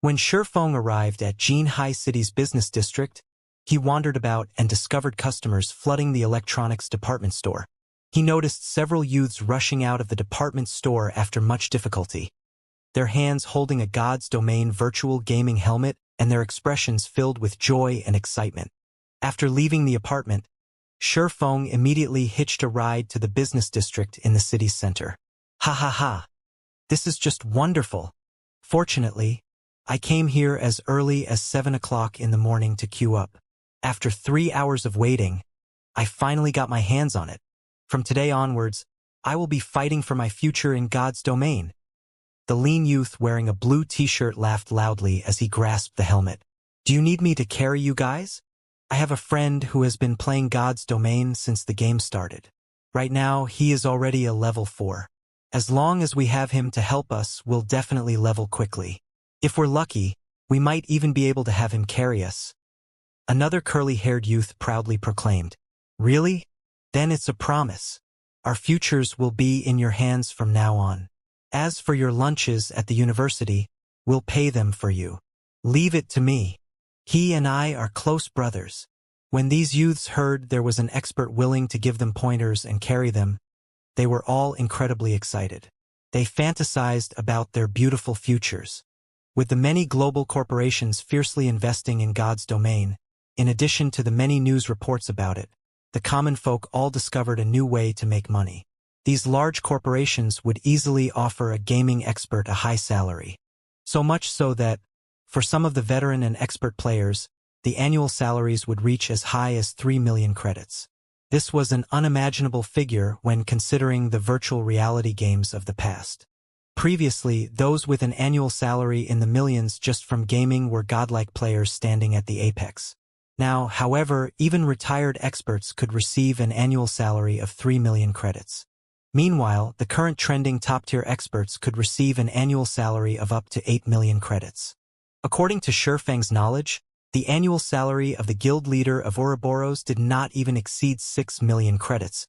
When Shifeng arrived at Jinhai City's business district, he wandered about and discovered customers flooding the electronics department store. He noticed several youths rushing out of the department store after much difficulty, their hands holding a God's Domain virtual gaming helmet and their expressions filled with joy and excitement. After leaving the apartment, Shifeng immediately hitched a ride to the business district in the city's center. Ha ha ha! This is just wonderful. Fortunately, I came here as early as 7 o'clock in the morning to queue up. After 3 hours of waiting, I finally got my hands on it. From today onwards, I will be fighting for my future in God's domain. The lean youth wearing a blue t-shirt laughed loudly as he grasped the helmet. Do you need me to carry you guys? I have a friend who has been playing God's domain since the game started. Right now, he is already a level 4. As long as we have him to help us, we'll definitely level quickly. If we're lucky, we might even be able to have him carry us. Another curly-haired youth proudly proclaimed. Really? Then it's a promise. Our futures will be in your hands from now on. As for your lunches at the university, we'll pay them for you. Leave it to me. He and I are close brothers. When these youths heard there was an expert willing to give them pointers and carry them, they were all incredibly excited. They fantasized about their beautiful futures. With the many global corporations fiercely investing in God's domain, in addition to the many news reports about it, the common folk all discovered a new way to make money. These large corporations would easily offer a gaming expert a high salary. So much so that, for some of the veteran and expert players, the annual salaries would reach as high as 3 million credits. This was an unimaginable figure when considering the virtual reality games of the past. Previously, those with an annual salary in the millions just from gaming were godlike players standing at the apex. Now, however, even retired experts could receive an annual salary of 3 million credits. Meanwhile, the current trending top-tier experts could receive an annual salary of up to 8 million credits. According to Shifeng's knowledge, the annual salary of the guild leader of Ouroboros did not even exceed 6 million credits,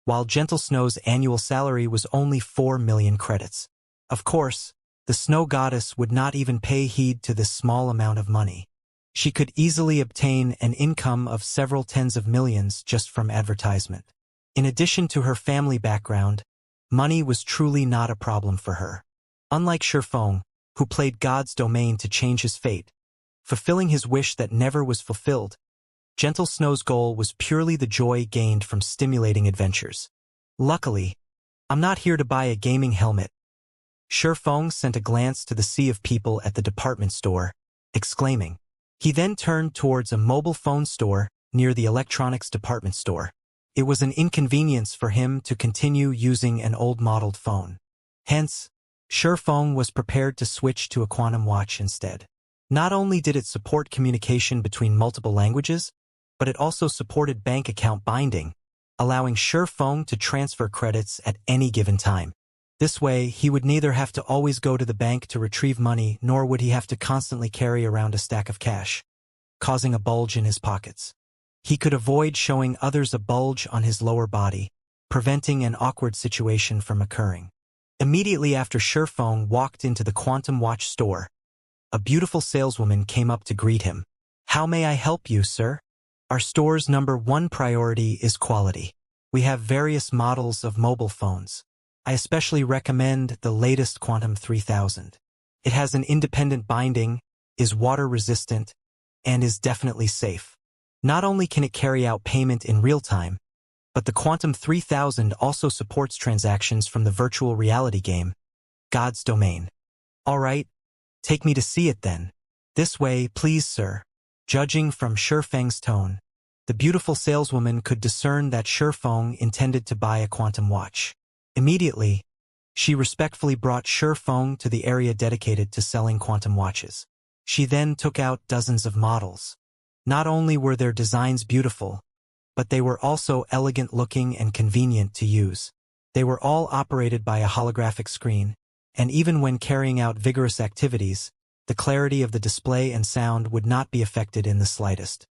while Gentle Snow's annual salary was only 4 million credits. Of course, the Snow Goddess would not even pay heed to this small amount of money. She could easily obtain an income of several tens of millions just from advertisement. In addition to her family background, money was truly not a problem for her. Unlike Shifeng, who played God's domain to change his fate, fulfilling his wish that never was fulfilled, Gentle Snow's goal was purely the joy gained from stimulating adventures. Luckily, I'm not here to buy a gaming helmet. Shifeng sent a glance to the sea of people at the department store, exclaiming. He then turned towards a mobile phone store near the electronics department store. It was an inconvenience for him to continue using an old-modeled phone. Hence, Shifeng was prepared to switch to a quantum watch instead. Not only did it support communication between multiple languages, but it also supported bank account binding, allowing Shifeng to transfer credits at any given time. This way, he would neither have to always go to the bank to retrieve money, nor would he have to constantly carry around a stack of cash, causing a bulge in his pockets. He could avoid showing others a bulge on his lower body, preventing an awkward situation from occurring. Immediately after Shifeng walked into the quantum watch store, a beautiful saleswoman came up to greet him. How may I help you, sir? Our store's #1 priority is quality. We have various models of mobile phones. I especially recommend the latest Quantum 3000. It has an independent binding, is water-resistant, and is definitely safe. Not only can it carry out payment in real time, but the Quantum 3000 also supports transactions from the virtual reality game, God's Domain. All right, take me to see it then. This way, please, sir. Judging from Shifeng's tone, the beautiful saleswoman could discern that Shifeng intended to buy a quantum watch. Immediately, she respectfully brought Shifeng to the area dedicated to selling quantum watches. She then took out dozens of models. Not only were their designs beautiful, but they were also elegant-looking and convenient to use. They were all operated by a holographic screen, and even when carrying out vigorous activities, the clarity of the display and sound would not be affected in the slightest.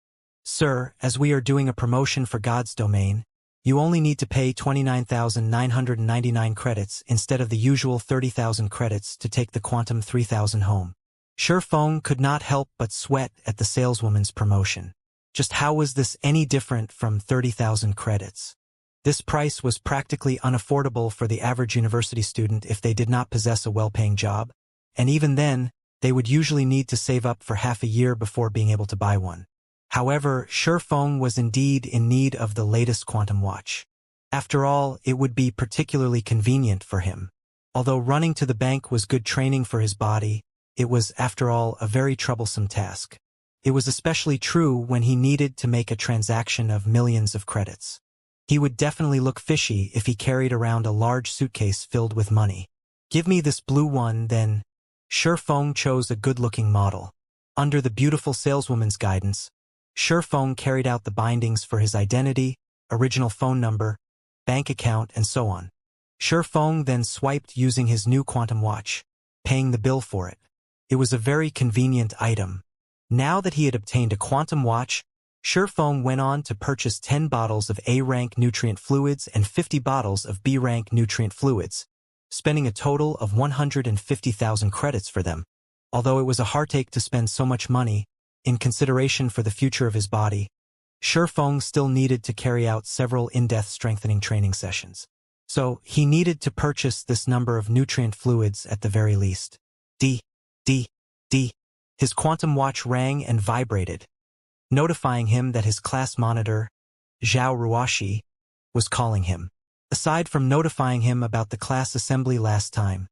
Sir, as we are doing a promotion for God's Domain, you only need to pay 29,999 credits instead of the usual 30,000 credits to take the Quantum 3000 home. Feng could not help but sweat at the saleswoman's promotion. Just how was this any different from 30,000 credits? This price was practically unaffordable for the average university student if they did not possess a well-paying job, and even then, they would usually need to save up for half a year before being able to buy one. However, Feng was indeed in need of the latest quantum watch. After all, it would be particularly convenient for him. Although running to the bank was good training for his body, it was, after all, a very troublesome task. It was especially true when he needed to make a transaction of millions of credits. He would definitely look fishy if he carried around a large suitcase filled with money. "Give me this blue one, then." Feng chose a good-looking model. Under the beautiful saleswoman's guidance, Feng carried out the bindings for his identity, original phone number, bank account, and so on. Feng then swiped using his new quantum watch, paying the bill for it. It was a very convenient item. Now that he had obtained a quantum watch, Feng went on to purchase 10 bottles of A-rank nutrient fluids and 50 bottles of B-rank nutrient fluids, spending a total of 150,000 credits for them. Although it was a heartache to spend so much money, in consideration for the future of his body, Feng still needed to carry out several in-depth strengthening training sessions. So, he needed to purchase this number of nutrient fluids at the very least. D. His quantum watch rang and vibrated, notifying him that his class monitor, Zhao Ruoshi, was calling him. Aside from notifying him about the class assembly last time,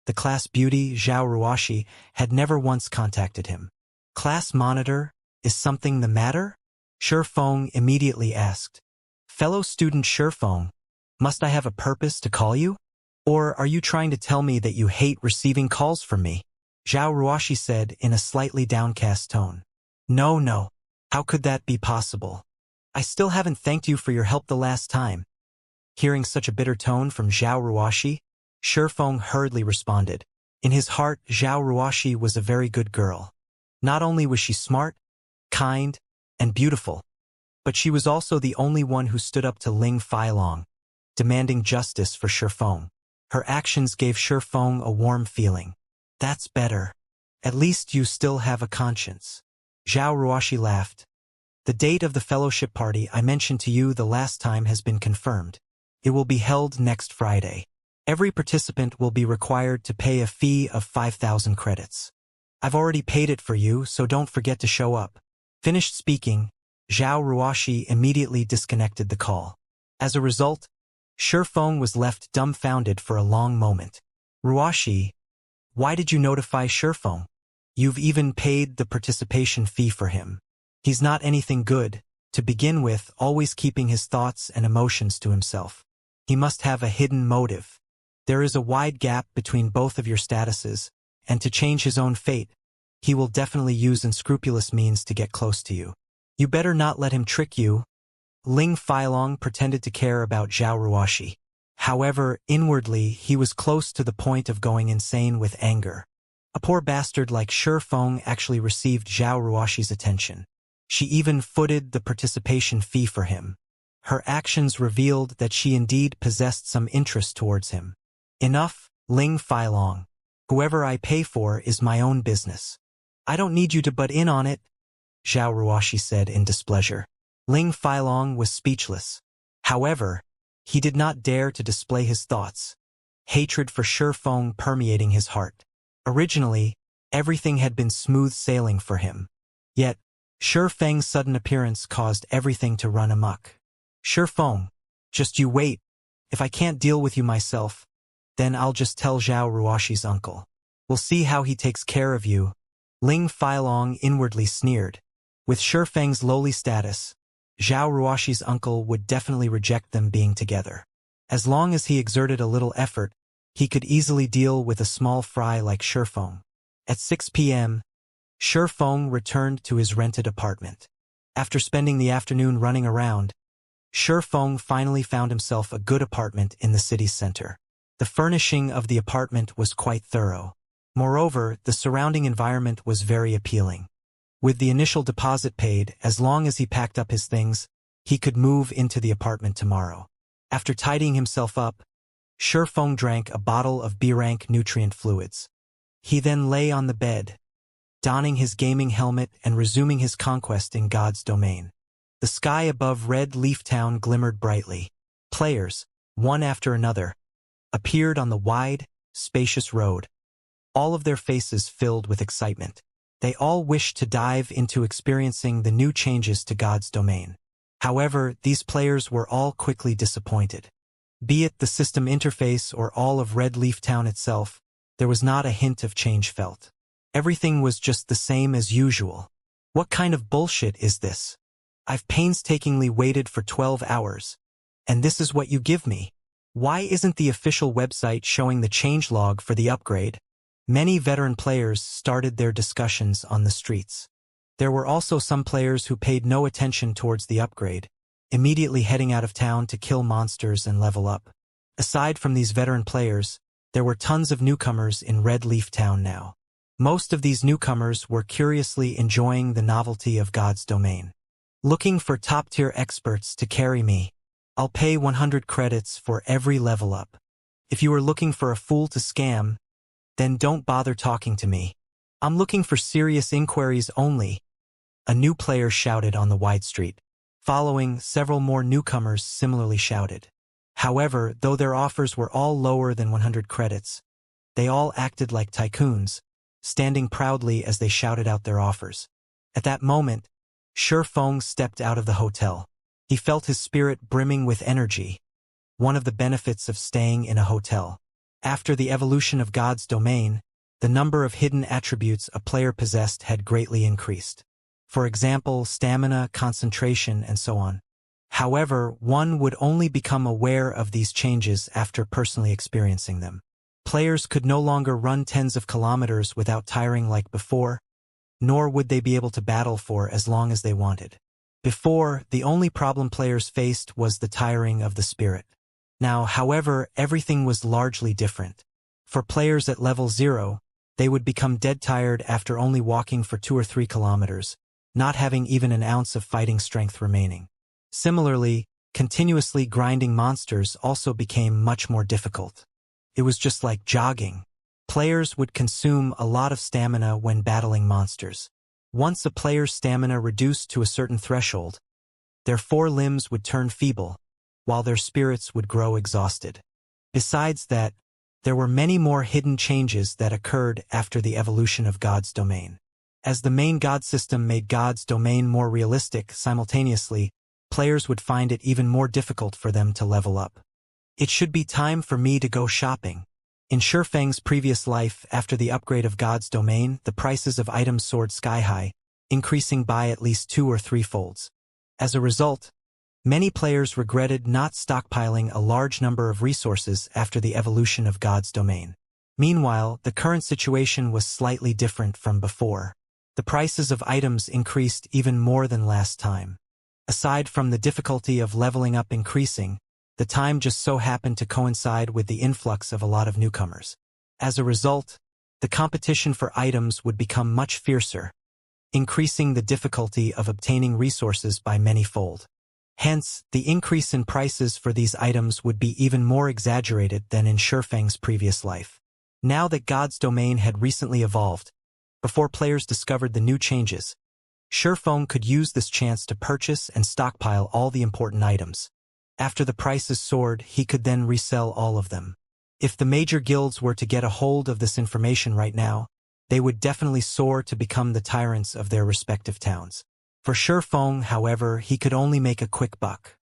the class beauty, Zhao Ruoshi, had never once contacted him. "Class monitor, is something the matter?" Feng immediately asked. "Fellow student Feng, must I have a purpose to call you? Or are you trying to tell me that you hate receiving calls from me?" Zhao Ruoshi said in a slightly downcast tone. No. How could that be possible? I still haven't thanked you for your help the last time." Hearing such a bitter tone from Zhao Ruoshi, Feng hurriedly responded. In his heart, Zhao Ruoshi was a very good girl. Not only was she smart, kind, and beautiful, but she was also the only one who stood up to Ling Feilong, demanding justice for Feng. Her actions gave Feng a warm feeling. "That's better. At least you still have a conscience." Zhao Ruoshi laughed. "The date of the fellowship party I mentioned to you the last time has been confirmed. It will be held next Friday. Every participant will be required to pay a fee of 5,000 credits. I've already paid it for you, so don't forget to show up." Finished speaking, Zhao Ruoshi immediately disconnected the call. As a result, Feng was left dumbfounded for a long moment. "Ruoshi, why did you notify Feng? You've even paid the participation fee for him. He's not anything good, to begin with, always keeping his thoughts and emotions to himself. He must have a hidden motive. There is a wide gap between both of your statuses, and to change his own fate, he will definitely use unscrupulous means to get close to you. You better not let him trick you." Ling Feilong pretended to care about Zhao Ruoshi. However, inwardly, he was close to the point of going insane with anger. A poor bastard like Feng actually received Zhao Ruoshi's attention. She even footed the participation fee for him. Her actions revealed that she indeed possessed some interest towards him. "Enough, Ling Feilong. Whoever I pay for is my own business. I don't need you to butt in on it," Zhao Ruoshi said in displeasure. Ling Feilong was speechless. However, he did not dare to display his thoughts, hatred for Feng permeating his heart. Originally, everything had been smooth sailing for him. Yet, Feng's sudden appearance caused everything to run amok. "Feng, just you wait. If I can't deal with you myself, then I'll just tell Zhao Ruoshi's uncle. We'll see how he takes care of you." Ling Feilong inwardly sneered. With Feng's lowly status, Zhao Ruoshi's uncle would definitely reject them being together. As long as he exerted a little effort, he could easily deal with a small fry like Feng. At 6 p.m., Feng returned to his rented apartment. After spending the afternoon running around, Feng finally found himself a good apartment in the city's center. The furnishing of the apartment was quite thorough. Moreover, the surrounding environment was very appealing. With the initial deposit paid, as long as he packed up his things, he could move into the apartment tomorrow. After tidying himself up, Feng drank a bottle of B-rank nutrient fluids. He then lay on the bed, donning his gaming helmet and resuming his conquest in God's domain. The sky above Red Leaf Town glimmered brightly. Players, one after another, appeared on the wide, spacious road, all of their faces filled with excitement. They all wished to dive into experiencing the new changes to God's domain. However, these players were all quickly disappointed. Be it the system interface or all of Red Leaf Town itself, there was not a hint of change felt. Everything was just the same as usual. What kind of bullshit is this? I've painstakingly waited for 12 hours, and this is what you give me? Why isn't the official website showing the changelog for the upgrade? Many veteran players started their discussions on the streets. There were also some players who paid no attention towards the upgrade, immediately heading out of town to kill monsters and level up. Aside from these veteran players, there were tons of newcomers in Red Leaf Town now. Most of these newcomers were curiously enjoying the novelty of God's domain. Looking for top-tier experts to carry me. I'll pay 100 credits for every level up. If you are looking for a fool to scam, then don't bother talking to me. I'm looking for serious inquiries only, a new player shouted on the wide street. Following, several more newcomers similarly shouted. However, though their offers were all lower than 100 credits, they all acted like tycoons, standing proudly as they shouted out their offers. At that moment, Feng stepped out of the hotel. He felt his spirit brimming with energy, one of the benefits of staying in a hotel. After the evolution of God's domain, the number of hidden attributes a player possessed had greatly increased. For example, stamina, concentration, and so on. However, one would only become aware of these changes after personally experiencing them. Players could no longer run tens of kilometers without tiring like before, nor would they be able to battle for as long as they wanted. Before, the only problem players faced was the tiring of the spirit. Now, however, everything was largely different. For players at level 0, they would become dead tired after only walking for 2 or 3 kilometers, not having even an ounce of fighting strength remaining. Similarly, continuously grinding monsters also became much more difficult. It was just like jogging. Players would consume a lot of stamina when battling monsters. Once a player's stamina reduced to a certain threshold, their 4 limbs would turn feeble, while their spirits would grow exhausted. Besides that, there were many more hidden changes that occurred after the evolution of God's domain. As the main God system made God's domain more realistic simultaneously, players would find it even more difficult for them to level up. It should be time for me to go shopping. In Feng's previous life, after the upgrade of God's domain, the prices of items soared sky-high, increasing by at least 2 or 3 folds. As a result, many players regretted not stockpiling a large number of resources after the evolution of God's domain. Meanwhile, the current situation was slightly different from before. The prices of items increased even more than last time. Aside from the difficulty of leveling up increasing, the time just so happened to coincide with the influx of a lot of newcomers. As a result, the competition for items would become much fiercer, increasing the difficulty of obtaining resources by many-fold. Hence, the increase in prices for these items would be even more exaggerated than in Feng's previous life. Now that God's domain had recently evolved, before players discovered the new changes, Feng could use this chance to purchase and stockpile all the important items. After the prices soared, he could then resell all of them. If the major guilds were to get a hold of this information right now, they would definitely soar to become the tyrants of their respective towns. For Feng, however, he could only make a quick buck.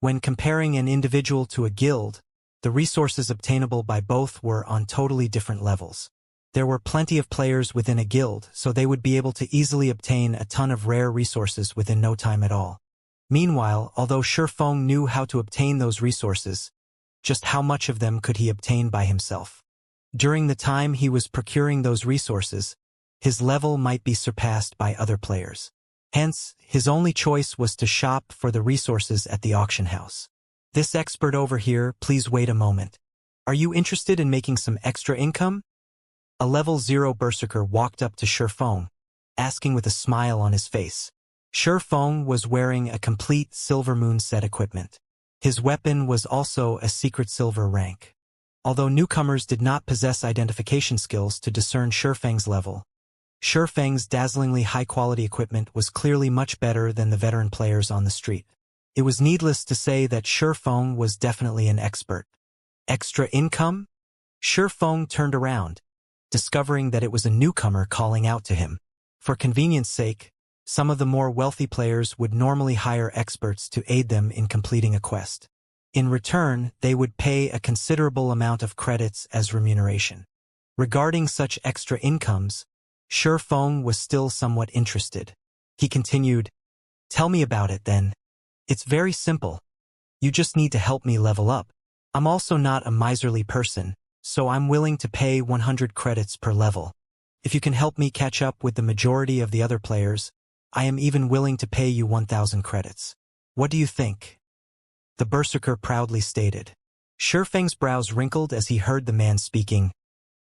When comparing an individual to a guild, the resources obtainable by both were on totally different levels. There were plenty of players within a guild, so they would be able to easily obtain a ton of rare resources within no time at all. Meanwhile, although Feng knew how to obtain those resources, just how much of them could he obtain by himself? During the time he was procuring those resources, his level might be surpassed by other players. Hence, his only choice was to shop for the resources at the auction house. This expert over here, please wait a moment. Are you interested in making some extra income? A level 0 berserker walked up to Feng, asking with a smile on his face. Feng was wearing a complete Silver Moon set equipment. His weapon was also a secret silver rank. Although newcomers did not possess identification skills to discern Feng's level, Shifeng's dazzlingly high-quality equipment was clearly much better than the veteran players on the street. It was needless to say that Shifeng was definitely an expert. Extra income? Shifeng turned around, discovering that it was a newcomer calling out to him. For convenience sake, some of the more wealthy players would normally hire experts to aid them in completing a quest. In return, they would pay a considerable amount of credits as remuneration. Regarding such extra incomes, Shifeng was still somewhat interested. He continued, "Tell me about it then. It's very simple. You just need to help me level up. I'm also not a miserly person, so I'm willing to pay 100 credits per level. If you can help me catch up with the majority of the other players, I am even willing to pay you 1,000 credits. What do you think?" The berserker proudly stated. Shifeng's brows wrinkled as he heard the man speaking.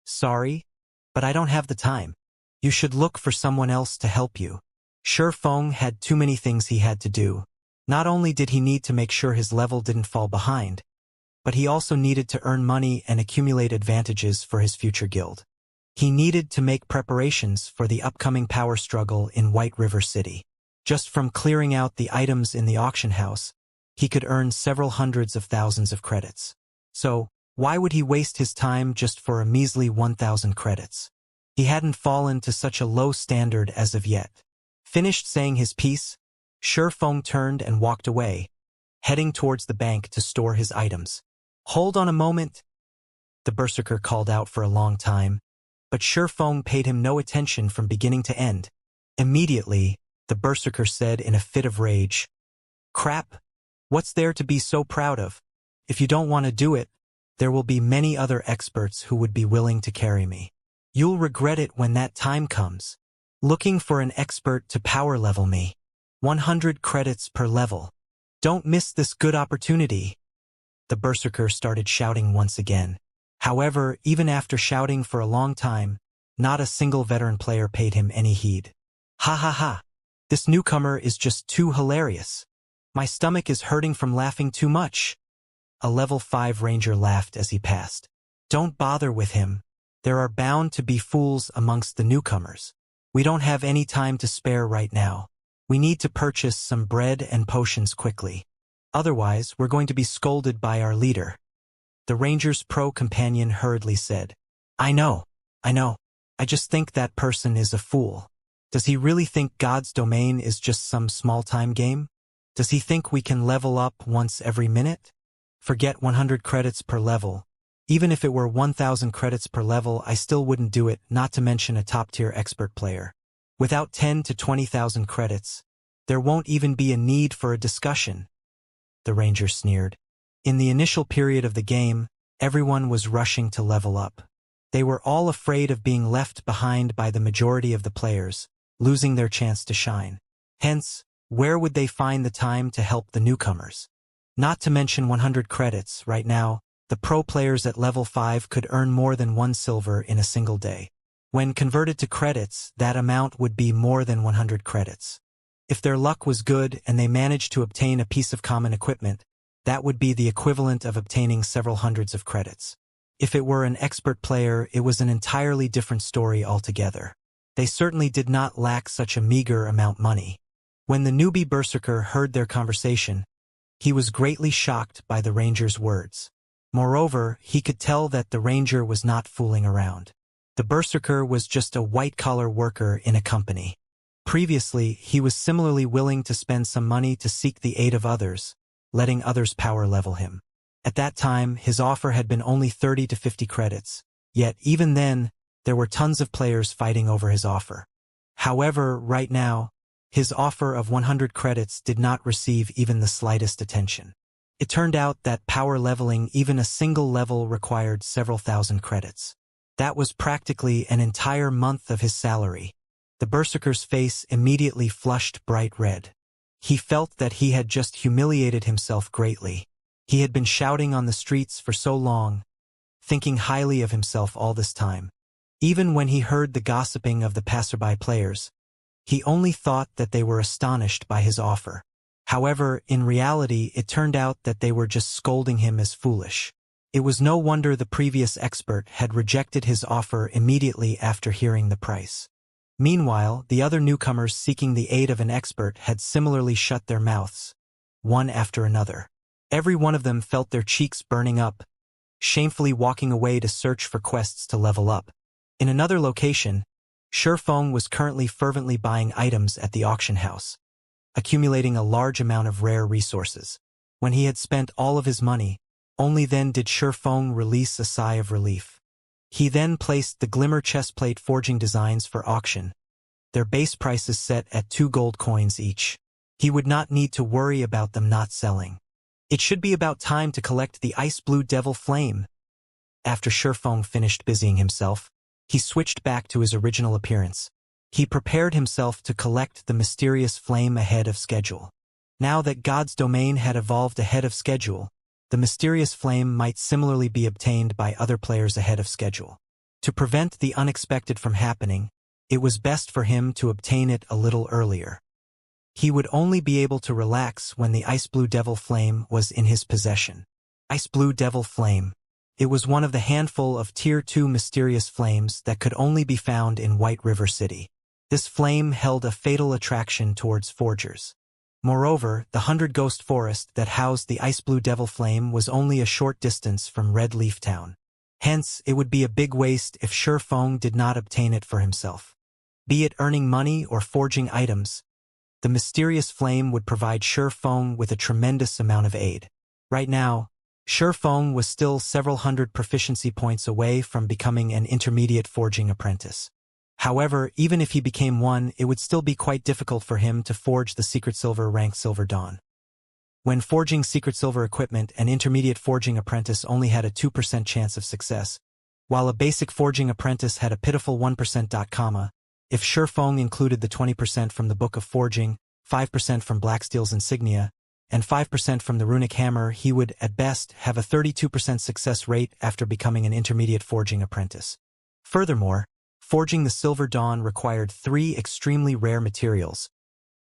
"Sorry, but I don't have the time. You should look for someone else to help you." Shifeng had too many things he had to do. Not only did he need to make sure his level didn't fall behind, but he also needed to earn money and accumulate advantages for his future guild. He needed to make preparations for the upcoming power struggle in White River City. Just from clearing out the items in the auction house, he could earn several hundreds of thousands of credits. So, why would he waste his time just for a measly 1,000 credits? He hadn't fallen to such a low standard as of yet. Finished saying his piece, Shifeng turned and walked away, heading towards the bank to store his items. "Hold on a moment," the berserker called out for a long time, but Shifeng paid him no attention from beginning to end. Immediately, the berserker said in a fit of rage, "Crap, what's there to be so proud of? If you don't want to do it, there will be many other experts who would be willing to carry me. You'll regret it when that time comes. Looking for an expert to power level me. 100 credits per level. Don't miss this good opportunity." The berserker started shouting once again. However, even after shouting for a long time, not a single veteran player paid him any heed. "Ha ha ha. This newcomer is just too hilarious. My stomach is hurting from laughing too much." A level 5 ranger laughed as he passed. "Don't bother with him. There are bound to be fools amongst the newcomers. We don't have any time to spare right now. We need to purchase some bread and potions quickly. Otherwise, we're going to be scolded by our leader." The ranger's pro-companion hurriedly said, I know. I just think that person is a fool. Does he really think God's domain is just some small-time game? Does he think we can level up once every minute? Forget 100 credits per level. Even if it were 1,000 credits per level, I still wouldn't do it, not to mention a top-tier expert player. Without 10 to 20,000 credits, there won't even be a need for a discussion. The ranger sneered. In the initial period of the game, everyone was rushing to level up. They were all afraid of being left behind by the majority of the players, losing their chance to shine. Hence, where would they find the time to help the newcomers? Not to mention 100 credits. Right now, the pro players at level 5 could earn more than 1 silver in a single day. When converted to credits, that amount would be more than 100 credits. If their luck was good and they managed to obtain a piece of common equipment, that would be the equivalent of obtaining several hundreds of credits. If it were an expert player, it was an entirely different story altogether. They certainly did not lack such a meager amount of money. When the newbie berserker heard their conversation, he was greatly shocked by the ranger's words. Moreover, he could tell that the ranger was not fooling around. The berserker was just a white-collar worker in a company. Previously, he was similarly willing to spend some money to seek the aid of others, letting others power level him. At that time, his offer had been only 30 to 50 credits, yet even then, there were tons of players fighting over his offer. However, right now, his offer of 100 credits did not receive even the slightest attention. It turned out that power leveling even a single level required several thousand credits. That was practically an entire month of his salary. The berserker's face immediately flushed bright red. He felt that he had just humiliated himself greatly. He had been shouting on the streets for so long, thinking highly of himself all this time. Even when he heard the gossiping of the passerby players, he only thought that they were astonished by his offer. However, in reality, it turned out that they were just scolding him as foolish. It was no wonder the previous expert had rejected his offer immediately after hearing the price. Meanwhile, the other newcomers seeking the aid of an expert had similarly shut their mouths, one after another. Every one of them felt their cheeks burning up, shamefully walking away to search for quests to level up. In another location, Shifeng was currently fervently buying items at the auction house, accumulating a large amount of rare resources. When he had spent all of his money, only then did Shifeng release a sigh of relief. He then placed the glimmer chestplate forging designs for auction, their base prices set at 2 gold coins each. He would not need to worry about them not selling. It should be about time to collect the ice blue devil flame. After Shifeng finished busying himself, he switched back to his original appearance. He prepared himself to collect the mysterious flame ahead of schedule. Now that God's domain had evolved ahead of schedule, the mysterious flame might similarly be obtained by other players ahead of schedule. To prevent the unexpected from happening, it was best for him to obtain it a little earlier. He would only be able to relax when the ice blue devil flame was in his possession. Ice blue devil flame. It was one of the handful of Tier 2 mysterious flames that could only be found in White River City. This flame held a fatal attraction towards forgers. Moreover, the 100 Ghost Forest that housed the ice blue devil flame was only a short distance from Red Leaf Town. Hence, it would be a big waste if Shifeng did not obtain it for himself. Be it earning money or forging items, the mysterious flame would provide Shifeng with a tremendous amount of aid. Right now, Shifeng was still several hundred proficiency points away from becoming an intermediate forging apprentice. However, even if he became one, it would still be quite difficult for him to forge the Secret Silver rank Silver Dawn. When forging Secret Silver equipment, an intermediate forging apprentice only had a 2% chance of success, while a basic forging apprentice had a pitiful 1%. If Shifeng included the 20% from the Book of Forging, 5% from Blacksteel's insignia, and 5% from the runic hammer, he would, at best, have a 32% success rate after becoming an intermediate forging apprentice. Furthermore, forging the Silver Dawn required 3 extremely rare materials,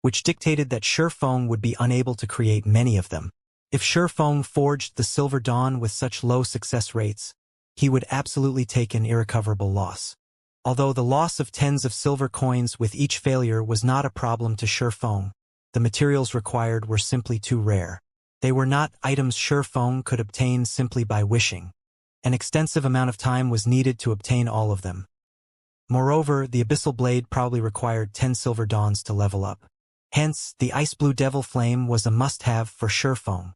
which dictated that Shifeng would be unable to create many of them. If Shifeng forged the Silver Dawn with such low success rates, he would absolutely take an irrecoverable loss. Although the loss of tens of silver coins with each failure was not a problem to Shifeng, the materials required were simply too rare. They were not items Shifeng could obtain simply by wishing. An extensive amount of time was needed to obtain all of them. Moreover, the Abyssal Blade probably required 10 Silver Dawns to level up. Hence, the Ice Blue Devil Flame was a must-have for Shifeng.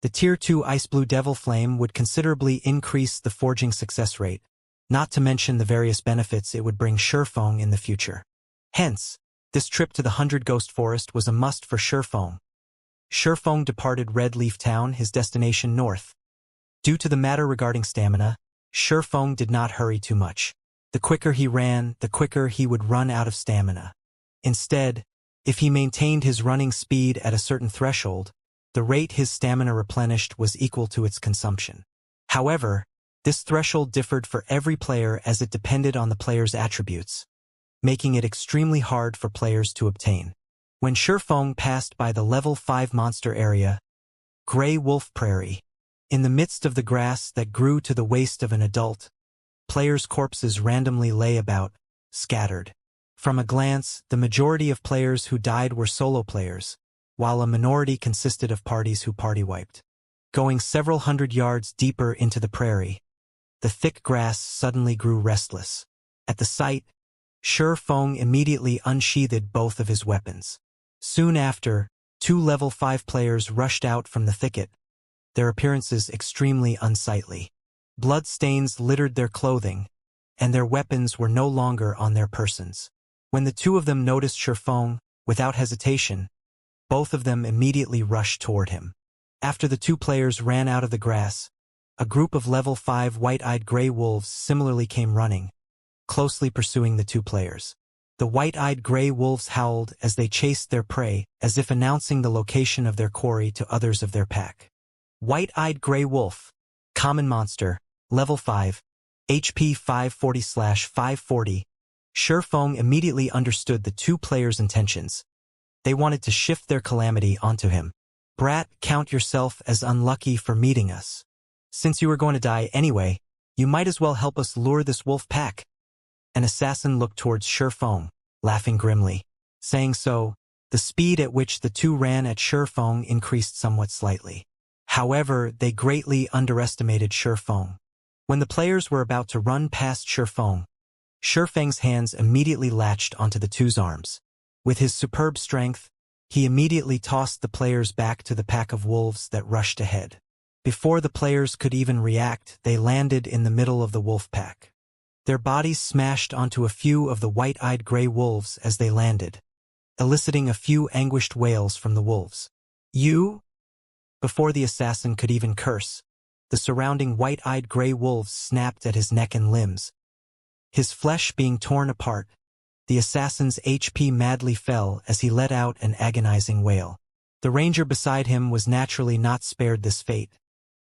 The Tier 2 Ice Blue Devil Flame would considerably increase the forging success rate, not to mention the various benefits it would bring Shifeng in the future. Hence, this trip to the 100 Ghost Forest was a must for Shifeng. Shifeng departed Red Leaf Town, his destination north. Due to the matter regarding stamina, Shifeng did not hurry too much. The quicker he ran, the quicker he would run out of stamina. Instead, if he maintained his running speed at a certain threshold, the rate his stamina replenished was equal to its consumption. However, this threshold differed for every player as it depended on the player's attributes, making it extremely hard for players to obtain. When Shifeng passed by the level 5 monster area, Grey Wolf Prairie, in the midst of the grass that grew to the waist of an adult, players' corpses randomly lay about, scattered. From a glance, the majority of players who died were solo players, while a minority consisted of parties who party-wiped. Going several hundred yards deeper into the prairie, the thick grass suddenly grew restless. At the sight, Shifeng immediately unsheathed both of his weapons. Soon after, 2 level 5 players rushed out from the thicket, their appearances extremely unsightly. Blood stains littered their clothing, and their weapons were no longer on their persons. When the 2 of them noticed Shifeng, without hesitation, both of them immediately rushed toward him. After the 2 players ran out of the grass, a group of level 5 white-eyed gray wolves similarly came running, closely pursuing the 2 players. The white-eyed gray wolves howled as they chased their prey, as if announcing the location of their quarry to others of their pack. White-eyed gray wolf, common monster, level 5, HP 540/540. Shifeng immediately understood the 2 players' intentions. They wanted to shift their calamity onto him. Brat, count yourself as unlucky for meeting us. Since you were going to die anyway, you might as well help us lure this wolf pack. An assassin looked towards Shifeng, laughing grimly. Saying so, the speed at which the two ran at Shifeng increased somewhat slightly. However, they greatly underestimated Shifeng. When the players were about to run past Shifeng's hands immediately latched onto the two's arms. With his superb strength, he immediately tossed the players back to the pack of wolves that rushed ahead. Before the players could even react, they landed in the middle of the wolf pack. Their bodies smashed onto a few of the white-eyed gray wolves as they landed, eliciting a few anguished wails from the wolves. "You?" Before the assassin could even curse, the surrounding white-eyed gray wolves snapped at his neck and limbs. His flesh being torn apart, the assassin's HP madly fell as he let out an agonizing wail. The ranger beside him was naturally not spared this fate,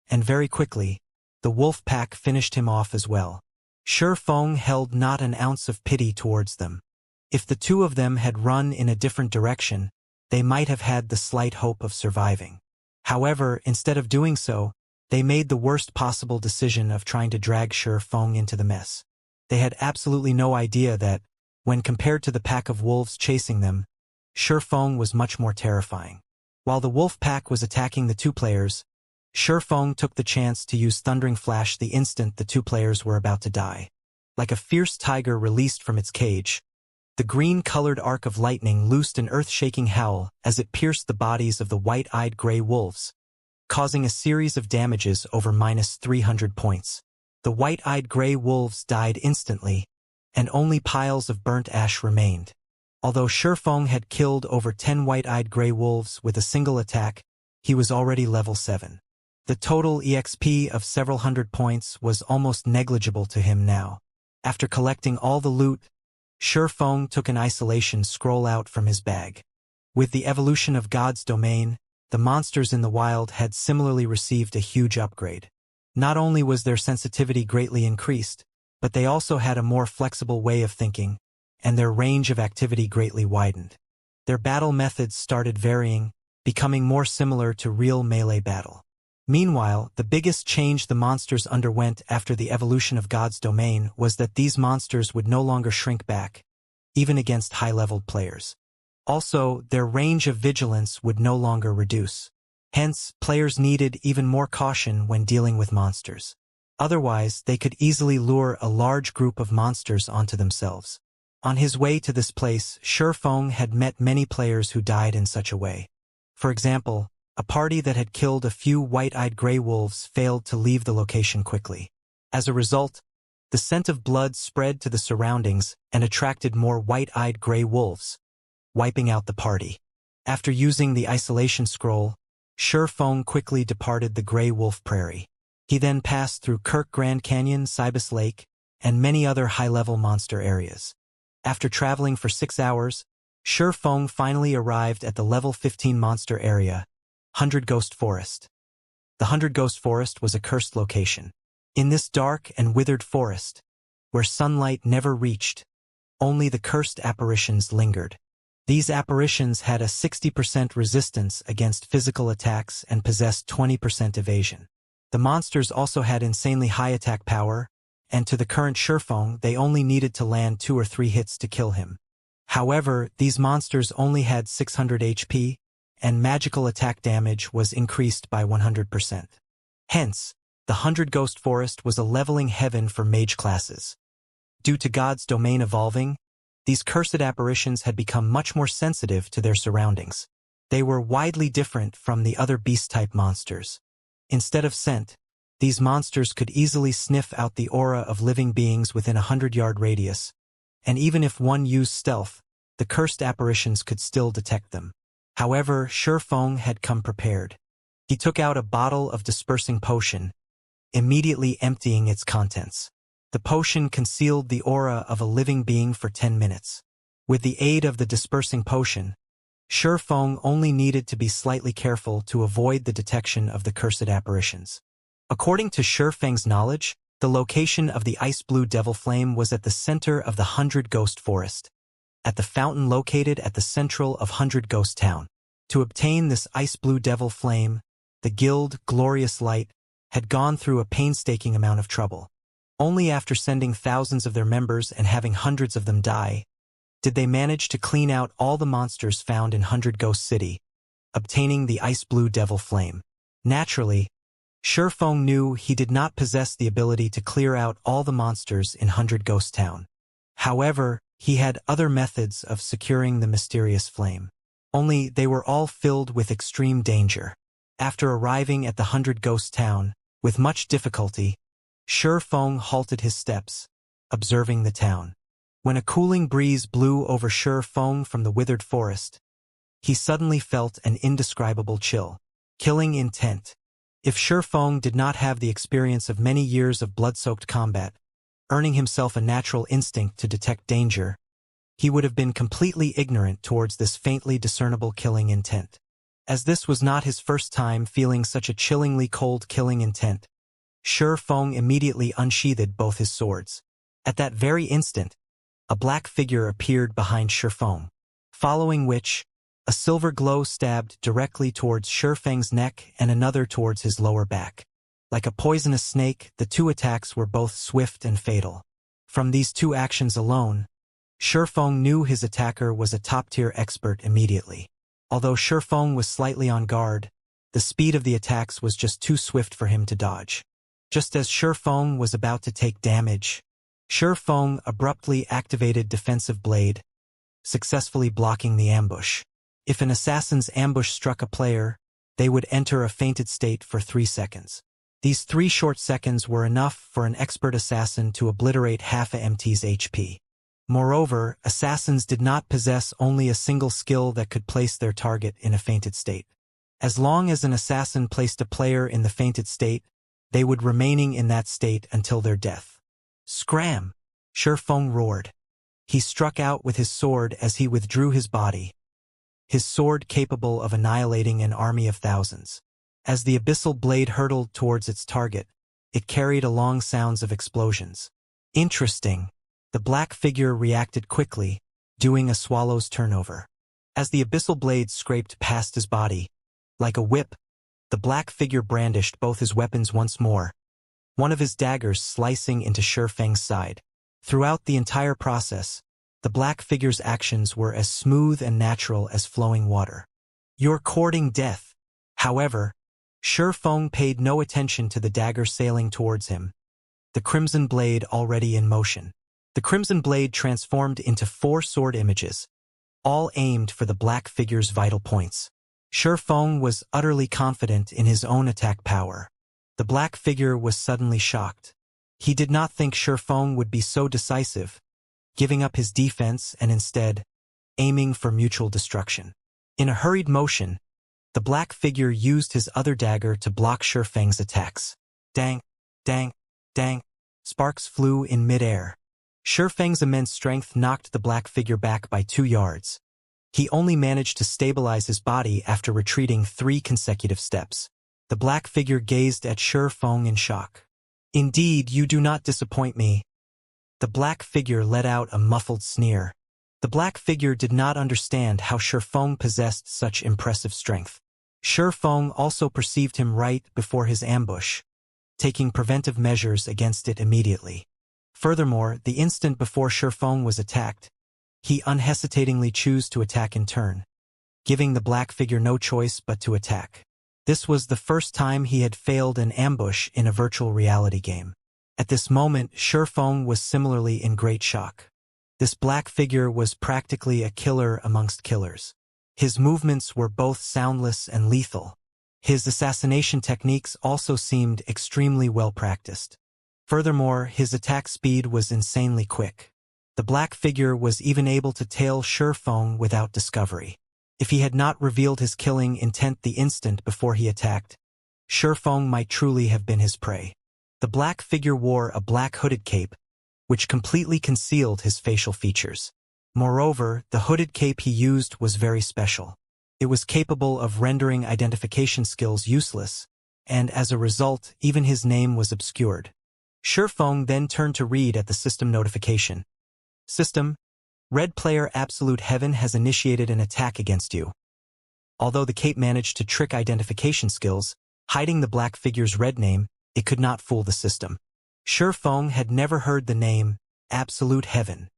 and very quickly, the wolf pack finished him off as well. Shifeng held not an ounce of pity towards them. If the two of them had run in a different direction, they might have had the slight hope of surviving. However, instead of doing so, they made the worst possible decision of trying to drag Shifeng into the mess. They had absolutely no idea that, when compared to the pack of wolves chasing them, Shifeng was much more terrifying. While the wolf pack was attacking the two players, Shifeng took the chance to use Thundering Flash the instant the two players were about to die. Like a fierce tiger released from its cage, the green-colored arc of lightning loosed an earth-shaking howl as it pierced the bodies of the white-eyed gray wolves, causing a series of damages over -300 points. The white-eyed gray wolves died instantly, and only piles of burnt ash remained. Although Shifeng had killed over 10 white-eyed gray wolves with a single attack, he was already level 7. The total EXP of several hundred points was almost negligible to him now. After collecting all the loot, Shifeng took an isolation scroll out from his bag. With the evolution of God's domain, the monsters in the wild had similarly received a huge upgrade. Not only was their sensitivity greatly increased, but they also had a more flexible way of thinking, and their range of activity greatly widened. Their battle methods started varying, becoming more similar to real melee battle. Meanwhile, the biggest change the monsters underwent after the evolution of God's domain was that these monsters would no longer shrink back, even against high-leveled players. Also, their range of vigilance would no longer reduce. Hence, players needed even more caution when dealing with monsters. Otherwise, they could easily lure a large group of monsters onto themselves. On his way to this place, Shifeng had met many players who died in such a way. For example, a party that had killed a few white-eyed gray wolves failed to leave the location quickly. As a result, the scent of blood spread to the surroundings and attracted more white-eyed gray wolves, wiping out the party. After using the isolation scroll, Shifeng quickly departed the Gray Wolf Prairie. He then passed through Kirk Grand Canyon, Cybus Lake, and many other high-level monster areas. After traveling for 6 hours, Shifeng finally arrived at the level 15 monster area, 100 Ghost Forest. The 100 Ghost Forest was a cursed location. In this dark and withered forest, where sunlight never reached, only the cursed apparitions lingered. These apparitions had a 60% resistance against physical attacks and possessed 20% evasion. The monsters also had insanely high attack power, and to the current Shifeng, they only needed to land 2 or 3 hits to kill him. However, these monsters only had 600 HP, and magical attack damage was increased by 100%. Hence, the 100 Ghost Forest was a leveling heaven for mage classes. Due to God's domain evolving, these cursed apparitions had become much more sensitive to their surroundings. They were widely different from the other beast-type monsters. Instead of scent, these monsters could easily sniff out the aura of living beings within a 100-yard radius, and even if one used stealth, the cursed apparitions could still detect them. However, Shifeng had come prepared. He took out a bottle of dispersing potion, immediately emptying its contents. The potion concealed the aura of a living being for 10 minutes. With the aid of the dispersing potion, Shifeng only needed to be slightly careful to avoid the detection of the cursed apparitions. According to Shifeng's knowledge, the location of the ice-blue devil flame was at the center of the 100 Ghost Forest, at the fountain located at the central of 100 Ghost Town. To obtain this ice-blue devil flame, the guild, Glorious Light, had gone through a painstaking amount of trouble. Only after sending thousands of their members and having hundreds of them die did they manage to clean out all the monsters found in 100 Ghost City, obtaining the ice blue devil flame. Naturally, Shifeng knew he did not possess the ability to clear out all the monsters in 100 Ghost Town. However, he had other methods of securing the mysterious flame. Only they were all filled with extreme danger. After arriving at the 100 Ghost Town, with much difficulty, Shifeng halted his steps, observing the town. When a cooling breeze blew over Shifeng from the withered forest, he suddenly felt an indescribable chill. Killing intent. If Shifeng did not have the experience of many years of blood-soaked combat, earning himself a natural instinct to detect danger, he would have been completely ignorant towards this faintly discernible killing intent. As this was not his first time feeling such a chillingly cold killing intent, Shifeng immediately unsheathed both his swords. At that very instant, a black figure appeared behind Shifeng, following which, a silver glow stabbed directly towards Shifeng's neck and another towards his lower back. Like a poisonous snake, the two attacks were both swift and fatal. From these two actions alone, Shifeng knew his attacker was a top-tier expert immediately. Although Shifeng was slightly on guard, the speed of the attacks was just too swift for him to dodge. Just as Shifeng was about to take damage, Shifeng abruptly activated Defensive Blade, successfully blocking the ambush. If an assassin's ambush struck a player, they would enter a fainted state for 3 seconds. These 3 short seconds were enough for an expert assassin to obliterate half a MT's HP. Moreover, assassins did not possess only a single skill that could place their target in a fainted state. As long as an assassin placed a player in the fainted state, they would remaining in that state until their death. Scram! Shifeng roared. He struck out with his sword as he withdrew his body, his sword capable of annihilating an army of thousands. As the abyssal blade hurtled towards its target, it carried along sounds of explosions. Interesting. The black figure reacted quickly, doing a swallow's turnover. As the abyssal blade scraped past his body, like a whip, the black figure brandished both his weapons once more, one of his daggers slicing into Shifeng's side. Throughout the entire process, the black figure's actions were as smooth and natural as flowing water. "You're courting death." However, Shifeng paid no attention to the dagger sailing towards him, the crimson blade already in motion. The crimson blade transformed into 4 sword images, all aimed for the black figure's vital points. Shifeng was utterly confident in his own attack power. The black figure was suddenly shocked. He did not think Shifeng would be so decisive, giving up his defense and instead aiming for mutual destruction. In a hurried motion, the black figure used his other dagger to block Shifeng's attacks. Dang, dang, dang. Sparks flew in midair. Shifeng's immense strength knocked the black figure back by 2 yards. He only managed to stabilize his body after retreating 3 consecutive steps. The black figure gazed at Shifeng in shock. "Indeed, you do not disappoint me." The black figure let out a muffled sneer. The black figure did not understand how Shifeng possessed such impressive strength. Shifeng also perceived him right before his ambush, taking preventive measures against it immediately. Furthermore, the instant before Shifeng was attacked, he unhesitatingly chose to attack in turn, giving the black figure no choice but to attack. This was the first time he had failed an ambush in a virtual reality game. At this moment, Shifeng was similarly in great shock. This black figure was practically a killer amongst killers. His movements were both soundless and lethal. His assassination techniques also seemed extremely well practiced. Furthermore, his attack speed was insanely quick. The black figure was even able to tail Shifeng without discovery. If he had not revealed his killing intent the instant before he attacked, Shifeng might truly have been his prey. The black figure wore a black hooded cape, which completely concealed his facial features. Moreover, the hooded cape he used was very special. It was capable of rendering identification skills useless, and as a result, even his name was obscured. Shifeng then turned to read at the system notification. "System, Red Player Absolute Heaven has initiated an attack against you." Although the cape managed to trick identification skills, hiding the black figure's red name, it could not fool the system. Shifeng had never heard the name Absolute Heaven.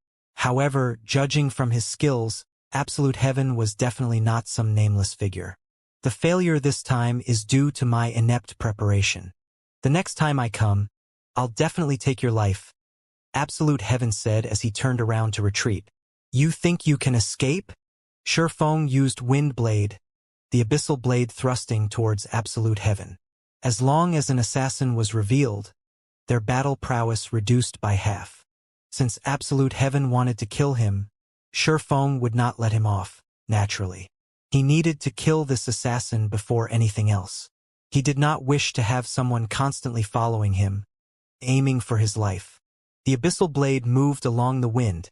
However, judging from his skills, Absolute Heaven was definitely not some nameless figure. The failure this time is due to my inept preparation. The next time I come, I'll definitely take your life, Absolute Heaven said as he turned around to retreat. You think you can escape? Shifeng used Wind Blade, the abyssal blade thrusting towards Absolute Heaven. As long as an assassin was revealed, their battle prowess reduced by half. Since Absolute Heaven wanted to kill him, Shifeng would not let him off, naturally. He needed to kill this assassin before anything else. He did not wish to have someone constantly following him, aiming for his life. The abyssal blade moved along the wind,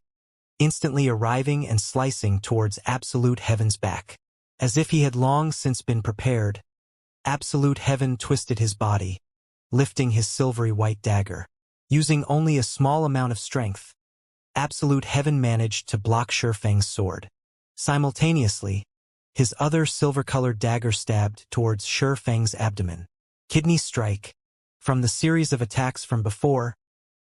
instantly arriving and slicing towards Absolute Heaven's back. As if he had long since been prepared, Absolute Heaven twisted his body, lifting his silvery white dagger. Using only a small amount of strength, Absolute Heaven managed to block Shifeng's sword. Simultaneously, his other silver-colored dagger stabbed towards Shifeng's abdomen. Kidney strike. From the series of attacks from before,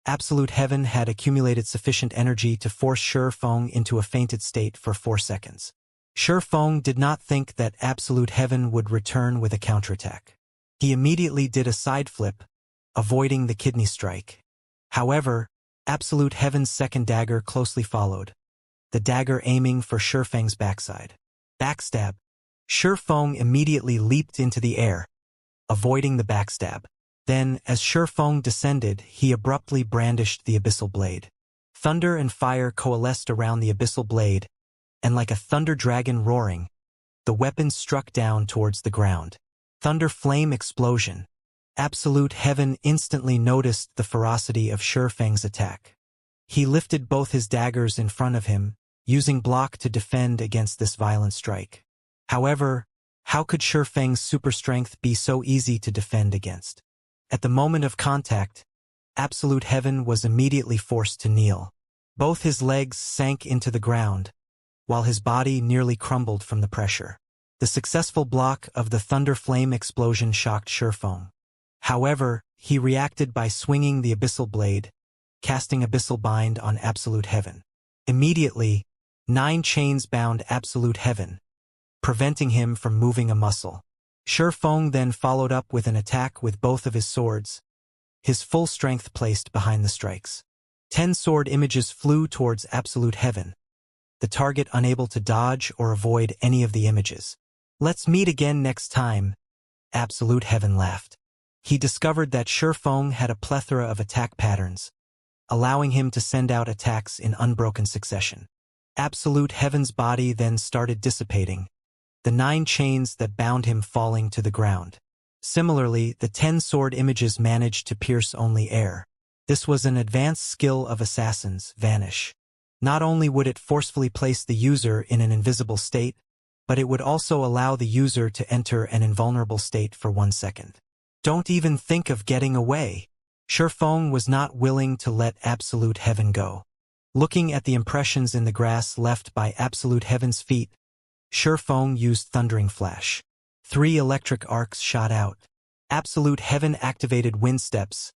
Absolute Heaven had accumulated sufficient energy to force Shifeng into a fainted state for 4 seconds. Shifeng did not think that Absolute Heaven would return with a counterattack. He immediately did a side flip, avoiding the kidney strike. However, Absolute Heaven's second dagger closely followed, the dagger aiming for Shifeng's backside. Backstab. Shifeng immediately leaped into the air, avoiding the backstab. Then, as Shifeng descended, he abruptly brandished the abyssal blade. Thunder and fire coalesced around the abyssal blade, and like a thunder dragon roaring, the weapon struck down towards the ground. Thunder flame explosion. Absolute Heaven instantly noticed the ferocity of Shifeng's attack. He lifted both his daggers in front of him, using block to defend against this violent strike. However, how could Shifeng's super strength be so easy to defend against? At the moment of contact, Absolute Heaven was immediately forced to kneel. Both his legs sank into the ground, while his body nearly crumbled from the pressure. The successful block of the thunder flame explosion shocked Shifeng. However, he reacted by swinging the abyssal blade, casting Abyssal Bind on Absolute Heaven. Immediately, 9 chains bound Absolute Heaven, preventing him from moving a muscle. Shifeng then followed up with an attack with both of his swords, his full strength placed behind the strikes. 10 sword images flew towards Absolute Heaven, the target unable to dodge or avoid any of the images. Let's meet again next time, Absolute Heaven laughed. He discovered that Shifeng had a plethora of attack patterns, allowing him to send out attacks in unbroken succession. Absolute Heaven's body then started dissipating, the 9 chains that bound him falling to the ground. Similarly, the 10 sword images managed to pierce only air. This was an advanced skill of assassins, Vanish. Not only would it forcefully place the user in an invisible state, but it would also allow the user to enter an invulnerable state for 1 second. Don't even think of getting away. Shifeng was not willing to let Absolute Heaven go. Looking at the impressions in the grass left by Absolute Heaven's feet, Shifeng used Thundering Flash. 3 electric arcs shot out. Absolute Heaven activated Wind Steps,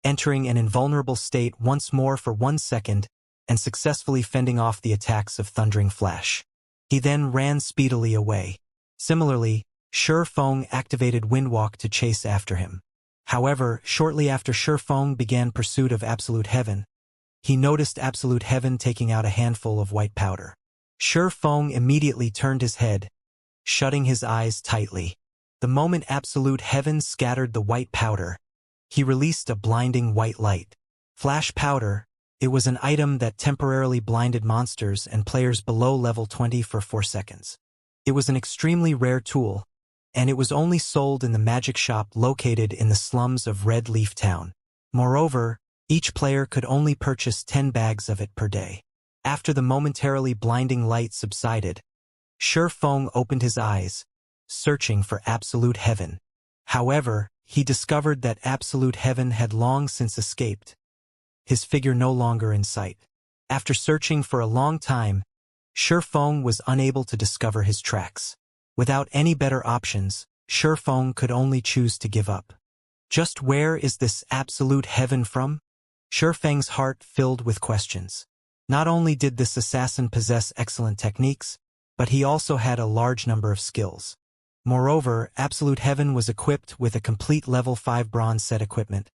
entering an invulnerable state once more for 1 second and successfully fending off the attacks of Thundering Flash. He then ran speedily away. Similarly, Shifeng activated Windwalk to chase after him. However, shortly after Shifeng began pursuit of Absolute Heaven, he noticed Absolute Heaven taking out a handful of white powder. Shifeng immediately turned his head, shutting his eyes tightly. The moment Absolute Heaven scattered the white powder, he released a blinding white light. Flash powder. It was an item that temporarily blinded monsters and players below level 20 for 4 seconds. It was an extremely rare tool, and it was only sold in the magic shop located in the slums of Red Leaf Town. Moreover, each player could only purchase 10 bags of it per day. After the momentarily blinding light subsided, Shifeng opened his eyes, searching for Absolute Heaven. However, he discovered that Absolute Heaven had long since escaped, his figure no longer in sight. After searching for a long time, Shifeng was unable to discover his tracks. Without any better options, Shifeng could only choose to give up. Just where is this Absolute Heaven from? Shifeng's heart filled with questions. Not only did this assassin possess excellent techniques, but he also had a large number of skills. Moreover, Absolute Heaven was equipped with a complete level 5 bronze set equipment,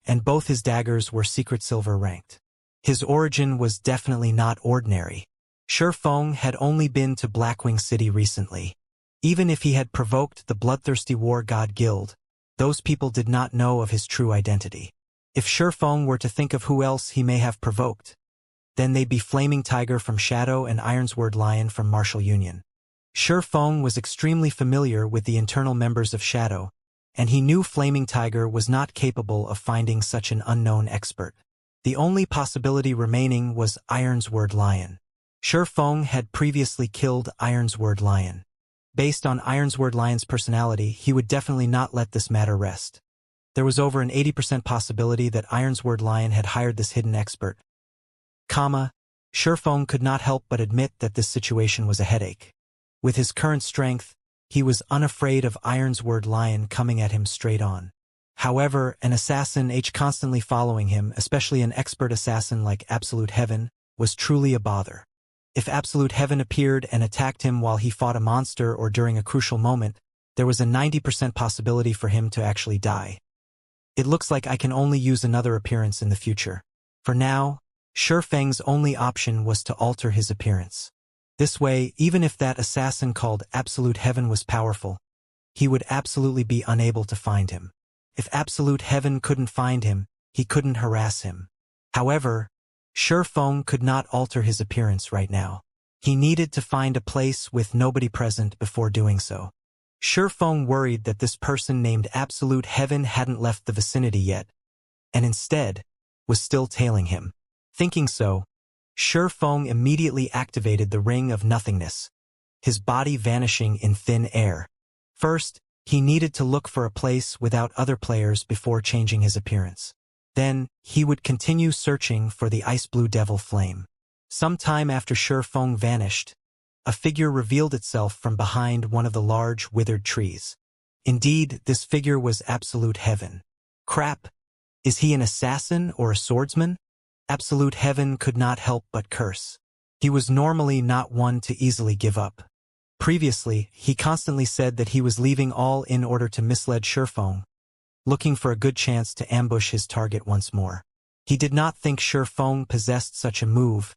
and both his daggers were secret silver ranked. His origin was definitely not ordinary. Shi Feng had only been to Blackwing City recently. Even if he had provoked the bloodthirsty War God Guild, those people did not know of his true identity. If Shi Feng were to think of who else he may have provoked, then they'd be Flaming Tiger from Shadow and Ironsword Lion from Martial Union. Shi Feng was extremely familiar with the internal members of Shadow, and he knew Flaming Tiger was not capable of finding such an unknown expert. The only possibility remaining was Ironsword Lion. Shi Feng had previously killed Ironsword Lion. Based on Ironsword Lion's personality, he would definitely not let this matter rest. There was over an 80% possibility that Ironsword Lion had hired this hidden expert. Shi Feng could not help but admit that this situation was a headache. With his current strength, he was unafraid of Ironsword Lion coming at him straight on. However, an assassin constantly following him, especially an expert assassin like Absolute Heaven, was truly a bother. If Absolute Heaven appeared and attacked him while he fought a monster or during a crucial moment, there was a 90% possibility for him to actually die. It looks like I can only use another appearance in the future. For now, Shi Feng's only option was to alter his appearance. This way, even if that assassin called Absolute Heaven was powerful, he would absolutely be unable to find him. If Absolute Heaven couldn't find him, he couldn't harass him. However, Shi Feng could not alter his appearance right now. He needed to find a place with nobody present before doing so. Shi Feng worried that this person named Absolute Heaven hadn't left the vicinity yet, and instead was still tailing him. Thinking so, Shi Feng immediately activated the Ring of Nothingness, his body vanishing in thin air. First, he needed to look for a place without other players before changing his appearance. Then, he would continue searching for the Ice Blue Devil Flame. Some time after Shi Feng vanished, a figure revealed itself from behind one of the large, withered trees. Indeed, this figure was Absolute Heaven. Crap! Is he an assassin or a swordsman? Absolute Heaven could not help but curse. He was normally not one to easily give up. Previously, he constantly said that he was leaving all in order to mislead Shi Feng, looking for a good chance to ambush his target once more. He did not think Shi Feng possessed such a move,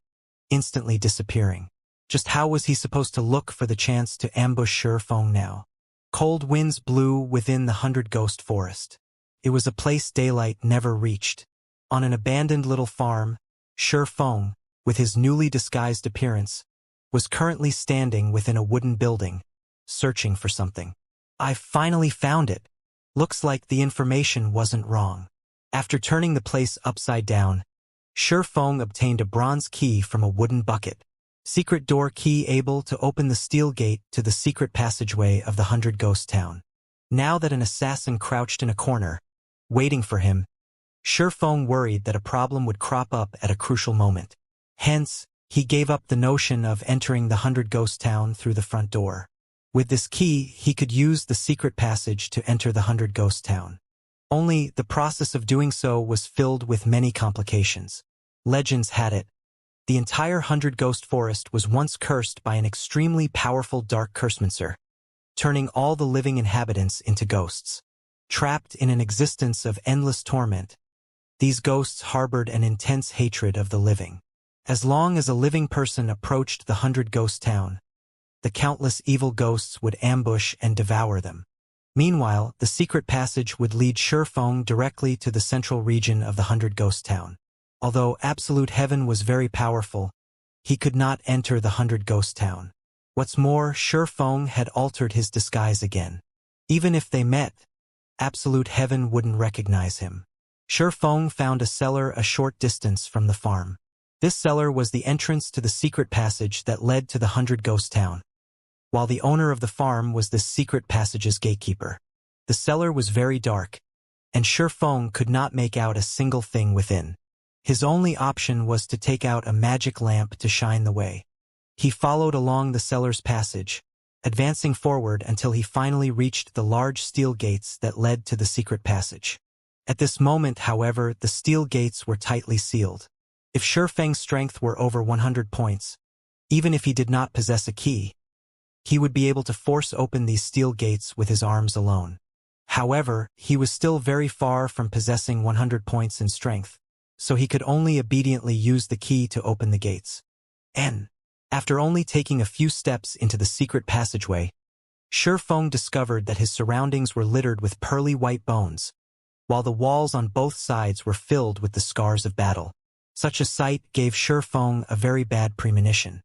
instantly disappearing. Just how was he supposed to look for the chance to ambush Shi Feng now? Cold winds blew within the 100 Ghost Forest. It was a place daylight never reached. On an abandoned little farm, Shi Feng, with his newly disguised appearance, was currently standing within a wooden building, searching for something. I finally found it. Looks like the information wasn't wrong. After turning the place upside down, Shi Feng obtained a bronze key from a wooden bucket. Secret door key able to open the steel gate to the secret passageway of the 100 Ghost Town. Now that an assassin crouched in a corner, waiting for him, Shi Feng worried that a problem would crop up at a crucial moment. Hence, he gave up the notion of entering the 100 Ghost Town through the front door. With this key, he could use the secret passage to enter the 100 Ghost Town. Only, the process of doing so was filled with many complications. Legends had it. The entire 100 Ghost Forest was once cursed by an extremely powerful dark cursemancer, turning all the living inhabitants into ghosts. Trapped in an existence of endless torment, these ghosts harbored an intense hatred of the living. As long as a living person approached the 100 Ghost Town, the countless evil ghosts would ambush and devour them. Meanwhile, the secret passage would lead Shi Feng directly to the central region of the 100 Ghost Town. Although Absolute Heaven was very powerful, he could not enter the 100 Ghost Town. What's more, Shi Feng had altered his disguise again. Even if they met, Absolute Heaven wouldn't recognize him. Shi Feng found a cellar a short distance from the farm. This cellar was the entrance to the secret passage that led to the 100 Ghost Town, while the owner of the farm was this secret passage's gatekeeper. The cellar was very dark, and Shi Feng could not make out a single thing within. His only option was to take out a magic lamp to shine the way. He followed along the cellar's passage, advancing forward until he finally reached the large steel gates that led to the secret passage. At this moment, however, the steel gates were tightly sealed. If Shifeng's strength were over 100 points, even if he did not possess a key, he would be able to force open these steel gates with his arms alone. However, he was still very far from possessing 100 points in strength, so he could only obediently use the key to open the gates. After only taking a few steps into the secret passageway, Shifeng discovered that his surroundings were littered with pearly white bones, while the walls on both sides were filled with the scars of battle. Such a sight gave Shifeng a very bad premonition.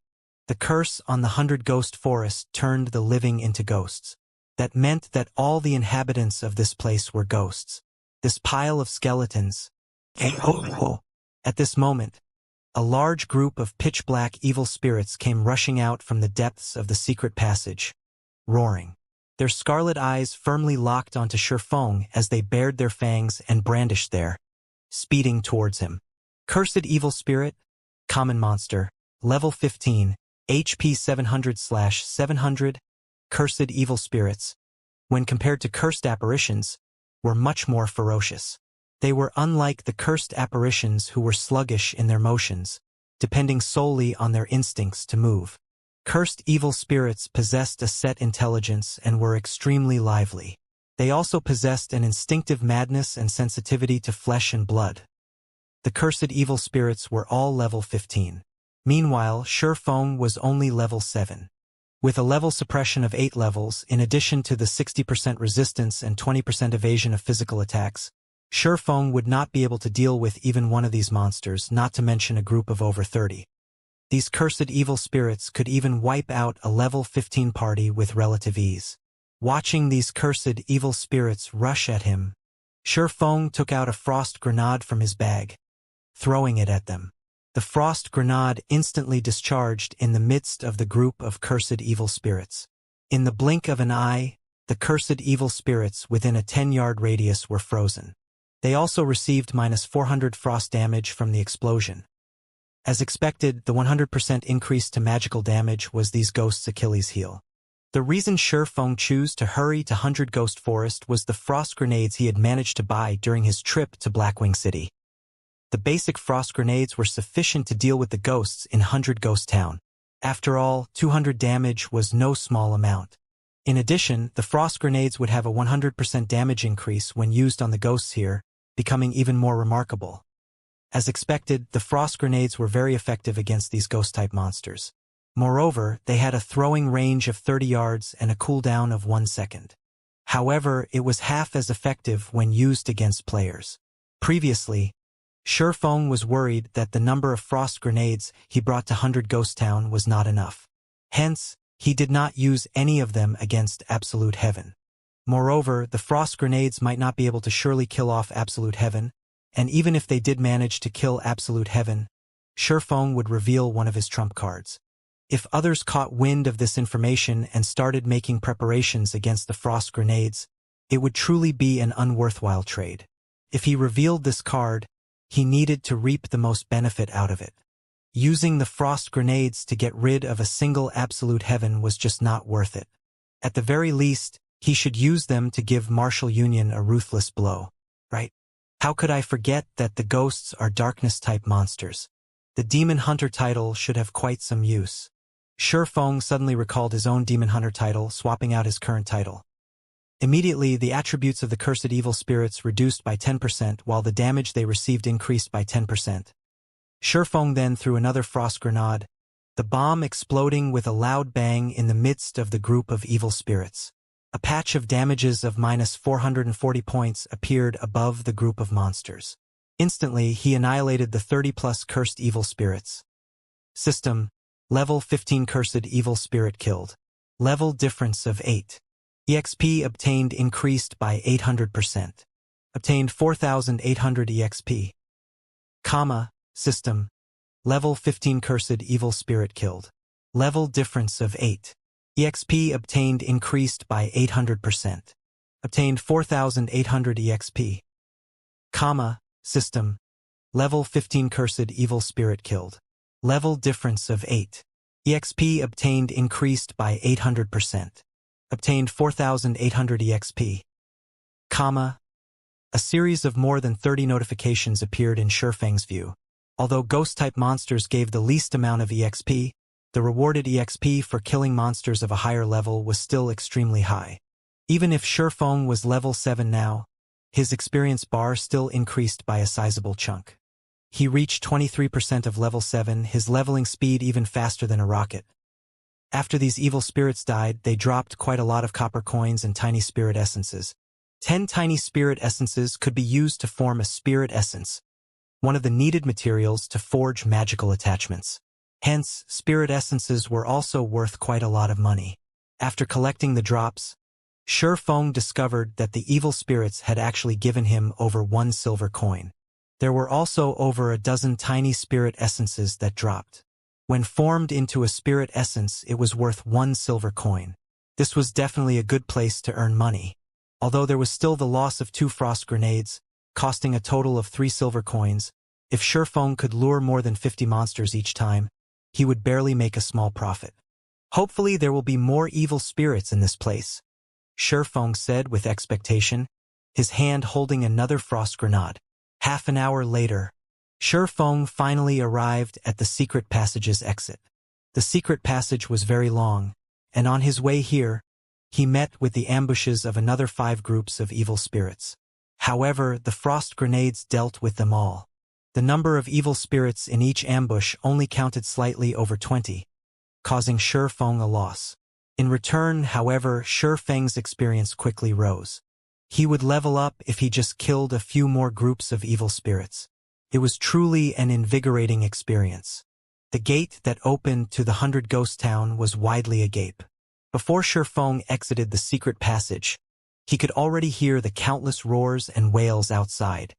The curse on the 100 Ghost Forest turned the living into ghosts. That meant that all the inhabitants of this place were ghosts. This pile of skeletons. At this moment, a large group of pitch-black evil spirits came rushing out from the depths of the secret passage, roaring. Their scarlet eyes firmly locked onto Shifeng as they bared their fangs and brandished their, speeding towards him. Cursed Evil Spirit, Common Monster, Level 15, HP 700/700, Cursed Evil Spirits, when compared to cursed apparitions, were much more ferocious. They were unlike the cursed apparitions who were sluggish in their motions, depending solely on their instincts to move. Cursed evil spirits possessed a set intelligence and were extremely lively. They also possessed an instinctive madness and sensitivity to flesh and blood. The cursed evil spirits were all level 15. Meanwhile, Shifeng was only level 7. With a level suppression of 8 levels, in addition to the 60% resistance and 20% evasion of physical attacks, Shifeng would not be able to deal with even one of these monsters, not to mention a group of over 30. These cursed evil spirits could even wipe out a level 15 party with relative ease. Watching these cursed evil spirits rush at him, Shifeng took out a frost grenade from his bag, throwing it at them. The frost grenade instantly discharged in the midst of the group of cursed evil spirits. In the blink of an eye, the cursed evil spirits within a 10-yard radius were frozen. They also received -400 frost damage from the explosion. As expected, the 100% increase to magical damage was these ghosts' Achilles heel. The reason Shifeng chose to hurry to 100 Ghost Forest was the frost grenades he had managed to buy during his trip to Blackwing City. The basic frost grenades were sufficient to deal with the ghosts in 100 Ghost Town. After all, 200 damage was no small amount. In addition, the frost grenades would have a 100% damage increase when used on the ghosts here, becoming even more remarkable. As expected, the frost grenades were very effective against these ghost-type monsters. Moreover, they had a throwing range of 30 yards and a cooldown of 1 second. However, it was half as effective when used against players. Previously, Shifeng was worried that the number of frost grenades he brought to 100 Ghost Town was not enough. Hence, he did not use any of them against Absolute Heaven. Moreover, the frost grenades might not be able to surely kill off Absolute Heaven, and even if they did manage to kill Absolute Heaven, Shifeng would reveal one of his trump cards. If others caught wind of this information and started making preparations against the frost grenades, it would truly be an unworthwhile trade. If he revealed this card, he needed to reap the most benefit out of it. Using the frost grenades to get rid of a single Absolute Heaven was just not worth it. At the very least, he should use them to give Martial Union a ruthless blow, right? How could I forget that the ghosts are darkness-type monsters? The Demon Hunter title should have quite some use. Shifeng suddenly recalled his own Demon Hunter title, swapping out his current title. Immediately, the attributes of the cursed evil spirits reduced by 10%, while the damage they received increased by 10%. Shifeng then threw another frost grenade, the bomb exploding with a loud bang in the midst of the group of evil spirits. A patch of damages of -440 points appeared above the group of monsters. Instantly, he annihilated the 30+ cursed evil spirits. System: Level 15 Cursed Evil Spirit killed. Level difference of 8. EXP obtained increased by 800%. Obtained 4,800 EXP. System: Level 15 Cursed Evil Spirit killed. Level difference of 8. EXP obtained increased by 800%. Obtained 4,800 EXP. System: Level 15 Cursed Evil Spirit killed. Level difference of 8. EXP obtained increased by 800%. Obtained 4,800 EXP. A series of more than 30 notifications appeared in Shifeng's view. Although ghost-type monsters gave the least amount of EXP, the rewarded EXP for killing monsters of a higher level was still extremely high. Even if Shifeng was level 7 now, his experience bar still increased by a sizable chunk. He reached 23% of level 7, his leveling speed even faster than a rocket. After these evil spirits died, they dropped quite a lot of copper coins and tiny spirit essences. 10 tiny spirit essences could be used to form a spirit essence, one of the needed materials to forge magical attachments. Hence, spirit essences were also worth quite a lot of money. After collecting the drops, Shifeng discovered that the evil spirits had actually given him over 1 silver coin. There were also over a dozen tiny spirit essences that dropped. When formed into a spirit essence, it was worth 1 silver coin. This was definitely a good place to earn money. Although there was still the loss of 2 frost grenades, costing a total of 3 silver coins, if Shifeng could lure more than 50 monsters each time, he would barely make a small profit. Hopefully there will be more evil spirits in this place, Shifeng said with expectation, his hand holding another frost grenade. Half an hour later, Shifeng finally arrived at the secret passage's exit. The secret passage was very long, and on his way here, he met with the ambushes of another 5 groups of evil spirits. However, the frost grenades dealt with them all. The number of evil spirits in each ambush only counted slightly over 20, causing Shifeng a loss. In return, however, Shifeng's experience quickly rose. He would level up if he just killed a few more groups of evil spirits. It was truly an invigorating experience. The gate that opened to the 100 Ghost Town was widely agape. Before Shifeng exited the secret passage, he could already hear the countless roars and wails outside.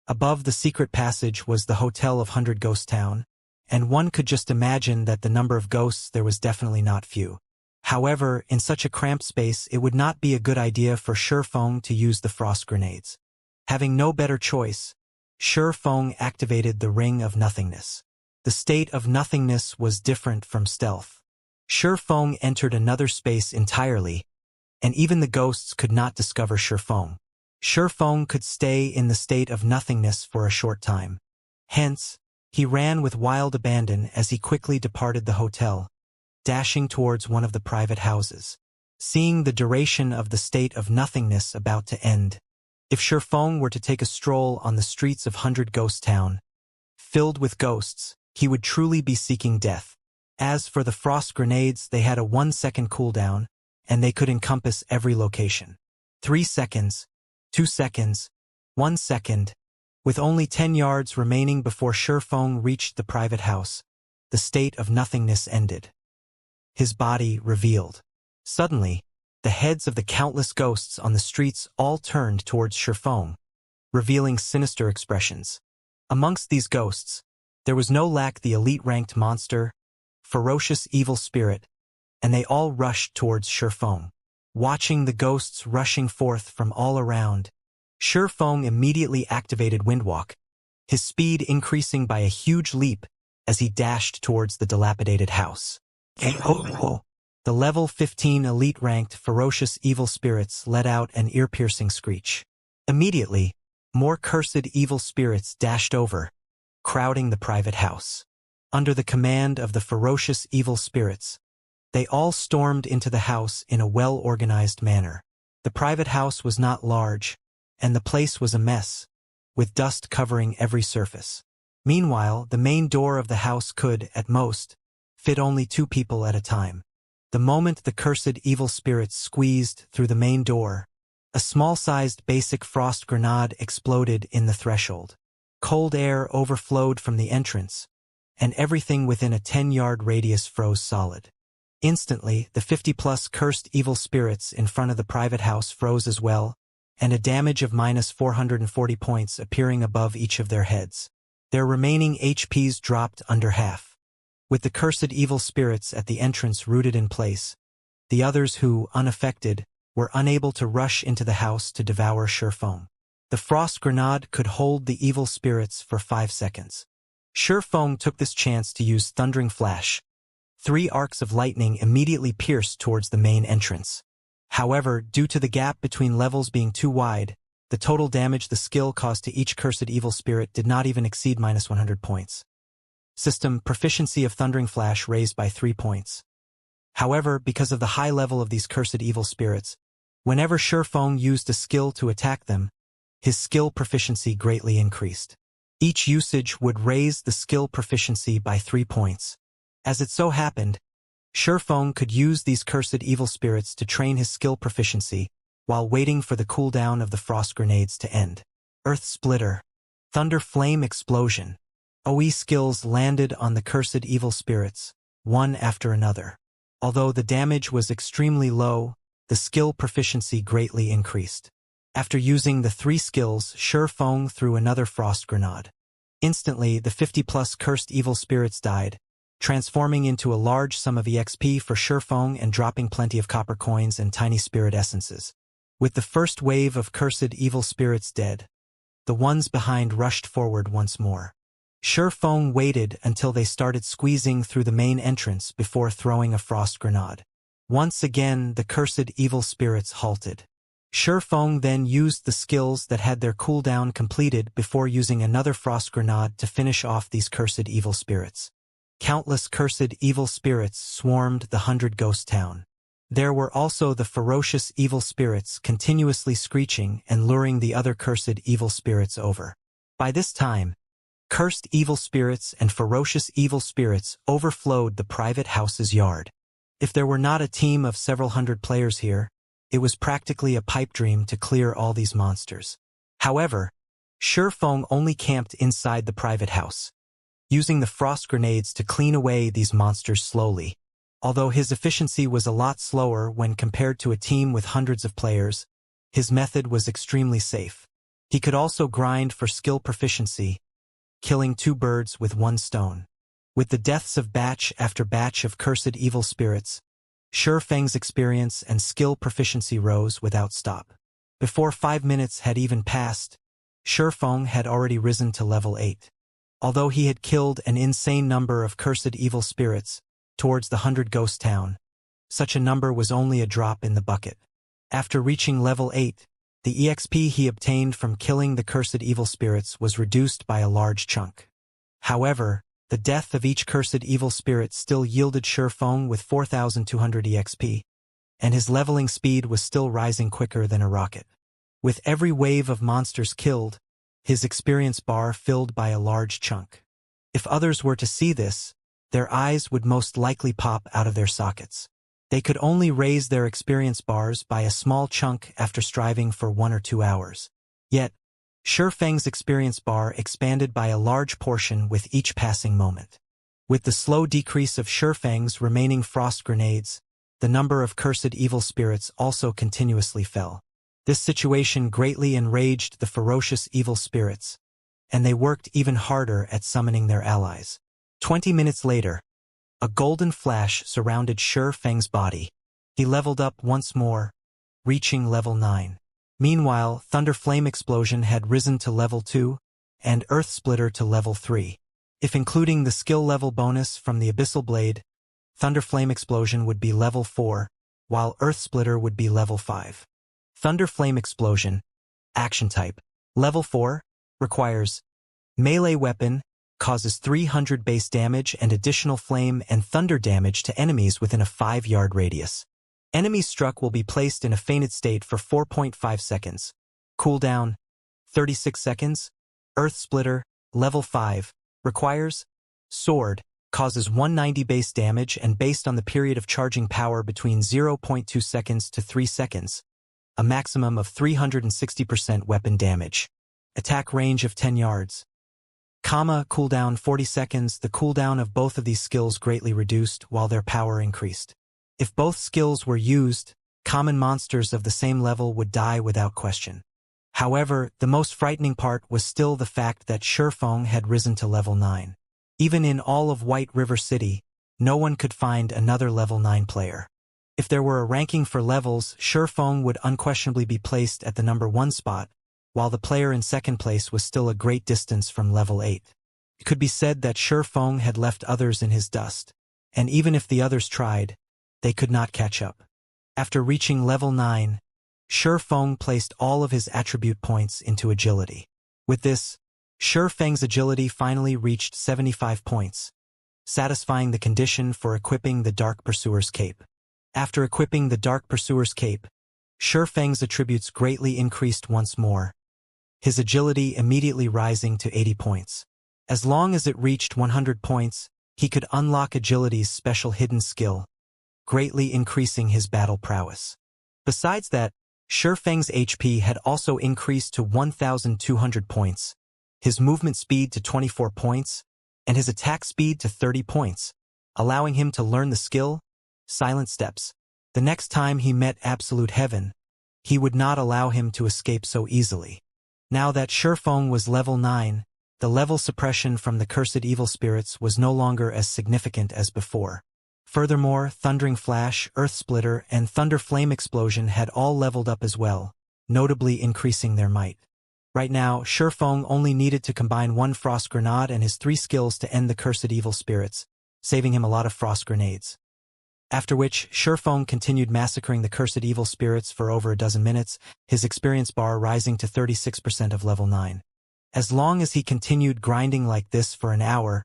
Above the secret passage was the Hotel of 100 Ghost Town, and one could just imagine that the number of ghosts there was definitely not few. However, in such a cramped space, it would not be a good idea for Shifeng to use the frost grenades. Having no better choice, Shifeng activated the Ring of Nothingness. The state of nothingness was different from stealth. Shifeng entered another space entirely, and even the ghosts could not discover Shifeng. Shifeng could stay in the state of nothingness for a short time. Hence, he ran with wild abandon as he quickly departed the hotel, dashing towards one of the private houses. Seeing the duration of the state of nothingness about to end, if Shifeng were to take a stroll on the streets of 100 Ghost Town, filled with ghosts, he would truly be seeking death. As for the frost grenades, they had a 1-second cooldown, and they could encompass every location. 3 seconds, 2 seconds, 1 second. With only 10 yards remaining before Shifeng reached the private house, the state of nothingness ended. His body revealed. Suddenly, the heads of the countless ghosts on the streets all turned towards Shifeng, revealing sinister expressions. Amongst these ghosts, there was no lack the elite-ranked monster, ferocious evil spirit, and they all rushed towards Shifeng. Watching the ghosts rushing forth from all around, Shifeng immediately activated Windwalk, his speed increasing by a huge leap as he dashed towards the dilapidated house. The level 15 elite-ranked ferocious evil spirits let out an ear-piercing screech. Immediately, more cursed evil spirits dashed over, crowding the private house. Under the command of the ferocious evil spirits, they all stormed into the house in a well-organized manner. The private house was not large, and the place was a mess, with dust covering every surface. Meanwhile, the main door of the house could, at most, fit only 2 people at a time. The moment the cursed evil spirits squeezed through the main door, a small-sized basic frost grenade exploded in the threshold. Cold air overflowed from the entrance, and everything within a 10-yard radius froze solid. Instantly, the 50-plus cursed evil spirits in front of the private house froze as well, and a damage of minus 440 points appearing above each of their heads. Their remaining HPs dropped under half. With the cursed evil spirits at the entrance rooted in place, the others who, unaffected, were unable to rush into the house to devour Shifeng. The frost grenade could hold the evil spirits for 5 seconds. Shifeng took this chance to use Thundering Flash. 3 arcs of lightning immediately pierced towards the main entrance. However, due to the gap between levels being too wide, the total damage the skill caused to each cursed evil spirit did not even exceed minus 100 points. System proficiency of Thundering Flash raised by 3 points. However, because of the high level of these cursed evil spirits, whenever Shifeng used a skill to attack them, his skill proficiency greatly increased. Each usage would raise the skill proficiency by 3 points. As it so happened, Shifeng could use these cursed evil spirits to train his skill proficiency while waiting for the cooldown of the frost grenades to end. Earth Splitter, Thunder Flame Explosion. OE skills landed on the cursed evil spirits, one after another. Although the damage was extremely low, the skill proficiency greatly increased. After using the 3 skills, Shifeng threw another frost grenade. Instantly, the 50+ cursed evil spirits died, transforming into a large sum of EXP for Shifeng and dropping plenty of copper coins and tiny spirit essences. With the first wave of cursed evil spirits dead, the ones behind rushed forward once more. Shifeng waited until they started squeezing through the main entrance before throwing a frost grenade. Once again, the cursed evil spirits halted. Shifeng then used the skills that had their cooldown completed before using another frost grenade to finish off these cursed evil spirits. Countless cursed evil spirits swarmed the 100 Ghost Town. There were also the ferocious evil spirits continuously screeching and luring the other cursed evil spirits over. By this time, cursed evil spirits and ferocious evil spirits overflowed the private house's yard. If there were not a team of several hundred players here, it was practically a pipe dream to clear all these monsters. However, Shifeng only camped inside the private house, using the frost grenades to clean away these monsters slowly. Although his efficiency was a lot slower when compared to a team with hundreds of players, his method was extremely safe. He could also grind for skill proficiency, killing 2 birds with 1 stone. With the deaths of batch after batch of cursed evil spirits, Shifeng's experience and skill proficiency rose without stop. Before 5 minutes had even passed, Shifeng had already risen to level 8. Although he had killed an insane number of cursed evil spirits towards the 100 Ghost Town, such a number was only a drop in the bucket. After reaching level 8, the EXP he obtained from killing the cursed evil spirits was reduced by a large chunk. However, the death of each cursed evil spirit still yielded Shifeng with 4,200 EXP, and his leveling speed was still rising quicker than a rocket. With every wave of monsters killed, his experience bar filled by a large chunk. If others were to see this, their eyes would most likely pop out of their sockets. They could only raise their experience bars by a small chunk after striving for 1 or 2 hours. Yet, Shifeng's experience bar expanded by a large portion with each passing moment. With the slow decrease of Shifeng's remaining frost grenades, the number of cursed evil spirits also continuously fell. This situation greatly enraged the ferocious evil spirits, and they worked even harder at summoning their allies. 20 minutes later, a golden flash surrounded Shifeng's body. He leveled up once more, reaching level 9. Meanwhile, Thunder Flame Explosion had risen to level 2, and Earth Splitter to level 3. If including the skill level bonus from the Abyssal Blade, Thunder Flame Explosion would be level 4, while Earth Splitter would be level 5. Thunder Flame Explosion, Action Type, level 4, requires melee weapon, causes 300 base damage and additional flame and thunder damage to enemies within a 5-yard radius. Enemies struck will be placed in a fainted state for 4.5 seconds. Cooldown, 36 seconds. Earth Splitter, level 5, requires sword, causes 190 base damage and based on the period of charging power between 0.2 seconds to 3 seconds, a maximum of 360% weapon damage. Attack range of 10 yards. Cooldown 40 seconds. The cooldown of both of these skills greatly reduced while their power increased. If both skills were used, common monsters of the same level would die without question. However, the most frightening part was still the fact that Shifeng had risen to level 9. Even in all of White River City, no one could find another level 9 player. If there were a ranking for levels, Shifeng would unquestionably be placed at the number 1 spot, while the player in second place was still a great distance from level 8. It could be said that Shifeng had left others in his dust, and even if the others tried, they could not catch up. After reaching level 9, Shifeng placed all of his attribute points into agility. With this, Shi Feng's agility finally reached 75 points, satisfying the condition for equipping the Dark Pursuer's cape. After equipping the Dark Pursuer's cape, Shi Feng's attributes greatly increased once more, his agility immediately rising to 80 points. As long as it reached 100 points, he could unlock agility's special hidden skill, greatly increasing his battle prowess. Besides that, Shi Feng's HP had also increased to 1,200 points, his movement speed to 24 points, and his attack speed to 30 points, allowing him to learn the skill, Silent Steps. The next time he met Absolute Heaven, he would not allow him to escape so easily. Now that Shi Feng was level 9, the level suppression from the cursed evil spirits was no longer as significant as before. Furthermore, Thundering Flash, Earth Splitter, and Thunder Flame Explosion had all leveled up as well, notably increasing their might. Right now, Shi Feng only needed to combine one Frost Grenade and his 3 skills to end the cursed evil spirits, saving him a lot of frost grenades. After which, Shi Feng continued massacring the cursed evil spirits for over a dozen minutes, his experience bar rising to 36% of level 9. As long as he continued grinding like this for an hour,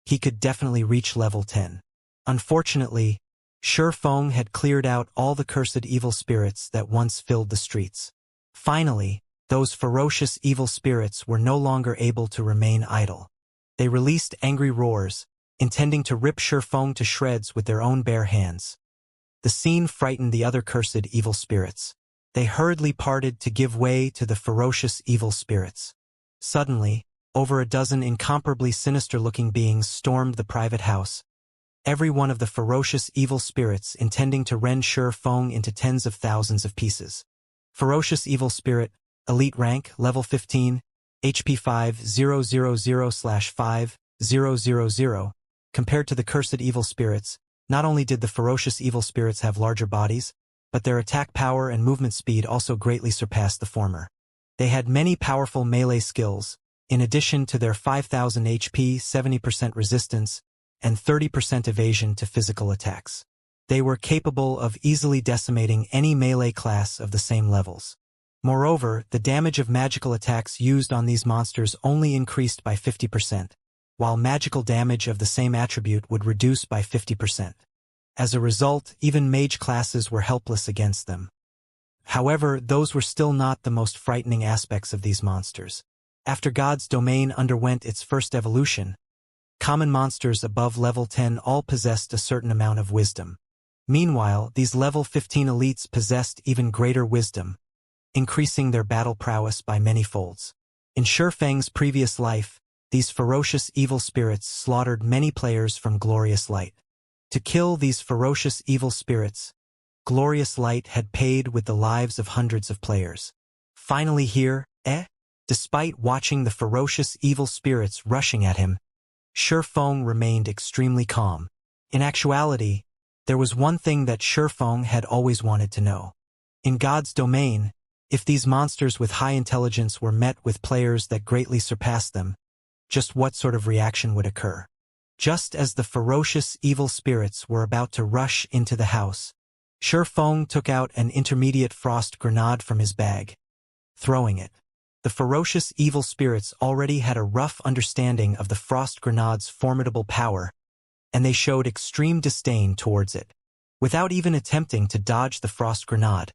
he could definitely reach level 10. Unfortunately, Shi Feng had cleared out all the cursed evil spirits that once filled the streets. Finally, those ferocious evil spirits were no longer able to remain idle. They released angry roars, intending to rip Shi Feng to shreds with their own bare hands. The scene frightened the other cursed evil spirits. They hurriedly parted to give way to the ferocious evil spirits. Suddenly, over a dozen incomparably sinister-looking beings stormed the private house, every one of the ferocious evil spirits intending to rend Shi Feng into tens of thousands of pieces. Ferocious evil spirit, elite rank, level 15, HP 5000/5000. Compared to the cursed evil spirits, not only did the ferocious evil spirits have larger bodies, but their attack power and movement speed also greatly surpassed the former. They had many powerful melee skills, in addition to their 5,000 HP, 70% resistance, and 30% evasion to physical attacks. They were capable of easily decimating any melee class of the same levels. Moreover, the damage of magical attacks used on these monsters only increased by 50%, while magical damage of the same attribute would reduce by 50%. As a result, even mage classes were helpless against them. However, those were still not the most frightening aspects of these monsters. After God's domain underwent its first evolution, common monsters above level 10 all possessed a certain amount of wisdom. Meanwhile, these level 15 elites possessed even greater wisdom, increasing their battle prowess by many folds. In Shi Feng's previous life, these ferocious evil spirits slaughtered many players from Glorious Light. To kill these ferocious evil spirits, Glorious Light had paid with the lives of hundreds of players. Finally here, despite watching the ferocious evil spirits rushing at him, Shi Feng remained extremely calm. In actuality, there was one thing that Shi Feng had always wanted to know. In God's domain, if these monsters with high intelligence were met with players that greatly surpassed them, just what sort of reaction would occur? Just as the ferocious evil spirits were about to rush into the house, Shi Feng took out an intermediate frost grenade from his bag, throwing it. The ferocious evil spirits already had a rough understanding of the frost grenade's formidable power, and they showed extreme disdain towards it. Without even attempting to dodge the frost grenade,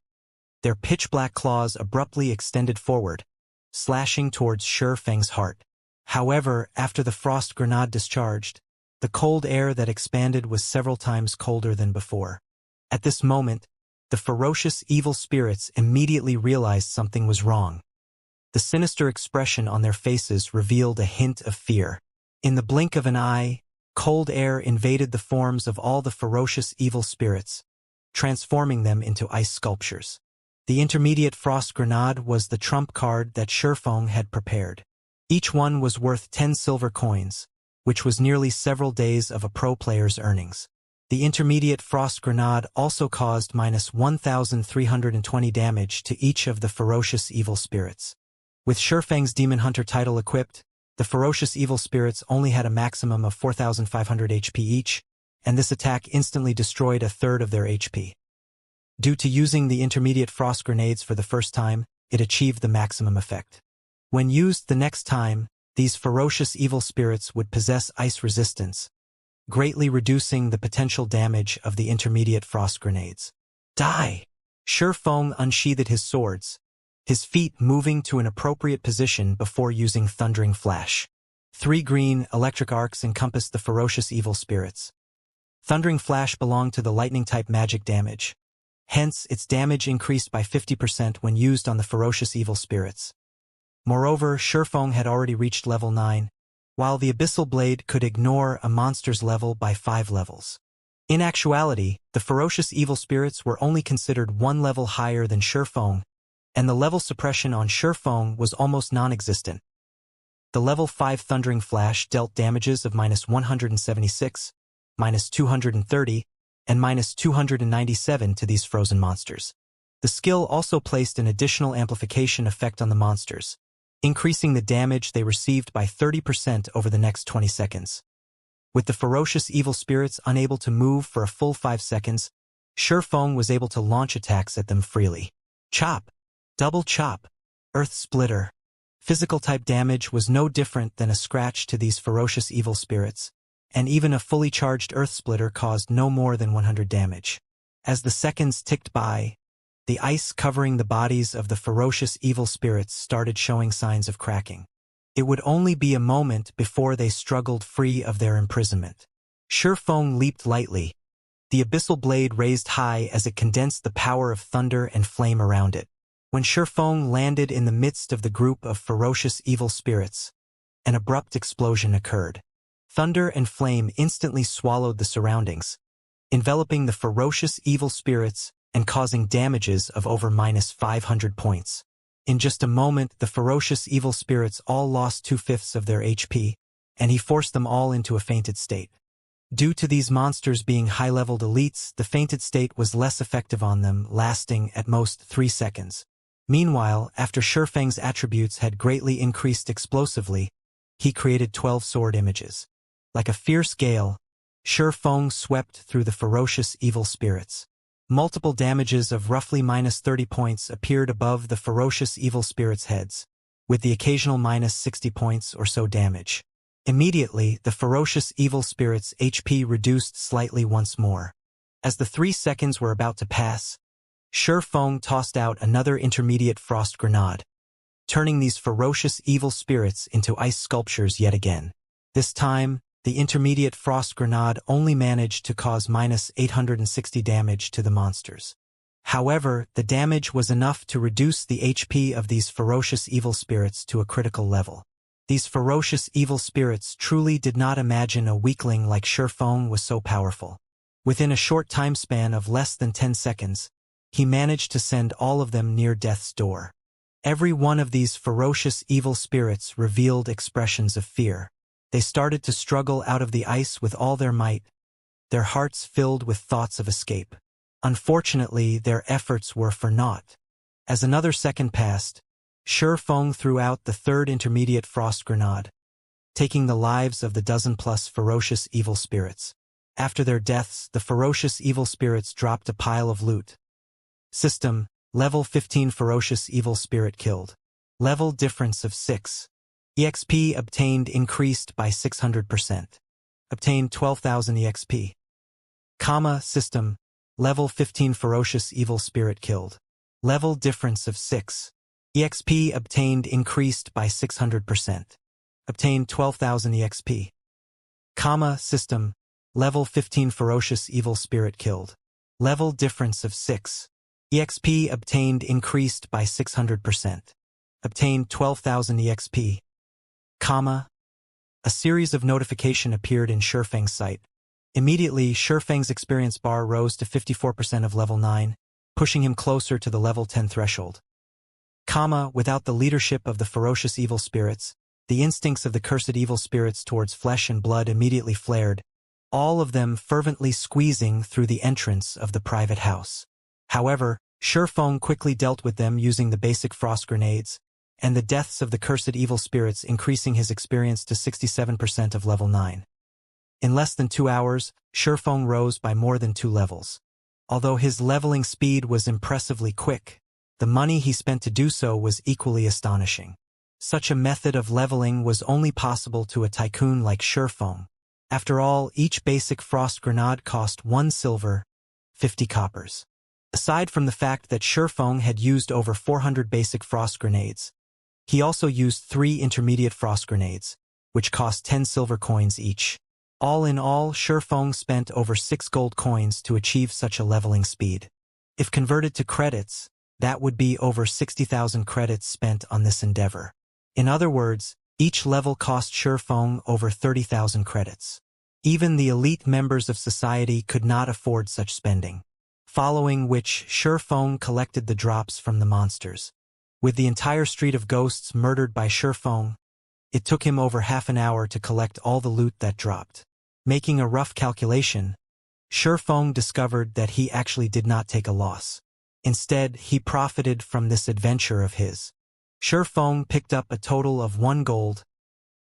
their pitch-black claws abruptly extended forward, slashing towards Shi Feng's heart. However, after the frost grenade discharged, the cold air that expanded was several times colder than before. At this moment, the ferocious evil spirits immediately realized something was wrong. The sinister expression on their faces revealed a hint of fear. In the blink of an eye, cold air invaded the forms of all the ferocious evil spirits, transforming them into ice sculptures. The intermediate frost grenade was the trump card that Shi Feng had prepared. Each one was worth 10 silver coins, which was nearly several days of a pro player's earnings. The intermediate frost grenade also caused minus 1,320 damage to each of the ferocious evil spirits. With Shi Feng's Demon Hunter title equipped, the ferocious evil spirits only had a maximum of 4,500 HP each, and this attack instantly destroyed a third of their HP. Due to using the intermediate frost grenades for the first time, it achieved the maximum effect. When used the next time, these ferocious evil spirits would possess ice resistance, greatly reducing the potential damage of the intermediate frost grenades. Die! Feng unsheathed his swords, his feet moving to an appropriate position before using Thundering Flash. 3 green, electric arcs encompassed the ferocious evil spirits. Thundering Flash belonged to the lightning-type magic damage. Hence, its damage increased by 50% when used on the ferocious evil spirits. Moreover, Feng had already reached level 9, while the Abyssal Blade could ignore a monster's level by 5 levels. In actuality, the ferocious evil spirits were only considered 1 level higher than Feng, and the level suppression on Feng was almost non-existent. The level 5 Thundering Flash dealt damages of -176, -230, and -297 to these frozen monsters. The skill also placed an additional amplification effect on the monsters, increasing the damage they received by 30% over the next 20 seconds. With the ferocious evil spirits unable to move for a full 5 seconds, Feng was able to launch attacks at them freely. Chop! Double chop! Earth Splitter! Physical-type damage was no different than a scratch to these ferocious evil spirits, and even a fully charged Earth Splitter caused no more than 100 damage. As the seconds ticked by, the ice covering the bodies of the ferocious evil spirits started showing signs of cracking. It would only be a moment before they struggled free of their imprisonment. Feng leaped lightly, the Abyssal Blade raised high as it condensed the power of thunder and flame around it. When Feng landed in the midst of the group of ferocious evil spirits, an abrupt explosion occurred. Thunder and flame instantly swallowed the surroundings, enveloping the ferocious evil spirits and causing damages of over -500 points. In just a moment, the ferocious evil spirits all lost 2/5 of their HP, and he forced them all into a fainted state. Due to these monsters being high-leveled elites, the fainted state was less effective on them, lasting at most 3 seconds. Meanwhile, after Feng's attributes had greatly increased explosively, he created 12 sword images. Like a fierce gale, Feng swept through the ferocious evil spirits. Multiple damages of roughly -30 points appeared above the ferocious evil spirits' heads, with the occasional -60 points or so damage. Immediately, the ferocious evil spirits' HP reduced slightly once more. As the 3 seconds were about to pass, Feng tossed out another intermediate frost grenade, turning these ferocious evil spirits into ice sculptures yet again. This time, the intermediate frost grenade only managed to cause -860 damage to the monsters. However, the damage was enough to reduce the HP of these ferocious evil spirits to a critical level. These ferocious evil spirits truly did not imagine a weakling like Feng was so powerful. Within a short time span of less than 10 seconds, he managed to send all of them near death's door. Every one of these ferocious evil spirits revealed expressions of fear. They started to struggle out of the ice with all their might, their hearts filled with thoughts of escape. Unfortunately, their efforts were for naught. As another second passed, Feng threw out the 3rd intermediate frost grenade, taking the lives of the dozen-plus ferocious evil spirits. After their deaths, the ferocious evil spirits dropped a pile of loot. System: Level 15 Ferocious Evil Spirit killed. Level difference of 6. EXP obtained increased by 600%. Obtained 12,000 EXP. System: Level 15 Ferocious Evil Spirit killed. Level difference of 6. EXP obtained increased by 600%. Obtained 12,000 EXP. System: Level 15 Ferocious Evil Spirit killed. Level difference of 6. EXP obtained increased by 600%. Obtained 12,000 EXP. A series of notification appeared in Feng's sight. Immediately, Feng's experience bar rose to 54% of level 9, pushing him closer to the level 10 threshold. Without the leadership of the ferocious evil spirits, the instincts of the cursed evil spirits towards flesh and blood immediately flared, all of them fervently squeezing through the entrance of the private house. However, Feng quickly dealt with them using the basic frost grenades, and the deaths of the cursed evil spirits increasing his experience to 67% of level 9. In less than 2 hours, Feng rose by more than 2 levels. Although his leveling speed was impressively quick, the money he spent to do so was equally astonishing. Such a method of leveling was only possible to a tycoon like Sherfong. After all, each basic frost grenade cost 1 silver, 50 coppers. Aside from the fact that Sherfong had used over 400 basic frost grenades, he also used 3 intermediate frost grenades, which cost 10 silver coins each. All in all, Sherfong spent over 6 gold coins to achieve such a leveling speed. If converted to credits, that would be over 60,000 credits spent on this endeavor. In other words, each level cost Sherfong over 30,000 credits. Even the elite members of society could not afford such spending. Following which, Sherfong collected the drops from the monsters. With the entire street of ghosts murdered by Sherfong, it took him over half an hour to collect all the loot that dropped. Making a rough calculation, Sherfong discovered that he actually did not take a loss. Instead, he profited from this adventure of his. Sherfong picked up a total of 1 gold,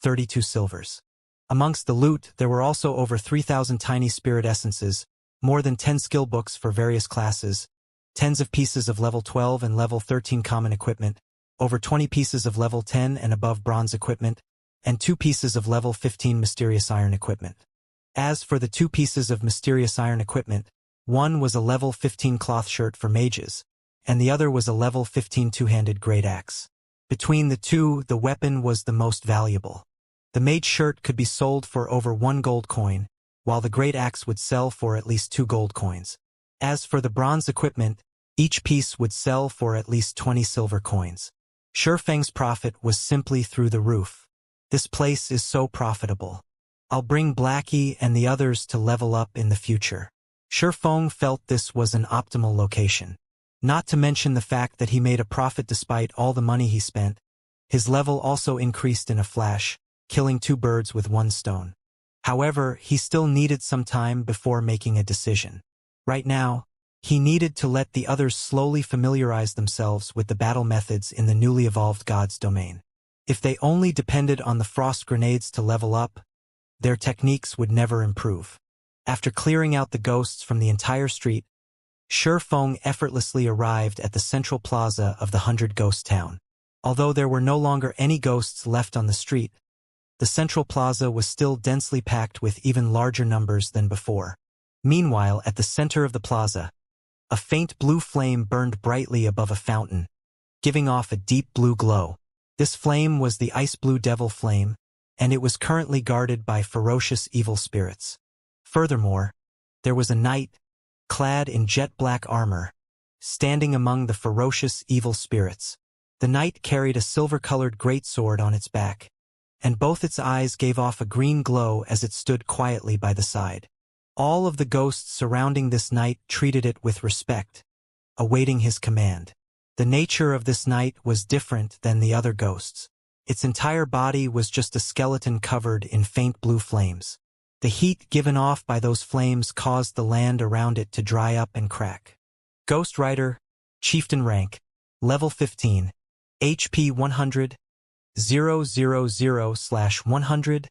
32 silvers. Amongst the loot, there were also over 3,000 tiny spirit essences, more than 10 skill books for various classes, tens of pieces of level 12 and level 13 common equipment, over 20 pieces of level 10 and above bronze equipment, and 2 pieces of level 15 mysterious iron equipment. As for the 2 pieces of mysterious iron equipment, one was a level 15 cloth shirt for mages, and the other was a level 15 two-handed great axe. Between the two, the weapon was the most valuable. The mage shirt could be sold for over 1 gold coin, while the great axe would sell for at least 2 gold coins. As for the bronze equipment, each piece would sell for at least 20 silver coins. Sherfang's profit was simply through the roof. This place is so profitable. I'll bring Blackie and the others to level up in the future. Sherfong felt this was an optimal location. Not to mention the fact that he made a profit despite all the money he spent. His level also increased in a flash, killing 2 birds with 1 stone. However, he still needed some time before making a decision. Right now, he needed to let the others slowly familiarize themselves with the battle methods in the newly evolved God's domain. If they only depended on the frost grenades to level up, their techniques would never improve. After clearing out the ghosts from the entire street, Sherfong effortlessly arrived at the central plaza of the 100-ghost town. Although there were no longer any ghosts left on the street, the central plaza was still densely packed with even larger numbers than before. Meanwhile, at the center of the plaza, a faint blue flame burned brightly above a fountain, giving off a deep blue glow. This flame was the ice blue devil flame, and it was currently guarded by ferocious evil spirits. Furthermore, there was a knight, clad in jet-black armor, standing among the ferocious evil spirits. The knight carried a silver-colored greatsword on its back, and both its eyes gave off a green glow as it stood quietly by the side. All of the ghosts surrounding this knight treated it with respect, awaiting his command. The nature of this knight was different than the other ghosts. Its entire body was just a skeleton covered in faint blue flames. The heat given off by those flames caused the land around it to dry up and crack. Ghost Rider, Chieftain rank, level 15, HP 100, 000/100,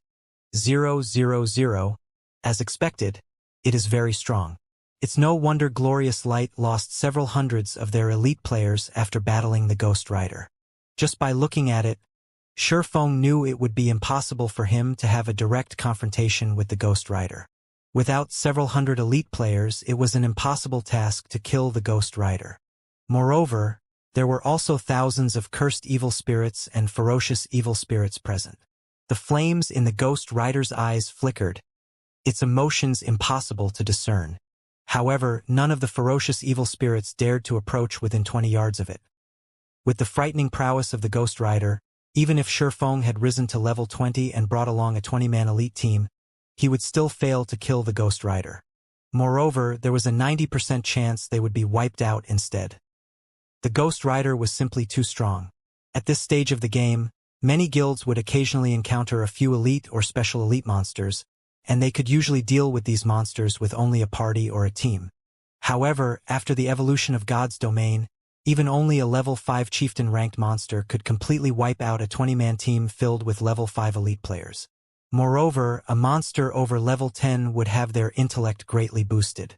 000. As expected, it is very strong. It's no wonder Glorious Light lost several hundreds of their elite players after battling the Ghost Rider. Just by looking at it, Sherfong knew it would be impossible for him to have a direct confrontation with the Ghost Rider. Without several hundred elite players, it was an impossible task to kill the Ghost Rider. Moreover, there were also thousands of cursed evil spirits and ferocious evil spirits present. The flames in the Ghost Rider's eyes flickered, its emotions impossible to discern. However, none of the ferocious evil spirits dared to approach within 20 yards of it. With the frightening prowess of the Ghost Rider, even if Sherfong had risen to level 20 and brought along a 20-man elite team, he would still fail to kill the Ghost Rider. Moreover, there was a 90% chance they would be wiped out instead. The Ghost Rider was simply too strong. At this stage of the game, many guilds would occasionally encounter a few elite or special elite monsters, and they could usually deal with these monsters with only a party or a team. However, after the evolution of God's domain, even only a level 5 chieftain-ranked monster could completely wipe out a 20-man team filled with level 5 elite players. Moreover, a monster over level 10 would have their intellect greatly boosted.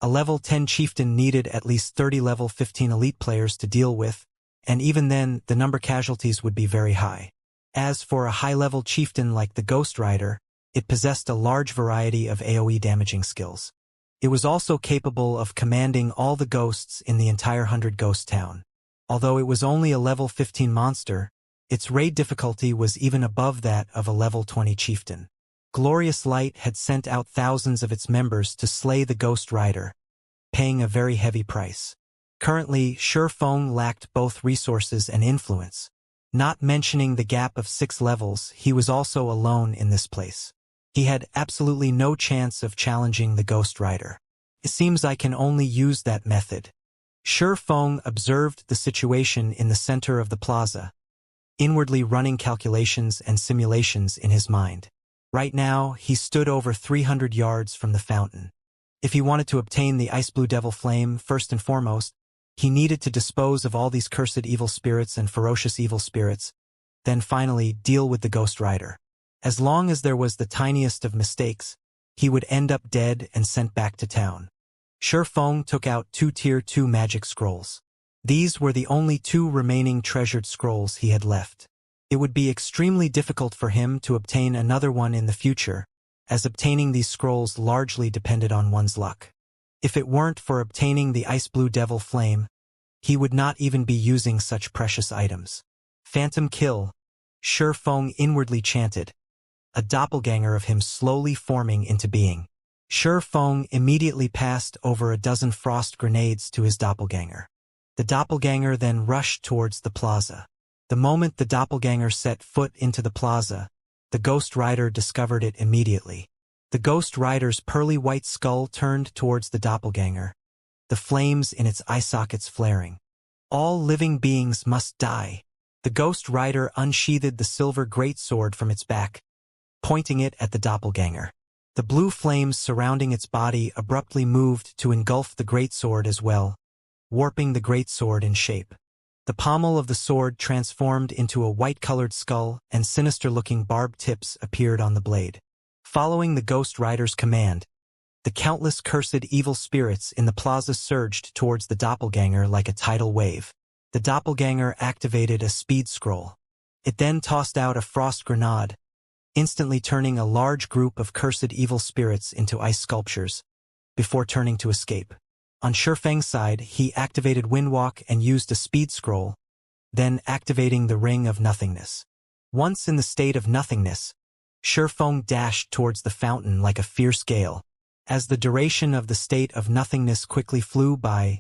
A level 10 chieftain needed at least 30 level 15 elite players to deal with, and even then, the number casualties would be very high. As for a high-level chieftain like the Ghost Rider, it possessed a large variety of AoE damaging skills. It was also capable of commanding all the ghosts in the entire 100 Ghost Town. Although it was only a level 15 monster, its raid difficulty was even above that of a level 20 chieftain. Glorious Light had sent out thousands of its members to slay the Ghost Rider, paying a very heavy price. Currently, Shi Feng lacked both resources and influence. Not mentioning the gap of 6 levels, he was also alone in this place. He had absolutely no chance of challenging the Ghost Rider. It seems I can only use that method. Shi Feng observed the situation in the center of the plaza, inwardly running calculations and simulations in his mind. Right now, he stood over 300 yards from the fountain. If he wanted to obtain the Ice Blue Devil Flame, first and foremost, he needed to dispose of all these cursed evil spirits and ferocious evil spirits, then finally deal with the Ghost Rider. As long as there was the tiniest of mistakes, he would end up dead and sent back to town. Shi Feng took out 2 Tier 2 magic scrolls. These were the only 2 remaining treasured scrolls he had left. It would be extremely difficult for him to obtain another one in the future, as obtaining these scrolls largely depended on one's luck. If it weren't for obtaining the Ice Blue Devil Flame, he would not even be using such precious items. Phantom kill, Shi Feng inwardly chanted, a doppelganger of him slowly forming into being. Shi Feng immediately passed over a dozen frost grenades to his doppelganger. The doppelganger then rushed towards the plaza. The moment the doppelganger set foot into the plaza, the Ghost Rider discovered it immediately. The Ghost Rider's pearly white skull turned towards the doppelganger, the flames in its eye sockets flaring. All living beings must die. The Ghost Rider unsheathed the silver greatsword from its back, pointing it at the doppelganger. The blue flames surrounding its body abruptly moved to engulf the greatsword as well, warping the greatsword in shape. The pommel of the sword transformed into a white-colored skull, and sinister-looking barbed tips appeared on the blade. Following the Ghost Rider's command, the countless cursed evil spirits in the plaza surged towards the doppelganger like a tidal wave. The doppelganger activated a speed scroll. It then tossed out a frost grenade, instantly turning a large group of cursed evil spirits into ice sculptures, before turning to escape. On Shi Feng's side, he activated Windwalk and used a speed scroll, then activating the Ring of Nothingness. Once in the state of nothingness, Shi Feng dashed towards the fountain like a fierce gale. As the duration of the state of nothingness quickly flew by,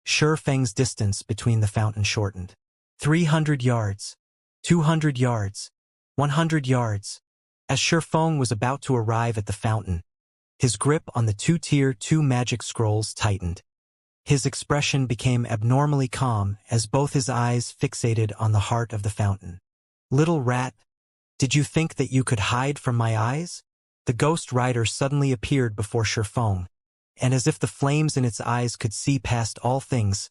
Shi Feng's distance between the fountain shortened. 300 yards, 200 yards, 100 yards. As Shi Feng was about to arrive at the fountain, his grip on the 2 Tier 2 magic scrolls tightened. His expression became abnormally calm as both his eyes fixated on the heart of the fountain. Little rat, did you think that you could hide from my eyes? The Ghost Rider suddenly appeared before Shi Feng, and as if the flames in its eyes could see past all things,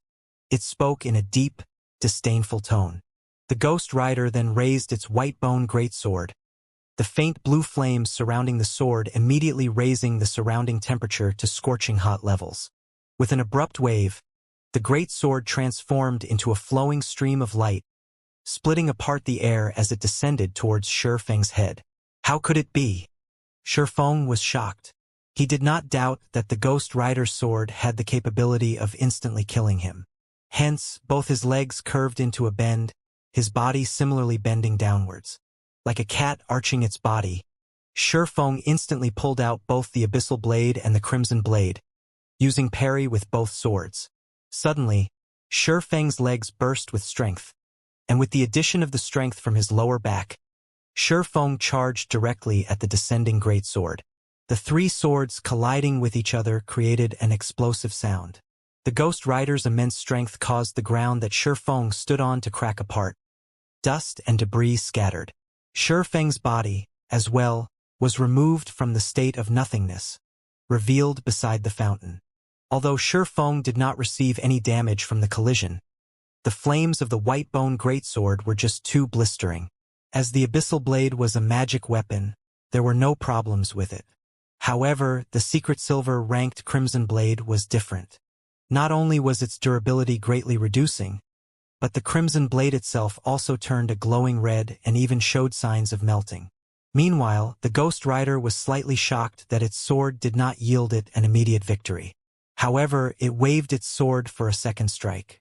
it spoke in a deep, disdainful tone. The Ghost Rider then raised its white bone greatsword, the faint blue flames surrounding the sword immediately raising the surrounding temperature to scorching hot levels. With an abrupt wave, the great sword transformed into a flowing stream of light, splitting apart the air as it descended towards Shi Feng's head. How could it be? Shi Feng was shocked. He did not doubt that the Ghost Rider's sword had the capability of instantly killing him. Hence, both his legs curved into a bend, his body similarly bending downwards. Like a cat arching its body, Shi Feng instantly pulled out both the Abyssal Blade and the Crimson Blade, using parry with both swords. Suddenly, Shi Feng's legs burst with strength, and with the addition of the strength from his lower back, Shi Feng charged directly at the descending greatsword. The 3 swords colliding with each other created an explosive sound. The Ghost Rider's immense strength caused the ground that Shi Feng stood on to crack apart. Dust and debris scattered. Shi Feng's body, as well, was removed from the state of nothingness, revealed beside the fountain. Although Shi Feng did not receive any damage from the collision, the flames of the white bone greatsword were just too blistering. As the Abyssal Blade was a magic weapon, there were no problems with it. However, the secret silver ranked Crimson Blade was different. Not only was its durability greatly reducing, but the crimson blade itself also turned a glowing red and even showed signs of melting. Meanwhile, the Ghost Rider was slightly shocked that its sword did not yield it an immediate victory. However, it waved its sword for a second strike.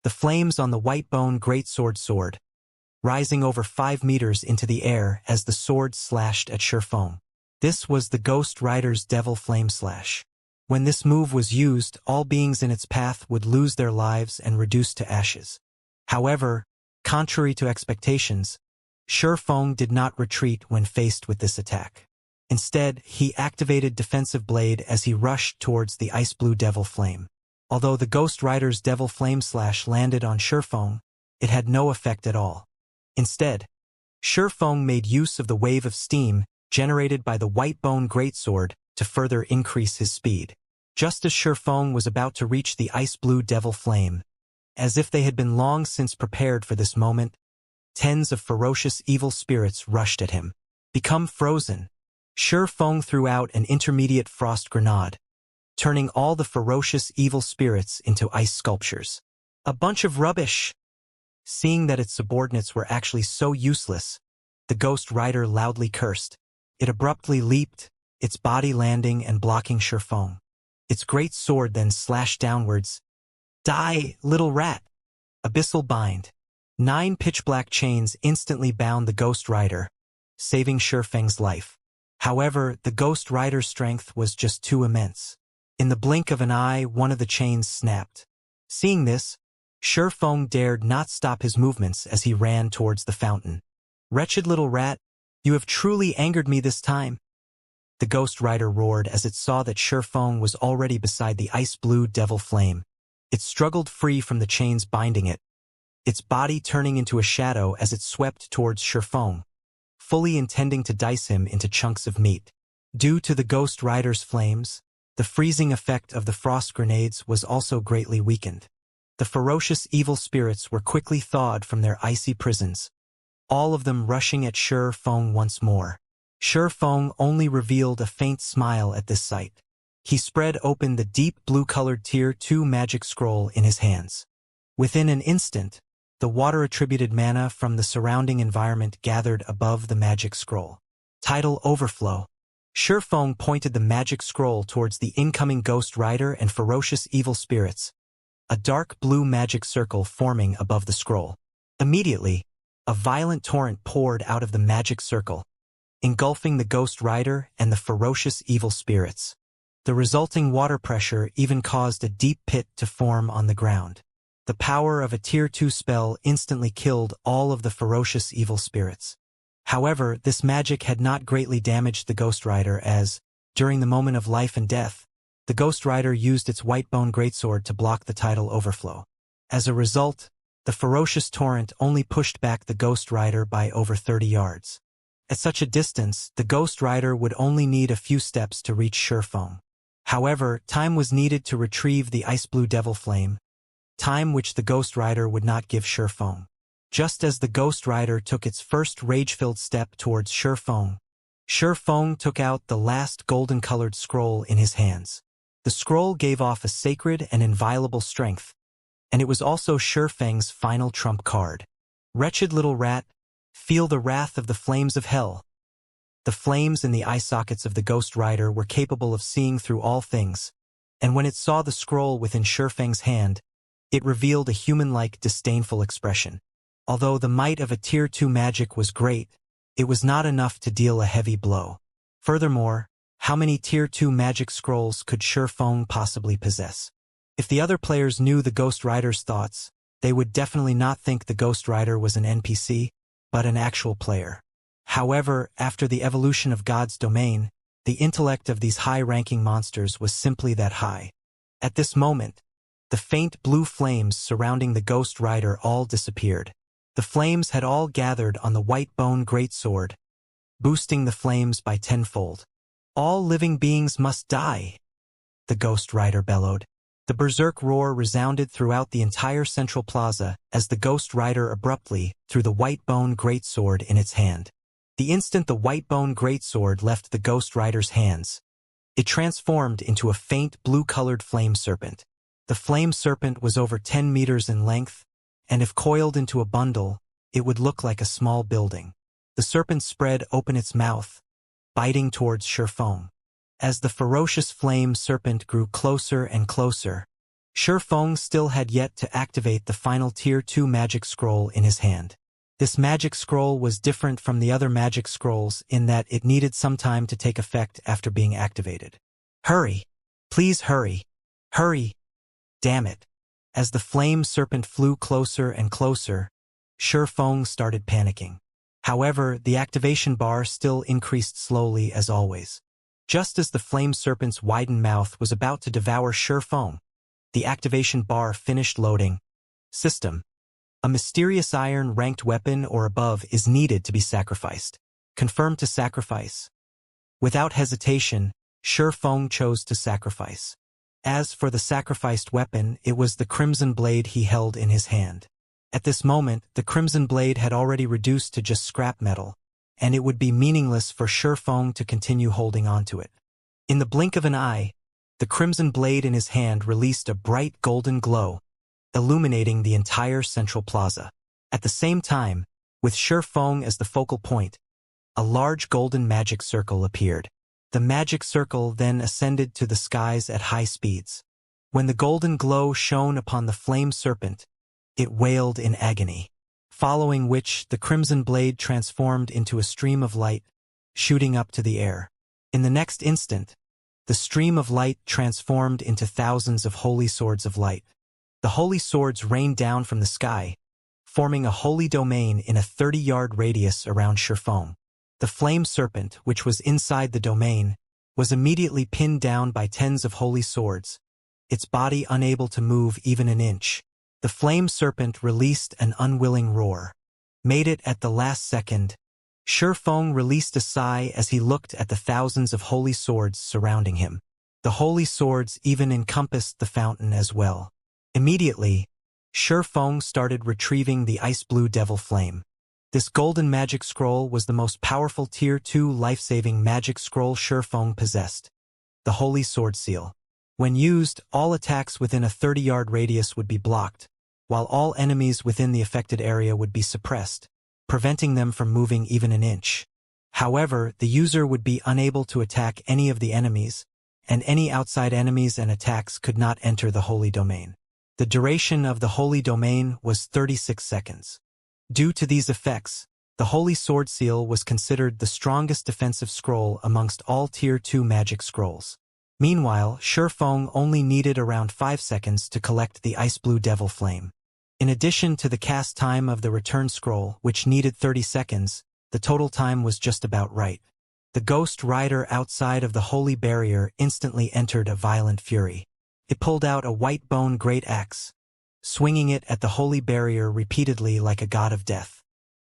The flames on the white bone greatsword soared, rising over 5 meters into the air as the sword slashed at Shurfeng. This was the Ghost Rider's Devil Flame Slash. When this move was used, all beings in its path would lose their lives and reduce to ashes. However, contrary to expectations, Shurfeng did not retreat when faced with this attack. Instead, he activated Defensive Blade as he rushed towards the ice blue Devil Flame. Although the Ghost Rider's Devil Flame Slash landed on Shurfeng, it had no effect at all. Instead, Shurfeng made use of the wave of steam generated by the white bone greatsword to further increase his speed. Just as Shurfeng was about to reach the ice blue Devil Flame, as if they had been long since prepared for this moment, tens of ferocious evil spirits rushed at him. Become frozen. Shurfeng threw out an intermediate frost grenade, turning all the ferocious evil spirits into ice sculptures. A bunch of rubbish! Seeing that its subordinates were actually so useless, the Ghost Rider loudly cursed. It abruptly leaped, its body landing and blocking Shurfeng. Its great sword then slashed downwards. Die, little rat! Abyssal Bind. 9 pitch-black chains instantly bound the Ghost Rider, saving Shurfeng's life. However, the Ghost Rider's strength was just too immense. In the blink of an eye, one of the chains snapped. Seeing this, Shurfeng dared not stop his movements as he ran towards the fountain. Wretched little rat, you have truly angered me this time. The Ghost Rider roared as it saw that Shurfeng was already beside the ice blue Devil Flame. It struggled free from the chains binding it, its body turning into a shadow as it swept towards Shurfeng, fully intending to dice him into chunks of meat. Due to the Ghost Rider's flames, the freezing effect of the frost grenades was also greatly weakened. The ferocious evil spirits were quickly thawed from their icy prisons, all of them rushing at Shurfeng once more. Shurfeng only revealed a faint smile at this sight. He spread open the deep blue-colored Tier 2 magic scroll in his hands. Within an instant, the water-attributed mana from the surrounding environment gathered above the magic scroll. Tidal Overflow. Shurfeng pointed the magic scroll towards the incoming Ghost Rider and ferocious evil spirits, a dark blue magic circle forming above the scroll. Immediately, a violent torrent poured out of the magic circle, engulfing the Ghost Rider and the ferocious evil spirits. The resulting water pressure even caused a deep pit to form on the ground. The power of a Tier 2 spell instantly killed all of the ferocious evil spirits. However, this magic had not greatly damaged the Ghost Rider as, during the moment of life and death, the Ghost Rider used its white-bone greatsword to block the tidal overflow. As a result, the ferocious torrent only pushed back the Ghost Rider by over 30 yards. At such a distance, the Ghost Rider would only need a few steps to reach Shurfeng. However, time was needed to retrieve the ice blue Devil Flame, time which the Ghost Rider would not give Shurfeng. Just as the Ghost Rider took its first rage-filled step towards Shurfeng, Shurfeng took out the last golden-colored scroll in his hands. The scroll gave off a sacred and inviolable strength, and it was also Shurfeng's final trump card. Wretched little rat, feel the wrath of the flames of hell. The flames in the eye sockets of the Ghost Rider were capable of seeing through all things, and when it saw the scroll within Shurfeng's hand, it revealed a human-like disdainful expression. Although the might of a Tier 2 magic was great, it was not enough to deal a heavy blow. Furthermore, how many Tier 2 magic scrolls could Shurfeng possibly possess? If the other players knew the Ghost Rider's thoughts, they would definitely not think the Ghost Rider was an NPC, but an actual player. However, after the evolution of God's domain, the intellect of these high-ranking monsters was simply that high. At this moment, the faint blue flames surrounding the Ghost Rider all disappeared. The flames had all gathered on the white-bone greatsword, boosting the flames by tenfold. All living beings must die, the Ghost Rider bellowed. The berserk roar resounded throughout the entire central plaza as the Ghost Rider abruptly threw the white-bone greatsword in its hand. The instant the white-bone greatsword left the Ghost Rider's hands, it transformed into a faint blue-colored flame serpent. The flame serpent was over 10 meters in length and if coiled into a bundle, it would look like a small building. The serpent spread open its mouth, biting towards Shifeng. As the ferocious flame serpent grew closer and closer, Shifeng still had yet to activate the final Tier 2 magic scroll in his hand. This magic scroll was different from the other magic scrolls in that it needed some time to take effect after being activated. Hurry! Please hurry! Hurry! Damn it! As the flame serpent flew closer and closer, Shifeng started panicking. However, the activation bar still increased slowly as always. Just as the flame serpent's widened mouth was about to devour Shifeng, the activation bar finished loading. System. A mysterious iron-ranked weapon or above is needed to be sacrificed. Confirm to sacrifice. Without hesitation, Shifeng chose to sacrifice. As for the sacrificed weapon, it was the crimson blade he held in his hand. At this moment, the crimson blade had already reduced to just scrap metal, and it would be meaningless for Shifeng to continue holding onto it. In the blink of an eye, the crimson blade in his hand released a bright golden glow, illuminating the entire central plaza. At the same time, with Shifeng as the focal point, a large golden magic circle appeared. The magic circle then ascended to the skies at high speeds. When the golden glow shone upon the flame serpent, it wailed in agony, following which the crimson blade transformed into a stream of light, shooting up to the air. In the next instant, the stream of light transformed into thousands of holy swords of light. The holy swords rained down from the sky, forming a holy domain in a 30-yard radius around Shifeng. The flame serpent, which was inside the domain, was immediately pinned down by tens of holy swords, its body unable to move even an inch. The flame serpent released an unwilling roar. Made it at the last second. Shifeng released a sigh as he looked at the thousands of holy swords surrounding him. The holy swords even encompassed the fountain as well. Immediately, Shifeng started retrieving the ice-blue devil flame. This golden magic scroll was the most powerful Tier 2 life-saving magic scroll Shifeng possessed. The Holy Sword Seal. When used, all attacks within a 30-yard radius would be blocked, while all enemies within the affected area would be suppressed, preventing them from moving even an inch. However, the user would be unable to attack any of the enemies, and any outside enemies and attacks could not enter the Holy Domain. The duration of the Holy Domain was 36 seconds. Due to these effects, the Holy Sword Seal was considered the strongest defensive scroll amongst all Tier 2 magic scrolls. Meanwhile, Shifeng only needed around 5 seconds to collect the ice-blue devil flame. In addition to the cast time of the return scroll, which needed 30 seconds, the total time was just about right. The Ghost Rider outside of the Holy Barrier instantly entered a violent fury. It pulled out a white bone great axe, swinging it at the Holy Barrier repeatedly like a god of death.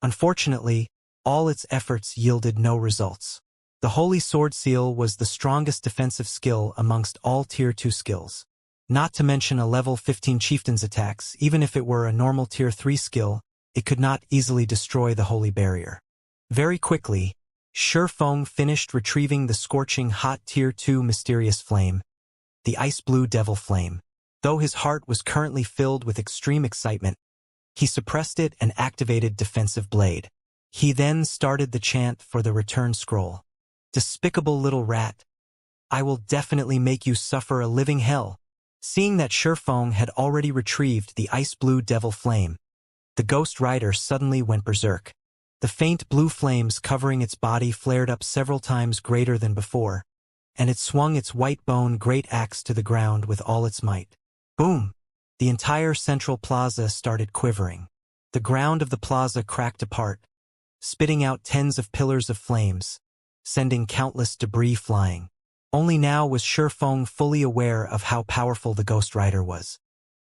Unfortunately, all its efforts yielded no results. The Holy Sword Seal was the strongest defensive skill amongst all Tier 2 skills. Not to mention a level 15 chieftain's attacks, even if it were a normal Tier 3 skill, it could not easily destroy the Holy Barrier. Very quickly, Shifeng finished retrieving the scorching hot Tier 2 mysterious flame, the ice-blue devil flame. Though his heart was currently filled with extreme excitement, he suppressed it and activated Defensive Blade. He then started the chant for the return scroll. Despicable little rat. I will definitely make you suffer a living hell. Seeing that Shifeng had already retrieved the ice-blue devil flame, the Ghost Rider suddenly went berserk. The faint blue flames covering its body flared up several times greater than before, and it swung its white bone great axe to the ground with all its might. Boom! The entire central plaza started quivering. The ground of the plaza cracked apart, spitting out tens of pillars of flames, sending countless debris flying. Only now was Shifeng fully aware of how powerful the Ghost Rider was.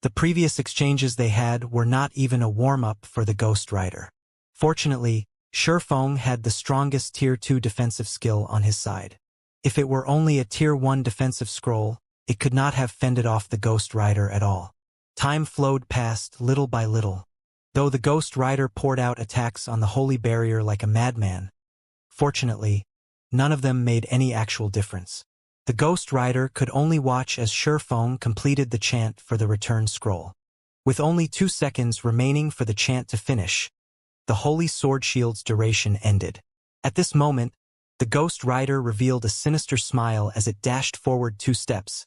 The previous exchanges they had were not even a warm-up for the Ghost Rider. Fortunately, Shifeng had the strongest Tier 2 defensive skill on his side. If it were only a Tier 1 defensive scroll, it could not have fended off the Ghost Rider at all. Time flowed past little by little. Though the Ghost Rider poured out attacks on the Holy Barrier like a madman, fortunately, none of them made any actual difference. The Ghost Rider could only watch as Shifeng completed the chant for the return scroll. With only 2 seconds remaining for the chant to finish, the Holy Sword Shield's duration ended. At this moment, the Ghost Rider revealed a sinister smile as it dashed forward 2 steps,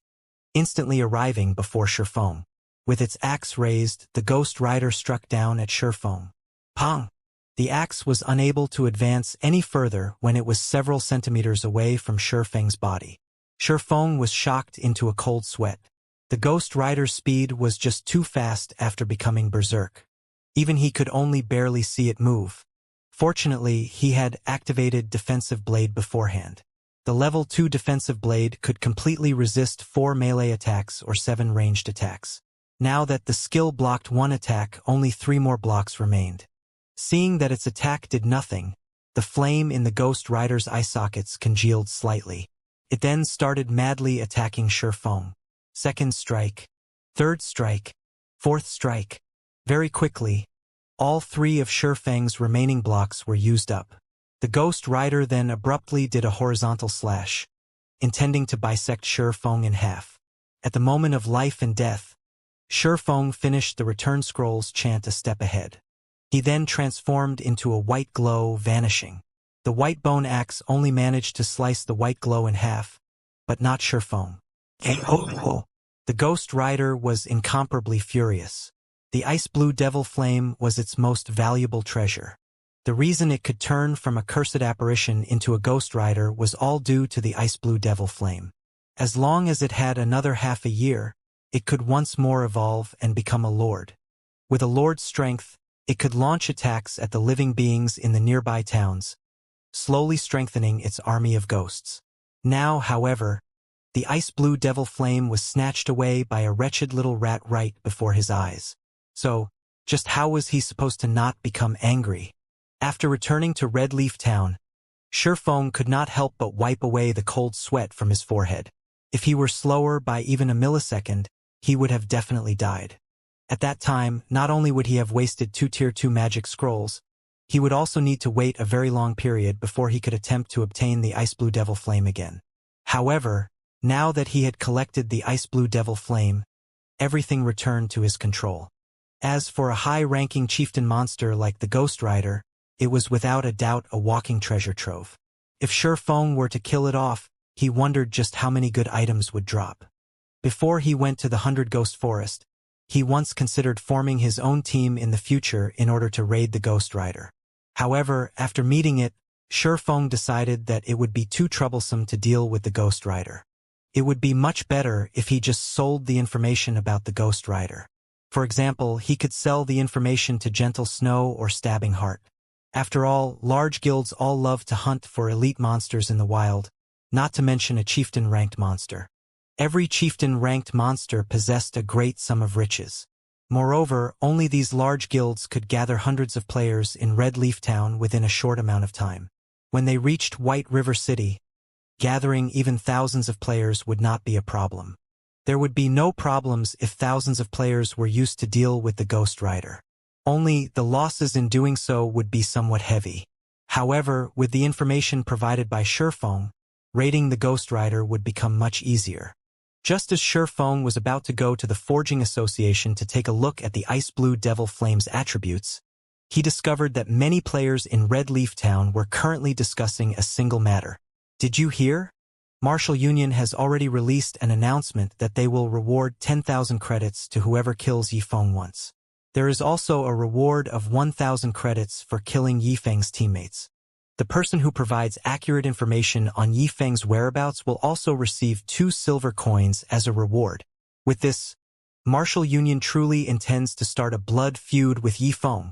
instantly arriving before Sherfong. With its axe raised, the Ghost Rider struck down at Sherfong. Pong! The axe was unable to advance any further when it was several centimeters away from Sherfeng's body. Sherfong was shocked into a cold sweat. The Ghost Rider's speed was just too fast after becoming berserk. Even he could only barely see it move. Fortunately, he had activated Defensive Blade beforehand. The level 2 Defensive Blade could completely resist 4 melee attacks or 7 ranged attacks. Now that the skill blocked 1 attack, only 3 more blocks remained. Seeing that its attack did nothing, the flame in the Ghost Rider's eye sockets congealed slightly. It then started madly attacking Sherfong. Second strike, third strike, fourth strike. Very quickly, all 3 of Sherfeng's remaining blocks were used up. The Ghost Rider then abruptly did a horizontal slash, intending to bisect Sherfong in half. At the moment of life and death, Sherfong finished the Return Scroll's chant a step ahead. He then transformed into a white glow, vanishing. The white bone axe only managed to slice the white glow in half, but not Sherfong. The Ghost Rider was incomparably furious. The ice blue devil flame was its most valuable treasure. The reason it could turn from a cursed apparition into a Ghost Rider was all due to the ice blue devil flame. As long as it had another half a year, it could once more evolve and become a lord. With a lord's strength, it could launch attacks at the living beings in the nearby towns, slowly strengthening its army of ghosts. Now, however, the ice blue devil flame was snatched away by a wretched little rat right before his eyes. So, just how was he supposed to not become angry? After returning to Red Leaf Town, Sherfong could not help but wipe away the cold sweat from his forehead. If he were slower by even a millisecond, he would have definitely died. At that time, not only would he have wasted 2 Tier 2 magic scrolls, he would also need to wait a very long period before he could attempt to obtain the Ice Blue Devil Flame again. However, now that he had collected the Ice Blue Devil Flame, everything returned to his control. As for a high-ranking chieftain monster like the Ghost Rider, it was without a doubt a walking treasure trove. If Sherfong were to kill it off, he wondered just how many good items would drop. Before he went to the 100 Ghost Forest, he once considered forming his own team in the future in order to raid the Ghost Rider. However, after meeting it, Sherfong decided that it would be too troublesome to deal with the Ghost Rider. It would be much better if he just sold the information about the Ghost Rider. For example, he could sell the information to Gentle Snow or Stabbing Heart. After all, large guilds all love to hunt for elite monsters in the wild, not to mention a chieftain-ranked monster. Every chieftain-ranked monster possessed a great sum of riches. Moreover, only these large guilds could gather hundreds of players in Red Leaf Town within a short amount of time. When they reached White River City, gathering even thousands of players would not be a problem. There would be no problems if thousands of players were used to deal with the Ghost Rider. Only the losses in doing so would be somewhat heavy. However, with the information provided by Sherfong, raiding the Ghost Rider would become much easier. Just as Sherfong was about to go to the Forging Association to take a look at the Ice Blue Devil Flame's attributes, he discovered that many players in Red Leaf Town were currently discussing a single matter. Did you hear? Martial Union has already released an announcement that they will reward 10,000 credits to whoever kills Yifeng once. There is also a reward of 1,000 credits for killing Yifeng's teammates. The person who provides accurate information on Yifeng's whereabouts will also receive 2 silver coins as a reward. With this, Martial Union truly intends to start a blood feud with Yifeng.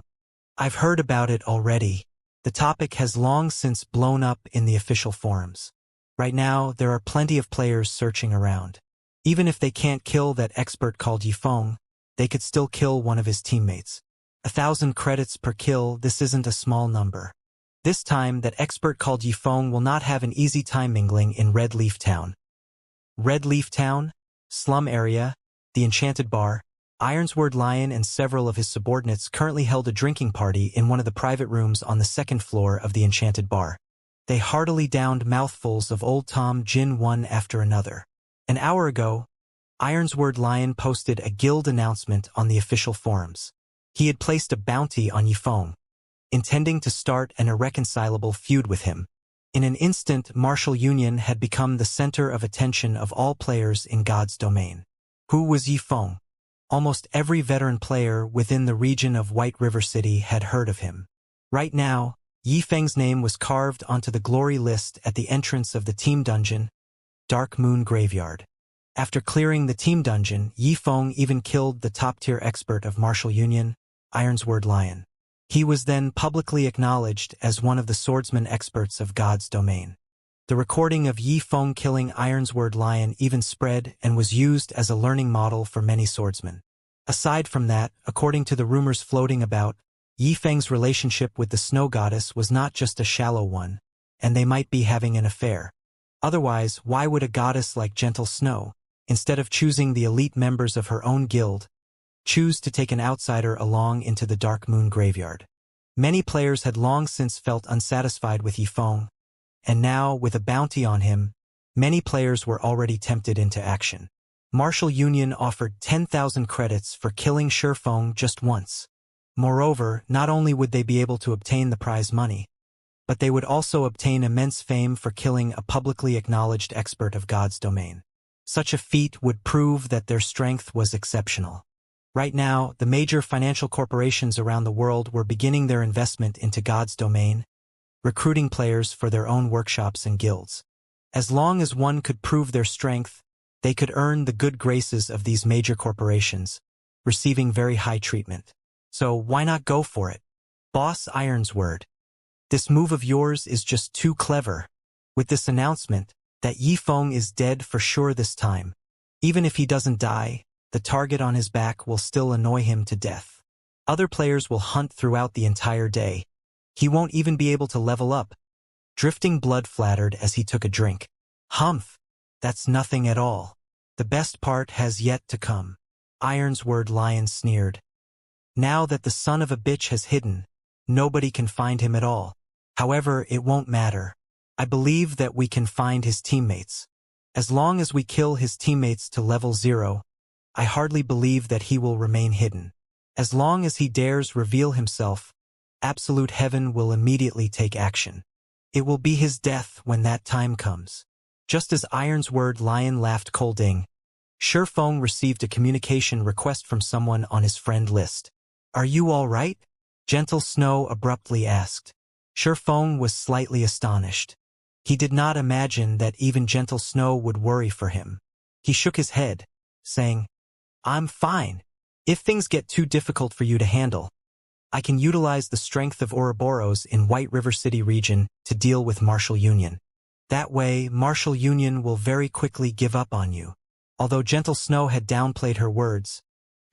I've heard about it already. The topic has long since blown up in the official forums. Right now, there are plenty of players searching around. Even if they can't kill that expert called Yifeng, they could still kill one of his teammates. 1,000 credits per kill, this isn't a small number. This time, that expert called Yifeng will not have an easy time mingling in Red Leaf Town. Red Leaf Town, slum area, the Enchanted Bar, Ironsword Lion and several of his subordinates currently held a drinking party in one of the private rooms on the 2nd floor of the Enchanted Bar. They heartily downed mouthfuls of Old Tom Gin one after another. An hour ago, Ironsword Lion posted a guild announcement on the official forums. He had placed a bounty on Yifeng, intending to start an irreconcilable feud with him. In an instant, Martial Union had become the center of attention of all players in God's domain. Who was Yifeng? Almost every veteran player within the region of White River City had heard of him. Right now, Yifeng's name was carved onto the glory list at the entrance of the team dungeon, Dark Moon Graveyard. After clearing the team dungeon, Yifeng even killed the top-tier expert of Martial Union, Ironsword Lion. He was then publicly acknowledged as one of the swordsman experts of God's domain. The recording of Yifeng killing Ironsword Lion even spread and was used as a learning model for many swordsmen. Aside from that, according to the rumors floating about, Yifeng's relationship with the snow goddess was not just a shallow one, and they might be having an affair. Otherwise, why would a goddess like Gentle Snow, instead of choosing the elite members of her own guild, choose to take an outsider along into the Dark Moon Graveyard? Many players had long since felt unsatisfied with Yifeng, and now, with a bounty on him, many players were already tempted into action. Martial Union offered 10,000 credits for killing Shifeng just once. Moreover, not only would they be able to obtain the prize money, but they would also obtain immense fame for killing a publicly acknowledged expert of God's domain. Such a feat would prove that their strength was exceptional. Right now, the major financial corporations around the world were beginning their investment into God's domain, recruiting players for their own workshops and guilds. As long as one could prove their strength, they could earn the good graces of these major corporations, receiving very high treatment. So why not go for it? Boss Ironsword, this move of yours is just too clever. With this announcement, that Yifeng is dead for sure this time. Even if he doesn't die, the target on his back will still annoy him to death. Other players will hunt throughout the entire day. He won't even be able to level up. Drifting blood flattered as he took a drink. Humph, that's nothing at all. The best part has yet to come. Ironsword Lion sneered. Now that the son of a bitch has hidden, nobody can find him at all. However, it won't matter. I believe that we can find his teammates. As long as we kill his teammates to level 0, I hardly believe that he will remain hidden. As long as he dares reveal himself, absolute heaven will immediately take action. It will be his death when that time comes. Just as Ironsword Lion laughed colding, Shifeng received a communication request from someone on his friend list. Are you all right? Gentle Snow abruptly asked. Shifeng was slightly astonished. He did not imagine that even Gentle Snow would worry for him. He shook his head, saying, I'm fine. If things get too difficult for you to handle, I can utilize the strength of Ouroboros in White River City region to deal with Martial Union. That way, Martial Union will very quickly give up on you. Although Gentle Snow had downplayed her words,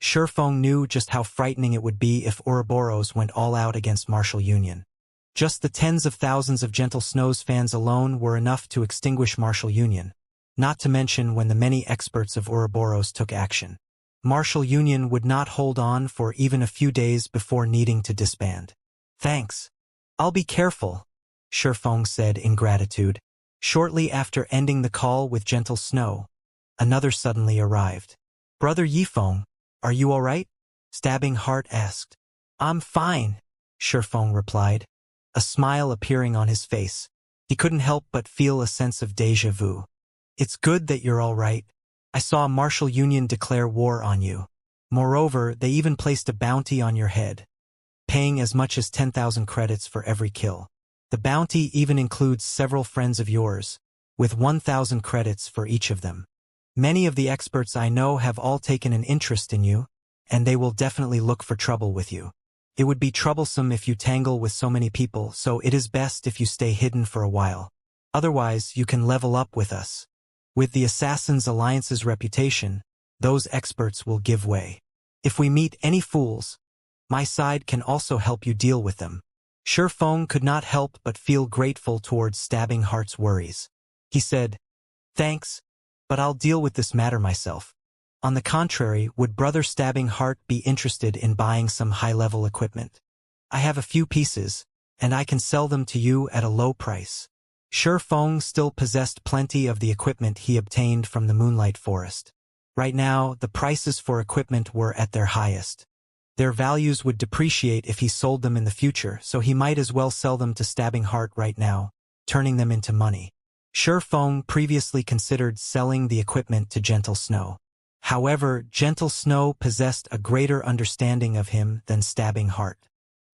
Shifeng knew just how frightening it would be if Ouroboros went all out against Martial Union. Just the tens of thousands of Gentle Snow's fans alone were enough to extinguish Martial Union, not to mention when the many experts of Ouroboros took action. Martial Union would not hold on for even a few days before needing to disband. Thanks. I'll be careful, Shifeng said in gratitude. Shortly after ending the call with Gentle Snow, another suddenly arrived. Brother Yifeng, are you all right? Stabbing Heart asked. I'm fine, Shifeng replied, a smile appearing on his face. He couldn't help but feel a sense of déjà vu. It's good that you're all right. I saw Martial Union declare war on you. Moreover, they even placed a bounty on your head, paying as much as 10,000 credits for every kill. The bounty even includes several friends of yours, with 1,000 credits for each of them. Many of the experts I know have all taken an interest in you, and they will definitely look for trouble with you. It would be troublesome if you tangle with so many people, so it is best if you stay hidden for a while. Otherwise, you can level up with us. With the Assassin's Alliance's reputation, those experts will give way. If we meet any fools, my side can also help you deal with them. Shifeng could not help but feel grateful towards Stabbing Heart's worries. He said, Thanks, but I'll deal with this matter myself. On the contrary, would Brother Stabbing Heart be interested in buying some high-level equipment? I have a few pieces, and I can sell them to you at a low price. Shifeng still possessed plenty of the equipment he obtained from the Moonlight Forest. Right now, the prices for equipment were at their highest. Their values would depreciate if he sold them in the future, so he might as well sell them to Stabbing Heart right now, turning them into money. Shifeng previously considered selling the equipment to Gentle Snow. However, Gentle Snow possessed a greater understanding of him than Stabbing Heart.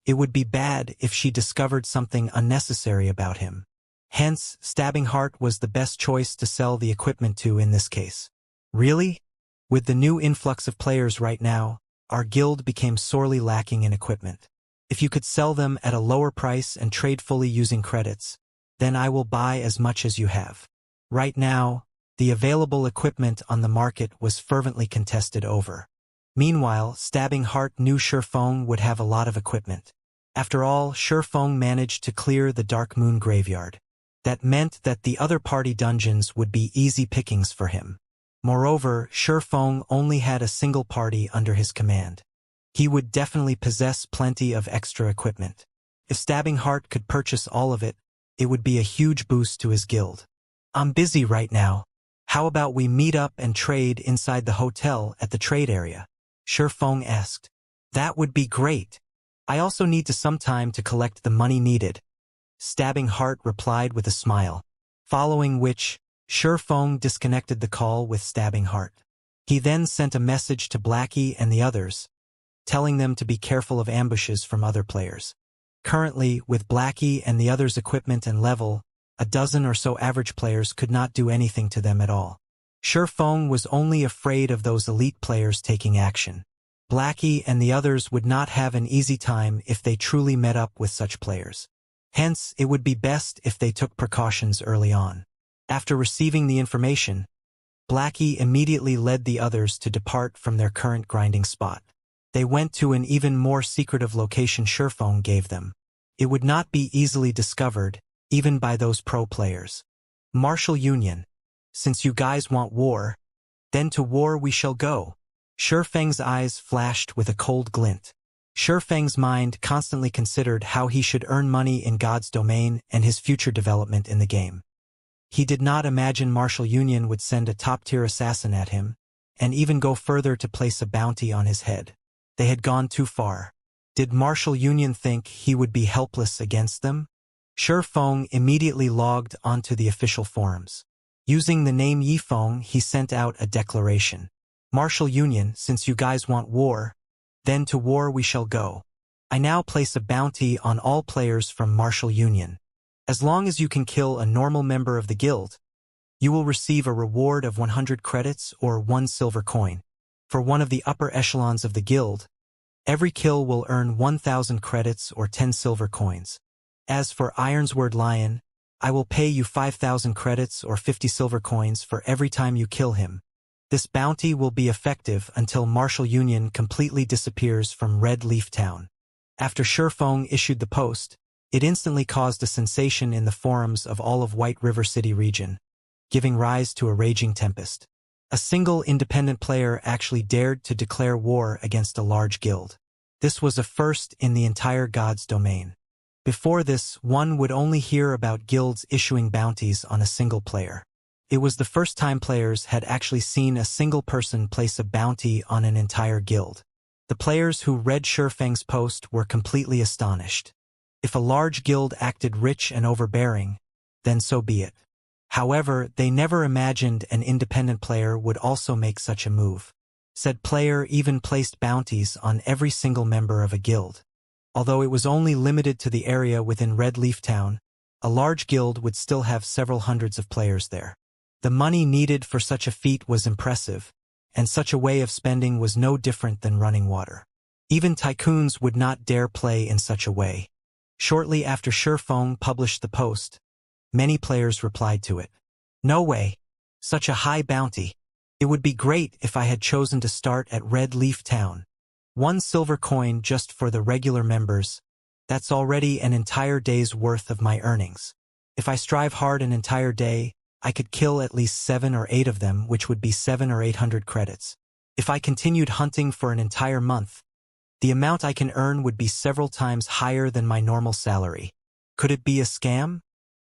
It would be bad if she discovered something unnecessary about him. Hence, Stabbing Heart was the best choice to sell the equipment to in this case. Really? With the new influx of players right now, our guild became sorely lacking in equipment. If you could sell them at a lower price and trade fully using credits, then I will buy as much as you have. Right now, the available equipment on the market was fervently contested over. Meanwhile, Stabbing Heart knew Shifeng would have a lot of equipment. After all, Shifeng managed to clear the Dark Moon graveyard. That meant that the other party dungeons would be easy pickings for him. Moreover, Shifeng only had a single party under his command. He would definitely possess plenty of extra equipment. If Stabbing Heart could purchase all of it, it would be a huge boost to his guild. I'm busy right now. How about we meet up and trade inside the hotel at the trade area? Shifeng asked. That would be great. I also need some time to collect the money needed. Stabbing Heart replied with a smile, following which, Shifeng disconnected the call with Stabbing Heart. He then sent a message to Blackie and the others, telling them to be careful of ambushes from other players. Currently, with Blackie and the others' equipment and level, a dozen or so average players could not do anything to them at all. Shifeng was only afraid of those elite players taking action. Blackie and the others would not have an easy time if they truly met up with such players. Hence, it would be best if they took precautions early on. After receiving the information, Blackie immediately led the others to depart from their current grinding spot. They went to an even more secretive location Shifeng gave them. It would not be easily discovered, even by those pro players. Martial Union. Since you guys want war, then to war we shall go. Shifeng's eyes flashed with a cold glint. Shifeng's mind constantly considered how he should earn money in God's domain and his future development in the game. He did not imagine Martial Union would send a top-tier assassin at him, and even go further to place a bounty on his head. They had gone too far. Did Martial Union think he would be helpless against them? Shifeng immediately logged onto the official forums. Using the name Yifeng, he sent out a declaration. Martial Union, since you guys want war, then to war we shall go. I now place a bounty on all players from Martial Union. As long as you can kill a normal member of the guild, you will receive a reward of 100 credits or 1 silver coin. For one of the upper echelons of the guild, every kill will earn 1,000 credits or 10 silver coins. As for Ironsword Lion, I will pay you 5,000 credits or 50 silver coins for every time you kill him. This bounty will be effective until Martial Union completely disappears from Red Leaf Town. After Shifeng issued the post, it instantly caused a sensation in the forums of all of White River City region, giving rise to a raging tempest. A single independent player actually dared to declare war against a large guild. This was a first in the entire God's domain. Before this, one would only hear about guilds issuing bounties on a single player. It was the first time players had actually seen a single person place a bounty on an entire guild. The players who read Shifeng's post were completely astonished. If a large guild acted rich and overbearing, then so be it. However, they never imagined an independent player would also make such a move. Said player even placed bounties on every single member of a guild. Although it was only limited to the area within Red Leaf Town, a large guild would still have several hundreds of players there. The money needed for such a feat was impressive, and such a way of spending was no different than running water. Even tycoons would not dare play in such a way. Shortly after Shifeng published the post, many players replied to it. No way. Such a high bounty. It would be great if I had chosen to start at Red Leaf Town. 1 silver coin just for the regular members. That's already an entire day's worth of my earnings. If I strive hard an entire day, I could kill at least 7 or 8 of them, which would be 700 or 800 credits. If I continued hunting for an entire month, the amount I can earn would be several times higher than my normal salary. Could it be a scam?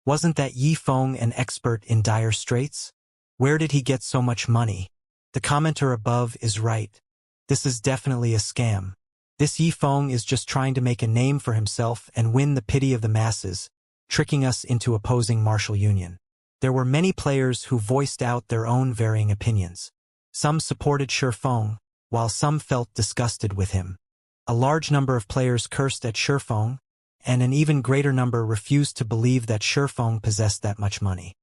Wasn't that Yifeng an expert in dire straits? Where did he get so much money? The commenter above is right. This is definitely a scam. This Yifeng is just trying to make a name for himself and win the pity of the masses, tricking us into opposing martial union. There were many players who voiced out their own varying opinions. Some supported Shifeng, while some felt disgusted with him. A large number of players cursed at Shifeng, and an even greater number refused to believe that Shifeng possessed that much money.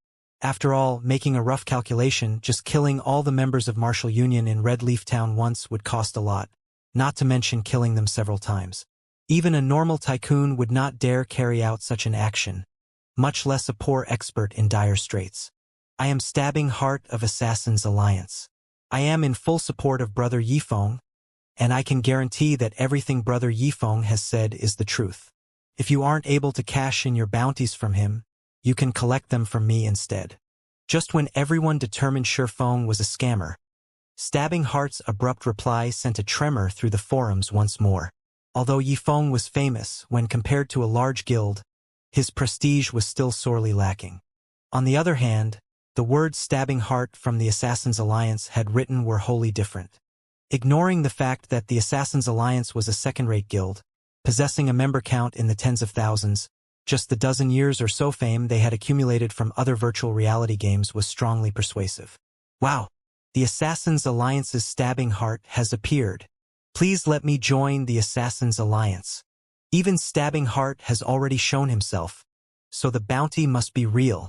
After all, making a rough calculation, just killing all the members of Martial Union in Red Leaf Town once would cost a lot, not to mention killing them several times. Even a normal tycoon would not dare carry out such an action, much less a poor expert in dire straits. I am stabbing heart of Assassin's Alliance. I am in full support of Brother Yifeng, and I can guarantee that everything Brother Yifeng has said is the truth. If you aren't able to cash in your bounties from him, you can collect them from me instead. Just when everyone determined Shifeng was a scammer, Stabbing Heart's abrupt reply sent a tremor through the forums once more. Although Yifeng was famous, when compared to a large guild, his prestige was still sorely lacking. On the other hand, the words Stabbing Heart from the Assassin's Alliance had written were wholly different. Ignoring the fact that the Assassin's Alliance was a second-rate guild, possessing a member count in the tens of thousands, just the dozen years or so fame they had accumulated from other virtual reality games was strongly persuasive. Wow! The Assassin's Alliance's Stabbing Heart has appeared. Please let me join the Assassin's Alliance. Even Stabbing Heart has already shown himself, so the bounty must be real.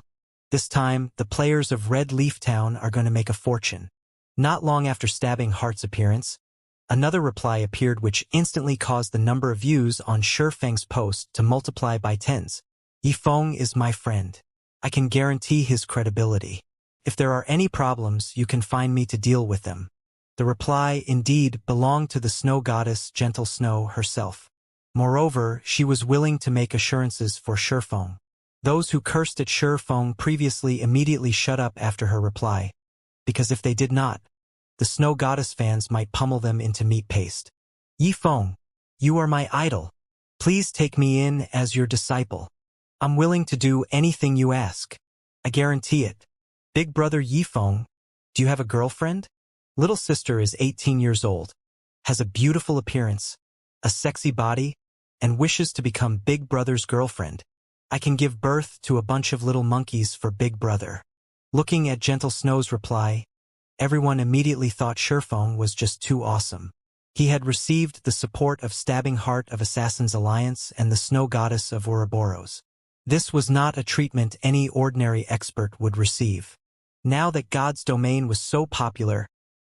This time, the players of Red Leaf Town are going to make a fortune. Not long after Stabbing Heart's appearance, another reply appeared which instantly caused the number of views on Shifeng's post to multiply by tens. Yifeng is my friend. I can guarantee his credibility. If there are any problems, you can find me to deal with them. The reply, indeed, belonged to the snow goddess Gentle Snow herself. Moreover, she was willing to make assurances for Shifeng. Those who cursed at Shifeng previously immediately shut up after her reply, because if they did not, the snow goddess fans might pummel them into meat paste. Yifeng, you are my idol. Please take me in as your disciple. I'm willing to do anything you ask. I guarantee it. Big brother Yifeng, do you have a girlfriend? Little sister is 18 years old, has a beautiful appearance, a sexy body, and wishes to become Big Brother's girlfriend. I can give birth to a bunch of little monkeys for Big Brother. Looking at Gentle Snow's reply, everyone immediately thought Shifeng was just too awesome. He had received the support of Stabbing Heart of Assassin's Alliance and the Snow Goddess of Ouroboros. This was not a treatment any ordinary expert would receive. Now that God's domain was so popular,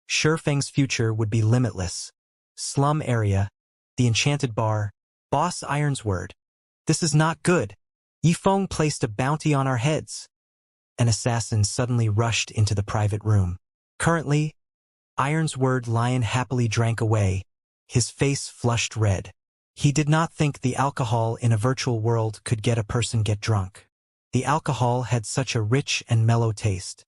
Shifeng's future would be limitless. Slum area, the enchanted bar, Boss Iron's word. This is not good. Yifeng placed a bounty on our heads. An assassin suddenly rushed into the private room. Currently, Iron's word Lion happily drank away, his face flushed red. He did not think the alcohol in a virtual world could get a person get drunk. The alcohol had such a rich and mellow taste.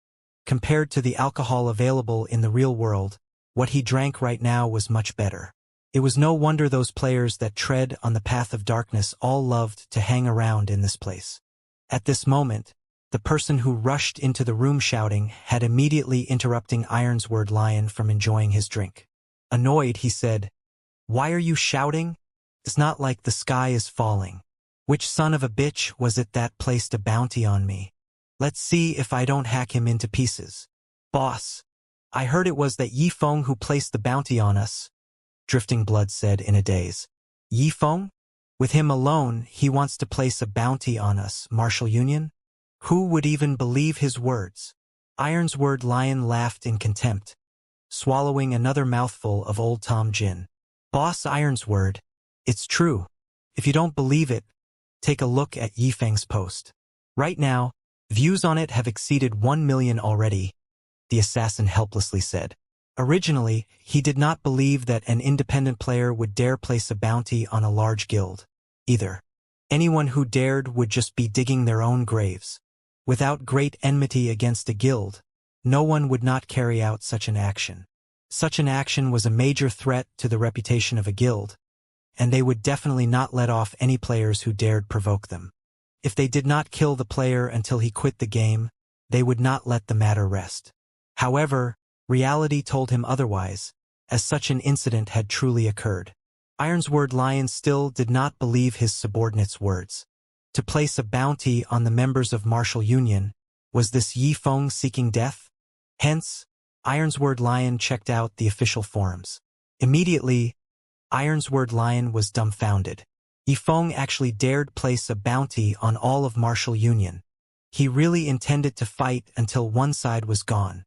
Compared to the alcohol available in the real world, what he drank right now was much better. It was no wonder those players that tread on the path of darkness all loved to hang around in this place. At this moment, the person who rushed into the room shouting had immediately interrupting Iron's word Lion from enjoying his drink. Annoyed, he said, "Why are you shouting? It's not like the sky is falling. Which son of a bitch was it that placed a bounty on me? Let's see if I don't hack him into pieces." "Boss, I heard it was that Yifeng who placed the bounty on us," Drifting Blood said in a daze. "Yifeng? With him alone, he wants to place a bounty on us, Martial Union? Who would even believe his words?" Iron's word Lion laughed in contempt, swallowing another mouthful of Old Tom Gin. "Boss Iron's word, it's true. If you don't believe it, take a look at Yifeng's post. Right now, views on it have exceeded 1 million already," the assassin helplessly said. Originally, he did not believe that an independent player would dare place a bounty on a large guild, either. Anyone who dared would just be digging their own graves. Without great enmity against a guild, no one would not carry out such an action. Such an action was a major threat to the reputation of a guild, and they would definitely not let off any players who dared provoke them. If they did not kill the player until he quit the game, they would not let the matter rest. However, reality told him otherwise, as such an incident had truly occurred. Ironsword Lion still did not believe his subordinate's words. To place a bounty on the members of Martial Union, was this Yi Feng seeking death? Hence, Ironsword Lion checked out the official forums. Immediately, Ironsword Lion was dumbfounded. Yi Feng actually dared place a bounty on all of Martial Union. He really intended to fight until one side was gone.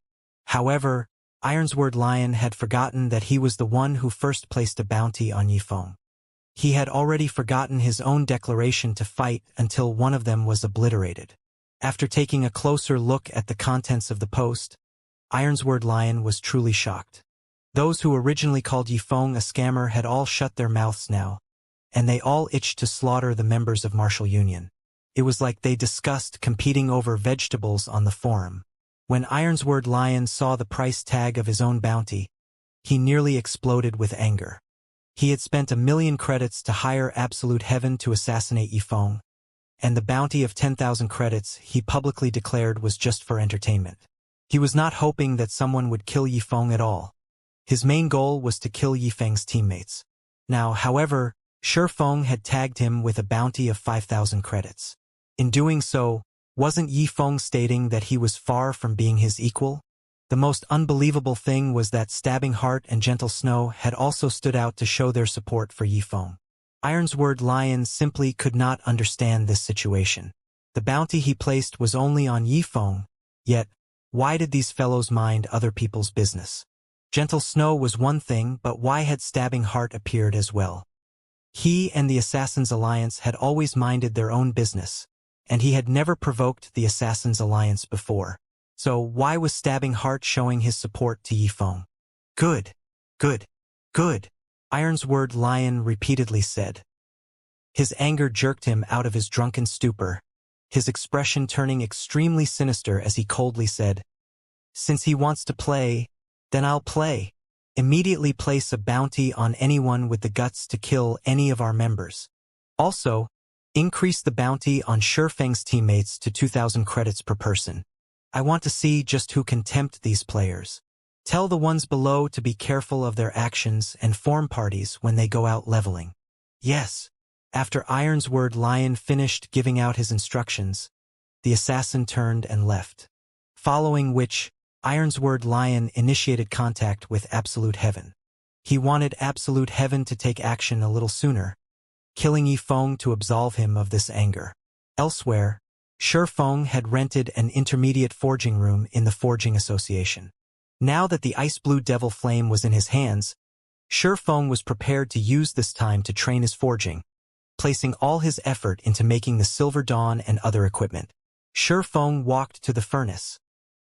However, Ironsword Lion had forgotten that he was the one who first placed a bounty on Yi Feng. He had already forgotten his own declaration to fight until one of them was obliterated. After taking a closer look at the contents of the post, Ironsword Lion was truly shocked. Those who originally called Yi Feng a scammer had all shut their mouths now, and they all itched to slaughter the members of Martial Union. It was like they discussed competing over vegetables on the forum. When Ironsword Lion saw the price tag of his own bounty, he nearly exploded with anger. He had spent 1,000,000 credits to hire Absolute Heaven to assassinate Yi Feng, and the bounty of 10,000 credits he publicly declared was just for entertainment. He was not hoping that someone would kill Yi Feng at all. His main goal was to kill Yi Feng's teammates. Now, however, Shi Feng had tagged him with a bounty of 5,000 credits. In doing so, wasn't Yi Feng stating that he was far from being his equal? The most unbelievable thing was that Stabbing Heart and Gentle Snow had also stood out to show their support for Yi Feng. Ironsword Lion simply could not understand this situation. The bounty he placed was only on Yi Feng, yet, why did these fellows mind other people's business? Gentle Snow was one thing, but why had Stabbing Heart appeared as well? He and the Assassins' Alliance had always minded their own business, and he had never provoked the Assassins' Alliance before. So why was Stabbing Heart showing his support to Yi Feng? Good, good, good, Ironsword Lion repeatedly said. His anger jerked him out of his drunken stupor, his expression turning extremely sinister as he coldly said, "Since he wants to play, then I'll play. Immediately place a bounty on anyone with the guts to kill any of our members. Also, increase the bounty on Shi Feng's teammates to 2,000 credits per person. I want to see just who can tempt these players. Tell the ones below to be careful of their actions and form parties when they go out leveling." Yes. After Ironsword Lion finished giving out his instructions, the assassin turned and left. Following which, Ironsword Lion initiated contact with Absolute Heaven. He wanted Absolute Heaven to take action a little sooner, killing Yi Feng to absolve him of this anger. Elsewhere, Shi Feng had rented an intermediate forging room in the Forging Association. Now that the Ice Blue Devil Flame was in his hands, Shi Feng was prepared to use this time to train his forging, placing all his effort into making the Silver Dawn and other equipment. Shi Feng walked to the furnace,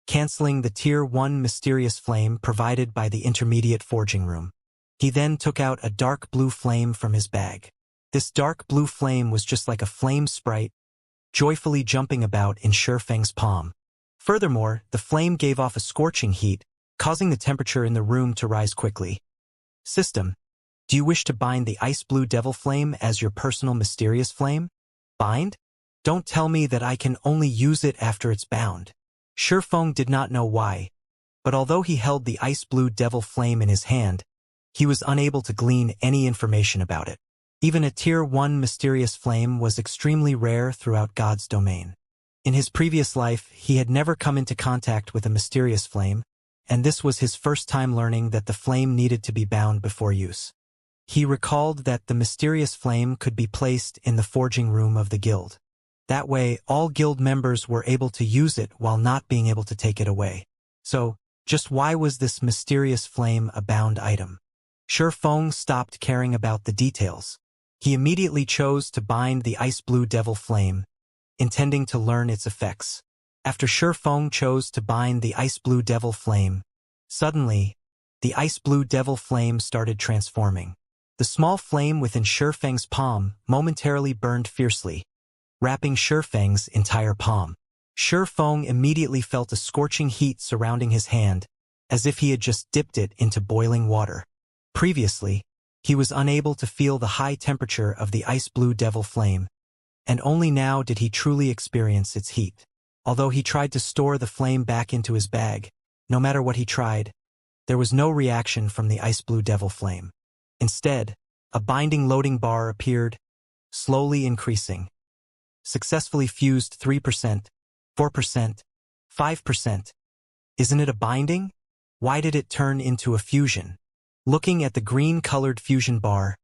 canceling the Tier 1 mysterious flame provided by the intermediate forging room. He then took out a dark blue flame from his bag. This dark blue flame was just like a flame sprite, joyfully jumping about in Shi Feng's palm. Furthermore, the flame gave off a scorching heat, causing the temperature in the room to rise quickly. System: do you wish to bind the Ice Blue Devil Flame as your personal mysterious flame? Bind? Don't tell me that I can only use it after it's bound. Shi Feng did not know why, but although he held the Ice Blue Devil Flame in his hand, he was unable to glean any information about it. Even a Tier 1 mysterious flame was extremely rare throughout God's domain. In his previous life, he had never come into contact with a mysterious flame, and this was his first time learning that the flame needed to be bound before use. He recalled that the mysterious flame could be placed in the forging room of the guild. That way, all guild members were able to use it while not being able to take it away. So, just why was this mysterious flame a bound item? Shi Feng stopped caring about the details. He immediately chose to bind the Ice Blue Devil Flame, intending to learn its effects. After Shi Feng chose to bind the Ice Blue Devil Flame, suddenly, the Ice Blue Devil Flame started transforming. The small flame within Shi Feng's palm momentarily burned fiercely, wrapping Shi Feng's entire palm. Shi Feng immediately felt a scorching heat surrounding his hand, as if he had just dipped it into boiling water. Previously, he was unable to feel the high temperature of the Ice Blue Devil Flame, and only now did he truly experience its heat. Although he tried to store the flame back into his bag, no matter what he tried, There was no reaction from the ice blue devil flame. Instead, a binding loading bar appeared, slowly increasing. Successfully fused 3%, 4%, 5%. Isn't it a binding? Why did it turn into a fusion? Looking at the green-colored fusion bar,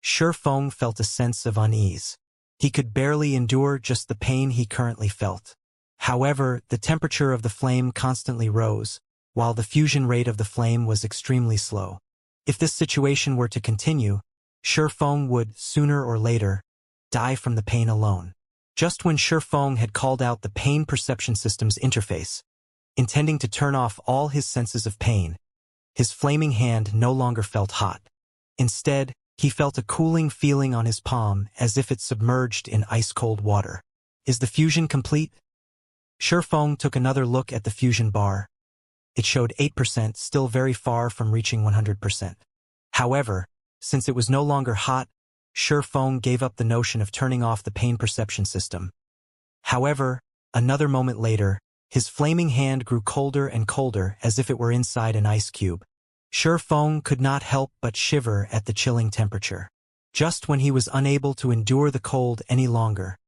Shifeng felt a sense of unease. He could barely endure just the pain he currently felt. However, the temperature of the flame constantly rose, while the fusion rate of the flame was extremely slow. If this situation were to continue, Shifeng would, sooner or later, die from the pain alone. Just when Shifeng had called out the pain perception system's interface, intending to turn off all his senses of pain, his flaming hand no longer felt hot. Instead, he felt a cooling feeling on his palm as if it submerged in ice-cold water. Is the fusion complete? Shifeng took another look at the fusion bar. It showed 8%, still very far from reaching 100%. However, since it was no longer hot, Shifeng gave up the notion of turning off the pain perception system. However, another moment later, his flaming hand grew colder and colder as if it were inside an ice cube. Shifeng could not help but shiver at the chilling temperature. Just when he was unable to endure the cold any longer,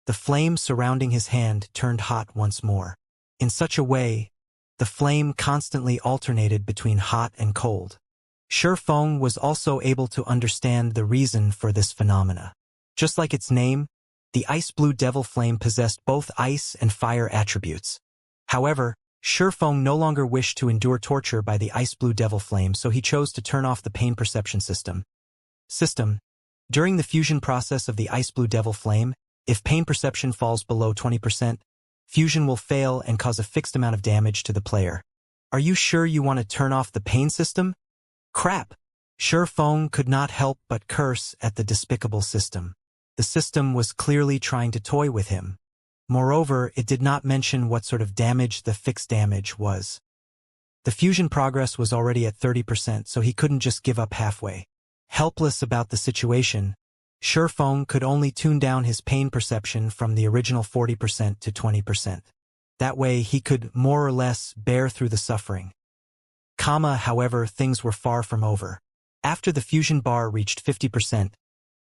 the flame surrounding his hand turned hot once more. In such a way, the flame constantly alternated between hot and cold. Shifeng was also able to understand the reason for this phenomena. Just like its name, the ice blue devil flame possessed both ice and fire attributes. However, Shifeng no longer wished to endure torture by the ice blue devil flame, so he chose to turn off the pain perception system. During the fusion process of the ice blue devil flame, if pain perception falls below 20%, fusion will fail and cause a fixed amount of damage to the player. Are you sure you want to turn off the pain system? Crap! Shifeng could not help but curse at the despicable system. The system was clearly trying to toy with him. Moreover, it did not mention what sort of damage the fixed damage was. The fusion progress was already at 30%, so he couldn't just give up halfway. Helpless about the situation, Shifeng could only tune down his pain perception from the original 40% to 20%. That way he could more or less bear through the suffering. However, things were far from over. After the fusion bar reached 50%,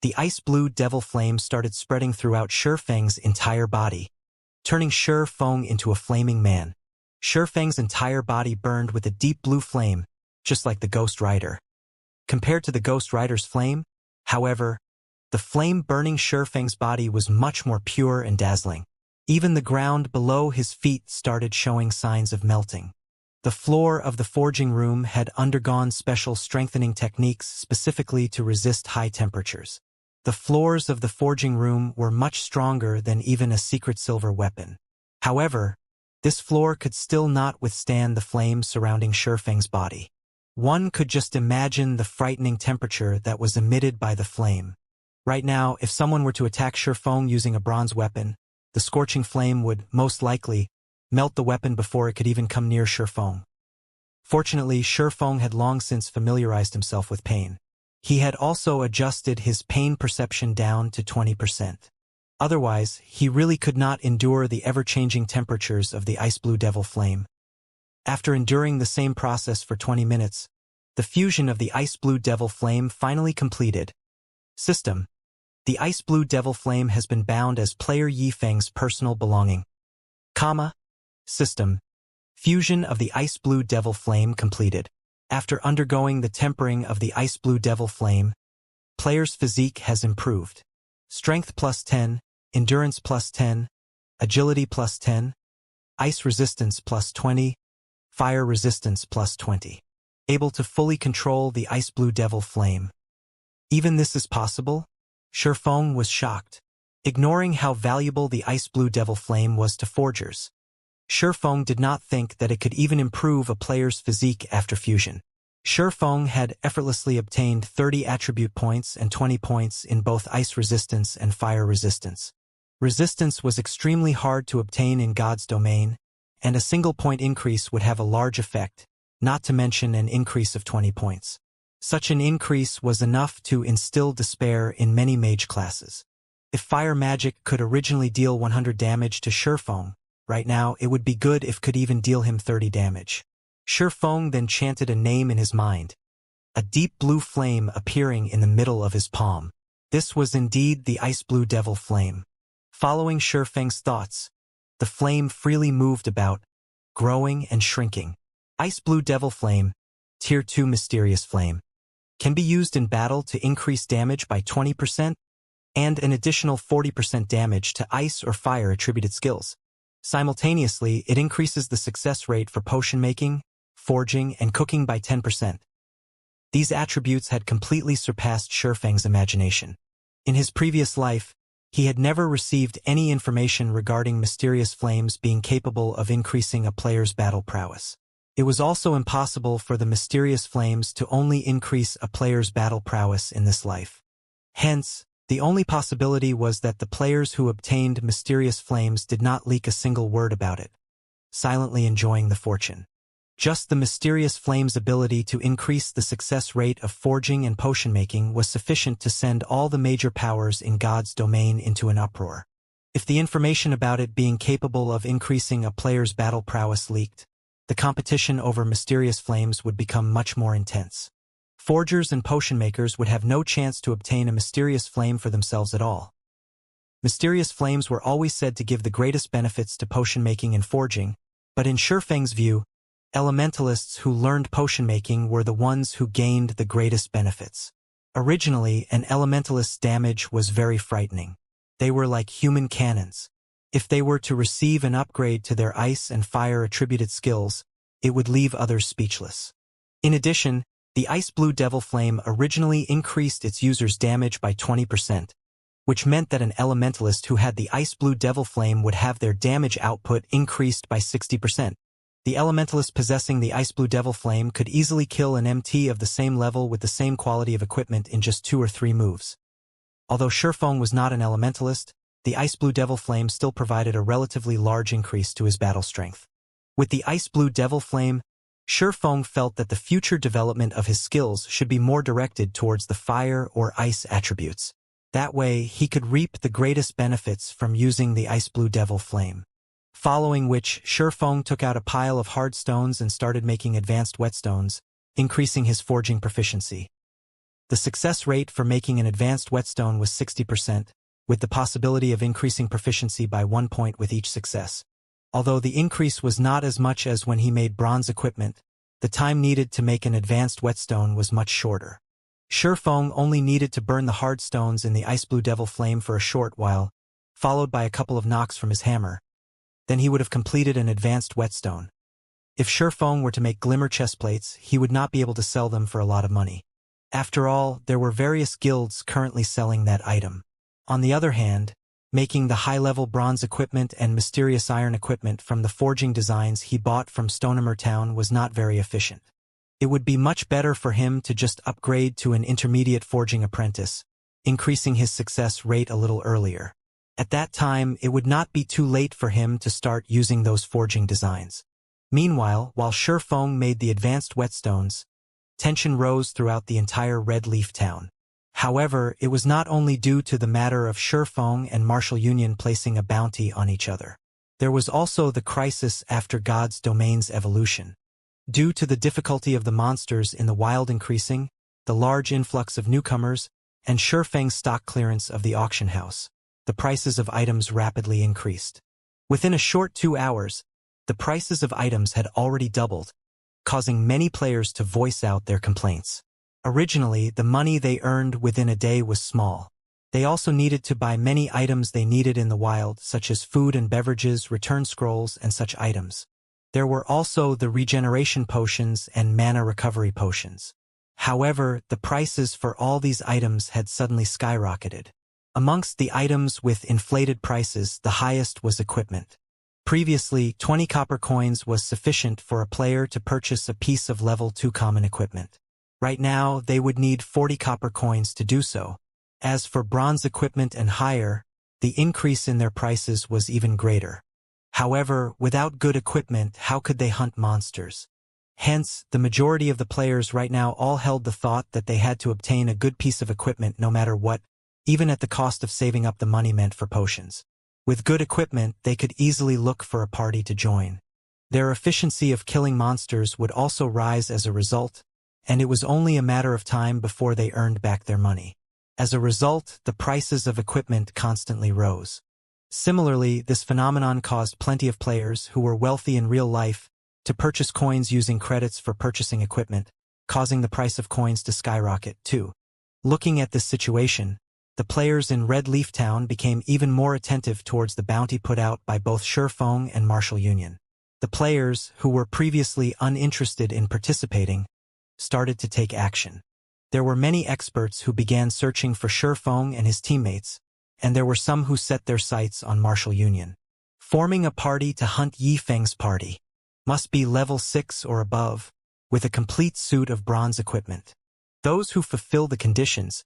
the ice blue devil flame started spreading throughout Shifeng's entire body, turning Shifeng into a flaming man. Shifeng's entire body burned with a deep blue flame, just like the Ghost Rider. Compared to the Ghost Rider's flame, however, the flame burning Shifeng's body was much more pure and dazzling. Even the ground below his feet started showing signs of melting. The floor of the forging room had undergone special strengthening techniques specifically to resist high temperatures. The floors of the forging room were much stronger than even a secret silver weapon. However, this floor could still not withstand the flame surrounding Shifeng's body. One could just imagine the frightening temperature that was emitted by the flame. Right now, if someone were to attack Shifeng using a bronze weapon, the scorching flame would, most likely, melt the weapon before it could even come near Shifeng. Fortunately, Shifeng had long since familiarized himself with pain. He had also adjusted his pain perception down to 20%. Otherwise, he really could not endure the ever-changing temperatures of the ice blue devil flame. After enduring the same process for 20 minutes, the fusion of the ice blue devil flame finally completed. The ice blue devil flame has been bound as player Yifeng's personal belonging. Fusion of the ice blue devil flame completed. After undergoing the tempering of the ice blue devil flame, player's physique has improved. Strength plus 10, endurance plus 10, agility plus 10, ice resistance plus 20, fire resistance plus 20. Able to fully control the ice blue devil flame. Even this is possible? Shifeng was shocked. Ignoring how valuable the ice blue devil flame was to forgers, Shifeng did not think that it could even improve a player's physique after fusion. Shifeng had effortlessly obtained 30 attribute points and 20 points in both ice resistance and fire resistance. Resistance was extremely hard to obtain in God's domain, and a single point increase would have a large effect, not to mention an increase of 20 points. Such an increase was enough to instill despair in many mage classes. If fire magic could originally deal 100 damage to Shifeng, right now it would be good if could even deal him 30 damage. Shifeng then chanted a name in his mind, a deep blue flame appearing in the middle of his palm. This was indeed the ice blue devil flame. Following Shifeng's thoughts, the flame freely moved about, growing and shrinking. Ice blue devil flame, Tier 2 mysterious flame, can be used in battle to increase damage by 20% and an additional 40% damage to ice or fire attributed skills. Simultaneously, it increases the success rate for potion making, forging, and cooking by 10%. These attributes had completely surpassed Shifeng's imagination. In his previous life, he had never received any information regarding mysterious flames being capable of increasing a player's battle prowess. It was also impossible for the mysterious flames to only increase a player's battle prowess in this life. Hence, the only possibility was that the players who obtained mysterious flames did not leak a single word about it, silently enjoying the fortune. Just the mysterious flame's ability to increase the success rate of forging and potion making was sufficient to send all the major powers in God's domain into an uproar. If the information about it being capable of increasing a player's battle prowess leaked, the competition over mysterious flames would become much more intense. Forgers and potion makers would have no chance to obtain a mysterious flame for themselves at all. Mysterious flames were always said to give the greatest benefits to potion making and forging, but in Shifeng's view, elementalists who learned potion making were the ones who gained the greatest benefits. Originally, an elementalist's damage was very frightening. They were like human cannons. If they were to receive an upgrade to their ice and fire attributed skills, it would leave others speechless. In addition, the ice blue devil flame originally increased its user's damage by 20%, which meant that an elementalist who had the ice blue devil flame would have their damage output increased by 60%. The elementalist possessing the ice blue devil flame could easily kill an MT of the same level with the same quality of equipment in just 2 or 3 moves. Although Shifeng was not an elementalist, the ice blue devil flame still provided a relatively large increase to his battle strength. With the ice blue devil flame, Shifeng felt that the future development of his skills should be more directed towards the fire or ice attributes. That way, he could reap the greatest benefits from using the ice blue devil flame. Following which, Shifeng took out a pile of hard stones and started making advanced whetstones, increasing his forging proficiency. The success rate for making an advanced whetstone was 60%, with the possibility of increasing proficiency by 1 point with each success. Although the increase was not as much as when he made bronze equipment, the time needed to make an advanced whetstone was much shorter. Shifeng only needed to burn the hard stones in the ice blue devil flame for a short while, followed by a couple of knocks from his hammer. Then he would have completed an advanced whetstone. If Shifeng were to make glimmer chestplates, he would not be able to sell them for a lot of money. After all, there were various guilds currently selling that item. On the other hand, making the high-level bronze equipment and mysterious iron equipment from the forging designs he bought from Stonehammer Town was not very efficient. It would be much better for him to just upgrade to an intermediate forging apprentice, increasing his success rate a little earlier. At that time, it would not be too late for him to start using those forging designs. Meanwhile, while Shifeng made the advanced whetstones, tension rose throughout the entire Red Leaf town. However, it was not only due to the matter of Shifeng and Martial Union placing a bounty on each other. There was also the crisis after God's domain's evolution. Due to the difficulty of the monsters in the wild increasing, the large influx of newcomers, and Shifeng's stock clearance of the auction house, the prices of items rapidly increased. Within a short 2 hours, the prices of items had already doubled, causing many players to voice out their complaints. Originally, the money they earned within a day was small. They also needed to buy many items they needed in the wild, such as food and beverages, return scrolls, and such items. There were also the regeneration potions and mana recovery potions. However, the prices for all these items had suddenly skyrocketed. Amongst the items with inflated prices, the highest was equipment. Previously, 20 copper coins was sufficient for a player to purchase a piece of level 2 common equipment. Right now, they would need 40 copper coins to do so. As for bronze equipment and higher, the increase in their prices was even greater. However, without good equipment, how could they hunt monsters? Hence, the majority of the players right now all held the thought that they had to obtain a good piece of equipment no matter what, even at the cost of saving up the money meant for potions. With good equipment, they could easily look for a party to join. Their efficiency of killing monsters would also rise as a result, and it was only a matter of time before they earned back their money. As a result, the prices of equipment constantly rose. Similarly, this phenomenon caused plenty of players who were wealthy in real life to purchase coins using credits for purchasing equipment, causing the price of coins to skyrocket too. Looking at this situation, the players in Red Leaf Town became even more attentive towards the bounty put out by both Shurfeng and Martial Union. The players, who were previously uninterested in participating, started to take action. There were many experts who began searching for Shurfeng and his teammates, and there were some who set their sights on Martial Union. Forming a party to hunt Yi Feng's party. Must be level 6 or above, with a complete suit of bronze equipment. Those who fulfill the conditions,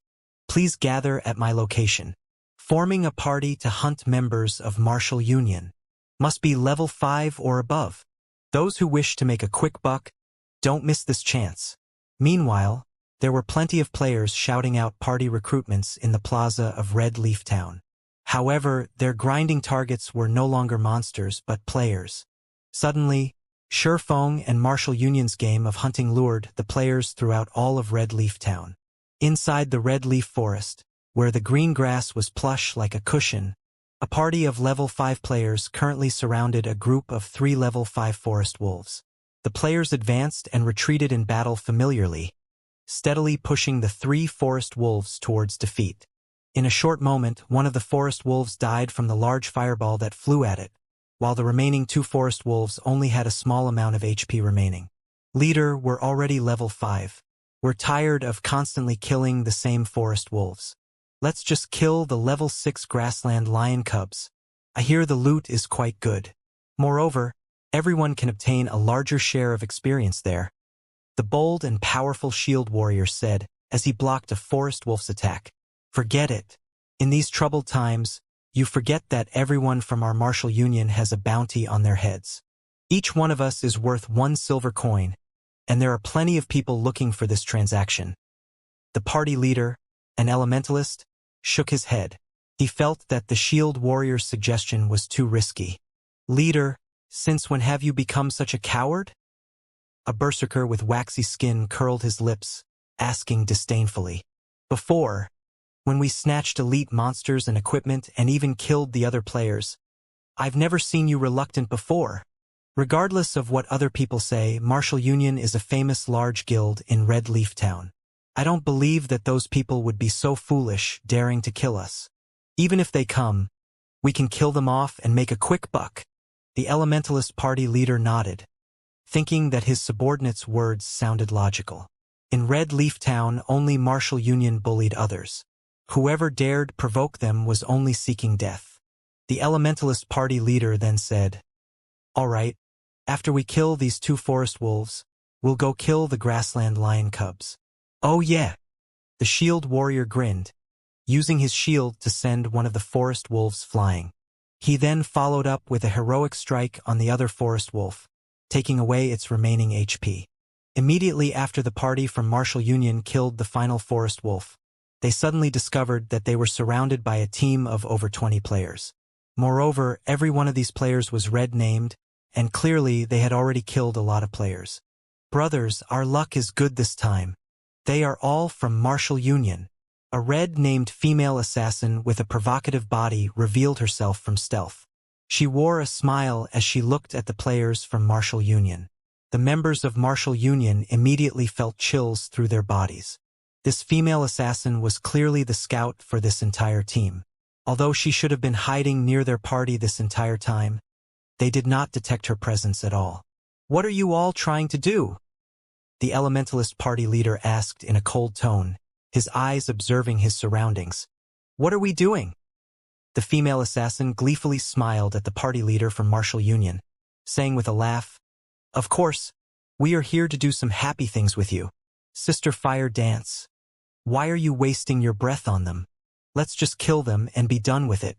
please gather at my location. Forming a party to hunt members of Martial Union. Must be level 5 or above. Those who wish to make a quick buck, don't miss this chance. Meanwhile, there were plenty of players shouting out party recruitments in the plaza of Red Leaf Town. However, their grinding targets were no longer monsters but players. Suddenly, Shurfeng and Martial Union's game of hunting lured the players throughout all of Red Leaf Town. Inside the Red Leaf Forest, where the green grass was plush like a cushion, a party of level 5 players currently surrounded a group of 3 level 5 forest wolves. The players advanced and retreated in battle familiarly, steadily pushing the 3 forest wolves towards defeat. In a short moment, one of the forest wolves died from the large fireball that flew at it, while the remaining 2 forest wolves only had a small amount of HP remaining. Leader, we're already level 5. We're tired of constantly killing the same forest wolves. Let's just kill the level 6 grassland lion cubs. I hear the loot is quite good. Moreover, everyone can obtain a larger share of experience there. The bold and powerful shield warrior said as he blocked a forest wolf's attack. Forget it. In these troubled times, you forget that everyone from our Martial Union has a bounty on their heads. Each one of us is worth 1 silver coin, and there are plenty of people looking for this transaction. The party leader, an elementalist, shook his head. He felt that the shield warrior's suggestion was too risky. Leader, since when have you become such a coward? A berserker with waxy skin curled his lips, asking disdainfully. Before, when we snatched elite monsters and equipment and even killed the other players, I've never seen you reluctant before. Regardless of what other people say, Martial Union is a famous large guild in Red Leaf Town. I don't believe that those people would be so foolish daring to kill us. Even if they come, we can kill them off and make a quick buck. The Elementalist party leader nodded, thinking that his subordinate's words sounded logical. In Red Leaf Town, only Martial Union bullied others. Whoever dared provoke them was only seeking death. The Elementalist party leader then said, "All right, after we kill these 2 forest wolves, we'll go kill the grassland lion cubs." "Oh yeah." The shield warrior grinned, using his shield to send one of the forest wolves flying. He then followed up with a heroic strike on the other forest wolf, taking away its remaining HP. Immediately after the party from Martial Union killed the final forest wolf, they suddenly discovered that they were surrounded by a team of over 20 players. Moreover, every one of these players was red-named, and clearly they had already killed a lot of players. "Brothers, our luck is good this time. They are all from Martial Union." A red-named female assassin with a provocative body revealed herself from stealth. She wore a smile as she looked at the players from Martial Union. The members of Martial Union immediately felt chills through their bodies. This female assassin was clearly the scout for this entire team. Although she should have been hiding near their party this entire time, they did not detect her presence at all. "What are you all trying to do?" The Elementalist party leader asked in a cold tone, his eyes observing his surroundings. "What are we doing?" The female assassin gleefully smiled at the party leader from Martial Union, saying with a laugh, "Of course, we are here to do some happy things with you. Sister Fire Dance. Why are you wasting your breath on them? Let's just kill them and be done with it."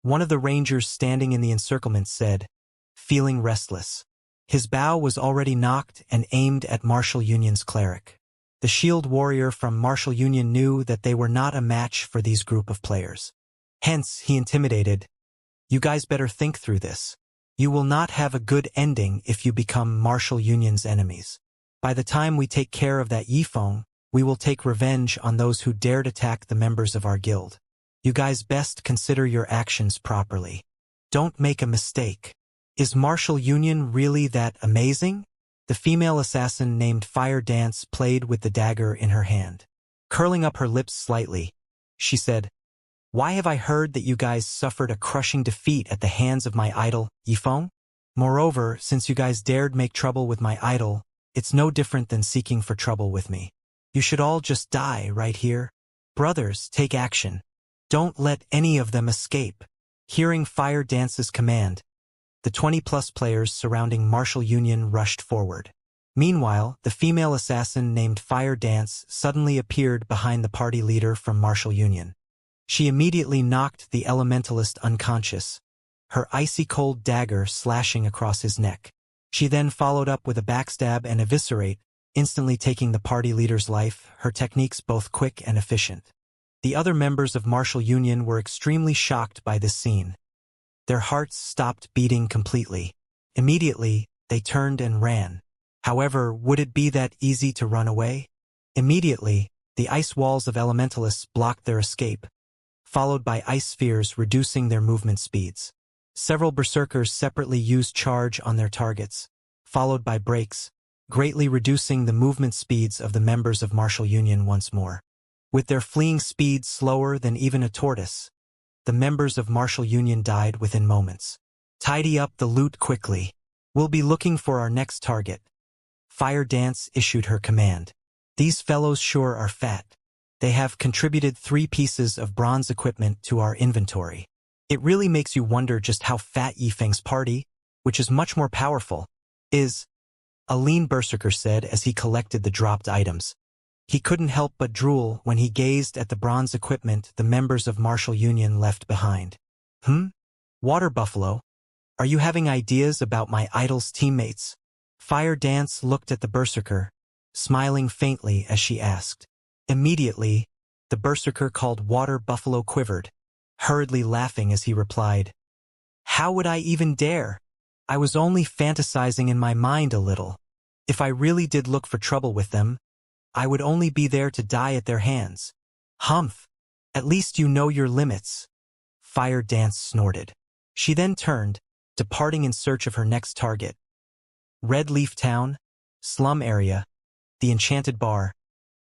One of the rangers standing in the encirclement said, feeling restless. His bow was already knocked and aimed at Martial Union's cleric. The shield warrior from Martial Union knew that they were not a match for these group of players. Hence, he intimidated, "You guys better think through this. You will not have a good ending if you become Martial Union's enemies. By the time we take care of that Yifeng, we will take revenge on those who dared attack the members of our guild. You guys best consider your actions properly. Don't make a mistake. Is Martial Union really that amazing? The female assassin named Fire Dance played with the dagger in her hand. Curling up her lips slightly, she said, "Why have I heard that you guys suffered a crushing defeat at the hands of my idol, Yifeng? Moreover, since you guys dared make trouble with my idol, it's no different than seeking for trouble with me. You should all just die right here. Brothers, take action. Don't let any of them escape." Hearing Fire Dance's command, the 20-plus players surrounding Martial Union rushed forward. Meanwhile, the female assassin named Fire Dance suddenly appeared behind the party leader from Martial Union. She immediately knocked the elementalist unconscious, her icy-cold dagger slashing across his neck. She then followed up with a backstab and eviscerate, instantly taking the party leader's life, her techniques both quick and efficient. The other members of Martial Union were extremely shocked by this scene. Their hearts stopped beating completely. Immediately, they turned and ran. However, would it be that easy to run away? Immediately, the ice walls of elementalists blocked their escape, followed by ice spheres reducing their movement speeds. Several berserkers separately used charge on their targets, followed by breaks, greatly reducing the movement speeds of the members of Martial Union once more. With their fleeing speed slower than even a tortoise, the members of Martial Union died within moments. "Tidy up the loot quickly. We'll be looking for our next target." Fire Dance issued her command. "These fellows sure are fat. They have contributed 3 pieces of bronze equipment to our inventory. It really makes you wonder just how fat Yifeng's party, which is much more powerful, is," a lean berserker said as he collected the dropped items. He couldn't help but drool when he gazed at the bronze equipment the members of Martial Union left behind. Water Buffalo, are you having ideas about my idol's teammates?" Fire Dance looked at the berserker, smiling faintly as she asked. Immediately, the berserker called Water Buffalo quivered, hurriedly laughing as he replied, "How would I even dare? I was only fantasizing in my mind a little. If I really did look for trouble with them, I would only be there to die at their hands." "Humph! At least you know your limits," Fire Dance snorted. She then turned, departing in search of her next target. Red Leaf Town, slum area, the enchanted bar.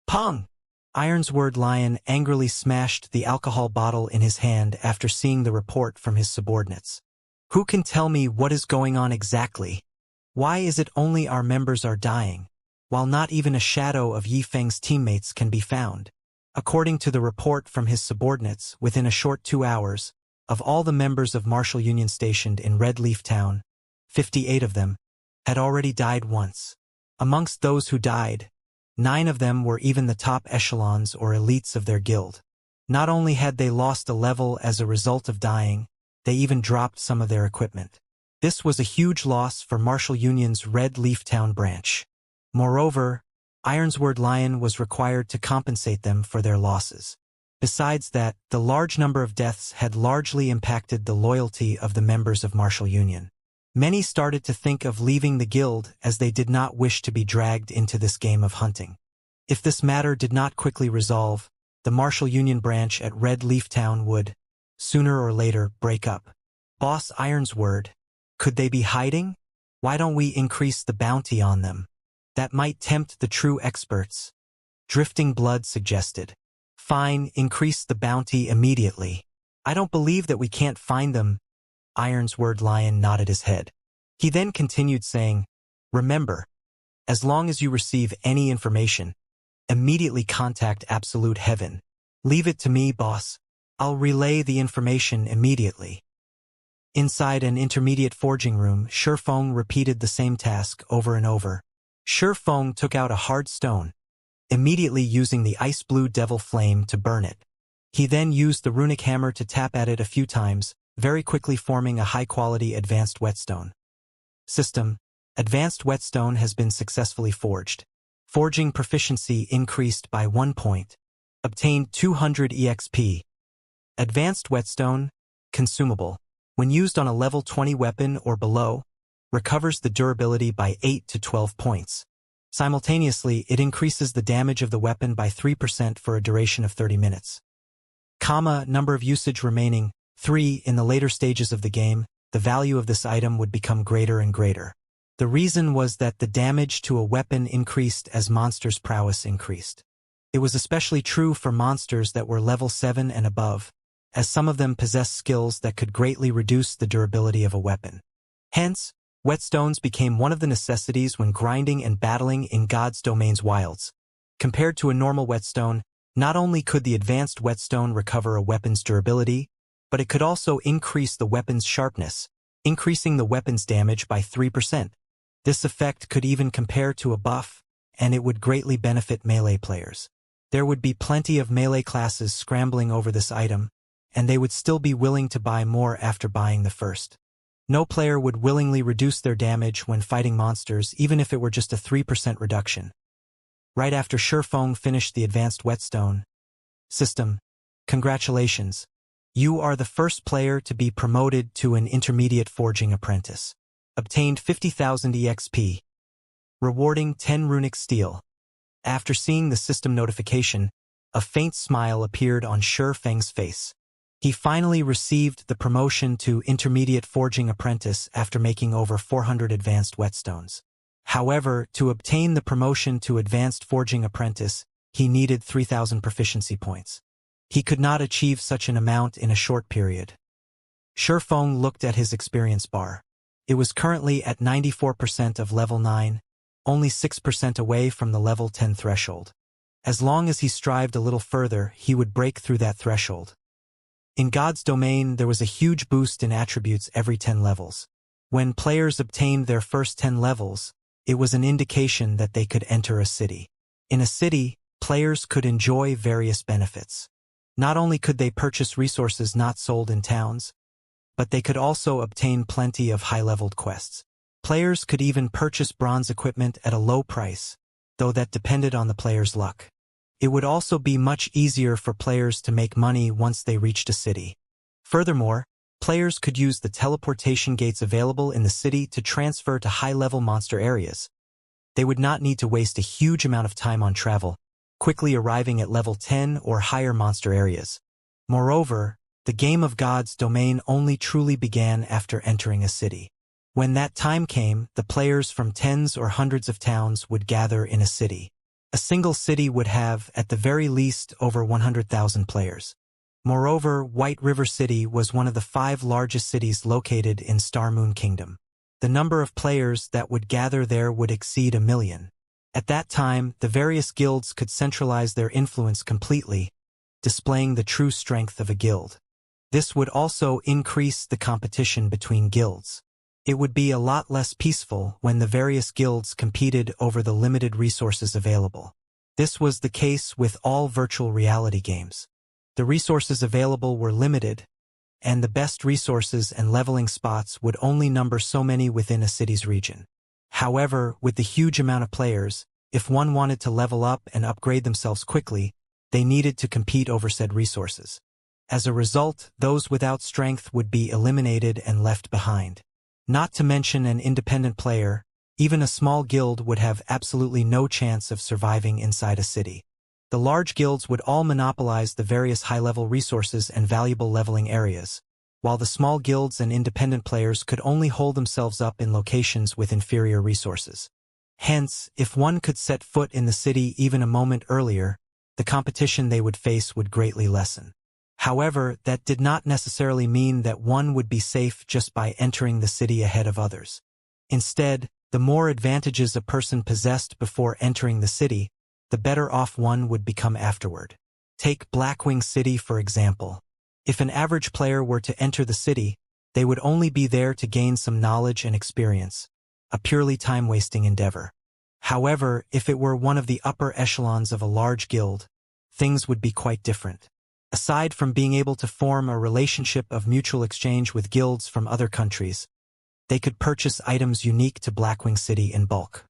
Pong! Ironsword Lion angrily smashed the alcohol bottle in his hand after seeing the report from his subordinates. "Who can tell me what is going on exactly? Why is it only our members are dying, while not even a shadow of Yifeng's teammates can be found?" According to the report from his subordinates, within a short 2 hours, of all the members of Martial Union stationed in Red Leaf Town, 58 of them had already died once. Amongst those who died, 9 of them were even the top echelons or elites of their guild. Not only had they lost a level as a result of dying, they even dropped some of their equipment. This was a huge loss for Martial Union's Red Leaf Town branch. Moreover, Ironsword Lion was required to compensate them for their losses. Besides that, the large number of deaths had largely impacted the loyalty of the members of Martial Union. Many started to think of leaving the guild as they did not wish to be dragged into this game of hunting. If this matter did not quickly resolve, the Martial Union branch at Red Leaf Town would, sooner or later, break up. "Boss Ironsword, could they be hiding? Why don't we increase the bounty on them? That might tempt the true experts," Drifting Blood suggested. "Fine, increase the bounty immediately. I don't believe that we can't find them." Ironsword Lion nodded his head. He then continued saying, "Remember, as long as you receive any information, immediately contact Absolute Heaven. Leave it to me, boss. I'll relay the information immediately." Inside an intermediate forging room, Shifeng repeated the same task over and over. Shifeng took out a hard stone, immediately using the ice blue devil flame to burn it. He then used the runic hammer to tap at it a few times, very quickly forming a high-quality advanced whetstone. System: Advanced whetstone has been successfully forged. Forging proficiency increased by 1 point. Obtained 200 EXP. Advanced whetstone, consumable. when used on a level 20 weapon or below, recovers the durability by 8 to 12 points. Simultaneously, it increases the damage of the weapon by 3% for a duration of 30 minutes. Number of usage remaining, 3. In the later stages of the game, the value of this item would become greater and greater. The reason was that the damage to a weapon increased as monsters' prowess increased. It was especially true for monsters that were level 7 and above, as some of them possessed skills that could greatly reduce the durability of a weapon. Hence, whetstones became one of the necessities when grinding and battling in God's Domain's wilds. Compared to a normal whetstone, not only could the advanced whetstone recover a weapon's durability, but it could also increase the weapon's sharpness, increasing the weapon's damage by 3%. This effect could even compare to a buff, and it would greatly benefit melee players. There would be plenty of melee classes scrambling over this item, and they would still be willing to buy more after buying the first. No player would willingly reduce their damage when fighting monsters, even if it were just a 3% reduction. Right after Shurfeng finished the advanced whetstone system, congratulations. You are the first player to be promoted to an intermediate forging apprentice. Obtained 50,000 EXP. Rewarding 10 runic steel. After seeing the system notification, a faint smile appeared on Shurfeng's face. He finally received the promotion to intermediate forging apprentice after making over 400 advanced whetstones. However, to obtain the promotion to advanced forging apprentice, he needed 3,000 proficiency points. He could not achieve such an amount in a short period. Shurfeng looked at his experience bar. It was currently at 94% of level 9, only 6% away from the level 10 threshold. As long as he strived a little further, he would break through that threshold. In God's Domain, there was a huge boost in attributes every 10 levels. When players obtained their first 10 levels, it was an indication that they could enter a city. In a city, players could enjoy various benefits. Not only could they purchase resources not sold in towns, but they could also obtain plenty of high-leveled quests. Players could even purchase bronze equipment at a low price, though that depended on the player's luck. It would also be much easier for players to make money once they reached a city. Furthermore, players could use the teleportation gates available in the city to transfer to high-level monster areas. They would not need to waste a huge amount of time on travel, quickly arriving at level 10 or higher monster areas. Moreover, the game of God's Domain only truly began after entering a city. When that time came, the players from tens or hundreds of towns would gather in a city. A single city would have, at the very least, over 100,000 players. Moreover, White River City was one of the 5 largest cities located in Star Moon Kingdom. The number of players that would gather there would exceed 1 million. At that time, the various guilds could centralize their influence completely, displaying the true strength of a guild. This would also increase the competition between guilds. It would be a lot less peaceful when the various guilds competed over the limited resources available. This was the case with all virtual reality games. The resources available were limited, and the best resources and leveling spots would only number so many within a city's region. However, with the huge amount of players, if one wanted to level up and upgrade themselves quickly, they needed to compete over said resources. As a result, those without strength would be eliminated and left behind. Not to mention an independent player, even a small guild would have absolutely no chance of surviving inside a city. The large guilds would all monopolize the various high-level resources and valuable leveling areas, while the small guilds and independent players could only hold themselves up in locations with inferior resources. Hence, if one could set foot in the city even a moment earlier, the competition they would face would greatly lessen. However, that did not necessarily mean that one would be safe just by entering the city ahead of others. Instead, the more advantages a person possessed before entering the city, the better off one would become afterward. Take Blackwing City for example. If an average player were to enter the city, they would only be there to gain some knowledge and experience, a purely time-wasting endeavor. However, if it were one of the upper echelons of a large guild, things would be quite different. Aside from being able to form a relationship of mutual exchange with guilds from other countries, they could purchase items unique to Blackwing City in bulk.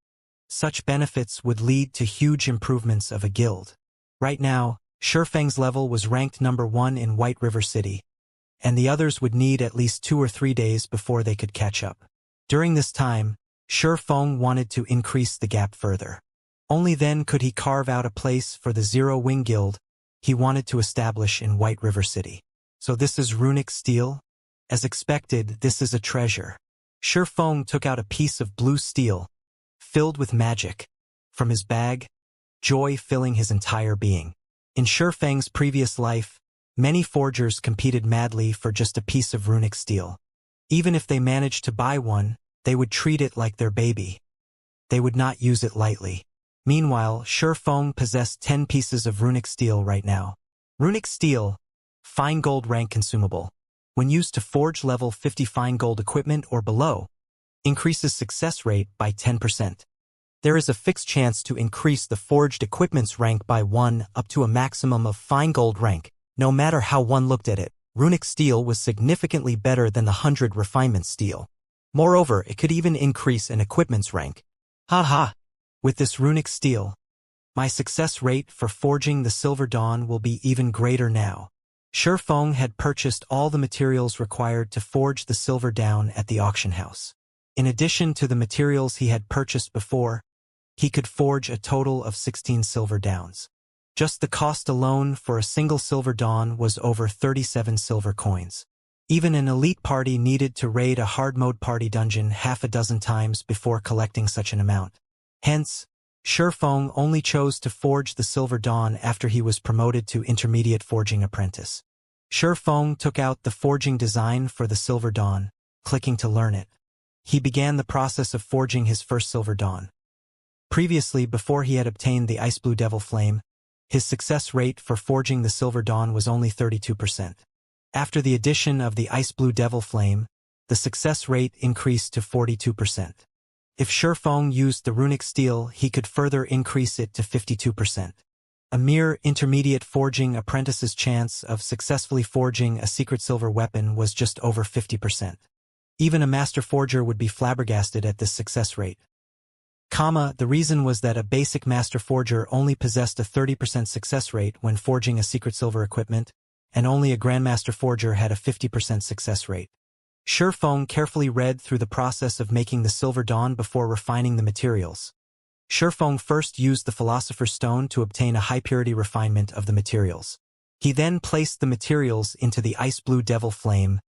Such benefits would lead to huge improvements of a guild. Right now, Shurfeng's level was ranked number 1 in White River City, and the others would need at least 2 or 3 days before they could catch up. During this time, Shi Feng wanted to increase the gap further. Only then could he carve out a place for the Zero Wing Guild he wanted to establish in White River City. So this is runic steel? As expected, this is a treasure. Shi Feng took out a piece of blue steel, filled with magic, from his bag, joy filling his entire being. In Shi Feng's previous life, many forgers competed madly for just a piece of runic steel. Even if they managed to buy one, they would treat it like their baby. They would not use it lightly. Meanwhile, Shi Feng possessed 10 pieces of runic steel right now. Runic steel, fine gold rank consumable. When used to forge level 50 fine gold equipment or below, increases success rate by 10%. There is a fixed chance to increase the forged equipment's rank by 1 up to a maximum of fine gold rank, no matter how one looked at it. Runic steel was significantly better than the 100 refinement steel. Moreover, it could even increase an equipment's rank. Haha! With this runic steel, my success rate for forging the Silver Dawn will be even greater now. Shi Feng had purchased all the materials required to forge the Silver Dawn at the auction house. In addition to the materials he had purchased before, he could forge a total of 16 Silver Dawns. Just the cost alone for a single Silver Dawn was over 37 silver coins. Even an elite party needed to raid a hard mode party dungeon half a dozen times before collecting such an amount. Hence, Shi Feng only chose to forge the Silver Dawn after he was promoted to intermediate forging apprentice. Shi Feng took out the forging design for the Silver Dawn, clicking to learn it. He began the process of forging his first Silver Dawn. Previously, before he had obtained the Ice Blue Devil Flame, his success rate for forging the Silver Dawn was only 32%. After the addition of the Ice Blue Devil Flame, the success rate increased to 42%. If Shi Feng used the runic steel, he could further increase it to 52%. A mere intermediate forging apprentice's chance of successfully forging a secret silver weapon was just over 50%. Even a master forger would be flabbergasted at this success rate. The reason was that a basic master forger only possessed a 30% success rate when forging a secret silver equipment, and only a grandmaster forger had a 50% success rate. Shi Feng carefully read through the process of making the Silver Dawn before refining the materials. Shi Feng first used the Philosopher's Stone to obtain a high-purity refinement of the materials. He then placed the materials into the Ice Blue Devil Flame,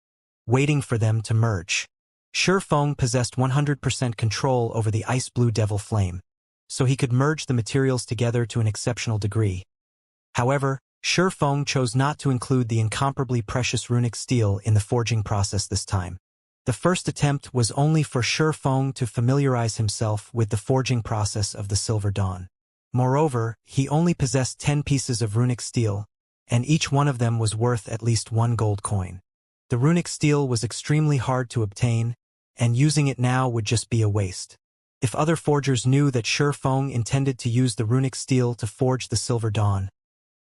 waiting for them to merge. Shi Feng possessed 100% control over the Ice Blue Devil Flame, so he could merge the materials together to an exceptional degree. However, Shi Feng chose not to include the incomparably precious runic steel in the forging process this time. The first attempt was only for Shi Feng to familiarize himself with the forging process of the Silver Dawn. Moreover, he only possessed 10 pieces of runic steel, and each one of them was worth at least 1 gold coin. The runic steel was extremely hard to obtain, and using it now would just be a waste. If other forgers knew that Shi Feng intended to use the runic steel to forge the Silver Dawn,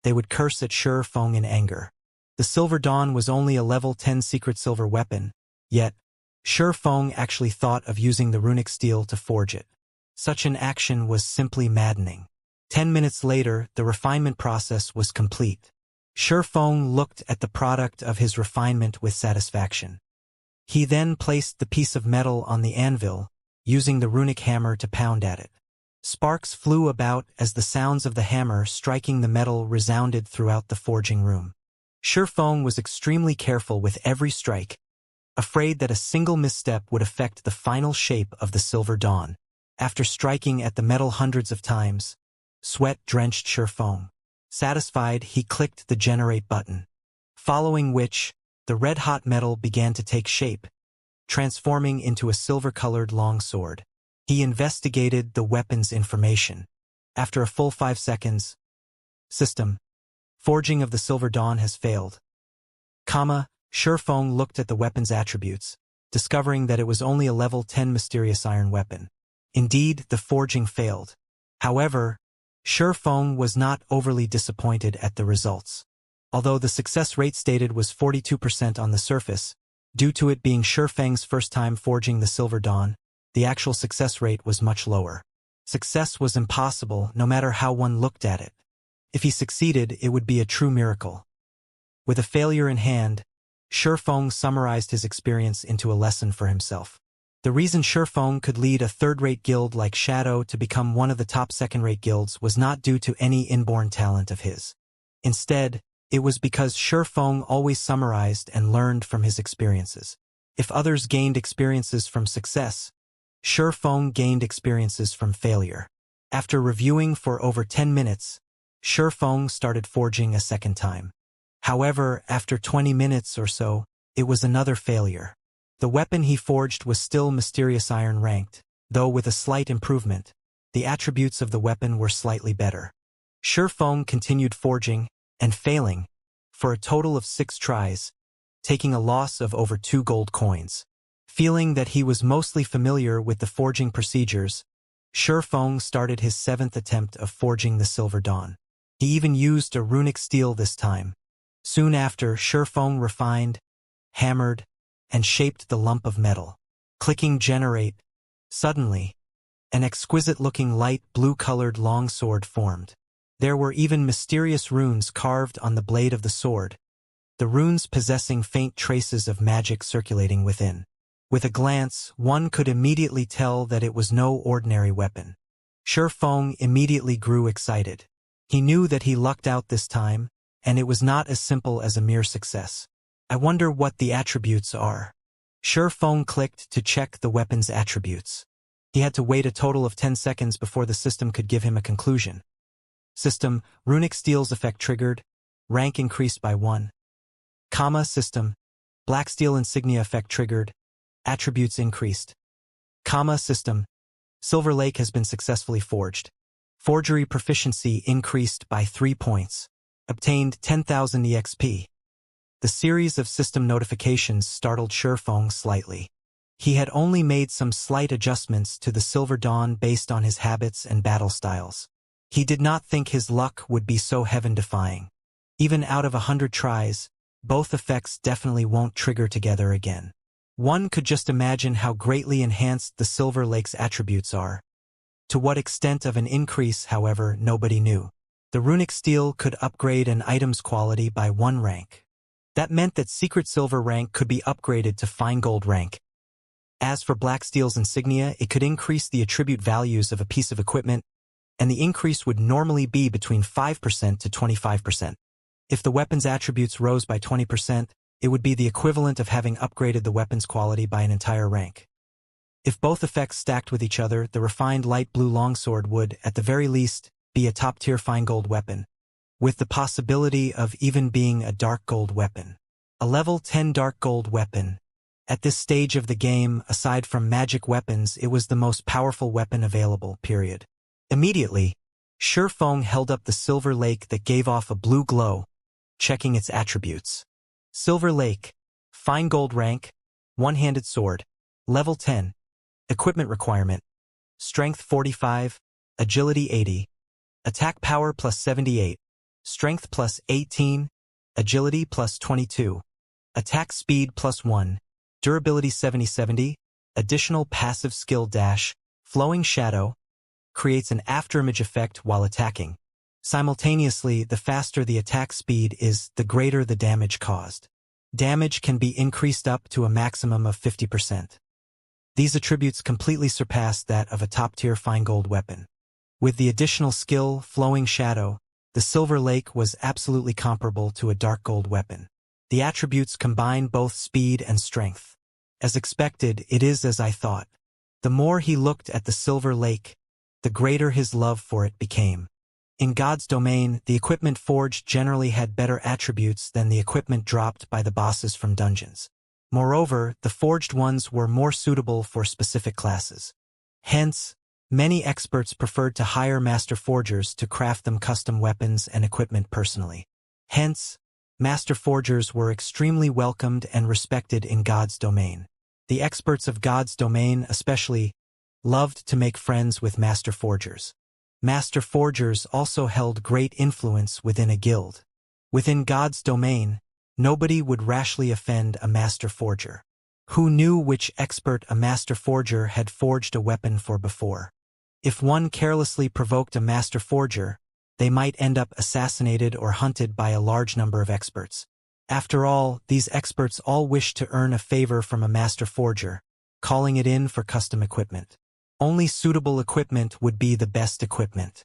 they would curse at Shi Feng in anger. The Silver Dawn was only a level 10 secret silver weapon, yet Shi Feng actually thought of using the runic steel to forge it. Such an action was simply maddening. 10 minutes later, the refinement process was complete. Shi Feng looked at the product of his refinement with satisfaction. He then placed the piece of metal on the anvil, using the runic hammer to pound at it. Sparks flew about as the sounds of the hammer striking the metal resounded throughout the forging room. Shi Feng was extremely careful with every strike, afraid that a single misstep would affect the final shape of the Silver Dawn. After striking at the metal hundreds of times, sweat drenched Shi Feng. Satisfied, he clicked the generate button, following which, the red-hot metal began to take shape, transforming into a silver-colored longsword. He investigated the weapon's information. After a full 5 seconds, system. Forging of the Silver Dawn has failed. Shi Feng looked at the weapon's attributes, discovering that it was only a level 10 mysterious iron weapon. Indeed, the forging failed. However, Shi Feng was not overly disappointed at the results. Although the success rate stated was 42% on the surface, due to it being Shi Feng's first time forging the Silver Dawn, the actual success rate was much lower. Success was impossible no matter how one looked at it. If he succeeded, it would be a true miracle. With a failure in hand, Shifeng summarized his experience into a lesson for himself. The reason Shifeng could lead a third-rate guild like Shadow to become one of the top second-rate guilds was not due to any inborn talent of his. Instead, it was because Shifeng always summarized and learned from his experiences. If others gained experiences from success, Shifeng gained experiences from failure. After reviewing for over 10 minutes, Shifeng started forging a second time. However, after 20 minutes or so, it was another failure. The weapon he forged was still Mysterious Iron ranked, though with a slight improvement. The attributes of the weapon were slightly better. Shifeng continued forging and failing for a total of 6 tries, taking a loss of over 2 gold coins. Feeling that he was mostly familiar with the forging procedures, Shifeng started his 7th attempt of forging the Silver Dawn. He even used a runic steel this time. Soon after, Shifeng refined, hammered, and shaped the lump of metal. Clicking generate. Suddenly, an exquisite-looking light blue-colored longsword formed. There were even mysterious runes carved on the blade of the sword, the runes possessing faint traces of magic circulating within. With a glance, one could immediately tell that it was no ordinary weapon. Shifeng immediately grew excited. He knew that he lucked out this time, and it was not as simple as a mere success. I wonder what the attributes are. Shifeng clicked to check the weapon's attributes. He had to wait a total of 10 seconds before the system could give him a conclusion. System, runic steel's effect triggered, rank increased by 1. System, black steel insignia effect triggered, attributes increased. System, Silver Lake has been successfully forged. Forgery proficiency increased by 3 points. Obtained 10,000 EXP. The series of system notifications startled Shifeng slightly. He had only made some slight adjustments to the Silver Dawn based on his habits and battle styles. He did not think his luck would be so heaven-defying. Even out of 100 tries, both effects definitely won't trigger together again. One could just imagine how greatly enhanced the Silver Lake's attributes are. To what extent of an increase, however, nobody knew. The runic steel could upgrade an item's quality by 1 rank. That meant that secret silver rank could be upgraded to fine gold rank. As for black steel's insignia, it could increase the attribute values of a piece of equipment, and the increase would normally be between 5% to 25%. If the weapon's attributes rose by 20%, it would be the equivalent of having upgraded the weapon's quality by an entire rank. If both effects stacked with each other, the refined light blue longsword would, at the very least, be a top-tier fine gold weapon, with the possibility of even being a dark gold weapon. A level 10 dark gold weapon. At this stage of the game, aside from magic weapons, it was the most powerful weapon available, period. Immediately, Shifeng held up the Silver Lake that gave off a blue glow, checking its attributes. Silver Lake, fine gold rank, one-handed sword, level 10, equipment requirement, strength 45, agility 80, attack power plus 78, strength plus 18, agility plus 22, attack speed plus 1, durability 70-70, additional passive skill dash, flowing shadow, creates an afterimage effect while attacking. Simultaneously, the faster the attack speed is, the greater the damage caused. Damage can be increased up to a maximum of 50%. These attributes completely surpass that of a top-tier fine gold weapon. With the additional skill, Flowing Shadow, the Silver Lake was absolutely comparable to a dark gold weapon. The attributes combine both speed and strength. As expected, it is as I thought. The more he looked at the Silver Lake, the greater his love for it became. In God's domain, the equipment forged generally had better attributes than the equipment dropped by the bosses from dungeons. Moreover, the forged ones were more suitable for specific classes. Hence, many experts preferred to hire master forgers to craft them custom weapons and equipment personally. Hence, master forgers were extremely welcomed and respected in God's domain. The experts of God's domain especially loved to make friends with master forgers. Master forgers also held great influence within a guild. Within God's domain, nobody would rashly offend a master forger. Who knew which expert a master forger had forged a weapon for before? If one carelessly provoked a master forger, they might end up assassinated or hunted by a large number of experts. After all, these experts all wished to earn a favor from a master forger, calling it in for custom equipment. Only suitable equipment would be the best equipment.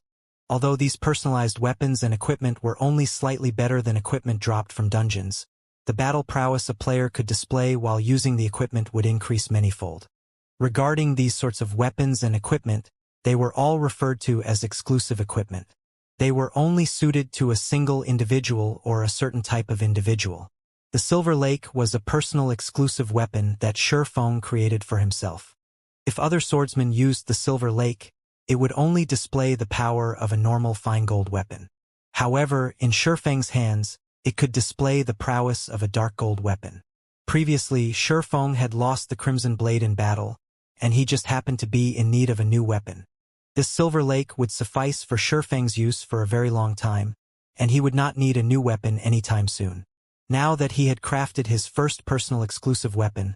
Although these personalized weapons and equipment were only slightly better than equipment dropped from dungeons, the battle prowess a player could display while using the equipment would increase manyfold. Regarding these sorts of weapons and equipment, they were all referred to as exclusive equipment. They were only suited to a single individual or a certain type of individual. The Silver Lake was a personal exclusive weapon that Shifeng created for himself. If other swordsmen used the Silver Lake, it would only display the power of a normal fine gold weapon. However, in Shifeng's hands, it could display the prowess of a dark gold weapon. Previously, Shifeng had lost the Crimson Blade in battle, and he just happened to be in need of a new weapon. This Silver Lake would suffice for Shifeng's use for a very long time, and he would not need a new weapon anytime soon. Now that he had crafted his first personal exclusive weapon,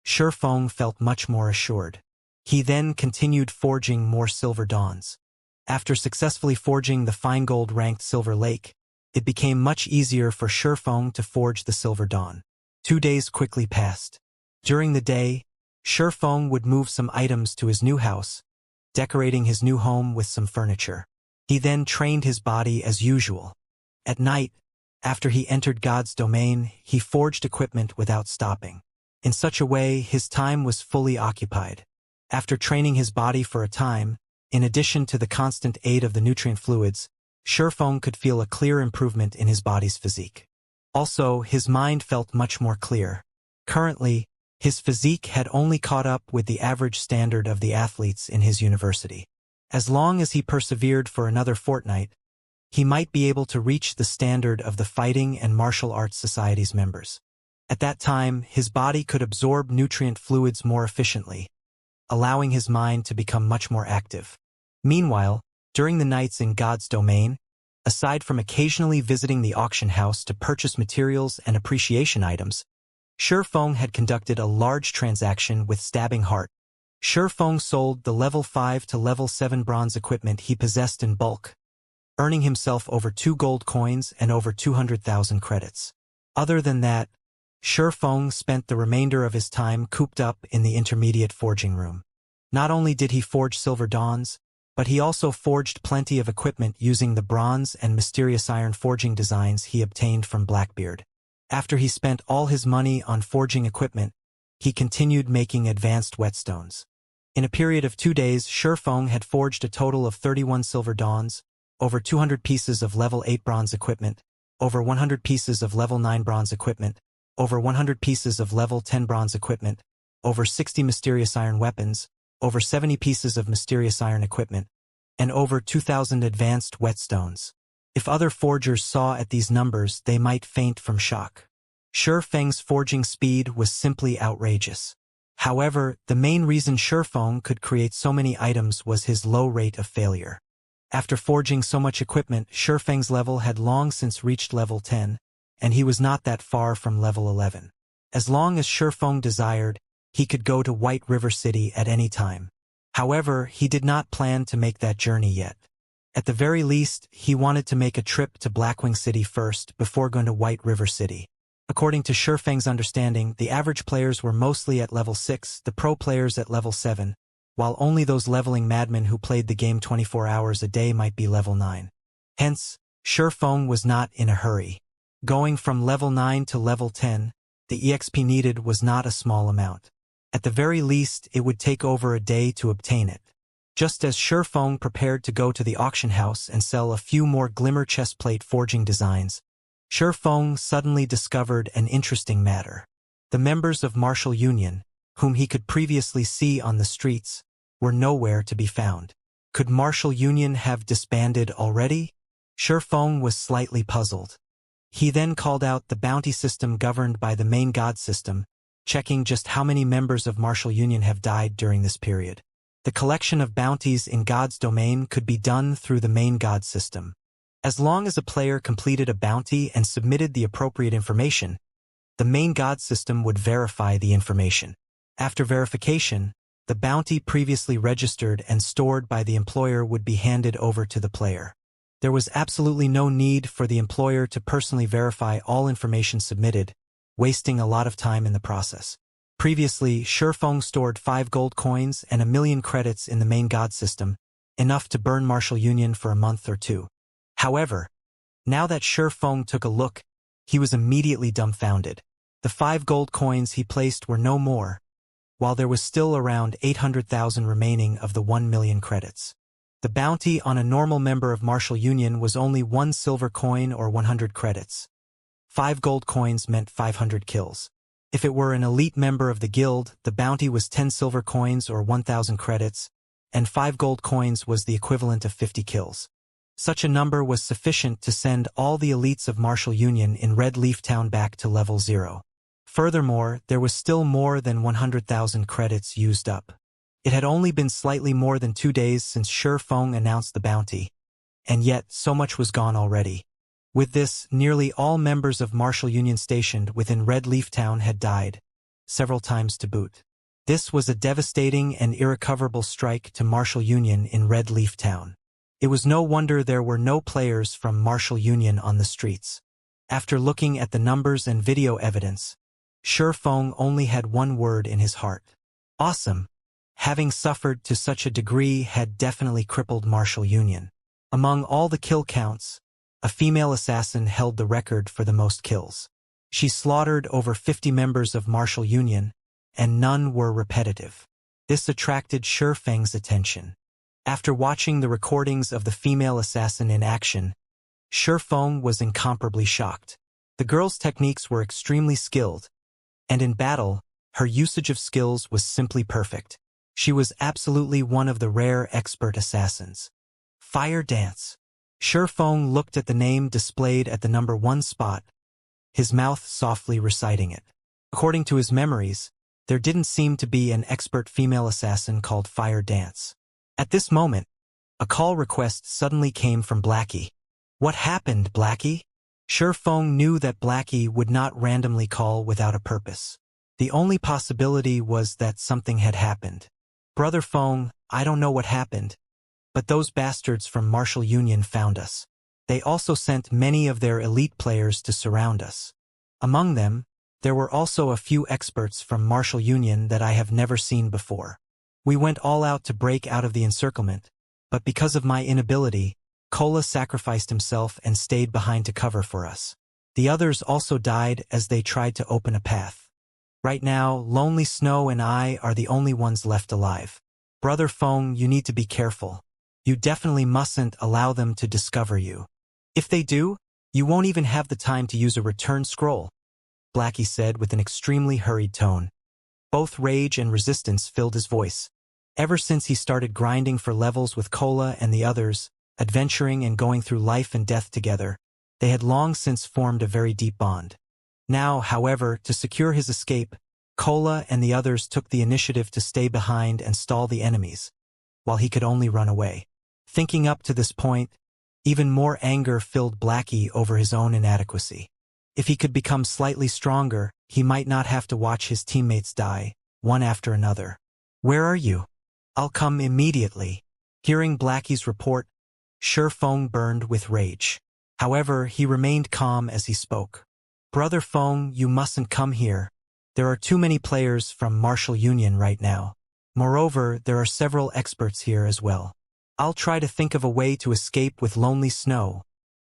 Shifeng felt much more assured. He then continued forging more Silver Dawns. After successfully forging the fine gold ranked Silver Lake, it became much easier for Shifeng to forge the Silver Dawn. 2 days quickly passed. During the day, Shifeng would move some items to his new house, decorating his new home with some furniture. He then trained his body as usual. At night, after he entered God's domain, he forged equipment without stopping. In such a way, his time was fully occupied. After training his body for a time, in addition to the constant aid of the nutrient fluids, Shifeng could feel a clear improvement in his body's physique. Also, his mind felt much more clear. Currently, his physique had only caught up with the average standard of the athletes in his university. As long as he persevered for another fortnight, he might be able to reach the standard of the Fighting and Martial Arts Society's members. At that time, his body could absorb nutrient fluids more efficiently, allowing his mind to become much more active. Meanwhile, during the nights in God's domain, aside from occasionally visiting the auction house to purchase materials and appreciation items, Shifeng had conducted a large transaction with Stabbing Heart. Shifeng sold the level 5 to level 7 bronze equipment he possessed in bulk, earning himself over 2 gold coins and over 200,000 credits. Other than that, Shifeng spent the remainder of his time cooped up in the intermediate forging room. Not only did he forge Silver Dawns, but he also forged plenty of equipment using the bronze and mysterious iron forging designs he obtained from Blackbeard. After he spent all his money on forging equipment, he continued making advanced whetstones. In a period of 2 days, Shifeng had forged a total of 31 Silver Dawns, over 200 pieces of level 8 bronze equipment, over 100 pieces of level 9 bronze equipment, over 100 pieces of level 10 bronze equipment, over 60 mysterious iron weapons, over 70 pieces of mysterious iron equipment, and over 2,000 advanced whetstones. If other forgers saw at these numbers, they might faint from shock. Shifeng's forging speed was simply outrageous. However, the main reason Shifeng could create so many items was his low rate of failure. After forging so much equipment, Shifeng's level had long since reached level 10, and he was not that far from level 11. As long as Shifeng desired, he could go to White River City at any time. However, he did not plan to make that journey yet. At the very least, he wanted to make a trip to Blackwing City first before going to White River City. According to Shifeng's understanding, the average players were mostly at level 6, the pro players at level 7, while only those leveling madmen who played the game 24 hours a day might be level 9. Hence, Shifeng was not in a hurry. Going from level 9 to level 10, the EXP needed was not a small amount. At the very least, it would take over a day to obtain it. Just as Shifeng prepared to go to the auction house and sell a few more glimmer chestplate forging designs, Shifeng suddenly discovered an interesting matter. The members of Martial Union, whom he could previously see on the streets, were nowhere to be found. Could Martial Union have disbanded already? Shifeng was slightly puzzled. He then called out the bounty system governed by the main god system, checking just how many members of Martial Union have died during this period. The collection of bounties in God's domain could be done through the main god system. As long as a player completed a bounty and submitted the appropriate information, the main god system would verify the information. After verification, the bounty previously registered and stored by the employer would be handed over to the player. There was absolutely no need for the employer to personally verify all information submitted, wasting a lot of time in the process. Previously, Shifeng stored 5 gold coins and 1,000,000 credits in the main god system, enough to burn Martial Union for a month or two. However, now that Shifeng took a look, he was immediately dumbfounded. The 5 gold coins he placed were no more, while there was still around 800,000 remaining of the 1,000,000 credits. The bounty on a normal member of Martial Union was only 1 silver coin or 100 credits. 5 gold coins meant 500 kills. If it were an elite member of the guild, the bounty was 10 silver coins or 1,000 credits, and 5 gold coins was the equivalent of 50 kills. Such a number was sufficient to send all the elites of Martial Union in Red Leaf Town back to level 0. Furthermore, there was still more than 100,000 credits used up. It had only been slightly more than 2 days since Shifeng announced the bounty, and yet so much was gone already. With this, nearly all members of Martial Union stationed within Red Leaf Town had died, several times to boot. This was a devastating and irrecoverable strike to Martial Union in Red Leaf Town. It was no wonder there were no players from Martial Union on the streets. After looking at the numbers and video evidence, Shifeng only had one word in his heart. Awesome. Having suffered to such a degree had definitely crippled Martial Union. Among all the kill counts, a female assassin held the record for the most kills. She slaughtered over 50 members of Martial Union, and none were repetitive. This attracted Shifeng's attention. After watching the recordings of the female assassin in action, Shifeng was incomparably shocked. The girl's techniques were extremely skilled, and in battle, her usage of skills was simply perfect. She was absolutely one of the rare expert assassins. Fire Dance. Shifeng looked at the name displayed at the number 1 spot, his mouth softly reciting it. According to his memories, there didn't seem to be an expert female assassin called Fire Dance. At this moment, a call request suddenly came from Blackie. What happened, Blackie? Shifeng knew that Blackie would not randomly call without a purpose. The only possibility was that something had happened. Brother Feng, I don't know what happened, but those bastards from Martial Union found us. They also sent many of their elite players to surround us. Among them, there were also a few experts from Martial Union that I have never seen before. We went all out to break out of the encirclement, but because of my inability, Kola sacrificed himself and stayed behind to cover for us. The others also died as they tried to open a path. Right now, Lonely Snow and I are the only ones left alive. Brother Feng, you need to be careful. You definitely mustn't allow them to discover you. If they do, you won't even have the time to use a return scroll, Blackie said with an extremely hurried tone. Both rage and resistance filled his voice. Ever since he started grinding for levels with Kola and the others, adventuring and going through life and death together, they had long since formed a very deep bond. Now, however, to secure his escape, Kola and the others took the initiative to stay behind and stall the enemies, while he could only run away. Thinking up to this point, even more anger filled Blackie over his own inadequacy. If he could become slightly stronger, he might not have to watch his teammates die, one after another. Where are you? I'll come immediately. Hearing Blackie's report, Shifeng burned with rage. However, he remained calm as he spoke. Brother Feng, you mustn't come here. There are too many players from Martial Union right now. Moreover, there are several experts here as well. I'll try to think of a way to escape with Lonely Snow,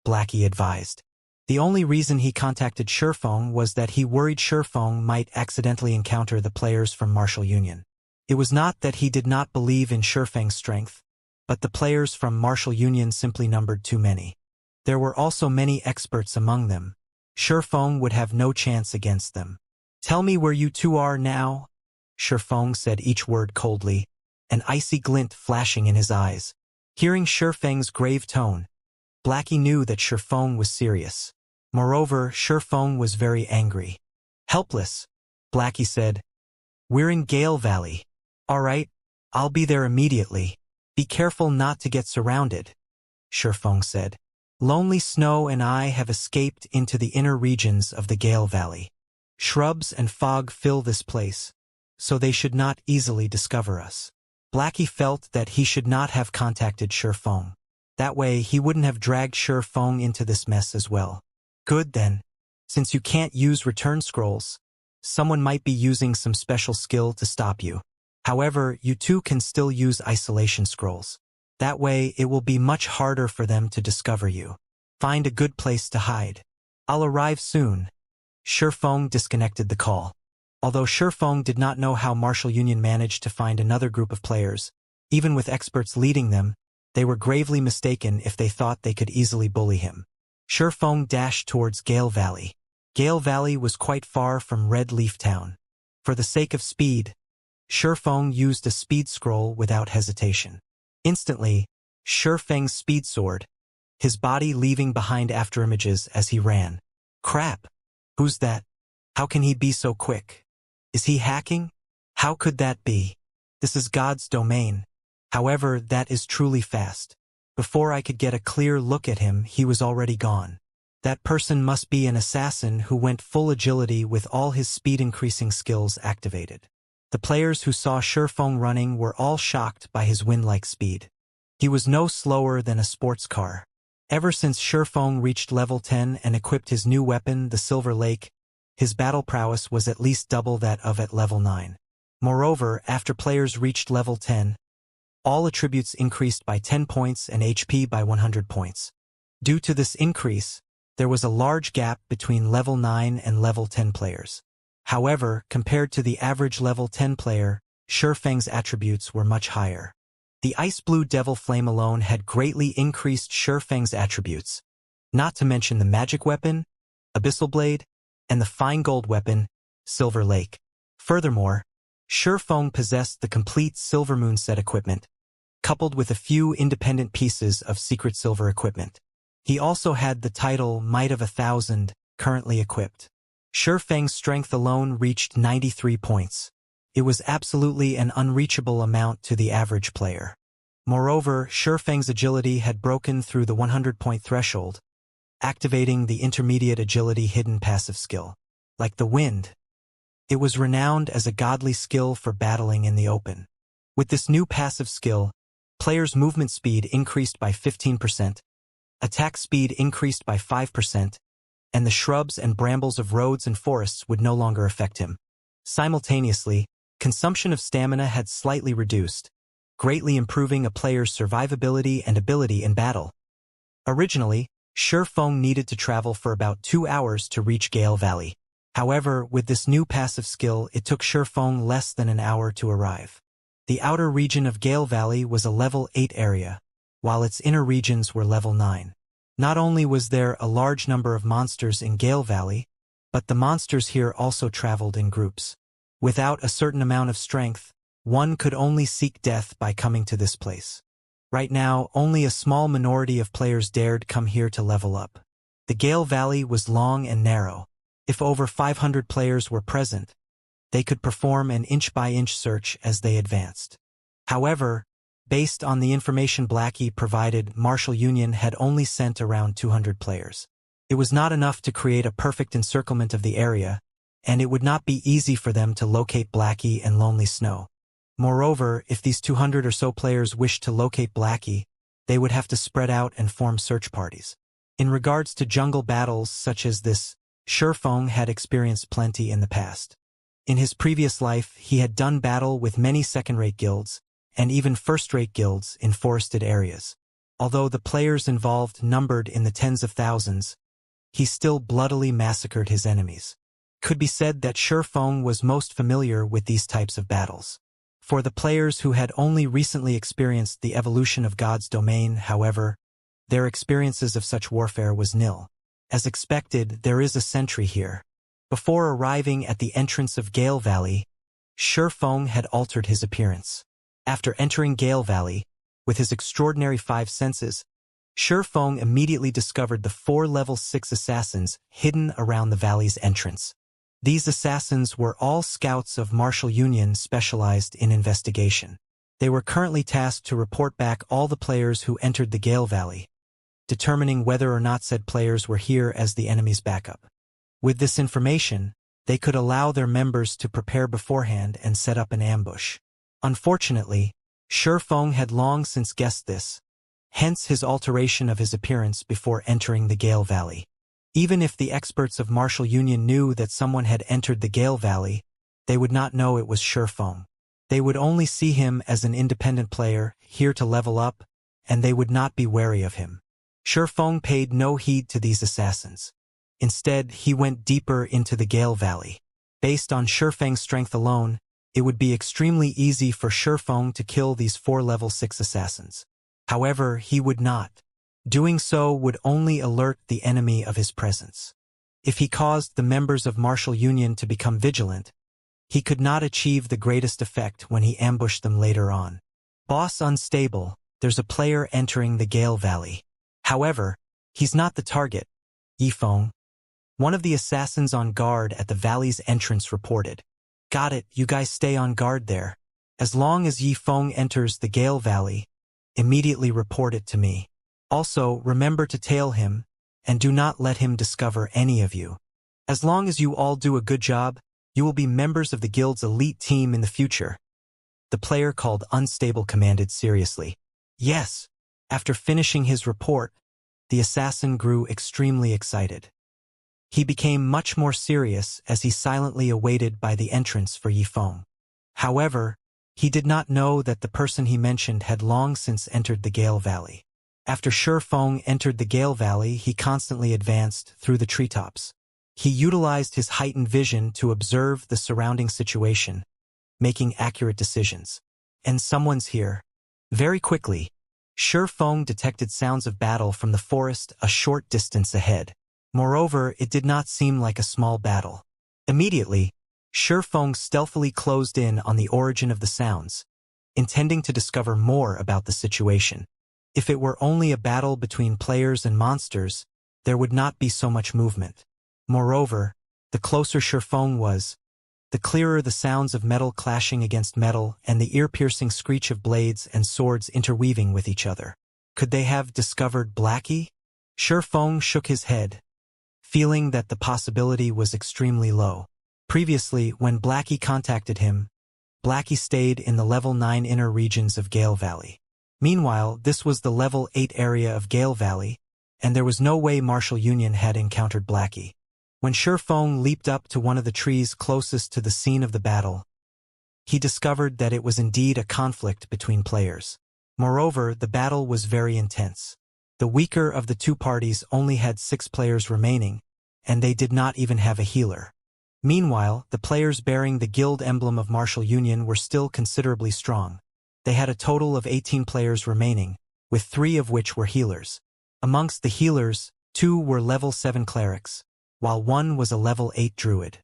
Blackie advised. The only reason he contacted Shifeng was that he worried Shifeng might accidentally encounter the players from Martial Union. It was not that he did not believe in Shifeng's strength, but the players from Martial Union simply numbered too many. There were also many experts among them. Shifeng would have no chance against them. Tell me where you two are now, Shifeng said each word coldly, an icy glint flashing in his eyes. Hearing Shifeng's grave tone, Blackie knew that Shifeng was serious. Moreover, Shifeng was very angry. Helpless, Blackie said. We're in Gale Valley. All right, I'll be there immediately. Be careful not to get surrounded, Shifeng said. Lonely Snow and I have escaped into the inner regions of the Gale Valley. Shrubs and fog fill this place, so they should not easily discover us. Blackie felt that he should not have contacted Shifeng. That way, he wouldn't have dragged Shi Feng into this mess as well. Good then. Since you can't use return scrolls, someone might be using some special skill to stop you. However, you too can still use isolation scrolls. That way, it will be much harder for them to discover you. Find a good place to hide. I'll arrive soon. Shi Feng disconnected the call. Although Shi Feng did not know how Martial Union managed to find another group of players, even with experts leading them, they were gravely mistaken if they thought they could easily bully him. Shi Feng dashed towards Gale Valley. Gale Valley was quite far from Red Leaf Town. For the sake of speed, Shi Feng used a speed scroll without hesitation. Instantly, Shi Feng's speed soared, his body leaving behind afterimages as he ran. Crap! Who's that? How can he be so quick? Is he hacking? How could that be? This is God's domain. However, that is truly fast. Before I could get a clear look at him, he was already gone. That person must be an assassin who went full agility with all his speed-increasing skills activated. The players who saw Shi Feng running were all shocked by his wind-like speed. He was no slower than a sports car. Ever since Shi Feng reached level 10 and equipped his new weapon, the Silver Lake, his battle prowess was at least double that of at level 9. Moreover, after players reached level 10, all attributes increased by 10 points and HP by 100 points. Due to this increase, there was a large gap between level 9 and level 10 players. However, compared to the average level 10 player, Shi Feng's attributes were much higher. The Ice Blue Devil Flame alone had greatly increased Shi Feng's attributes, not to mention the magic weapon, Abyssal Blade, and the fine gold weapon, Silver Lake. Furthermore, Shi Feng possessed the complete Silver Moon set equipment, coupled with a few independent pieces of secret silver equipment. He also had the title Might of 1,000 currently equipped. Shi Feng's strength alone reached 93 points. It was absolutely an unreachable amount to the average player. Moreover, Shi Feng's agility had broken through the 100-point threshold, activating the intermediate agility hidden passive skill. Like the wind, it was renowned as a godly skill for battling in the open. With this new passive skill, players' movement speed increased by 15%, attack speed increased by 5%, and the shrubs and brambles of roads and forests would no longer affect him. Simultaneously, consumption of stamina had slightly reduced, greatly improving a player's survivability and ability in battle. Originally, Shi Feng needed to travel for about 2 hours to reach Gale Valley. However, with this new passive skill, it took Shi Feng less than an hour to arrive. The outer region of Gale Valley was a level 8 area, while its inner regions were level 9. Not only was there a large number of monsters in Gale Valley, but the monsters here also traveled in groups. Without a certain amount of strength, one could only seek death by coming to this place. Right now, only a small minority of players dared come here to level up. The Gale Valley was long and narrow. If over 500 players were present, they could perform an inch-by-inch search as they advanced. However, based on the information Blackie provided, Martial Union had only sent around 200 players. It was not enough to create a perfect encirclement of the area, and it would not be easy for them to locate Blackie and Lonely Snow. Moreover, if these 200 or so players wished to locate Blackie, they would have to spread out and form search parties. In regards to jungle battles such as this, Shi Feng had experienced plenty in the past. In his previous life, he had done battle with many second-rate guilds, and even first-rate guilds in forested areas. Although the players involved numbered in the tens of thousands, he still bloodily massacred his enemies. Could be said that Shi Feng was most familiar with these types of battles. For the players who had only recently experienced the evolution of God's domain, however, their experiences of such warfare was nil. As expected, there is a sentry here. Before arriving at the entrance of Gale Valley, Shi Feng had altered his appearance. After entering Gale Valley, with his extraordinary 5 senses, Shi Feng immediately discovered the 4 level 6 assassins hidden around the valley's entrance. These assassins were all scouts of Martial Union specialized in investigation. They were currently tasked to report back all the players who entered the Gale Valley, determining whether or not said players were here as the enemy's backup. With this information, they could allow their members to prepare beforehand and set up an ambush. Unfortunately, Shi Feng had long since guessed this, hence his alteration of his appearance before entering the Gale Valley. Even if the experts of Martial Union knew that someone had entered the Gale Valley, they would not know it was Shifeng. They would only see him as an independent player, here to level up, and they would not be wary of him. Shifeng paid no heed to these assassins. Instead, he went deeper into the Gale Valley. Based on Shifeng's strength alone, it would be extremely easy for Shifeng to kill these 4 level 6 assassins. However, he would not. Doing so would only alert the enemy of his presence. If he caused the members of Martial Union to become vigilant, he could not achieve the greatest effect when he ambushed them later on. Boss unstable, there's a player entering the Gale Valley. However, he's not the target. Yifeng, one of the assassins on guard at the valley's entrance, reported. Got it, you guys stay on guard there. As long as Yifeng enters the Gale Valley, immediately report it to me. Also, remember to tail him, and do not let him discover any of you. As long as you all do a good job, you will be members of the guild's elite team in the future. The player called Unstable commanded seriously. Yes. After finishing his report, the assassin grew extremely excited. He became much more serious as he silently awaited by the entrance for Yifeng. However, he did not know that the person he mentioned had long since entered the Gale Valley. After Shifeng entered the Gale Valley, he constantly advanced through the treetops. He utilized his heightened vision to observe the surrounding situation, making accurate decisions. And someone's here. Very quickly, Shifeng detected sounds of battle from the forest a short distance ahead. Moreover, it did not seem like a small battle. Immediately, Shifeng stealthily closed in on the origin of the sounds, intending to discover more about the situation. If it were only a battle between players and monsters, there would not be so much movement. Moreover, the closer Shifeng was, the clearer the sounds of metal clashing against metal and the ear-piercing screech of blades and swords interweaving with each other. Could they have discovered Blackie? Shifeng shook his head, feeling that the possibility was extremely low. Previously, when Blackie contacted him, Blackie stayed in the level 9 inner regions of Gale Valley. Meanwhile, this was the level 8 area of Gale Valley, and there was no way Martial Union had encountered Blackie. When Shifeng leaped up to one of the trees closest to the scene of the battle, he discovered that it was indeed a conflict between players. Moreover, the battle was very intense. The weaker of the two parties only had 6 players remaining, and they did not even have a healer. Meanwhile, the players bearing the guild emblem of Martial Union were still considerably strong. They had a total of 18 players remaining, with 3 of which were healers. Amongst the healers, 2 were level 7 clerics, while 1 was a level 8 druid.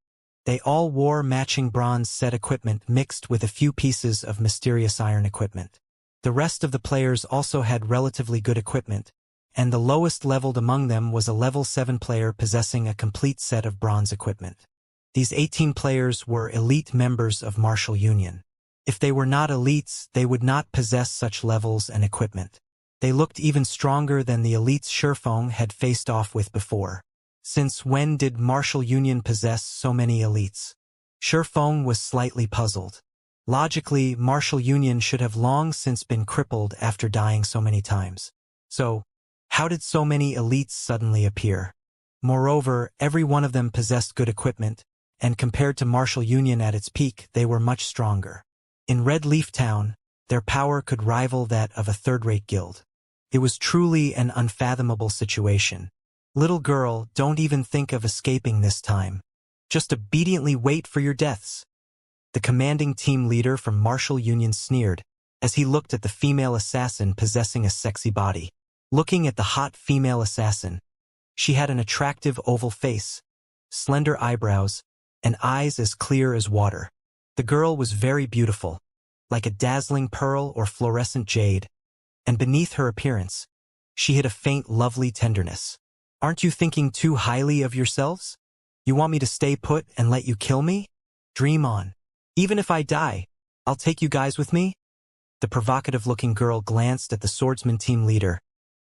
They all wore matching bronze set equipment mixed with a few pieces of mysterious iron equipment. The rest of the players also had relatively good equipment, and the lowest leveled among them was a level 7 player possessing a complete set of bronze equipment. These 18 players were elite members of Martial Union. If they were not elites, they would not possess such levels and equipment. They looked even stronger than the elites Shifeng had faced off with before. Since when did Martial Union possess so many elites? Shifeng was slightly puzzled. Logically, Martial Union should have long since been crippled after dying so many times. So, how did so many elites suddenly appear? Moreover, every one of them possessed good equipment, and compared to Martial Union at its peak, they were much stronger. In Red Leaf Town, their power could rival that of a third-rate guild. It was truly an unfathomable situation. Little girl, don't even think of escaping this time. Just obediently wait for your deaths. The commanding team leader from Martial Union sneered as he looked at the female assassin possessing a sexy body. Looking at the hot female assassin, she had an attractive oval face, slender eyebrows, and eyes as clear as water. The girl was very beautiful, like a dazzling pearl or fluorescent jade, and beneath her appearance, she hid a faint lovely tenderness. Aren't you thinking too highly of yourselves? You want me to stay put and let you kill me? Dream on. Even if I die, I'll take you guys with me. The provocative-looking girl glanced at the Swordsman team leader,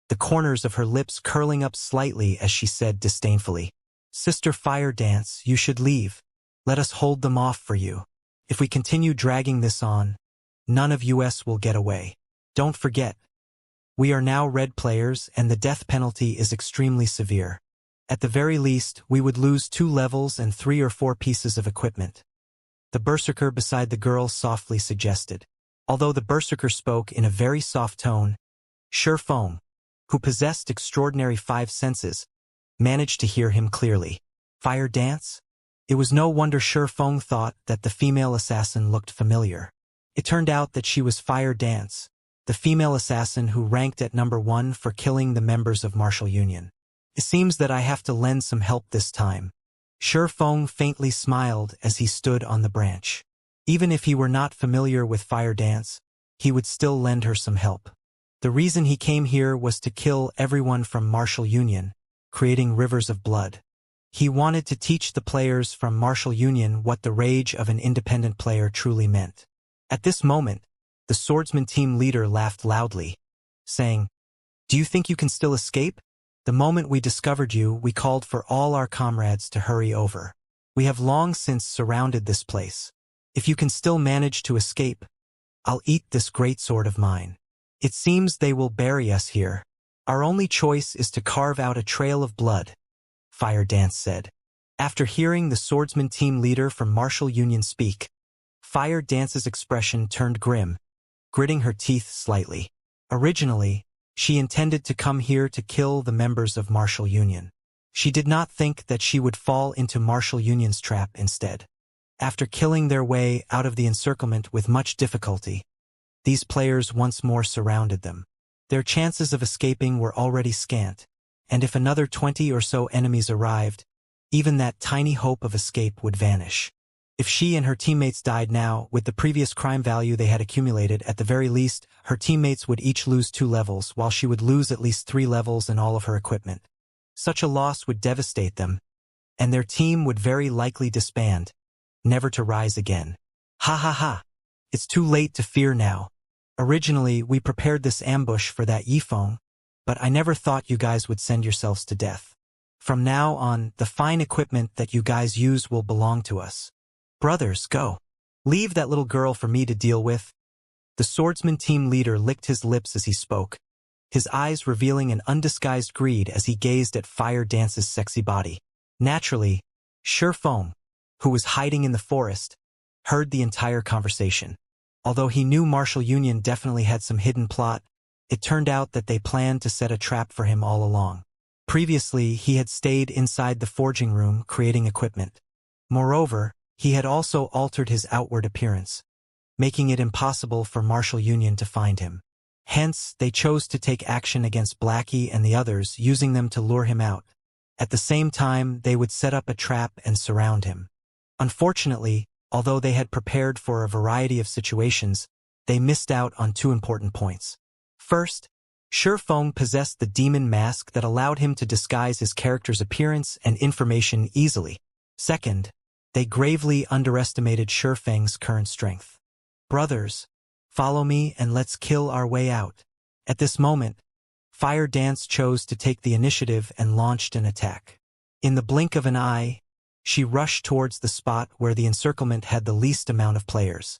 the corners of her lips curling up slightly as she said disdainfully, Sister Fire Dance, you should leave. Let us hold them off for you. If we continue dragging this on, none of us will get away. Don't forget, We are now red players and the death penalty is extremely severe. At the very least, we would lose 2 levels and 3 or 4 pieces of equipment. The berserker beside the girl softly suggested. Although the berserker spoke in a very soft tone, Feng, who possessed extraordinary 5 senses, managed to hear him clearly. Fire dance? It was no wonder Feng thought that the female assassin looked familiar. It turned out that she was Fire Dance, the female assassin who ranked at number 1 for killing the members of Martial Union. It seems that I have to lend some help this time. Feng faintly smiled as he stood on the branch. Even if he were not familiar with Fire Dance, he would still lend her some help. The reason he came here was to kill everyone from Martial Union, creating rivers of blood. He wanted to teach the players from Martial Union what the rage of an independent player truly meant. At this moment, the Swordsman team leader laughed loudly, saying, "Do you think you can still escape? The moment we discovered you, we called for all our comrades to hurry over. We have long since surrounded this place. If you can still manage to escape, I'll eat this great sword of mine. It seems they will bury us here. Our only choice is to carve out a trail of blood," Fire Dance said. After hearing the Swordsman team leader from Martial Union speak, Fire Dance's expression turned grim, gritting her teeth slightly. Originally, she intended to come here to kill the members of Martial Union. She did not think that she would fall into Martial Union's trap instead. After killing their way out of the encirclement with much difficulty, these players once more surrounded them. Their chances of escaping were already scant, and if another 20 or so enemies arrived, even that tiny hope of escape would vanish. If she and her teammates died now, with the previous crime value they had accumulated, at the very least, her teammates would each lose 2 levels, while she would lose at least 3 levels and all of her equipment. Such a loss would devastate them, and their team would very likely disband, never to rise again. Ha ha ha! It's too late to fear now. Originally, we prepared this ambush for that Yifeng, but I never thought you guys would send yourselves to death. From now on, the fine equipment that you guys use will belong to us. Brothers, go. Leave that little girl for me to deal with." The Swordsman team leader licked his lips as he spoke, his eyes revealing an undisguised greed as he gazed at Fire Dance's sexy body. Naturally, Feng, who was hiding in the forest, heard the entire conversation. Although he knew Martial Union definitely had some hidden plot, it turned out that they planned to set a trap for him all along. Previously, he had stayed inside the forging room creating equipment. Moreover, he had also altered his outward appearance, making it impossible for Martial Union to find him. Hence, they chose to take action against Blackie and the others, using them to lure him out. At the same time, they would set up a trap and surround him. Unfortunately, although they had prepared for a variety of situations, they missed out on 2 important points. First, Feng possessed the demon mask that allowed him to disguise his character's appearance and information easily. Second, they gravely underestimated Feng's current strength. "Brothers, follow me and let's kill our way out." At this moment, Fire Dance chose to take the initiative and launched an attack. In the blink of an eye, she rushed towards the spot where the encirclement had the least amount of players.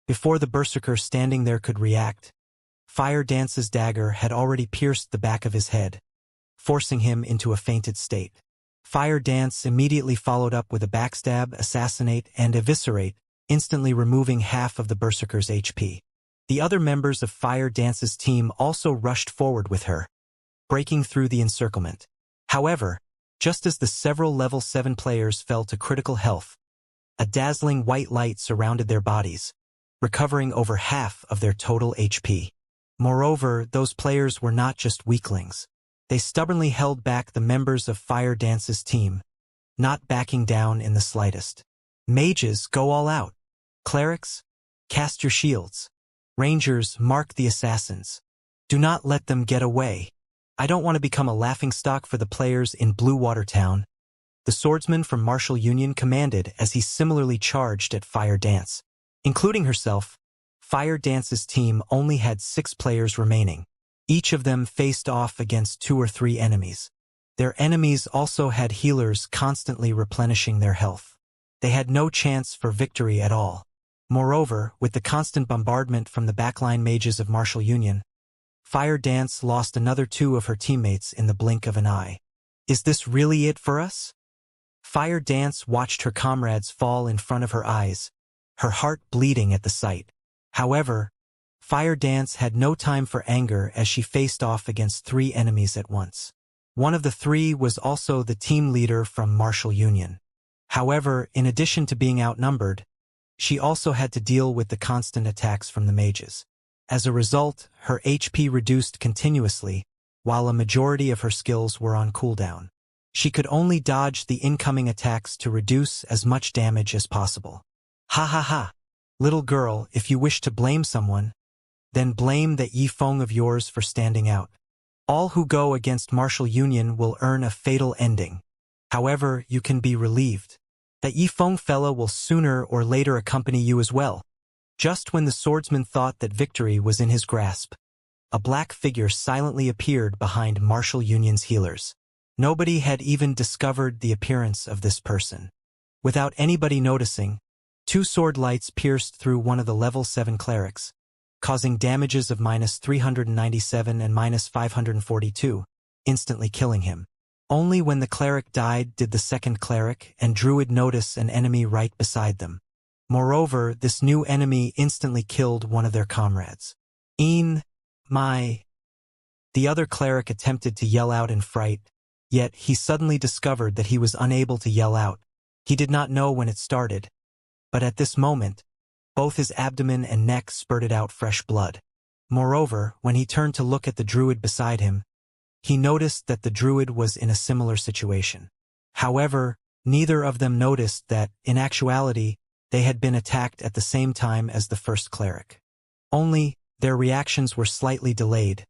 Before the berserker standing there could react, Fire Dance's dagger had already pierced the back of his head, forcing him into a fainted state. Fire Dance immediately followed up with a backstab, assassinate, and eviscerate, instantly removing half of the berserker's HP. The other members of Fire Dance's team also rushed forward with her, breaking through the encirclement. However, just as the several level 7 players fell to critical health, a dazzling white light surrounded their bodies, recovering over half of their total HP. Moreover, those players were not just weaklings. They stubbornly held back the members of Fire Dance's team, not backing down in the slightest. Mages, go all out. Clerics, cast your shields. Rangers, mark the assassins. Do not let them get away. I don't want to become a laughingstock for the players in Blue Water Town, the swordsman from Martial Union commanded as he similarly charged at Fire Dance. Including herself, Fire Dance's team only had 6 players remaining. Each of them faced off against 2 or 3 enemies. Their enemies also had healers constantly replenishing their health. They had no chance for victory at all. Moreover, with the constant bombardment from the backline mages of Martial Union, Fire Dance lost another 2 of her teammates in the blink of an eye. Is this really it for us? Fire Dance watched her comrades fall in front of her eyes, her heart bleeding at the sight. However, Fire Dance had no time for anger as she faced off against 3 enemies at once. One of the 3 was also the team leader from Martial Union. However, in addition to being outnumbered, she also had to deal with the constant attacks from the mages. As a result, her HP reduced continuously, while a majority of her skills were on cooldown. She could only dodge the incoming attacks to reduce as much damage as possible. Ha ha ha! Little girl, if you wish to blame someone, then blame that Yifeng of yours for standing out. All who go against Martial Union will earn a fatal ending. However, you can be relieved. That Yifeng fella will sooner or later accompany you as well. Just when the swordsman thought that victory was in his grasp, a black figure silently appeared behind Martial Union's healers. Nobody had even discovered the appearance of this person. Without anybody noticing, 2 sword lights pierced through one of the level 7 clerics, causing damages of -397 and -542, instantly killing him. Only when the cleric died did the second cleric and druid notice an enemy right beside them. Moreover, this new enemy instantly killed one of their comrades. My... The other cleric attempted to yell out in fright, yet he suddenly discovered that he was unable to yell out. He did not know when it started, but at this moment, both his abdomen and neck spurted out fresh blood. Moreover, when he turned to look at the druid beside him, he noticed that the druid was in a similar situation. However, neither of them noticed that, in actuality, they had been attacked at the same time as the first cleric. Only, their reactions were slightly delayed,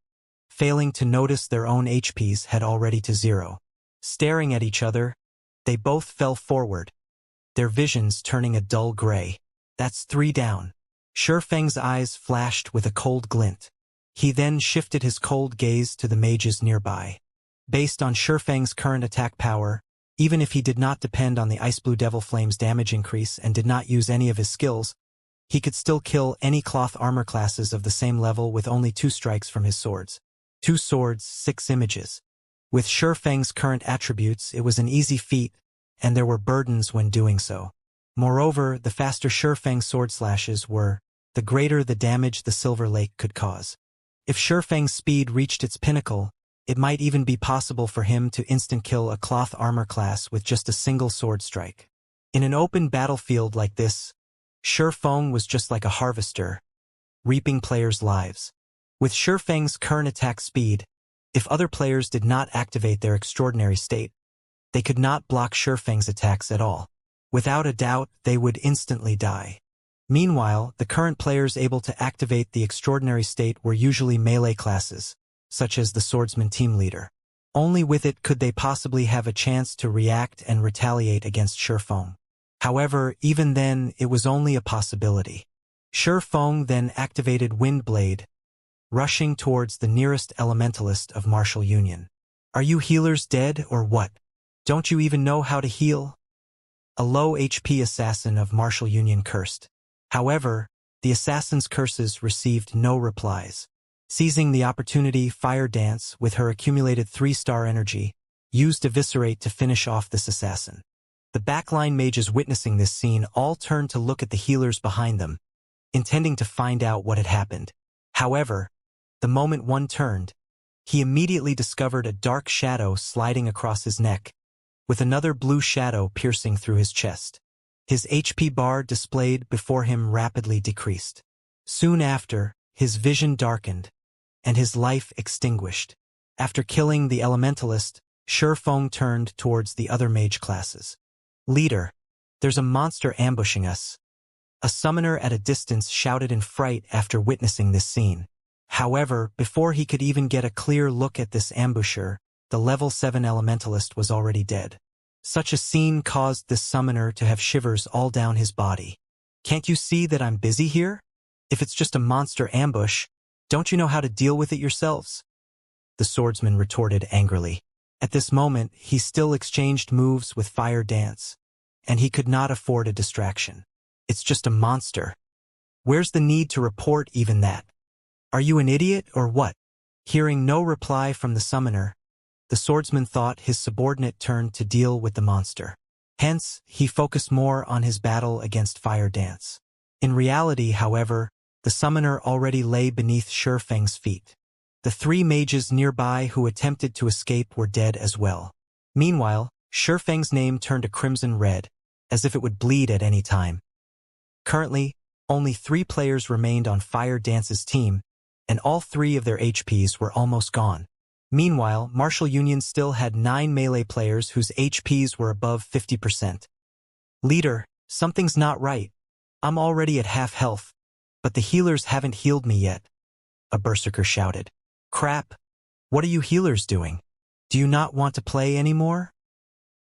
failing to notice their own HPs had already to 0. Staring at each other, they both fell forward, their visions turning a dull gray. That's 3 down. Shifeng's eyes flashed with a cold glint. He then shifted his cold gaze to the mages nearby. Based on Shifeng's current attack power, even if he did not depend on the Ice Blue Devil Flame's damage increase and did not use any of his skills, he could still kill any cloth armor classes of the same level with only 2 strikes from his swords. 2 swords, 6 images. With Shifeng's current attributes, it was an easy feat, and there were burdens when doing so. Moreover, the faster Shifeng's sword slashes were, the greater the damage the Silver Lake could cause. If Shifeng's speed reached its pinnacle, it might even be possible for him to instant-kill a cloth armor class with just a single sword strike. In an open battlefield like this, Shifeng was just like a harvester, reaping players' lives. With Shifeng's current attack speed, if other players did not activate their extraordinary state, they could not block Shifeng's attacks at all. Without a doubt, they would instantly die. Meanwhile, the current players able to activate the extraordinary state were usually melee classes, such as the swordsman team leader. Only with it could they possibly have a chance to react and retaliate against Shifeng. However, even then, it was only a possibility. Shifeng then activated Windblade, rushing towards the nearest elementalist of Martial Union. Are you healers dead or what? Don't you even know how to heal? A low HP assassin of Martial Union cursed. However, the assassin's curses received no replies. Seizing the opportunity, Fire Dance, with her accumulated 3-star energy, used Eviscerate to finish off this assassin. The backline mages witnessing this scene all turned to look at the healers behind them, intending to find out what had happened. However, the moment one turned, he immediately discovered a dark shadow sliding across his neck, with another blue shadow piercing through his chest. His HP bar displayed before him rapidly decreased. Soon after, his vision darkened, and his life extinguished. After killing the elementalist, Shifeng turned towards the other mage classes. Leader, there's a monster ambushing us. A summoner at a distance shouted in fright after witnessing this scene. However, before he could even get a clear look at this ambusher, the level 7 elementalist was already dead. Such a scene caused this summoner to have shivers all down his body. Can't you see that I'm busy here? If it's just a monster ambush, don't you know how to deal with it yourselves? The swordsman retorted angrily. At this moment, he still exchanged moves with Fire Dance, and he could not afford a distraction. It's just a monster. Where's the need to report even that? Are you an idiot or what? Hearing no reply from the summoner, the swordsman thought his subordinate turned to deal with the monster. Hence, he focused more on his battle against Fire Dance. In reality, however, the summoner already lay beneath Shurfeng's feet. The 3 mages nearby who attempted to escape were dead as well. Meanwhile, Shurfeng's name turned a crimson red, as if it would bleed at any time. Currently, only 3 players remained on Fire Dance's team, and all 3 of their HPs were almost gone. Meanwhile, Martial Union still had 9 melee players whose HPs were above 50%. Leader, something's not right. I'm already at half health, but the healers haven't healed me yet, a berserker shouted. Crap! What are you healers doing? Do you not want to play anymore?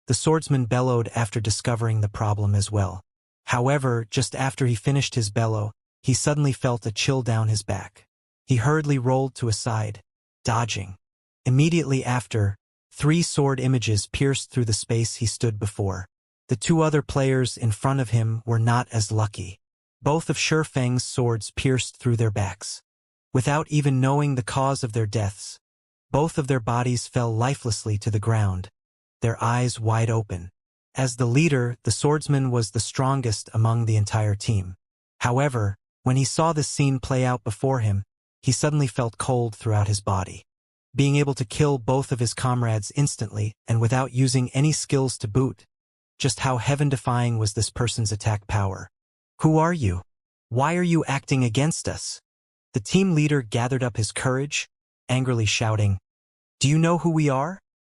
The swordsman bellowed after discovering the problem as well. However, just after he finished his bellow, he suddenly felt a chill down his back. He hurriedly rolled to a side, dodging. Immediately after, 3 sword images pierced through the space he stood before. The 2 other players in front of him were not as lucky. Both of Shurfeng's swords pierced through their backs. Without even knowing the cause of their deaths, both of their bodies fell lifelessly to the ground, their eyes wide open. As the leader, the swordsman was the strongest among the entire team. However, when he saw this scene play out before him, he suddenly felt cold throughout his body. Being able to kill both of his comrades instantly and without using any skills to boot, just how heaven-defying was this person's attack power? Who are you? Why are you acting against us? The team leader gathered up his courage, angrily shouting, Do you know who we are?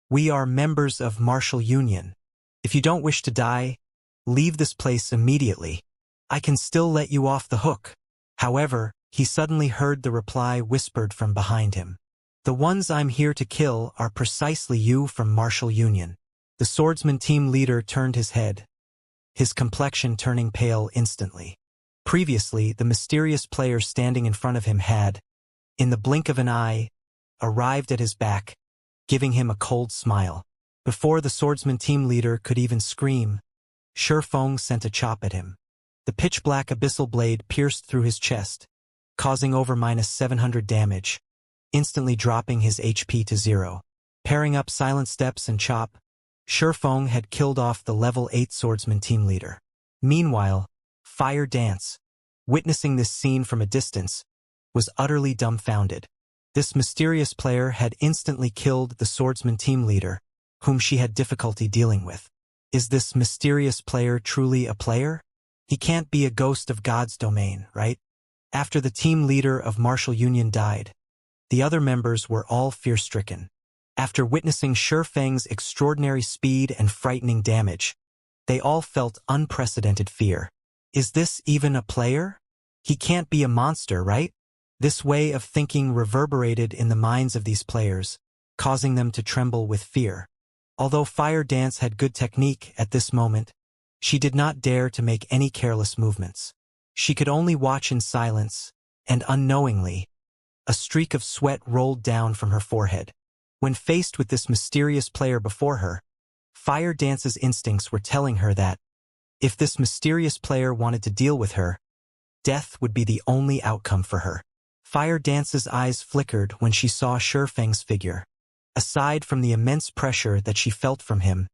We are members of Martial Union. If you don't wish to die, leave this place immediately. I can still let you off the hook. However, he suddenly heard the reply whispered from behind him. The ones I'm here to kill are precisely you from Martial Union. The swordsman team leader turned his head, his complexion turning pale instantly. Previously, the mysterious player standing in front of him had, in the blink of an eye, arrived at his back, giving him a cold smile. Before the swordsman team leader could even scream, Shurfeng sent a chop at him. The pitch-black abyssal blade pierced through his chest, causing over -700 damage, instantly dropping his HP to 0. Pairing up Silent Steps and Chop, Shurfeng had killed off the level 8 swordsman team leader. Meanwhile, Fire Dance, witnessing this scene from a distance, was utterly dumbfounded. This mysterious player had instantly killed the swordsman team leader, whom she had difficulty dealing with. Is this mysterious player truly a player? He can't be a ghost of God's domain, right? After the team leader of Martial Union died, the other members were all fear-stricken. After witnessing Shurfeng's extraordinary speed and frightening damage, they all felt unprecedented fear. Is this even a player? He can't be a monster, right? This way of thinking reverberated in the minds of these players, causing them to tremble with fear. Although Fire Dance had good technique at this moment, she did not dare to make any careless movements. She could only watch in silence, and unknowingly, a streak of sweat rolled down from her forehead. When faced with this mysterious player before her, Fire Dance's instincts were telling her that, if this mysterious player wanted to deal with her, death would be the only outcome for her. Fire Dance's eyes flickered when she saw Shurfeng's figure. Aside from the immense pressure that she felt from him,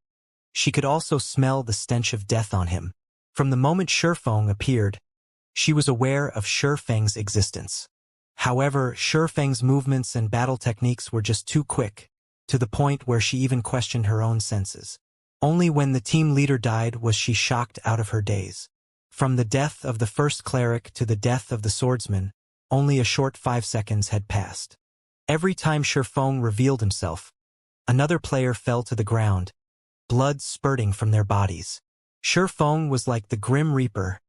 she could also smell the stench of death on him. From the moment Shurfeng appeared, she was aware of Shurfeng's existence. However, Shurfeng's movements and battle techniques were just too quick, to the point where she even questioned her own senses. Only when the team leader died was she shocked out of her daze. From the death of the first cleric to the death of the swordsman, only a short 5 seconds had passed. Every time Shurfeng revealed himself, another player fell to the ground, blood spurting from their bodies. Shurfeng was like the Grim Reaper,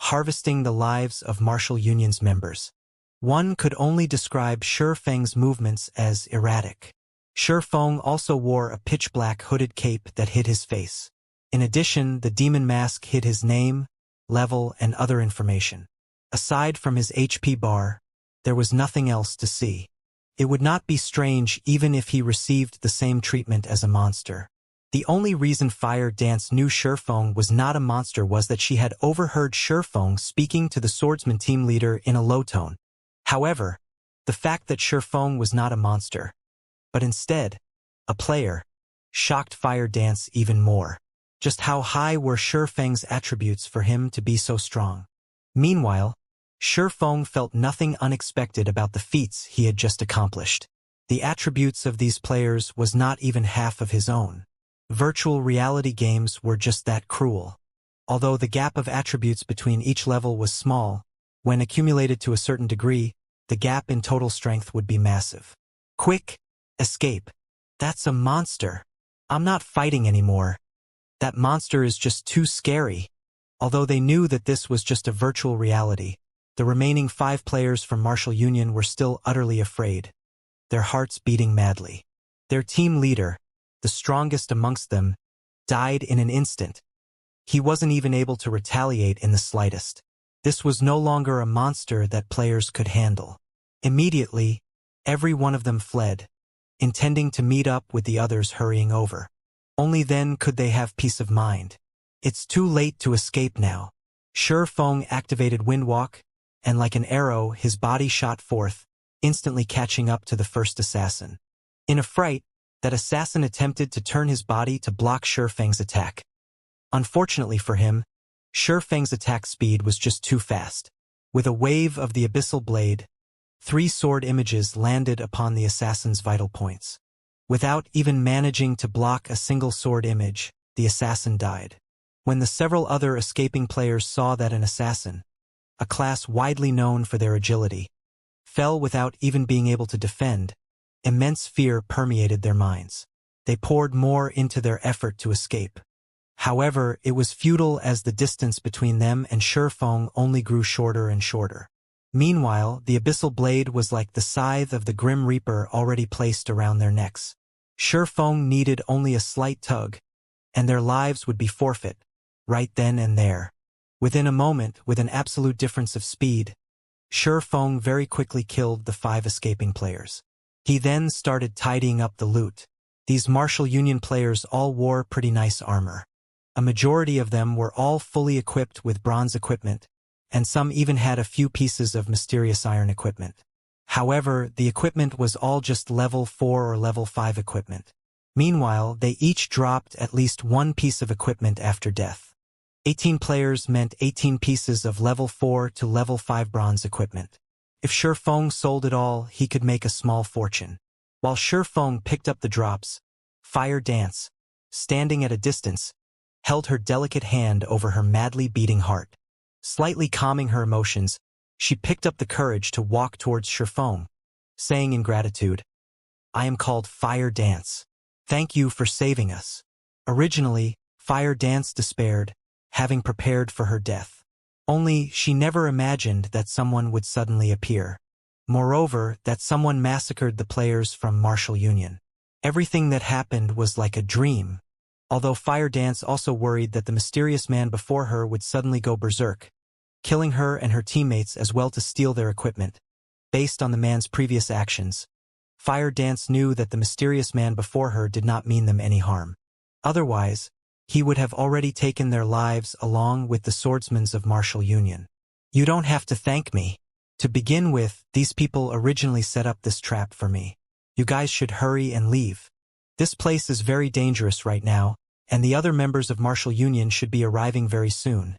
harvesting the lives of Martial Union's members. One could only describe Shurfeng's movements as erratic. Shurfeng also wore a pitch-black hooded cape that hid his face. In addition, the demon mask hid his name, level, and other information. Aside from his HP bar, there was nothing else to see. It would not be strange even if he received the same treatment as a monster. The only reason Fire Dance knew Shurfeng was not a monster was that she had overheard Shurfeng speaking to the swordsman team leader in a low tone. However, The fact that Shifeng was not a monster, but instead a player, shocked Fire Dance even more. Just how high were Shifeng's attributes for him to be so strong? Meanwhile, Shifeng felt nothing unexpected about the feats he had just accomplished. The attributes of these players was not even half of his own. Virtual reality games were just that cruel. Although the gap of attributes between each level was small, when accumulated to a certain degree, the gap in total strength would be massive. Quick, escape. That's a monster. I'm not fighting anymore. That monster is just too scary. Although they knew that this was just a virtual reality, the remaining 5 players from Martial Union were still utterly afraid, their hearts beating madly. Their team leader, the strongest amongst them, died in an instant. He wasn't even able to retaliate in the slightest. This was no longer a monster that players could handle. Immediately, every one of them fled, intending to meet up with the others hurrying over. Only then could they have peace of mind. It's too late to escape now. Shifeng activated Windwalk, and like an arrow his body shot forth, instantly catching up to the first assassin. In a fright, that assassin attempted to turn his body to block Shifeng's attack. Unfortunately for him, Shifeng's attack speed was just too fast. With a wave of the abyssal blade, 3 sword images landed upon the assassin's vital points. Without even managing to block a single sword image, the assassin died. When the several other escaping players saw that an assassin, a class widely known for their agility, fell without even being able to defend, immense fear permeated their minds. They poured more into their effort to escape. However, it was futile as the distance between them and Shifeng only grew shorter and shorter. Meanwhile, the abyssal blade was like the scythe of the Grim Reaper already placed around their necks. Shifeng needed only a slight tug, and their lives would be forfeit, right then and there. Within a moment, with an absolute difference of speed, Shifeng very quickly killed the 5 escaping players. He then started tidying up the loot. These Martial Union players all wore pretty nice armor. A majority of them were all fully equipped with bronze equipment, and some even had a few pieces of mysterious iron equipment. However, the equipment was all just level 4 or level 5 equipment. Meanwhile, they each dropped at least 1 piece of equipment after death. 18 players meant 18 pieces of level 4 to level 5 bronze equipment. If Shifeng sold it all, he could make a small fortune. While Shifeng picked up the drops, Fire Dance, standing at a distance, held her delicate hand over her madly beating heart. Slightly calming her emotions, she picked up the courage to walk towards Shifeng, saying in gratitude, "I am called Fire Dance. Thank you for saving us." Originally, Fire Dance despaired, having prepared for her death. Only she never imagined that someone would suddenly appear. Moreover, that someone massacred the players from Martial Union. Everything that happened was like a dream. Although Fire Dance also worried that the mysterious man before her would suddenly go berserk, killing her and her teammates as well to steal their equipment. Based on the man's previous actions, Fire Dance knew that the mysterious man before her did not mean them any harm. Otherwise, he would have already taken their lives along with the swordsmen of Martial Union. "You don't have to thank me. To begin with, these people originally set up this trap for me. You guys should hurry and leave. This place is very dangerous right now, and the other members of Martial Union should be arriving very soon,"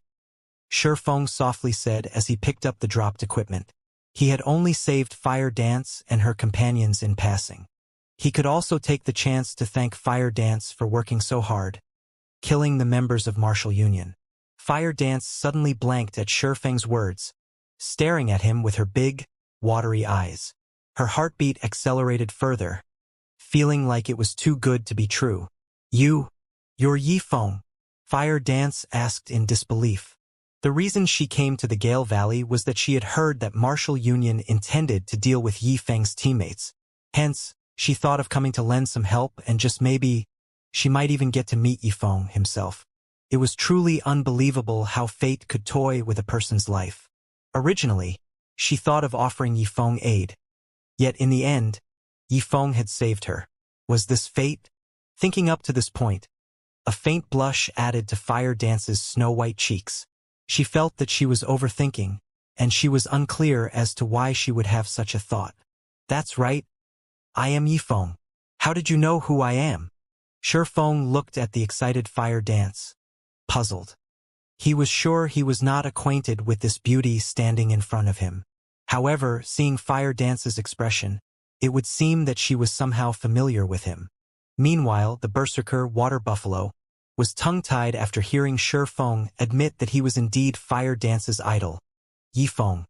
Shifeng softly said as he picked up the dropped equipment. He had only saved Fire Dance and her companions in passing. He could also take the chance to thank Fire Dance for working so hard, killing the members of Martial Union. Fire Dance suddenly blanked at Shifeng's words, staring at him with her big, watery eyes. Her heartbeat accelerated further, feeling like it was too good to be true. You're Yifeng?" Fire Dance asked in disbelief. The reason she came to the Gale Valley was that she had heard that Martial Union intended to deal with Yifeng's teammates. Hence, she thought of coming to lend some help and just maybe, she might even get to meet Yifeng himself. It was truly unbelievable how fate could toy with a person's life. Originally, she thought of offering Yifeng aid. Yet in the end, Yifeng had saved her. Was this fate? Thinking up to this point, a faint blush added to Fire Dance's snow-white cheeks. She felt that she was overthinking, and she was unclear as to why she would have such a thought. That's right. I am Yifeng. How did you know who I am? Shifeng looked at the excited Fire Dance, puzzled. He was sure he was not acquainted with this beauty standing in front of him. However, seeing Fire Dance's expression, it would seem that she was somehow familiar with him. Meanwhile, the berserker Water Buffalo was tongue-tied after hearing Shifeng admit that he was indeed Fire Dance's idol, Yifeng.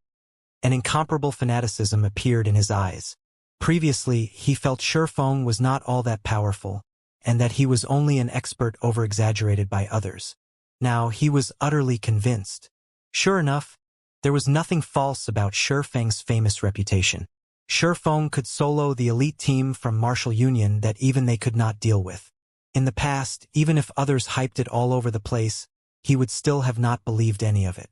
An incomparable fanaticism appeared in his eyes. Previously, he felt Shifeng was not all that powerful, and that he was only an expert over-exaggerated by others. Now he was utterly convinced. Sure enough, there was nothing false about Shifeng's famous reputation. Shifeng could solo the elite team from Martial Union that even they could not deal with. In the past, even if others hyped it all over the place, he would still have not believed any of it.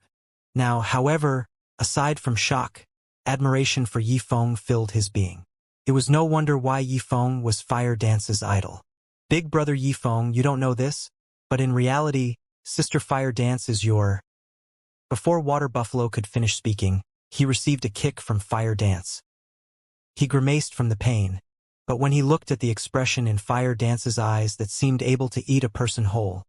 Now, however, aside from shock, admiration for Yifeng filled his being. It was no wonder why Yifeng was Fire Dance's idol. Big brother Yifeng, you don't know this, but in reality, Sister Fire Dance is your... Before Water Buffalo could finish speaking, he received a kick from Fire Dance. He grimaced from the pain, but when he looked at the expression in Fire Dance's eyes that seemed able to eat a person whole,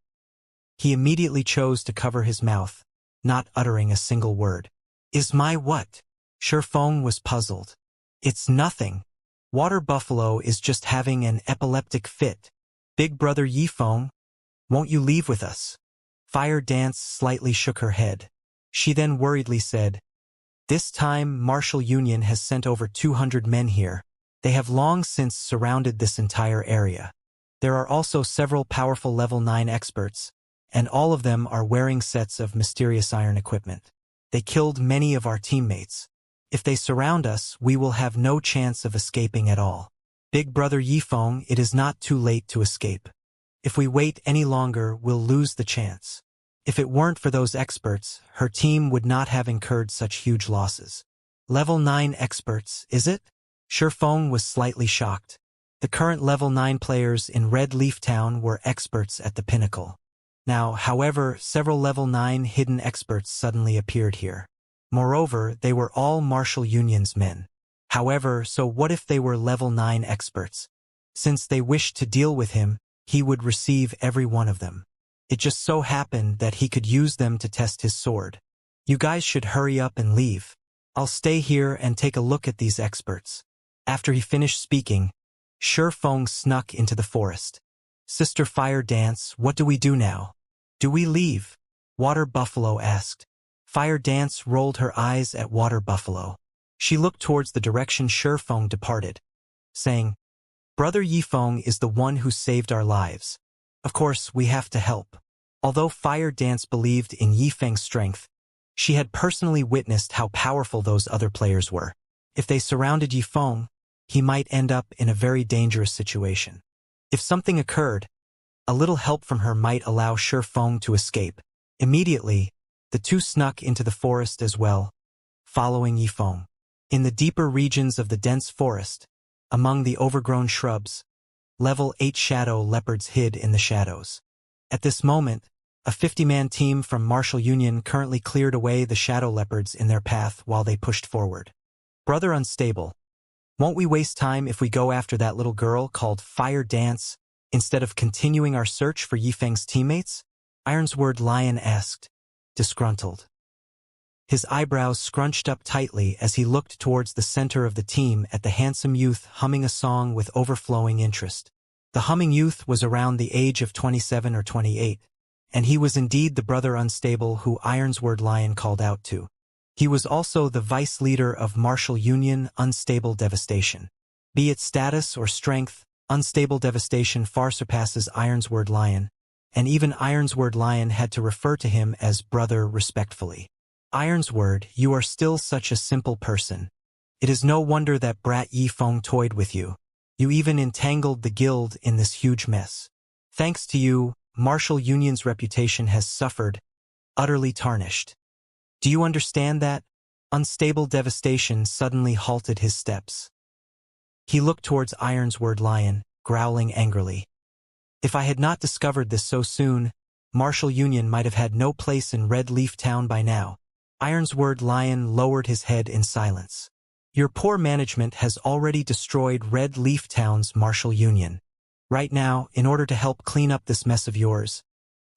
he immediately chose to cover his mouth, not uttering a single word. Is my what? Shifeng was puzzled. It's nothing. Water Buffalo is just having an epileptic fit. Big brother Yifeng, won't you leave with us? Fire Dance slightly shook her head. She then worriedly said, This time Martial Union has sent over 200 men here. They have long since surrounded this entire area. There are also several powerful level 9 experts, and all of them are wearing sets of mysterious iron equipment. They killed many of our teammates. If they surround us, we will have no chance of escaping at all. Big brother Yifeng, it is not too late to escape. If we wait any longer, we'll lose the chance. If it weren't for those experts, her team would not have incurred such huge losses. Level 9 experts, is it? Shifeng was slightly shocked. The current level 9 players in Red Leaf Town were experts at the pinnacle. Now, however, several level 9 hidden experts suddenly appeared here. Moreover, they were all Martial Union's men. However, so what if they were level 9 experts? Since they wished to deal with him, he would receive every one of them. It just so happened that he could use them to test his sword. You guys should hurry up and leave. I'll stay here and take a look at these experts. After he finished speaking, Shifeng snuck into the forest. Sister Fire Dance, what do we do now? Do we leave? Water Buffalo asked. Fire Dance rolled her eyes at Water Buffalo. She looked towards the direction Shifeng departed, saying, Brother Yifeng is the one who saved our lives. Of course, we have to help. Although Fire Dance believed in Yifeng's strength, she had personally witnessed how powerful those other players were. If they surrounded Yifeng, he might end up in a very dangerous situation. If something occurred, a little help from her might allow Shifeng to escape. Immediately, the two snuck into the forest as well, following Yifeng. In the deeper regions of the dense forest, among the overgrown shrubs, level 8 shadow leopards hid in the shadows. At this moment, a 50-man team from Martial Union currently cleared away the shadow leopards in their path while they pushed forward. Brother Unstable, won't we waste time if we go after that little girl called Fire Dance instead of continuing our search for Yifeng's teammates? Ironsword Lion asked, disgruntled. His eyebrows scrunched up tightly as he looked towards the center of the team at the handsome youth humming a song with overflowing interest. The humming youth was around the age of 27 or 28, and he was indeed the brother Unstable who Ironsword Lion called out to. He was also the vice leader of Martial Union Unstable Devastation. Be it status or strength, Unstable Devastation far surpasses Ironsword Lion, and even Ironsword Lion had to refer to him as brother respectfully. Ironsword, you are still such a simple person. It is no wonder that brat Yifeng toyed with you. You even entangled the guild in this huge mess. Thanks to you, Martial Union's reputation has suffered, utterly tarnished. Do you understand that? Unstable Devastation suddenly halted his steps. He looked towards Ironsword Lion, growling angrily. If I had not discovered this so soon, Martial Union might have had no place in Red Leaf Town by now. Ironsword Lion lowered his head in silence. Your poor management has already destroyed Red Leaf Town's martial union. Right now, in order to help clean up this mess of yours,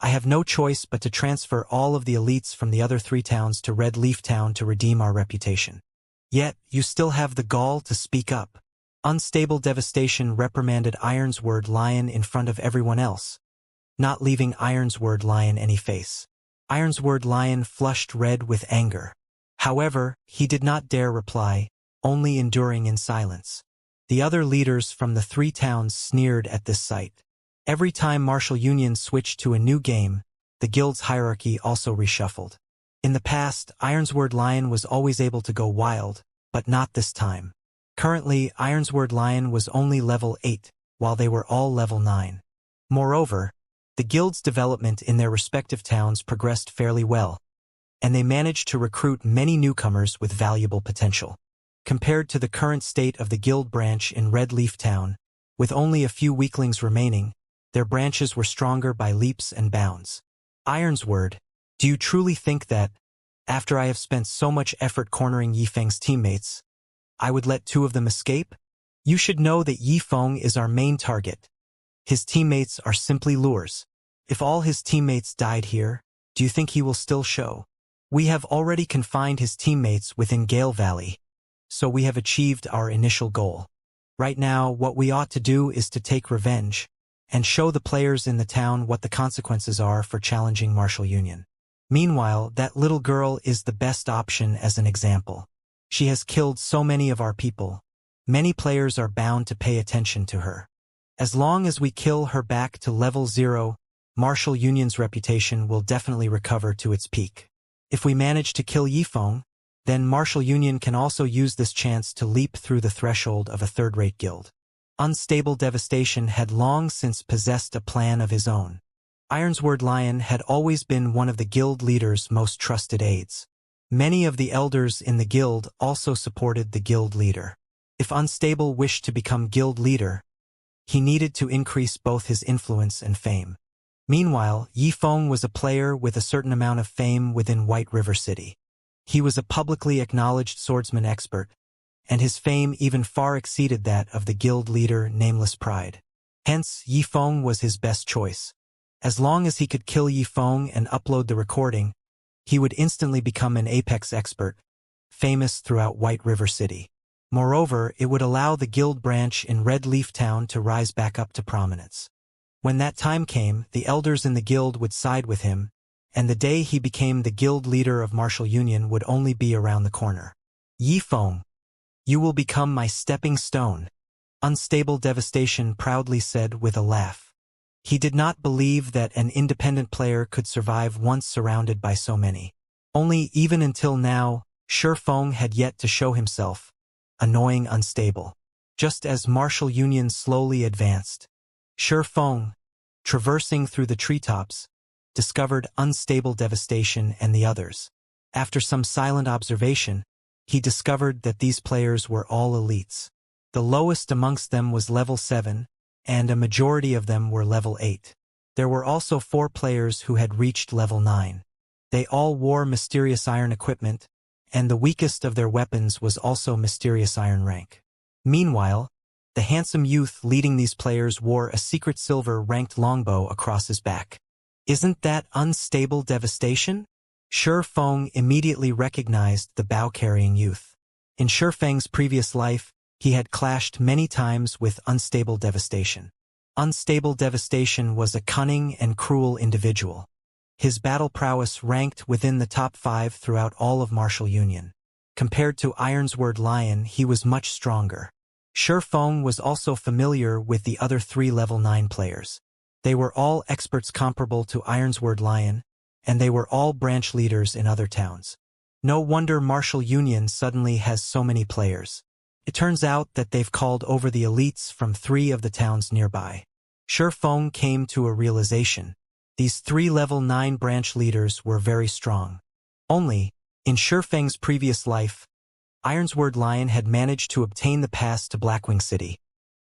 I have no choice but to transfer all of the elites from the other 3 towns to Red Leaf Town to redeem our reputation. Yet, you still have the gall to speak up. Unstable Devastation reprimanded Ironsword Lion in front of everyone else, not leaving Ironsword Lion any face. Ironsword Lion flushed red with anger. However, he did not dare reply, only enduring in silence. The other leaders from the 3 towns sneered at this sight. Every time martial unions switched to a new game, the guild's hierarchy also reshuffled. In the past, Ironsword Lion was always able to go wild, but not this time. Currently, Ironsword Lion was only level 8, while they were all level 9. Moreover, the guild's development in their respective towns progressed fairly well, and they managed to recruit many newcomers with valuable potential. Compared to the current state of the guild branch in Red Leaf Town, with only a few weaklings remaining, their branches were stronger by leaps and bounds. Ironsword, do you truly think that, after I have spent so much effort cornering Yifeng's teammates, I would let 2 of them escape? You should know that Yifeng is our main target. His teammates are simply lures. If all his teammates died here, do you think he will still show? We have already confined his teammates within Gale Valley, so we have achieved our initial goal. Right now, what we ought to do is to take revenge, and show the players in the town what the consequences are for challenging martial union. Meanwhile, that little girl is the best option as an example. She has killed so many of our people. Many players are bound to pay attention to her. As long as we kill her back to level 0, martial union's reputation will definitely recover to its peak. If we manage to kill Yifeng, then martial union can also use this chance to leap through the threshold of a third-rate guild. Unstable Devastation had long since possessed a plan of his own. Ironsword Lion had always been one of the guild leader's most trusted aides. Many of the elders in the guild also supported the guild leader. If Unstable wished to become guild leader, he needed to increase both his influence and fame. Meanwhile, Yifeng was a player with a certain amount of fame within White River City. He was a publicly acknowledged swordsman expert, and his fame even far exceeded that of the guild leader Nameless Pride. Hence, Yifeng was his best choice. As long as he could kill Yifeng and upload the recording, he would instantly become an apex expert, famous throughout White River City. Moreover, it would allow the guild branch in Red Leaf Town to rise back up to prominence. When that time came, the elders in the guild would side with him, and the day he became the guild leader of martial union would only be around the corner. Yifeng, you will become my stepping stone, Unstable Devastation proudly said with a laugh. He did not believe that an independent player could survive once surrounded by so many. Only even until now, Shifeng had yet to show himself, annoying Unstable. Just as martial union slowly advanced, Shifeng, traversing through the treetops, discovered Unstable Devastation and the others. After some silent observation, he discovered that these players were all elites. The lowest amongst them was level 7, and a majority of them were level 8. There were also 4 players who had reached level 9. They all wore mysterious iron equipment, and the weakest of their weapons was also mysterious iron rank. Meanwhile, the handsome youth leading these players wore a secret silver-ranked longbow across his back. Isn't that Unstable Devastation? Shifeng immediately recognized the bow-carrying youth. In Shifeng's previous life, he had clashed many times with Unstable Devastation. Unstable Devastation was a cunning and cruel individual. His battle prowess ranked within the top 5 throughout all of martial union. Compared to Ironsword Lion, he was much stronger. Shifeng was also familiar with the other 3 level 9 players. They were all experts comparable to Ironsword Lion, and they were all branch leaders in other towns. No wonder martial union suddenly has so many players. It turns out that they've called over the elites from 3 of the towns nearby. Shifeng came to a realization. These 3 level 9 branch leaders were very strong. Only, in Shifeng's previous life, Ironsword Lion had managed to obtain the pass to Blackwing City,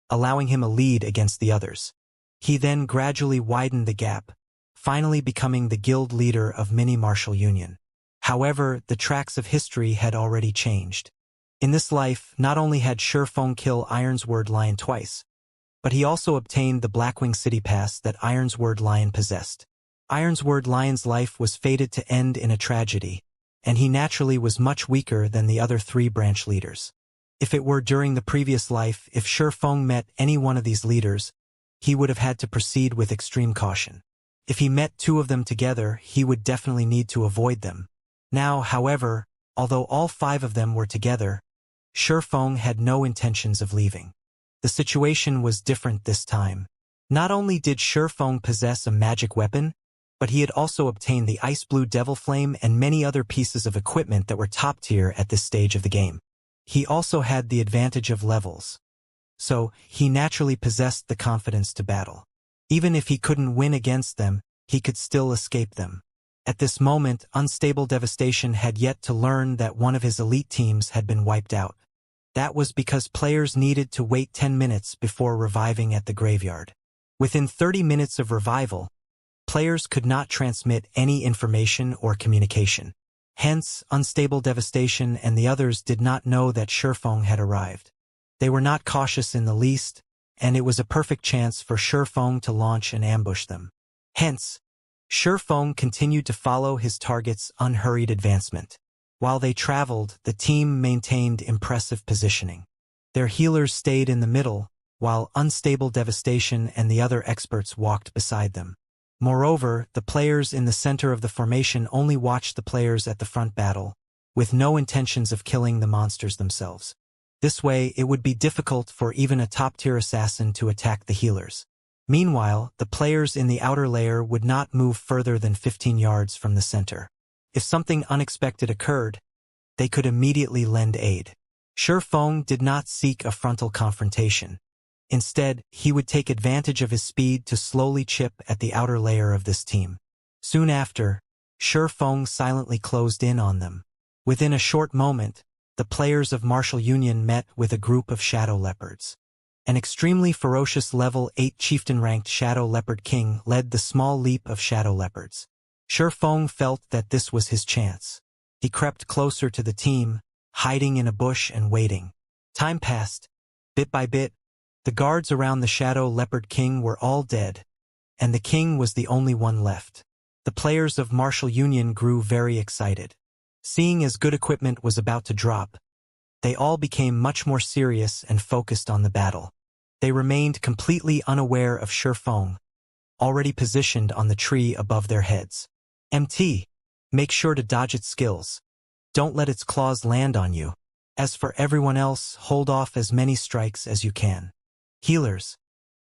allowing him a lead against the others. He then gradually widened the gap, finally becoming the guild leader of mini martial union. However, the tracks of history had already changed. In this life, not only had Feng kill Ironsword Lion twice, but he also obtained the Blackwing City Pass that Ironsword Lion possessed. Ironsword Lion's life was fated to end in a tragedy, and he naturally was much weaker than the other 3 branch leaders. If it were during the previous life, if Feng met any one of these leaders, he would have had to proceed with extreme caution. If he met 2 of them together, he would definitely need to avoid them. Now, however, although all 5 of them were together, Feng had no intentions of leaving. The situation was different this time. Not only did Feng possess a magic weapon, but he had also obtained the Ice Blue Devil Flame and many other pieces of equipment that were top tier at this stage of the game. He also had the advantage of levels. So, he naturally possessed the confidence to battle. Even if he couldn't win against them, he could still escape them. At this moment, Unstable Devastation had yet to learn that one of his elite teams had been wiped out. That was because players needed to wait 10 minutes before reviving at the graveyard. Within 30 minutes of revival, players could not transmit any information or communication. Hence, Unstable Devastation and the others did not know that Feng had arrived. They were not cautious in the least, and it was a perfect chance for Feng to launch and ambush them. Hence, Feng continued to follow his target's unhurried advancement. While they traveled, the team maintained impressive positioning. Their healers stayed in the middle, while Unstable Devastation and the other experts walked beside them. Moreover, the players in the center of the formation only watched the players at the front battle, with no intentions of killing the monsters themselves. This way, it would be difficult for even a top-tier assassin to attack the healers. Meanwhile, the players in the outer layer would not move further than 15 yards from the center. If something unexpected occurred, they could immediately lend aid. Feng did not seek a frontal confrontation. Instead, he would take advantage of his speed to slowly chip at the outer layer of this team. Soon after, Feng silently closed in on them. Within a short moment, the players of Martial Union met with a group of Shadow Leopards. An extremely ferocious level 8 chieftain-ranked Shadow Leopard King led the small leap of Shadow Leopards. Feng felt that this was his chance. He crept closer to the team, hiding in a bush and waiting. Time passed. Bit by bit, the guards around the Shadow Leopard King were all dead, and the king was the only one left. The players of Martial Union grew very excited. Seeing as good equipment was about to drop, they all became much more serious and focused on the battle. They remained completely unaware of Feng, already positioned on the tree above their heads. MT. Make sure to dodge its skills. Don't let its claws land on you. As for everyone else, hold off as many strikes as you can. Healers.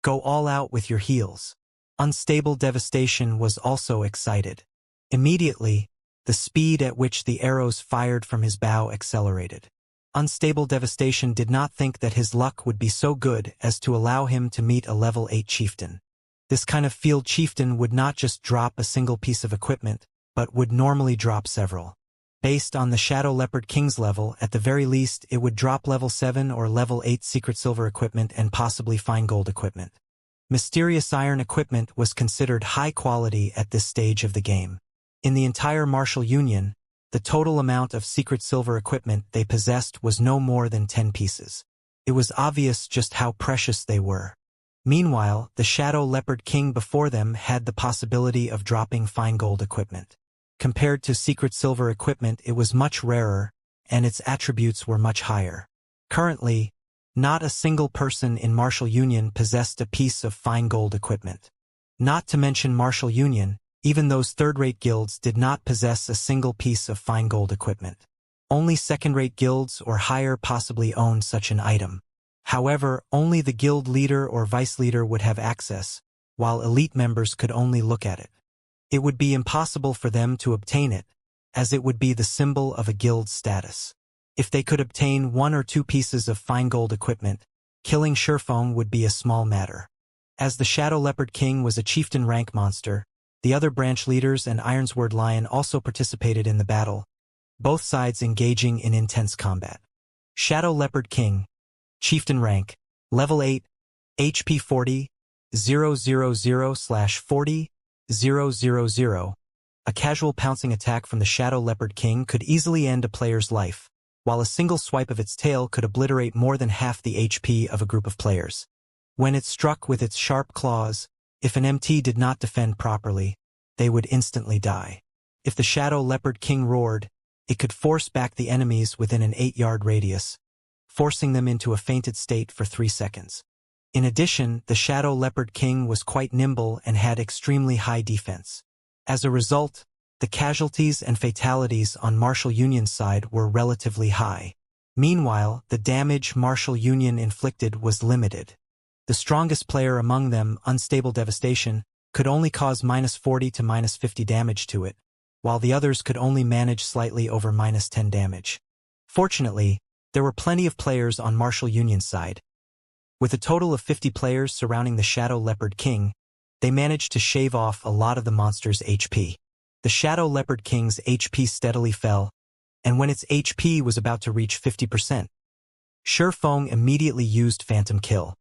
Go all out with your heals. Unstable Devastation was also excited. Immediately, the speed at which the arrows fired from his bow accelerated. Unstable Devastation did not think that his luck would be so good as to allow him to meet a level 8 chieftain. This kind of field chieftain would not just drop a single piece of equipment, but would normally drop several. Based on the Shadow Leopard King's level, at the very least, it would drop level 7 or level 8 secret silver equipment and possibly fine gold equipment. Mysterious iron equipment was considered high quality at this stage of the game. In the entire Martial Union, the total amount of secret silver equipment they possessed was no more than 10 pieces. It was obvious just how precious they were. Meanwhile, the Shadow Leopard King before them had the possibility of dropping fine gold equipment. Compared to secret silver equipment, it was much rarer, and its attributes were much higher. Currently, not a single person in Martial Union possessed a piece of fine gold equipment. Not to mention Martial Union, even those third-rate guilds did not possess a single piece of fine gold equipment. Only second-rate guilds or higher possibly owned such an item. However, only the guild leader or vice leader would have access, while elite members could only look at it. It would be impossible for them to obtain it, as it would be the symbol of a guild's status. If they could obtain 1 or 2 pieces of fine gold equipment, killing Feng would be a small matter. As the Shadow Leopard King was a chieftain rank monster, the other branch leaders and Ironsword Lion also participated in the battle, both sides engaging in intense combat. Shadow Leopard King, Chieftain rank, level 8, HP 40, 000/40, 000. A casual pouncing attack from the Shadow Leopard King could easily end a player's life, while a single swipe of its tail could obliterate more than half the HP of a group of players. When it struck with its sharp claws, if an MT did not defend properly, they would instantly die. If the Shadow Leopard King roared, it could force back the enemies within an 8-yard radius, forcing them into a fainted state for 3 seconds. In addition, the Shadow Leopard King was quite nimble and had extremely high defense. As a result, the casualties and fatalities on Martial Union's side were relatively high. Meanwhile, the damage Martial Union inflicted was limited. The strongest player among them, Unstable Devastation, could only cause -40 to -50 damage to it, while the others could only manage slightly over -10 damage. Fortunately, there were plenty of players on Martial Union's side. With a total of 50 players surrounding the Shadow Leopard King, they managed to shave off a lot of the monster's HP. The Shadow Leopard King's HP steadily fell, and when its HP was about to reach 50%, Shifeng immediately used Phantom Kill.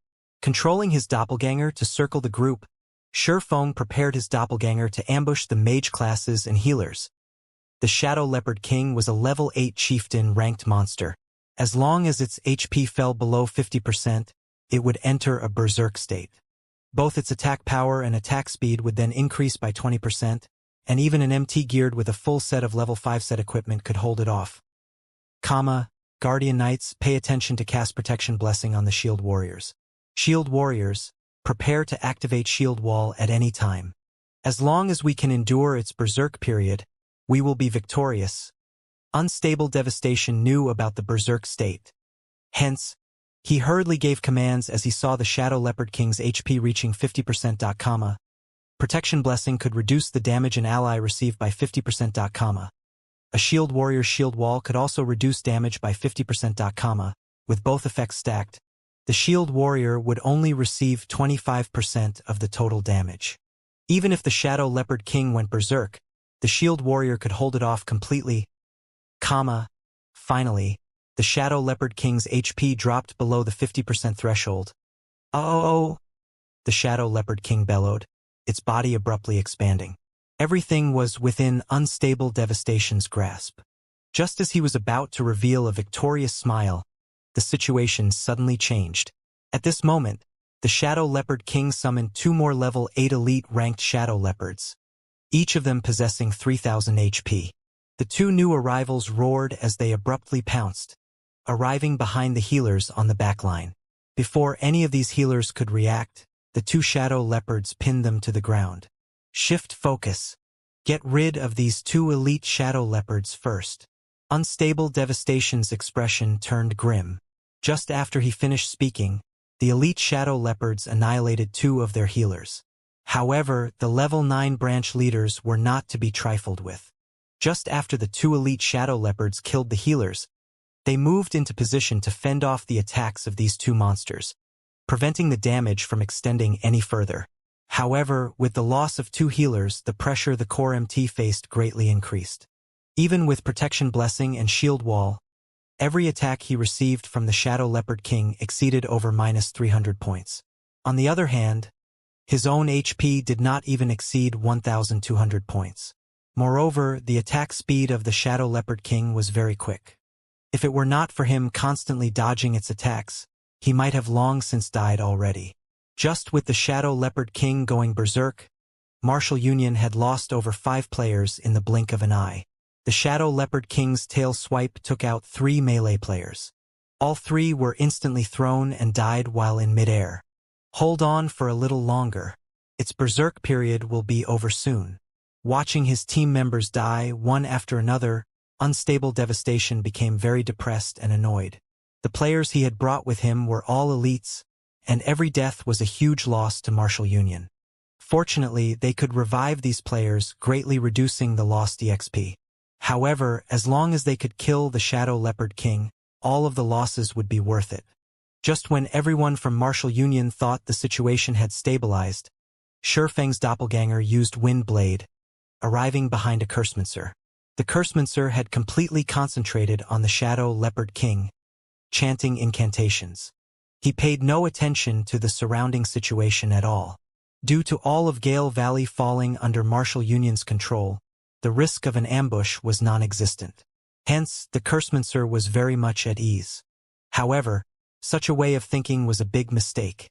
Controlling his doppelganger to circle the group, Shifeng prepared his doppelganger to ambush the mage classes and healers. The Shadow Leopard King was a level 8 chieftain ranked monster. As long as its HP fell below 50%, it would enter a berserk state. Both its attack power and attack speed would then increase by 20%, and even an MT geared with a full set of level 5 set equipment could hold it off. Guardian Knights, pay attention to cast Protection Blessing on the Shield Warriors. Shield Warriors, prepare to activate Shield Wall at any time. As long as we can endure its berserk period, we will be victorious. Unstable Devastation knew about the berserk state. Hence, he hurriedly gave commands as he saw the Shadow Leopard King's HP reaching 50%. Protection Blessing could reduce the damage an ally received by 50%. A Shield Warrior's Shield Wall could also reduce damage by 50%. With both effects stacked, the Shield Warrior would only receive 25% of the total damage. Even if the Shadow Leopard King went berserk, the Shield Warrior could hold it off completely. Finally, the Shadow Leopard King's HP dropped below the 50% threshold. Oh! The Shadow Leopard King bellowed, its body abruptly expanding. Everything was within Unstable Devastation's grasp. Just as he was about to reveal a victorious smile, the situation suddenly changed. At this moment, the Shadow Leopard King summoned 2 more level 8 elite ranked Shadow Leopards, each of them possessing 3000 HP. The 2 new arrivals roared as they abruptly pounced, arriving behind the healers on the backline. Before any of these healers could react, the 2 Shadow Leopards pinned them to the ground. Shift focus. Get rid of these 2 elite Shadow Leopards first. Unstable Devastation's expression turned grim. Just after he finished speaking, the elite Shadow Leopards annihilated 2 of their healers. However, the level 9 branch leaders were not to be trifled with. Just after the 2 elite Shadow Leopards killed the healers, they moved into position to fend off the attacks of these 2 monsters, preventing the damage from extending any further. However, with the loss of 2 healers, the pressure the core MT faced greatly increased. Even with Protection Blessing and Shield Wall, every attack he received from the Shadow Leopard King exceeded over -300 points. On the other hand, his own HP did not even exceed 1,200 points. Moreover, the attack speed of the Shadow Leopard King was very quick. If it were not for him constantly dodging its attacks, he might have long since died already. Just with the Shadow Leopard King going berserk, Martial Union had lost over 5 players in the blink of an eye. The Shadow Leopard King's tail swipe took out 3 melee players. All 3 were instantly thrown and died while in midair. Hold on for a little longer. Its berserk period will be over soon. Watching his team members die one after another, Unstable Devastation became very depressed and annoyed. The players he had brought with him were all elites, and every death was a huge loss to Martial Union. Fortunately, they could revive these players, greatly reducing the lost EXP. However, as long as they could kill the Shadow Leopard King, all of the losses would be worth it. Just when everyone from Martial Union thought the situation had stabilized, Shifeng's doppelganger used Wind Blade, arriving behind a Cursemancer. The Cursemancer had completely concentrated on the Shadow Leopard King, chanting incantations. He paid no attention to the surrounding situation at all. Due to all of Gale Valley falling under Martial Union's control, the risk of an ambush was non-existent. Hence, the Cursmancer was very much at ease. However, such a way of thinking was a big mistake.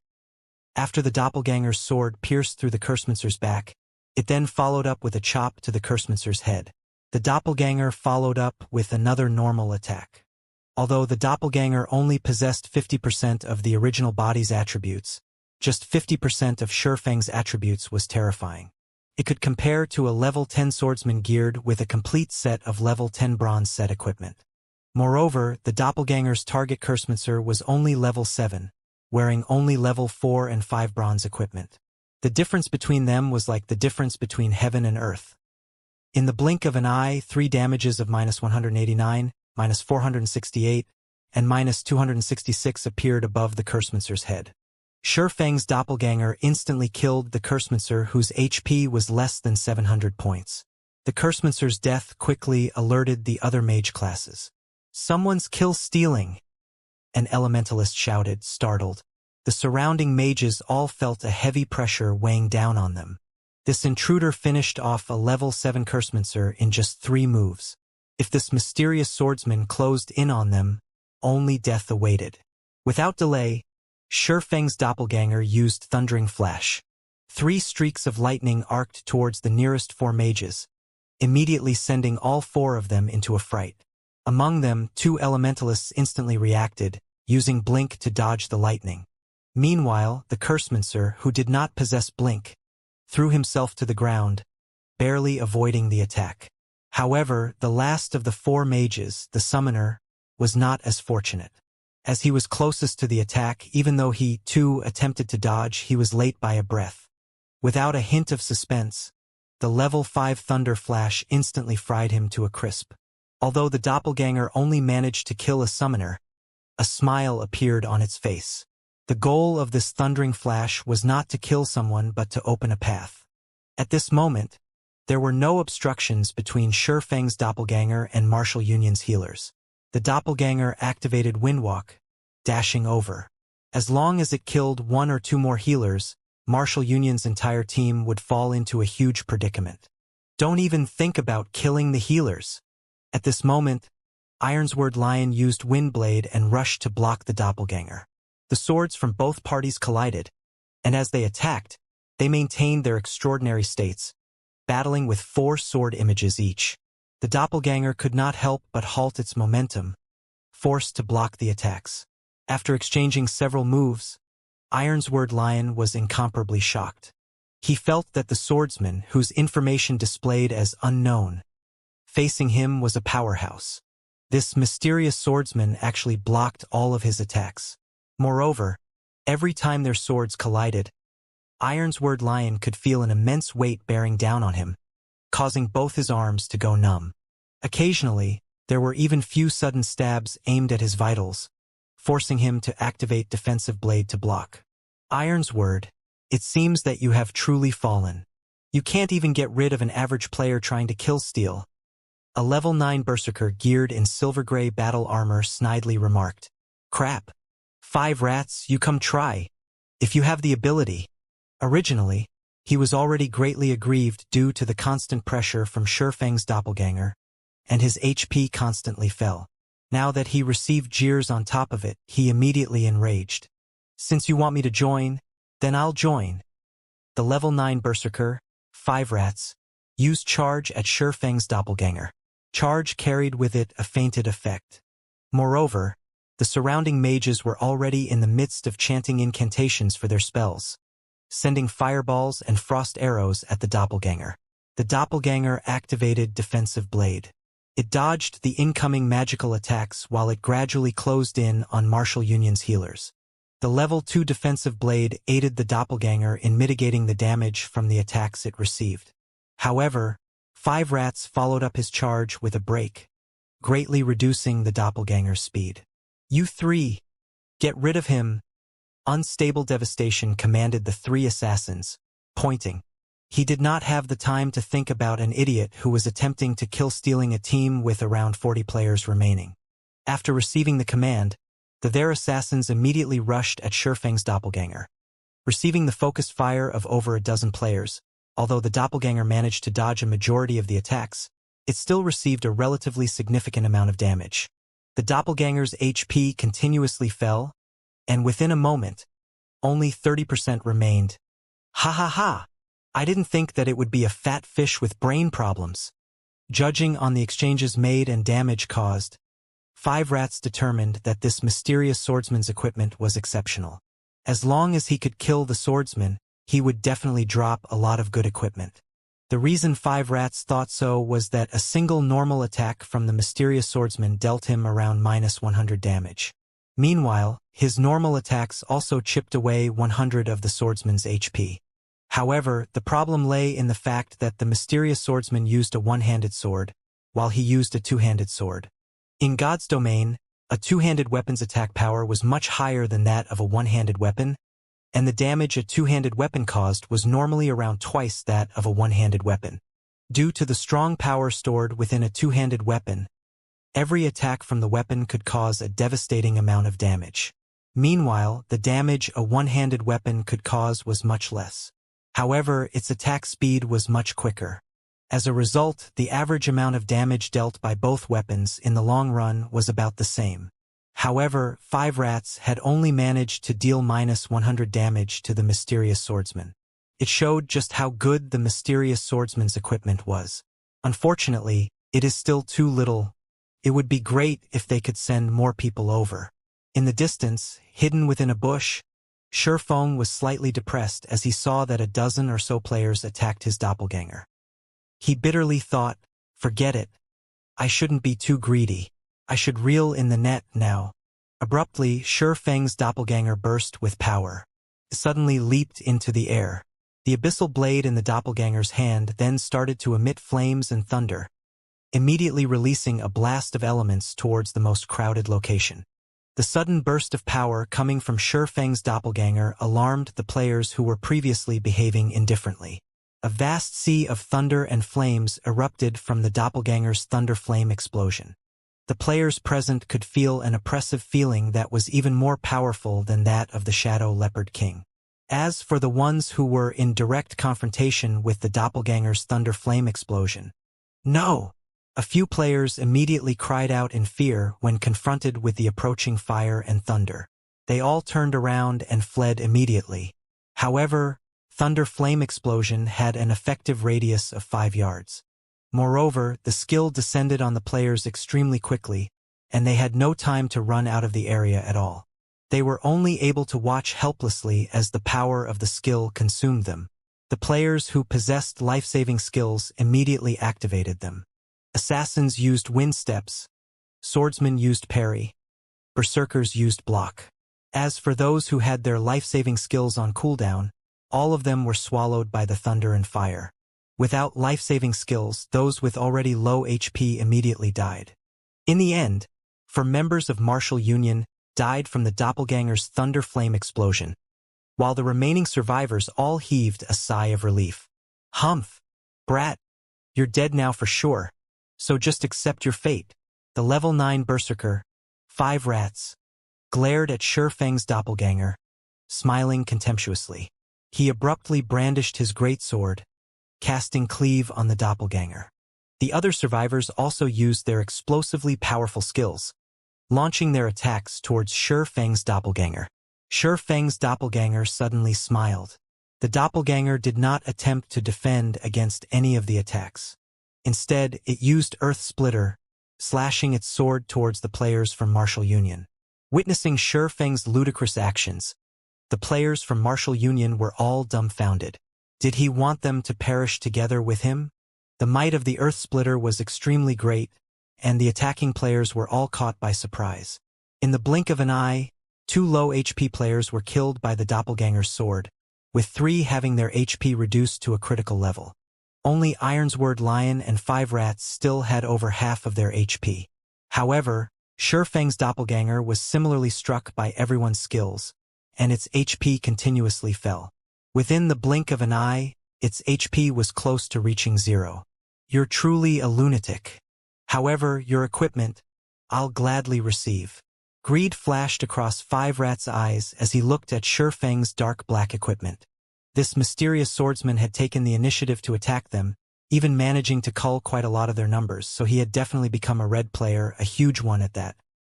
After the doppelganger's sword pierced through the Cursmancer's back, it then followed up with a chop to the Cursmancer's head. The doppelganger followed up with another normal attack. Although the doppelganger only possessed 50% of the original body's attributes, just 50% of Shurfeng's attributes was terrifying. It could compare to a level 10 swordsman geared with a complete set of level 10 bronze set equipment. Moreover, the doppelganger's target Cursmancer was only level 7, wearing only level 4 and 5 bronze equipment. The difference between them was like the difference between heaven and earth. In the blink of an eye, 3 damages of -189, -468, and -266 appeared above the Cursmancer's head. Shurfeng's doppelganger instantly killed the Cursmancer, whose HP was less than 700 points. The Cursmancer's death quickly alerted the other mage classes. "Someone's kill-stealing!" an elementalist shouted, startled. The surrounding mages all felt a heavy pressure weighing down on them. This intruder finished off a level 7 Cursmancer in just 3 moves. If this mysterious swordsman closed in on them, only death awaited. Without delay, Shurfeng's doppelganger used Thundering Flash. 3 streaks of lightning arced towards the nearest 4 mages, immediately sending all 4 of them into a fright. Among them, 2 elementalists instantly reacted, using Blink to dodge the lightning. Meanwhile, the Cursmancer, who did not possess Blink, threw himself to the ground, barely avoiding the attack. However, the last of the 4 mages, the summoner, was not as fortunate. As he was closest to the attack, even though he, too, attempted to dodge, he was late by a breath. Without a hint of suspense, the level 5 Thunder Flash instantly fried him to a crisp. Although the doppelganger only managed to kill a summoner, a smile appeared on its face. The goal of this Thundering Flash was not to kill someone but to open a path. At this moment, there were no obstructions between Shurfeng's doppelganger and Martial Union's healers. The doppelganger activated Windwalk, dashing over. As long as it killed 1 or 2 more healers, Martial Union's entire team would fall into a huge predicament. Don't even think about killing the healers. At this moment, Ironsword Lion used Windblade and rushed to block the doppelganger. The swords from both parties collided, and as they attacked, they maintained their extraordinary states, battling with 4 sword images each. The doppelganger could not help but halt its momentum, forced to block the attacks. After exchanging several moves, Ironsword Lion was incomparably shocked. He felt that the swordsman, whose information displayed as unknown, facing him was a powerhouse. This mysterious swordsman actually blocked all of his attacks. Moreover, every time their swords collided, Ironsword Lion could feel an immense weight bearing down on him, causing both his arms to go numb. Occasionally, there were even few sudden stabs aimed at his vitals, forcing him to activate Defensive Blade to block. Ironsword, it seems that you have truly fallen. You can't even get rid of an average player trying to kill steal. A level 9 berserker geared in silver gray battle armor snidely remarked. Crap. 5 rats, you come try. If you have the ability. Originally, he was already greatly aggrieved due to the constant pressure from Shurfeng's doppelganger, and his HP constantly fell. Now that he received jeers on top of it, he immediately enraged. Since you want me to join, then I'll join. The level 9 berserker, 5 rats, used charge at Shurfeng's doppelganger. Charge carried with it a fainted effect. Moreover, the surrounding mages were already in the midst of chanting incantations for their spells, sending fireballs and frost arrows at the doppelganger. The doppelganger activated Defensive Blade. It dodged the incoming magical attacks while it gradually closed in on Martial Union's healers. The level 2 Defensive Blade aided the doppelganger in mitigating the damage from the attacks it received. However, 5 rats followed up his charge with a break, greatly reducing the doppelganger's speed. You 3, get rid of him. Unstable Devastation commanded the 3 assassins, pointing. He did not have the time to think about an idiot who was attempting to kill stealing a team with around 40 players remaining. After receiving the command, their assassins immediately rushed at Shurfeng's doppelganger. Receiving the focused fire of over a dozen players, although the doppelganger managed to dodge a majority of the attacks, it still received a relatively significant amount of damage. The doppelganger's HP continuously fell, and within a moment, only 30% remained. Ha ha ha! I didn't think that it would be a fat fish with brain problems. Judging on the exchanges made and damage caused, 5 Rats determined that this mysterious swordsman's equipment was exceptional. As long as he could kill the swordsman, he would definitely drop a lot of good equipment. The reason 5 Rats thought so was that a single normal attack from the mysterious swordsman dealt him around -100 damage. Meanwhile, his normal attacks also chipped away 100 of the swordsman's HP. However, the problem lay in the fact that the mysterious swordsman used a one-handed sword, while he used a two-handed sword. In God's domain, a two-handed weapon's attack power was much higher than that of a one-handed weapon, and the damage a two-handed weapon caused was normally around twice that of a one-handed weapon. Due to the strong power stored within a two-handed weapon, every attack from the weapon could cause a devastating amount of damage. Meanwhile, the damage a one-handed weapon could cause was much less. However, its attack speed was much quicker. As a result, the average amount of damage dealt by both weapons in the long run was about the same. However, 5 Rats had only managed to deal -100 damage to the mysterious swordsman. It showed just how good the mysterious swordsman's equipment was. Unfortunately, it is still too little. It would be great if they could send more people over. In the distance, hidden within a bush, Shurfeng was slightly depressed as he saw that a dozen or so players attacked his doppelganger. He bitterly thought, forget it. I shouldn't be too greedy. I should reel in the net now. Abruptly, Shurfeng's doppelganger burst with power. It suddenly leaped into the air. The abyssal blade in the doppelganger's hand then started to emit flames and thunder, immediately releasing a blast of elements towards the most crowded location. The sudden burst of power coming from Shurfeng's doppelganger alarmed the players who were previously behaving indifferently. A vast sea of thunder and flames erupted from the doppelganger's thunder flame explosion. The players present could feel an oppressive feeling that was even more powerful than that of the Shadow Leopard King. As for the ones who were in direct confrontation with the doppelganger's thunder flame explosion, no! A few players immediately cried out in fear when confronted with the approaching fire and thunder. They all turned around and fled immediately. However, Thunder Flame Explosion had an effective radius of 5 yards. Moreover, the skill descended on the players extremely quickly, and they had no time to run out of the area at all. They were only able to watch helplessly as the power of the skill consumed them. The players who possessed life-saving skills immediately activated them. Assassins used wind steps, swordsmen used parry, berserkers used block. As for those who had their life-saving skills on cooldown, all of them were swallowed by the thunder and fire. Without life-saving skills, those with already low HP immediately died. In the end, for members of Martial Union died from the doppelganger's thunder flame explosion, while the remaining survivors all heaved a sigh of relief. Humph! Brat! You're dead now for sure. So just accept your fate. The level 9 berserker, 5 Rats, glared at Shurfeng's doppelganger, smiling contemptuously. He abruptly brandished his greatsword, casting cleave on the doppelganger. The other survivors also used their explosively powerful skills, launching their attacks towards Shurfeng's doppelganger. Shurfeng's doppelganger suddenly smiled. The doppelganger did not attempt to defend against any of the attacks. Instead, it used Earth Splitter, slashing its sword towards the players from Martial Union. Witnessing Shurfeng's ludicrous actions, the players from Martial Union were all dumbfounded. Did he want them to perish together with him? The might of the Earth Splitter was extremely great, and the attacking players were all caught by surprise. In the blink of an eye, 2 low HP players were killed by the doppelganger's sword, with 3 having their HP reduced to a critical level. Only Ironsword Lion and 5 Rats still had over half of their HP. However, Shurfeng's doppelganger was similarly struck by everyone's skills, and its HP continuously fell. Within the blink of an eye, its HP was close to reaching 0. You're truly a lunatic. However, your equipment, I'll gladly receive. Greed flashed across 5 Rats' eyes as he looked at Shurfeng's dark black equipment. This mysterious swordsman had taken the initiative to attack them, even managing to cull quite a lot of their numbers, so he had definitely become a red player, a huge one at that.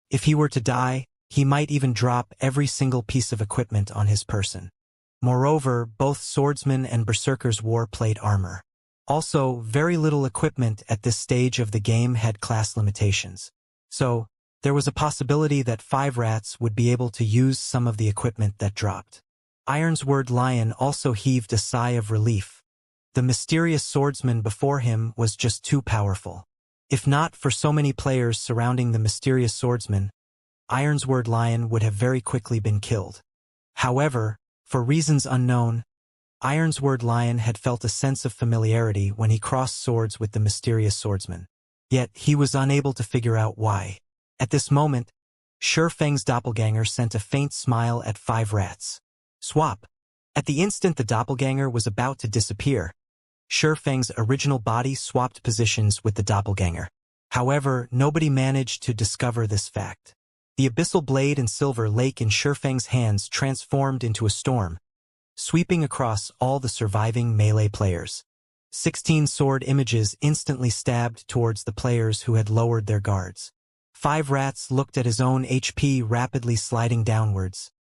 If he were to die, he might even drop every single piece of equipment on his person. Moreover, both Swordsman and Berserkers wore plate armor. Also, very little equipment at this stage of the game had class limitations. So, there was a possibility that 5 rats would be able to use some of the equipment that dropped. Ironsword Lion also heaved a sigh of relief. The mysterious swordsman before him was just too powerful. If not for so many players surrounding the mysterious swordsman, Ironsword Lion would have very quickly been killed. However, for reasons unknown, Ironsword Lion had felt a sense of familiarity when he crossed swords with the mysterious swordsman. Yet, he was unable to figure out why. At this moment, Shurfeng's doppelganger sent a faint smile at 5 rats. Swap. At the instant the doppelganger was about to disappear, Shurfeng's original body swapped positions with the doppelganger. However, nobody managed to discover this fact. The abyssal blade and silver lake in Shurfeng's hands transformed into a storm, sweeping across all the surviving melee players. 16 sword images instantly stabbed towards the players who had lowered their guards. 5 rats looked at his own HP rapidly sliding downwards,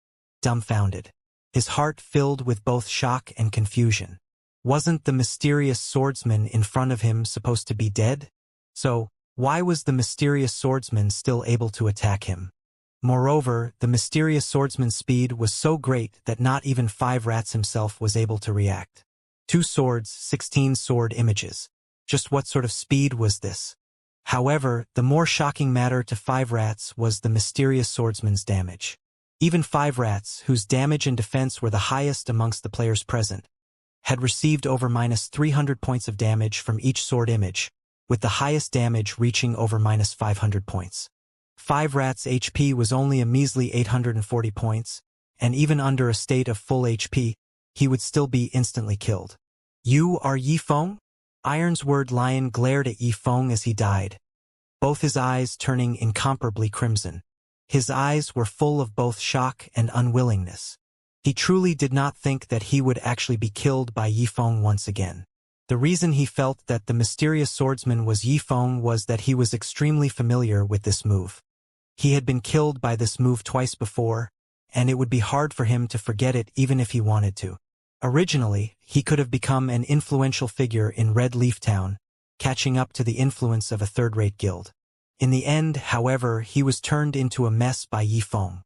dumbfounded. His heart filled with both shock and confusion. Wasn't the mysterious swordsman in front of him supposed to be dead? So, why was the mysterious swordsman still able to attack him? Moreover, the mysterious swordsman's speed was so great that not even 5 rats himself was able to react. 2 swords, 16 sword images. Just what sort of speed was this? However, the more shocking matter to 5 rats was the mysterious swordsman's damage. Even 5 rats, whose damage and defense were the highest amongst the players present, had received over -300 points of damage from each sword image, with the highest damage reaching over -500 points. 5 rats' HP was only a measly 840 points, and even under a state of full HP, he would still be instantly killed. You are Yifeng? Ironsword Lion glared at Yifeng as he died, both his eyes turning incomparably crimson. His eyes were full of both shock and unwillingness. He truly did not think that he would actually be killed by Yifeng once again. The reason he felt that the mysterious swordsman was Yifeng was that he was extremely familiar with this move. He had been killed by this move twice before, and it would be hard for him to forget it even if he wanted to. Originally, he could have become an influential figure in Red Leaf Town, catching up to the influence of a third-rate guild. In the end, however, he was turned into a mess by Yifeng.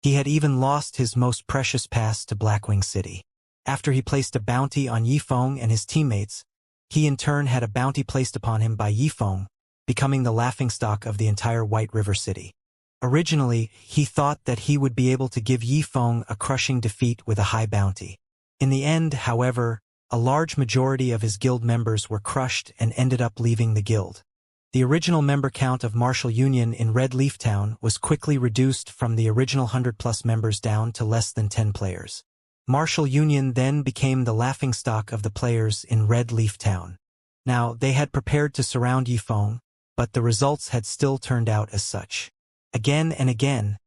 He had even lost his most precious pass to Blackwing City. After he placed a bounty on Yifeng and his teammates, he in turn had a bounty placed upon him by Yifeng, becoming the laughingstock of the entire White River City. Originally, he thought that he would be able to give Yifeng a crushing defeat with a high bounty. In the end, however, a large majority of his guild members were crushed and ended up leaving the guild. The original member count of Martial Union in Red Leaf Town was quickly reduced from the original 100+ members down to less than 10 players. Martial Union then became the laughingstock of the players in Red Leaf Town. Now, they had prepared to surround Yifeng, but the results had still turned out as such. Again and again,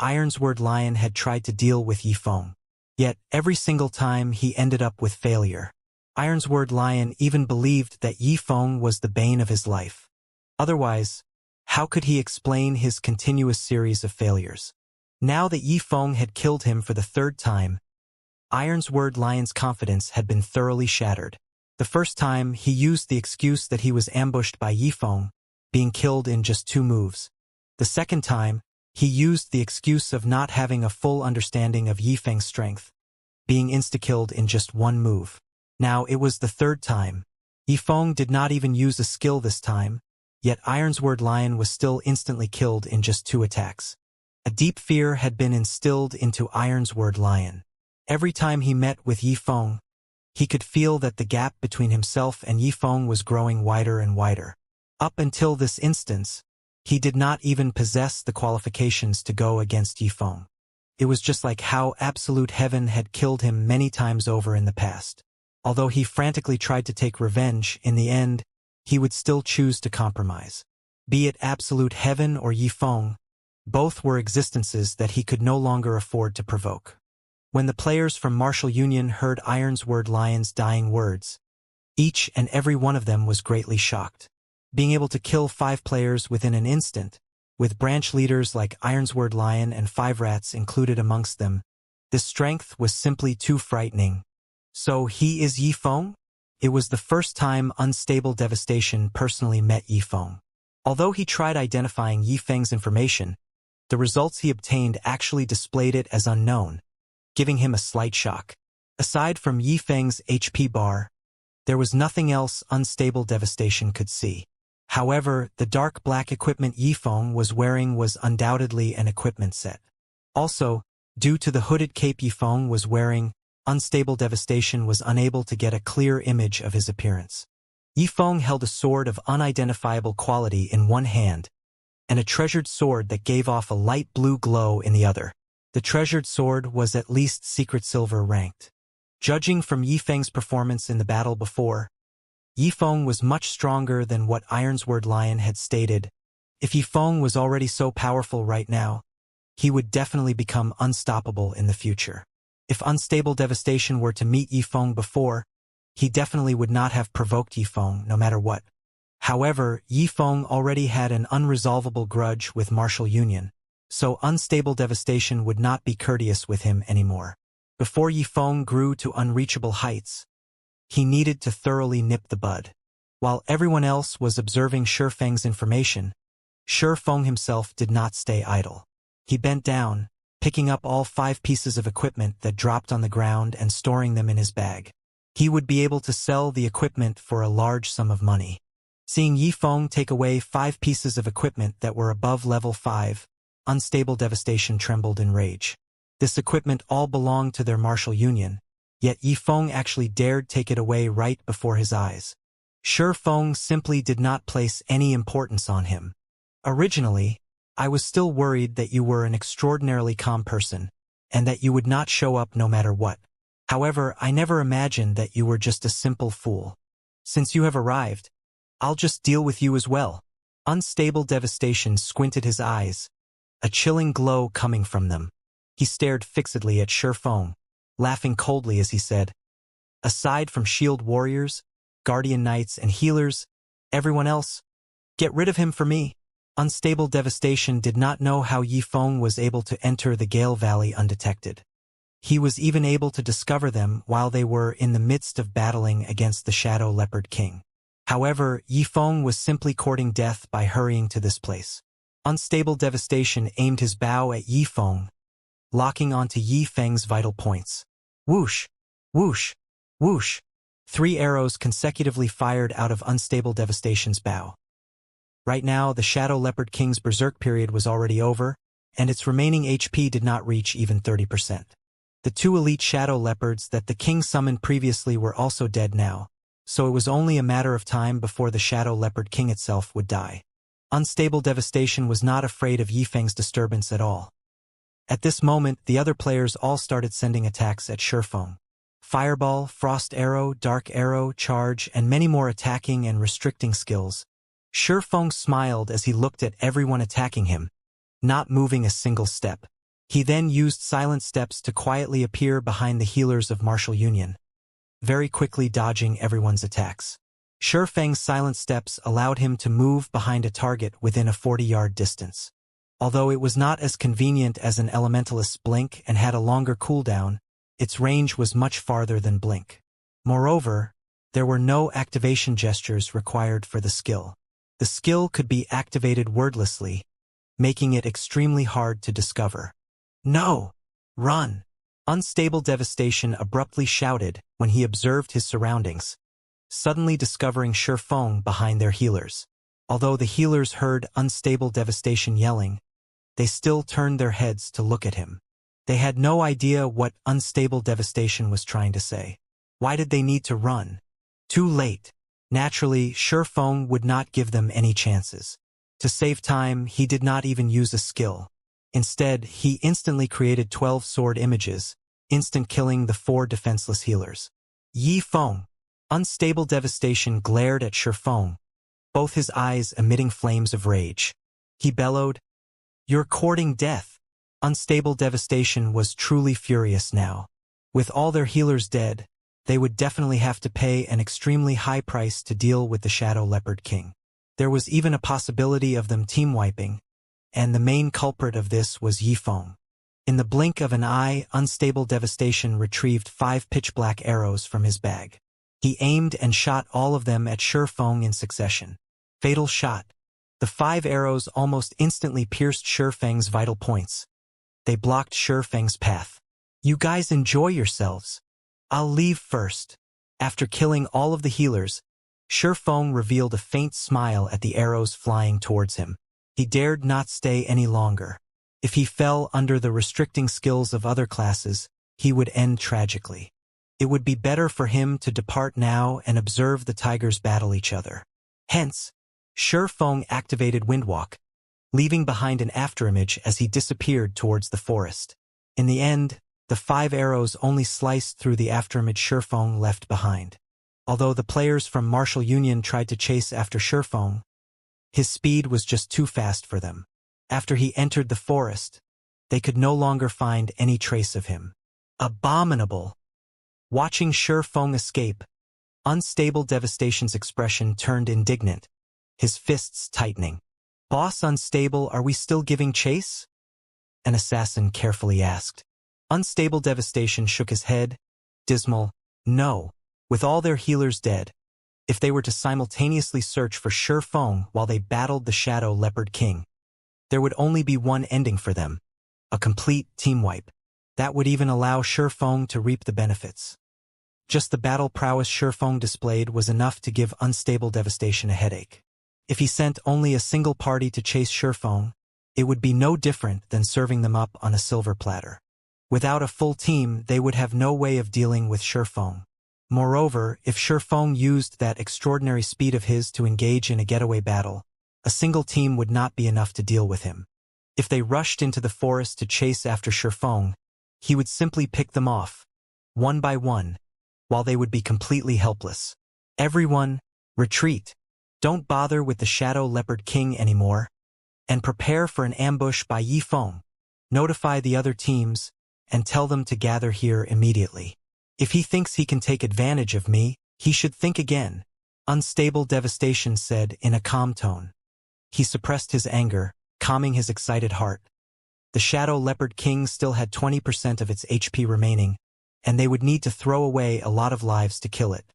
Ironsword Lion had tried to deal with Yifeng. Yet, every single time he ended up with failure. Ironsword Lion even believed that Yifeng was the bane of his life. Otherwise, how could he explain his continuous series of failures? Now that Yifeng had killed him for the 3rd time, Ironsword Lion's confidence had been thoroughly shattered. The first time, he used the excuse that he was ambushed by Yifeng, being killed in just 2 moves. The second time, he used the excuse of not having a full understanding of Yifeng's strength, being insta-killed in just 1 move. Now it was the 3rd time. Yifeng did not even use a skill this time, yet Ironsword Lion was still instantly killed in just 2 attacks. A deep fear had been instilled into Ironsword Lion. Every time he met with Yifeng, he could feel that the gap between himself and Yifeng was growing wider and wider. Up until this instance, he did not even possess the qualifications to go against Yifeng. It was just like how absolute heaven had killed him many times over in the past. Although he frantically tried to take revenge, in the end, he would still choose to compromise. Be it absolute heaven or Yifeng, both were existences that he could no longer afford to provoke. When the players from Martial Union heard Ironsword Lion's dying words, Each and every one of them was greatly shocked. Being able to kill 5 players within an instant, with branch leaders like Ironsword Lion and 5 Rats included amongst them, this strength was simply too frightening. So he is Yi Feng? It was the first time Unstable Devastation personally met Yi Feng. Although he tried identifying Yi Feng's information, the results he obtained actually displayed it as unknown, giving him a slight shock. Aside from Yi Feng's HP bar, there was nothing else Unstable Devastation could see. However, the dark black equipment Yi Feng was wearing was undoubtedly an equipment set. Also, due to the hooded cape Yi Feng was wearing, Unstable Devastation was unable to get a clear image of his appearance. Yi Feng held a sword of unidentifiable quality in one hand, and a treasured sword that gave off a light blue glow in the other. The treasured sword was at least secret silver ranked. Judging from Yi Feng's performance in the battle before, Yi Feng was much stronger than what Ironsword Lion had stated. If Yi Feng was already so powerful right now, he would definitely become unstoppable in the future. If Unstable Devastation were to meet Yi Feng before, he definitely would not have provoked Yi Feng no matter what. However, Yi Feng already had an unresolvable grudge with Martial Union, so Unstable Devastation would not be courteous with him anymore. Before Yi Feng grew to unreachable heights, he needed to thoroughly nip the bud. While everyone else was observing Shi Feng's information, Shi Feng himself did not stay idle. He bent down, picking up all 5 pieces of equipment that dropped on the ground and storing them in his bag. He would be able to sell the equipment for a large sum of money. Seeing Yi Feng take away 5 pieces of equipment that were above level 5, Unstable Devastation trembled in rage. This equipment all belonged to their martial union, yet Yi Feng actually dared take it away right before his eyes. Shi Feng simply did not place any importance on him. Originally, I was still worried that you were an extraordinarily calm person, and that you would not show up no matter what. However, I never imagined that you were just a simple fool. Since you have arrived, I'll just deal with you as well. Unstable Devastation squinted his eyes, a chilling glow coming from them. He stared fixedly at Shi Feng, laughing coldly as he said, "Aside from shield warriors, guardian knights, and healers, everyone else, get rid of him for me." Unstable Devastation did not know how Yi Feng was able to enter the Gale Valley undetected. He was even able to discover them while they were in the midst of battling against the Shadow Leopard King. However, Yi Feng was simply courting death by hurrying to this place. Unstable Devastation aimed his bow at Yi Feng, locking onto Yi Feng's vital points. Whoosh! Whoosh! Whoosh! 3 arrows consecutively fired out of Unstable Devastation's bow. Right now, the Shadow Leopard King's berserk period was already over, and its remaining HP did not reach even 30%. The 2 elite Shadow Leopards that the king summoned previously were also dead now, so it was only a matter of time before the Shadow Leopard King itself would die. Unstable Devastation was not afraid of Yi Feng's disturbance at all. At this moment, the other players all started sending attacks at Shi Feng. Fireball, Frost Arrow, Dark Arrow, Charge, and many more attacking and restricting skills. Shi Feng smiled as he looked at everyone attacking him, not moving a single step. He then used silent steps to quietly appear behind the healers of Martial Union, very quickly dodging everyone's attacks. Shi Feng's silent steps allowed him to move behind a target within a 40-yard distance. Although it was not as convenient as an elementalist's blink and had a longer cooldown, its range was much farther than blink. Moreover, there were no activation gestures required for the skill. The skill could be activated wordlessly, making it extremely hard to discover. "No! Run!" Unstable Devastation abruptly shouted when he observed his surroundings, suddenly discovering Shi Feng behind their healers. Although the healers heard Unstable Devastation yelling, they still turned their heads to look at him. They had no idea what Unstable Devastation was trying to say. Why did they need to run? Too late. Naturally, Shi Feng would not give them any chances. To save time, he did not even use a skill. Instead, he instantly created 12 sword images, instant killing the 4 defenseless healers. Yi Feng! Unstable Devastation glared at Shi Feng, both his eyes emitting flames of rage. He bellowed, "You're courting death." Unstable Devastation was truly furious now. With all their healers dead, they would definitely have to pay an extremely high price to deal with the Shadow Leopard King. There was even a possibility of them team-wiping, and the main culprit of this was Yifeng. In the blink of an eye, Unstable Devastation retrieved 5 pitch-black arrows from his bag. He aimed and shot all of them at Shifeng in succession. Fatal shot. The 5 arrows almost instantly pierced Shifeng's vital points. They blocked Shifeng's path. "You guys enjoy yourselves. I'll leave first." After killing all of the healers, Shifeng revealed a faint smile at the arrows flying towards him. He dared not stay any longer. If he fell under the restricting skills of other classes, he would end tragically. It would be better for him to depart now and observe the tigers battle each other. Hence, Shifeng activated Windwalk, leaving behind an afterimage as he disappeared towards the forest. In the end, the 5 arrows only sliced through the afterimage Shifeng left behind. Although the players from Martial Union tried to chase after Shifeng, his speed was just too fast for them. After he entered the forest, they could no longer find any trace of him. Abominable! Watching Shifeng escape, Unstable Devastation's expression turned indignant, his fists tightening. "Boss Unstable, are we still giving chase?" an assassin carefully asked. Unstable Devastation shook his head, dismal. "No. With all their healers dead, if they were to simultaneously search for Shifeng while they battled the Shadow Leopard King, there would only be one ending for them, a complete team wipe. That would even allow Shifeng to reap the benefits. Just the battle prowess Shifeng displayed was enough to give Unstable Devastation a headache. If he sent only a single party to chase Shifeng, it would be no different than serving them up on a silver platter. Without a full team, they would have no way of dealing with Shifeng. Moreover, if Shifeng used that extraordinary speed of his to engage in a getaway battle, a single team would not be enough to deal with him. If they rushed into the forest to chase after Shifeng, he would simply pick them off, one by one, while they would be completely helpless. "Everyone, retreat. Don't bother with the Shadow Leopard King anymore, and prepare for an ambush by Yifeng. Notify the other teams, and tell them to gather here immediately. If he thinks he can take advantage of me, he should think again," Unstable Devastation said in a calm tone. He suppressed his anger, calming his excited heart. The Shadow Leopard King still had 20% of its HP remaining, and they would need to throw away a lot of lives to kill it.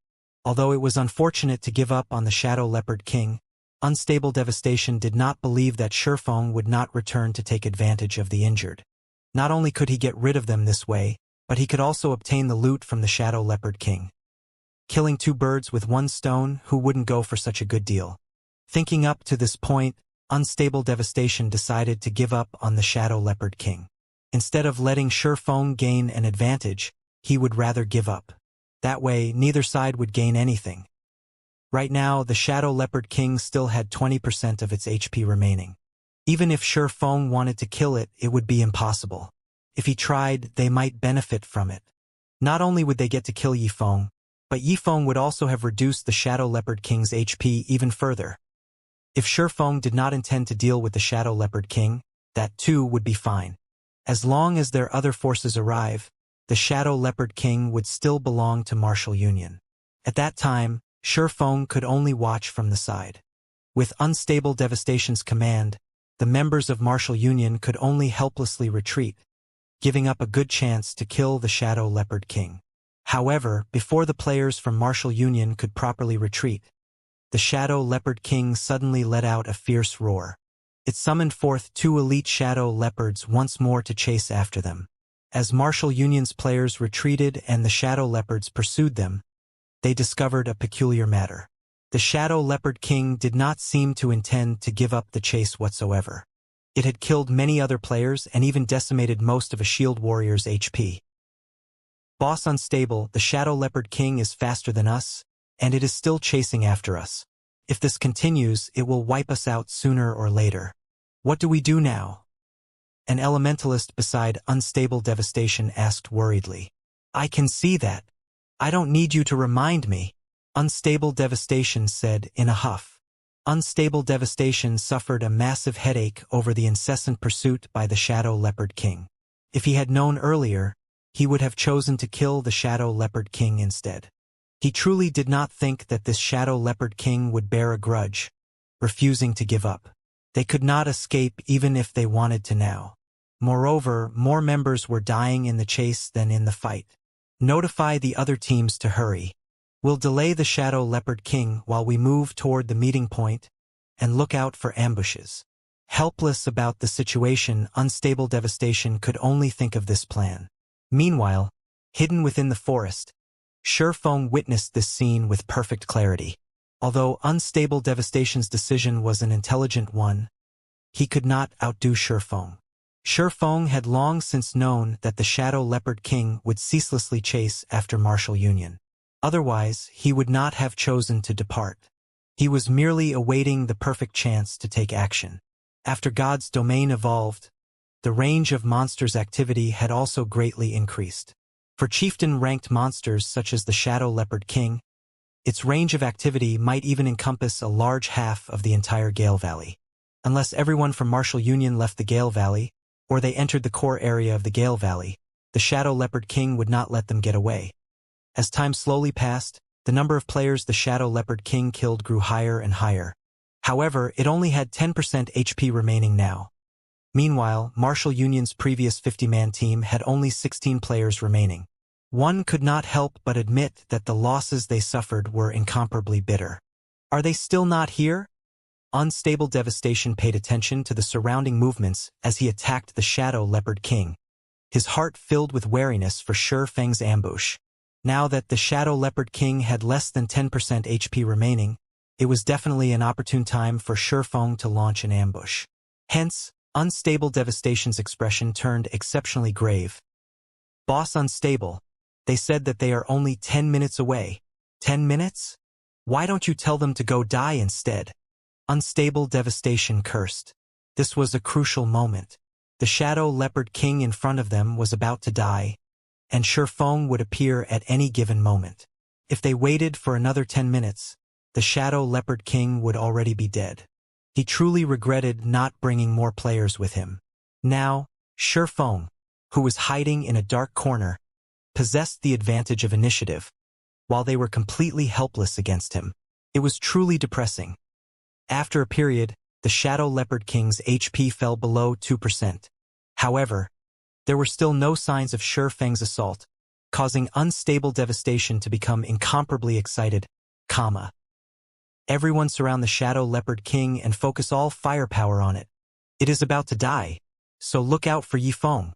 Although it was unfortunate to give up on the Shadow Leopard King, Unstable Devastation did not believe that Shifeng would not return to take advantage of the injured. Not only could he get rid of them this way, but he could also obtain the loot from the Shadow Leopard King. Killing 2 birds with 1 stone, who wouldn't go for such a good deal? Thinking up to this point, Unstable Devastation decided to give up on the Shadow Leopard King. Instead of letting Shifeng gain an advantage, he would rather give up. That way, neither side would gain anything. Right now, the Shadow Leopard King still had 20% of its HP remaining. Even if Shifeng wanted to kill it, it would be impossible. If he tried, they might benefit from it. Not only would they get to kill Yifeng, but Yifeng would also have reduced the Shadow Leopard King's HP even further. If Shifeng did not intend to deal with the Shadow Leopard King, that too would be fine. As long as their other forces arrive, the Shadow Leopard King would still belong to Martial Union. At that time, Shifeng could only watch from the side. With Unstable Devastation's command, the members of Martial Union could only helplessly retreat, giving up a good chance to kill the Shadow Leopard King. However, before the players from Martial Union could properly retreat, the Shadow Leopard King suddenly let out a fierce roar. It summoned forth 2 elite Shadow Leopards once more to chase after them. As Martial Union's players retreated and the Shadow Leopards pursued them, they discovered a peculiar matter. The Shadow Leopard King did not seem to intend to give up the chase whatsoever. It had killed many other players and even decimated most of a shield warrior's HP. "Boss Unstable, the Shadow Leopard King is faster than us, and it is still chasing after us. If this continues, it will wipe us out sooner or later. What do we do now?" An elementalist beside Unstable Devastation asked worriedly. "I can see that. I don't need you to remind me," Unstable Devastation said in a huff. Unstable Devastation suffered a massive headache over the incessant pursuit by the Shadow Leopard King. If he had known earlier, he would have chosen to kill the Shadow Leopard King instead. He truly did not think that this Shadow Leopard King would bear a grudge, refusing to give up. They could not escape even if they wanted to now. Moreover, more members were dying in the chase than in the fight. Notify the other teams to hurry. We'll delay the Shadow Leopard King while we move toward the meeting point and look out for ambushes. Helpless about the situation, Unstable Devastation could only think of this plan. Meanwhile, hidden within the forest, Shifeng witnessed this scene with perfect clarity. Although Unstable Devastation's decision was an intelligent one, he could not outdo Shifeng. Shifeng had long since known that the Shadow Leopard King would ceaselessly chase after martial union. Otherwise, he would not have chosen to depart. He was merely awaiting the perfect chance to take action. After God's domain evolved, the range of monsters' activity had also greatly increased. For chieftain-ranked monsters such as the Shadow Leopard King, its range of activity might even encompass a large half of the entire Gale Valley. Unless everyone from Martial Union left the Gale Valley, or they entered the core area of the Gale Valley, the Shadow Leopard King would not let them get away. As time slowly passed, the number of players the Shadow Leopard King killed grew higher and higher. However, it only had 10% HP remaining now. Meanwhile, Martial Union's previous 50-man team had only 16 players remaining. One could not help but admit that the losses they suffered were incomparably bitter. Are they still not here? Unstable Devastation paid attention to the surrounding movements as he attacked the Shadow Leopard King, his heart filled with wariness for Shifeng's ambush. Now that the Shadow Leopard King had less than 10% HP remaining, it was definitely an opportune time for Shifeng to launch an ambush. Hence, Unstable Devastation's expression turned exceptionally grave. Boss Unstable, they said that they are only 10 minutes away. 10 minutes? Why don't you tell them to go die instead? Unstable Devastation cursed. This was a crucial moment. The Shadow Leopard King in front of them was about to die, and Shifeng would appear at any given moment. If they waited for another 10 minutes, the Shadow Leopard King would already be dead. He truly regretted not bringing more players with him. Now, Shifeng, who was hiding in a dark corner, possessed the advantage of initiative, while they were completely helpless against him. It was truly depressing. After a period, the Shadow Leopard King's HP fell below 2%. However, there were still no signs of Shifeng's assault, causing Unstable Devastation to become incomparably excited. Everyone surround the Shadow Leopard King and focus all firepower on it. It is about to die, so look out for Yifeng.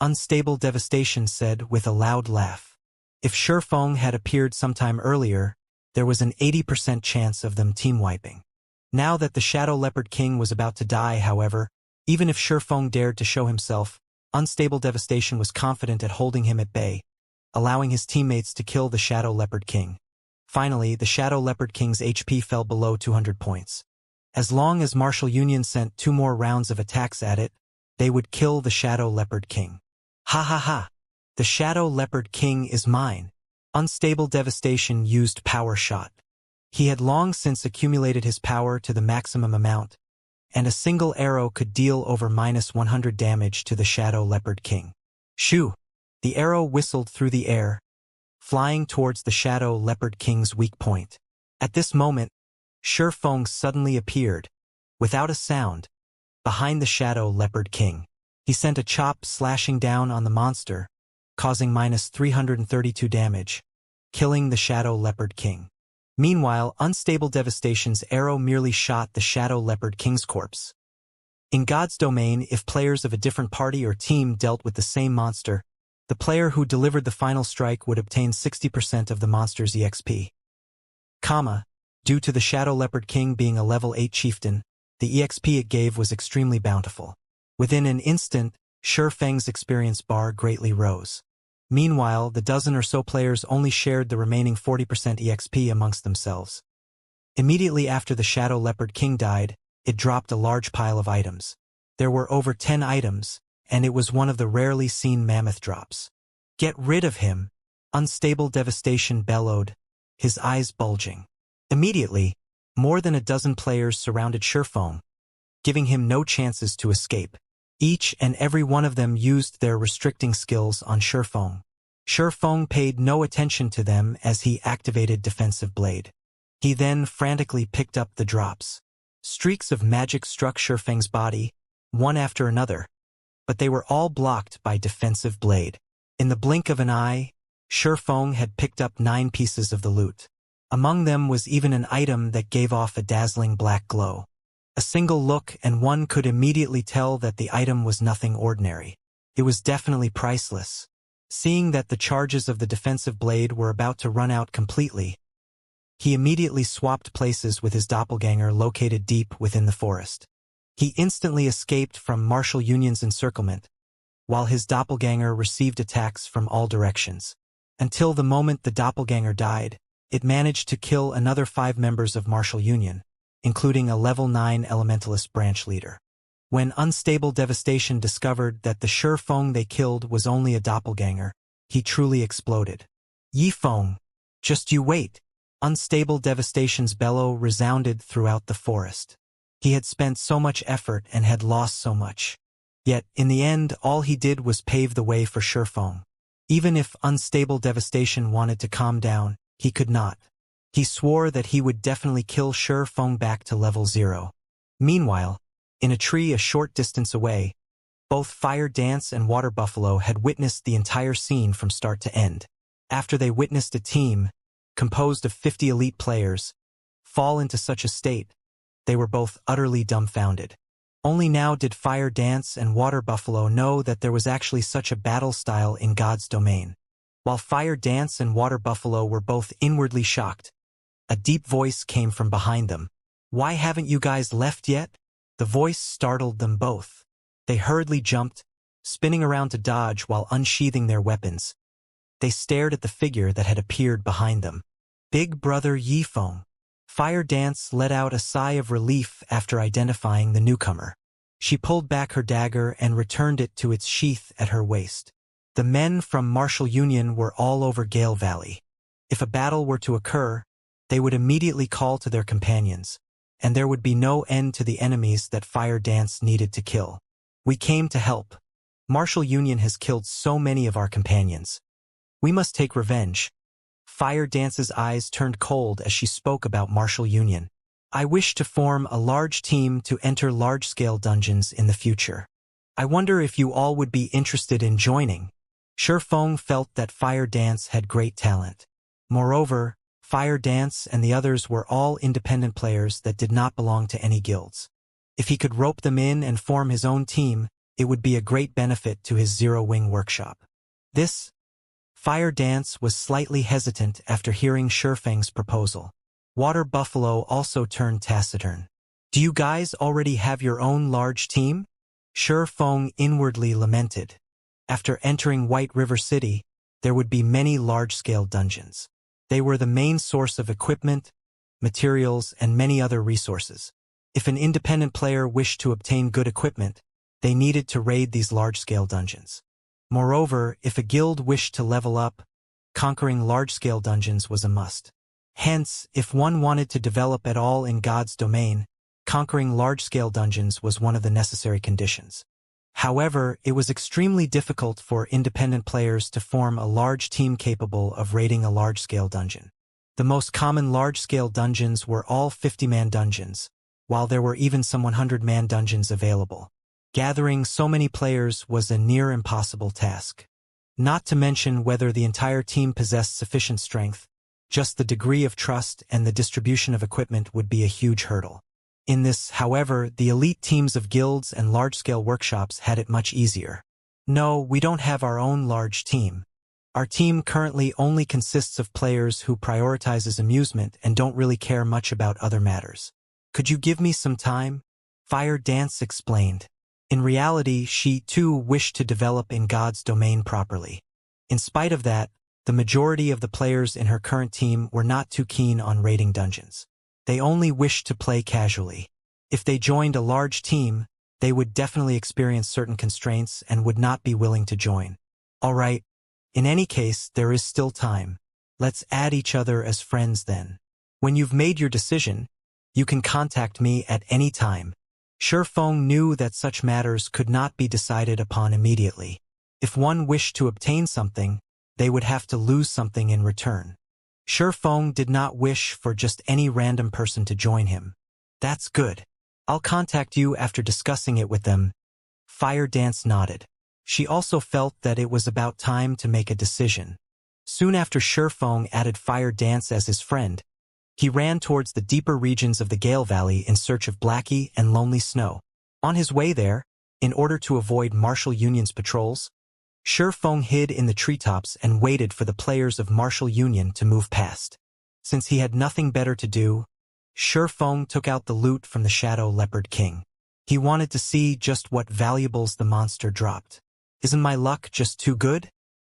Unstable Devastation said with a loud laugh. If Shifeng had appeared sometime earlier, there was an 80% chance of them team-wiping. Now that the Shadow Leopard King was about to die, however, even if Shifeng dared to show himself, Unstable Devastation was confident at holding him at bay, allowing his teammates to kill the Shadow Leopard King. Finally, the Shadow Leopard King's HP fell below 200 points. As long as Martial Union sent 2 more rounds of attacks at it, they would kill the Shadow Leopard King. Ha ha ha! The Shadow Leopard King is mine. Unstable Devastation used Power Shot. He had long since accumulated his power to the maximum amount, and a single arrow could deal over -100 damage to the Shadow Leopard King. Shoo! The arrow whistled through the air, flying towards the Shadow Leopard King's weak point. At this moment, Shifeng suddenly appeared, without a sound, behind the Shadow Leopard King. He sent a chop slashing down on the monster, causing -332 damage, killing the Shadow Leopard King. Meanwhile, Unstable Devastation's arrow merely shot the Shadow Leopard King's corpse. In God's domain, if players of a different party or team dealt with the same monster, the player who delivered the final strike would obtain 60% of the monster's EXP. Due to the Shadow Leopard King being a level 8 chieftain, the EXP it gave was extremely bountiful. Within an instant, Shifeng's experience bar greatly rose. Meanwhile, the dozen or so players only shared the remaining 40% EXP amongst themselves. Immediately after the Shadow Leopard King died, it dropped a large pile of items. There were over 10 items, and it was one of the rarely seen mammoth drops. Get rid of him! Unstable Devastation bellowed, his eyes bulging. Immediately, more than a dozen players surrounded Shifeng, giving him no chances to escape. Each and every one of them used their restricting skills on Shifeng. Shifeng paid no attention to them as he activated Defensive Blade. He then frantically picked up the drops. Streaks of magic struck Shifeng's body, one after another, but they were all blocked by Defensive Blade. In the blink of an eye, Shifeng had picked up 9 pieces of the loot. Among them was even an item that gave off a dazzling black glow. A single look and one could immediately tell that the item was nothing ordinary. It was definitely priceless. Seeing that the charges of the Defensive Blade were about to run out completely, he immediately swapped places with his doppelganger located deep within the forest. He instantly escaped from Martial Union's encirclement, while his doppelganger received attacks from all directions. Until the moment the doppelganger died, it managed to kill another 5 members of Martial Union, including a level 9 Elementalist branch leader. When Unstable Devastation discovered that the Shifeng they killed was only a doppelganger, he truly exploded. Yifeng, just you wait. Unstable Devastation's bellow resounded throughout the forest. He had spent so much effort and had lost so much. Yet, in the end, all he did was pave the way for Shifeng. Even if Unstable Devastation wanted to calm down, he could not. He swore that he would definitely kill Shifeng back to level 0. Meanwhile, in a tree a short distance away, both Fire Dance and Water Buffalo had witnessed the entire scene from start to end. After they witnessed a team, composed of 50 elite players, fall into such a state, they were both utterly dumbfounded. Only now did Fire Dance and Water Buffalo know that there was actually such a battle style in God's domain. While Fire Dance and Water Buffalo were both inwardly shocked, a deep voice came from behind them. "Why haven't you guys left yet?" The voice startled them both. They hurriedly jumped, spinning around to dodge while unsheathing their weapons. They stared at the figure that had appeared behind them. Big Brother Yifeng. Fire Dance let out a sigh of relief after identifying the newcomer. She pulled back her dagger and returned it to its sheath at her waist. The men from Martial Union were all over Gale Valley. If a battle were to occur, they would immediately call to their companions, and there would be no end to the enemies that Fire Dance needed to kill. "We came to help. Martial Union has killed so many of our companions. We must take revenge." Fire Dance's eyes turned cold as she spoke about Martial Union. "I wish to form a large team to enter large-scale dungeons in the future. I wonder if you all would be interested in joining." Shifeng felt that Fire Dance had great talent. Moreover, Fire Dance and the others were all independent players that did not belong to any guilds. If he could rope them in and form his own team, it would be a great benefit to his Zero-Wing workshop. Fire Dance was slightly hesitant after hearing Shifeng's proposal. Water Buffalo also turned taciturn. "Do you guys already have your own large team?" Shifeng inwardly lamented. After entering White River City, there would be many large-scale dungeons. They were the main source of equipment, materials, and many other resources. If an independent player wished to obtain good equipment, they needed to raid these large-scale dungeons. Moreover, if a guild wished to level up, conquering large-scale dungeons was a must. Hence, if one wanted to develop at all in God's domain, conquering large-scale dungeons was one of the necessary conditions. However, it was extremely difficult for independent players to form a large team capable of raiding a large-scale dungeon. The most common large-scale dungeons were all 50-man dungeons, while there were even some 100-man dungeons available. Gathering so many players was a near impossible task. Not to mention whether the entire team possessed sufficient strength, just the degree of trust and the distribution of equipment would be a huge hurdle. In this, however, the elite teams of guilds and large-scale workshops had it much easier. "No, we don't have our own large team. Our team currently only consists of players who prioritizes amusement and don't really care much about other matters. Could you give me some time?" Fire Dance explained. In reality, she too wished to develop in God's domain properly. In spite of that, the majority of the players in her current team were not too keen on raiding dungeons. They only wished to play casually. If they joined a large team, they would definitely experience certain constraints and would not be willing to join. "All right. In any case, there is still time. Let's add each other as friends then. When you've made your decision, you can contact me at any time." Feng knew that such matters could not be decided upon immediately. If one wished to obtain something, they would have to lose something in return. Feng did not wish for just any random person to join him. That's good. I'll contact you after discussing it with them. Fire Dance nodded. She also felt that it was about time to make a decision. Soon after Feng added Fire Dance as his friend, he ran towards the deeper regions of the Gale Valley in search of Blackie and Lonely Snow. On his way there, in order to avoid Martial Union's patrols, Feng hid in the treetops and waited for the players of Martial Union to move past. Since he had nothing better to do, Feng took out the loot from the Shadow Leopard King. He wanted to see just what valuables the monster dropped. Isn't my luck just too good?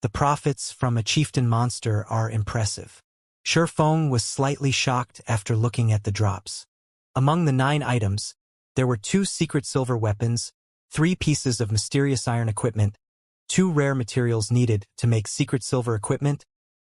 The profits from a chieftain monster are impressive. Feng was slightly shocked after looking at the drops. Among the 9 items, there were 2 secret silver weapons, 3 pieces of mysterious iron equipment, 2 rare materials needed to make secret silver equipment,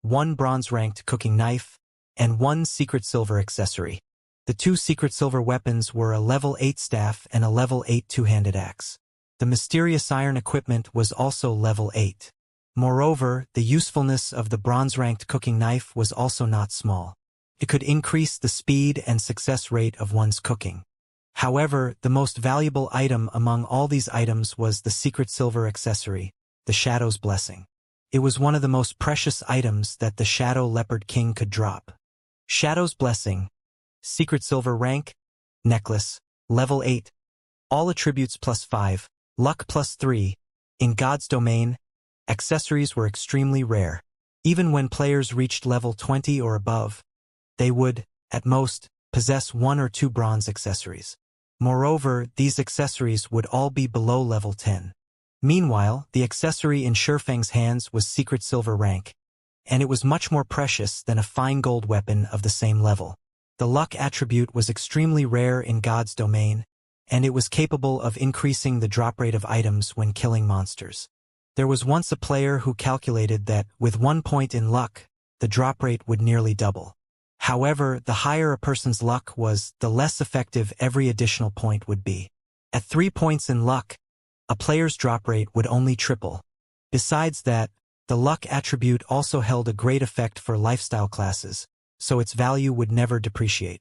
1 bronze-ranked cooking knife, and 1 secret silver accessory. The 2 secret silver weapons were a level 8 staff and a level 8 two-handed axe. The mysterious iron equipment was also level 8. Moreover, the usefulness of the bronze-ranked cooking knife was also not small. It could increase the speed and success rate of one's cooking. However, the most valuable item among all these items was the secret silver accessory, the Shadow's Blessing. It was one of the most precious items that the Shadow Leopard King could drop. Shadow's Blessing, secret silver rank, necklace, level 8, all attributes +5, luck +3, in God's domain. Accessories were extremely rare. Even when players reached level 20 or above, they would, at most, possess 1 or 2 bronze accessories. Moreover, these accessories would all be below level 10. Meanwhile, the accessory in Feng's hands was secret silver rank, and it was much more precious than a fine gold weapon of the same level. The luck attribute was extremely rare in God's domain, and it was capable of increasing the drop rate of items when killing monsters. There was once a player who calculated that, with 1 point in luck, the drop rate would nearly double. However, the higher a person's luck was, the less effective every additional point would be. At 3 points in luck, a player's drop rate would only triple. Besides that, the luck attribute also held a great effect for lifestyle classes, so its value would never depreciate.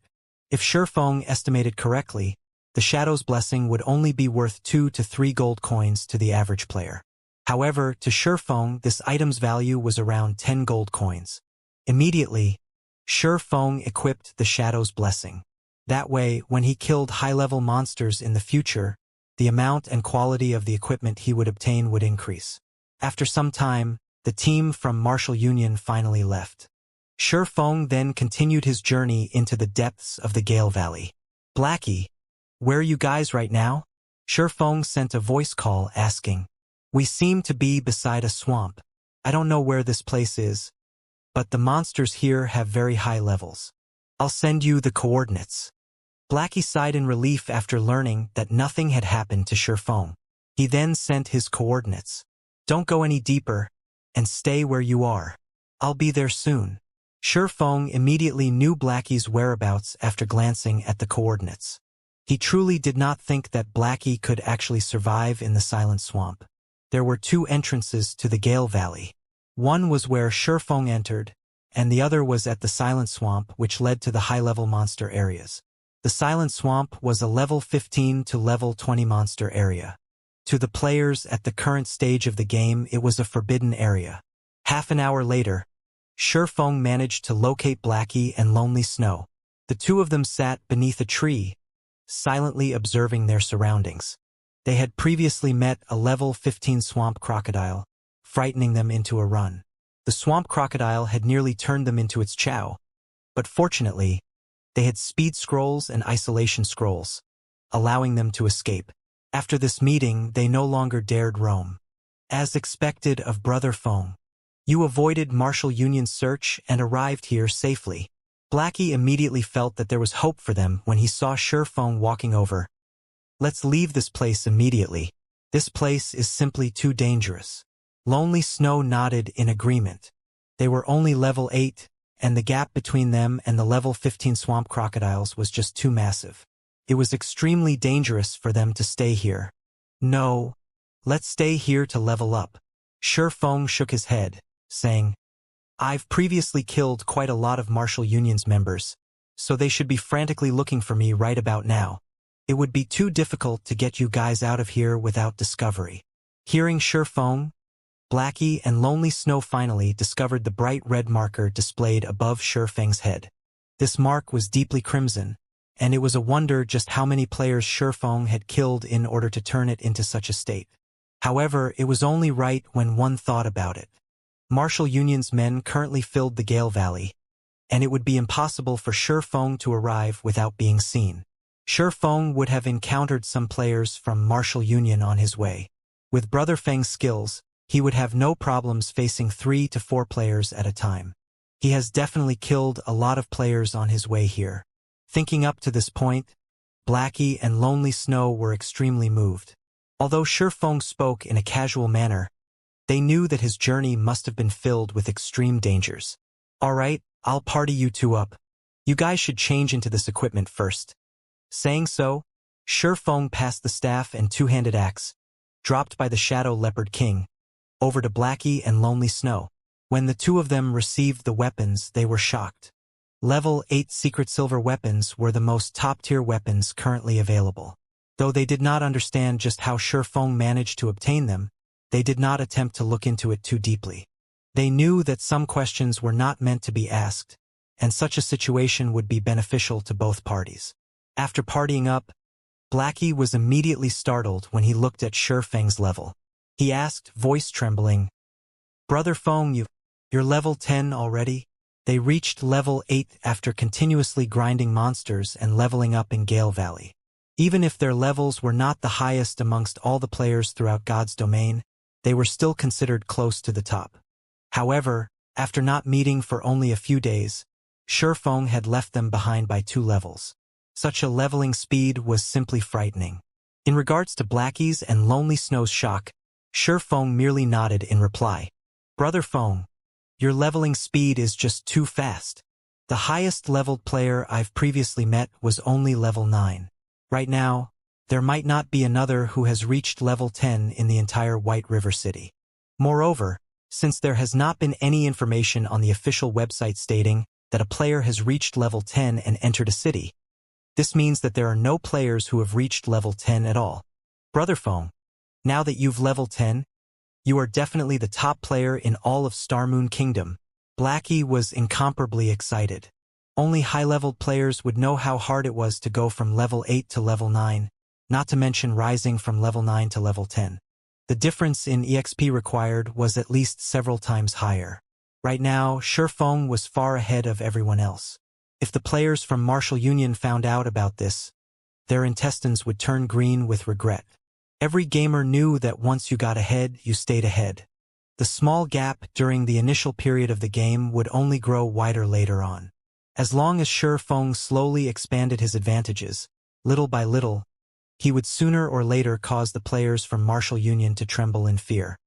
If Feng estimated correctly, the Shadow's Blessing would only be worth 2 to 3 gold coins to the average player. However, to Feng, this item's value was around 10 gold coins. Immediately, Feng equipped the Shadow's Blessing. That way, when he killed high-level monsters in the future, the amount and quality of the equipment he would obtain would increase. After some time, the team from Martial Union finally left. Feng then continued his journey into the depths of the Gale Valley. Blackie, where are you guys right now? Feng sent a voice call asking. We seem to be beside a swamp. I don't know where this place is, but the monsters here have very high levels. I'll send you the coordinates. Blackie sighed in relief after learning that nothing had happened to Feng. He then sent his coordinates. Don't go any deeper, and stay where you are. I'll be there soon. Feng immediately knew Blackie's whereabouts after glancing at the coordinates. He truly did not think that Blackie could actually survive in the Silent Swamp. There were 2 entrances to the Gale Valley. One was where Feng entered, and the other was at the Silent Swamp, which led to the high-level monster areas. The Silent Swamp was a level 15 to level 20 monster area. To the players at the current stage of the game, it was a forbidden area. Half an hour later, Feng managed to locate Blackie and Lonely Snow. The 2 of them sat beneath a tree, silently observing their surroundings. They had previously met a level 15 swamp crocodile, frightening them into a run. The swamp crocodile had nearly turned them into its chow, but fortunately, they had speed scrolls and isolation scrolls, allowing them to escape. After this meeting, they no longer dared roam. As expected of Brother Feng, you avoided Martial Union's search and arrived here safely. Blackie immediately felt that there was hope for them when he saw Feng walking over. Let's leave this place immediately. This place is simply too dangerous. Lonely Snow nodded in agreement. They were only level 8, and the gap between them and the level 15 swamp crocodiles was just too massive. It was extremely dangerous for them to stay here. No, let's stay here to level up. Shifeng shook his head, saying, I've previously killed quite a lot of Martial Union's members, so they should be frantically looking for me right about now. It would be too difficult to get you guys out of here without discovery. Hearing Shifeng, Blackie and Lonely Snow finally discovered the bright red marker displayed above Shifeng's head. This mark was deeply crimson, and it was a wonder just how many players Shifeng had killed in order to turn it into such a state. However, it was only right when one thought about it. Martial Union's men currently filled the Gale Valley, and it would be impossible for Shifeng to arrive without being seen. Shifeng would have encountered some players from Martial Union on his way. With Brother Feng's skills, he would have no problems facing 3 to 4 players at a time. He has definitely killed a lot of players on his way here. Thinking up to this point, Blackie and Lonely Snow were extremely moved. Although Shifeng spoke in a casual manner, they knew that his journey must have been filled with extreme dangers. Alright, I'll party you two up. You guys should change into this equipment first. Saying so, Shifeng passed the staff and two-handed axe, dropped by the Shadow Leopard King, over to Blackie and Lonely Snow. When the two of them received the weapons, they were shocked. Level 8 secret silver weapons were the most top-tier weapons currently available. Though they did not understand just how Shifeng managed to obtain them, they did not attempt to look into it too deeply. They knew that some questions were not meant to be asked, and such a situation would be beneficial to both parties. After partying up, Blackie was immediately startled when he looked at Shifeng's level. He asked, voice trembling, Brother Feng, you're level 10 already? They reached level 8 after continuously grinding monsters and leveling up in Gale Valley. Even if their levels were not the highest amongst all the players throughout God's domain, they were still considered close to the top. However, after not meeting for only a few days, Shifeng had left them behind by 2 levels. Such a leveling speed was simply frightening. In regards to Blackie's and Lonely Snow's shock, Shifeng merely nodded in reply. Brother Feng, your leveling speed is just too fast. The highest leveled player I've previously met was only level 9. Right now, there might not be another who has reached level 10 in the entire White River City. Moreover, since there has not been any information on the official website stating that a player has reached level 10 and entered a city, this means that there are no players who have reached level 10 at all. Brother Feng, now that you've level 10, you are definitely the top player in all of Starmoon Kingdom. Blackie was incomparably excited. Only high-leveled players would know how hard it was to go from level 8 to level 9, not to mention rising from level 9 to level 10. The difference in EXP required was at least several times higher. Right now, Shifeng was far ahead of everyone else. If the players from Martial Union found out about this, their intestines would turn green with regret. Every gamer knew that once you got ahead, you stayed ahead. The small gap during the initial period of the game would only grow wider later on. As long as Shifeng slowly expanded his advantages, little by little, he would sooner or later cause the players from Martial Union to tremble in fear.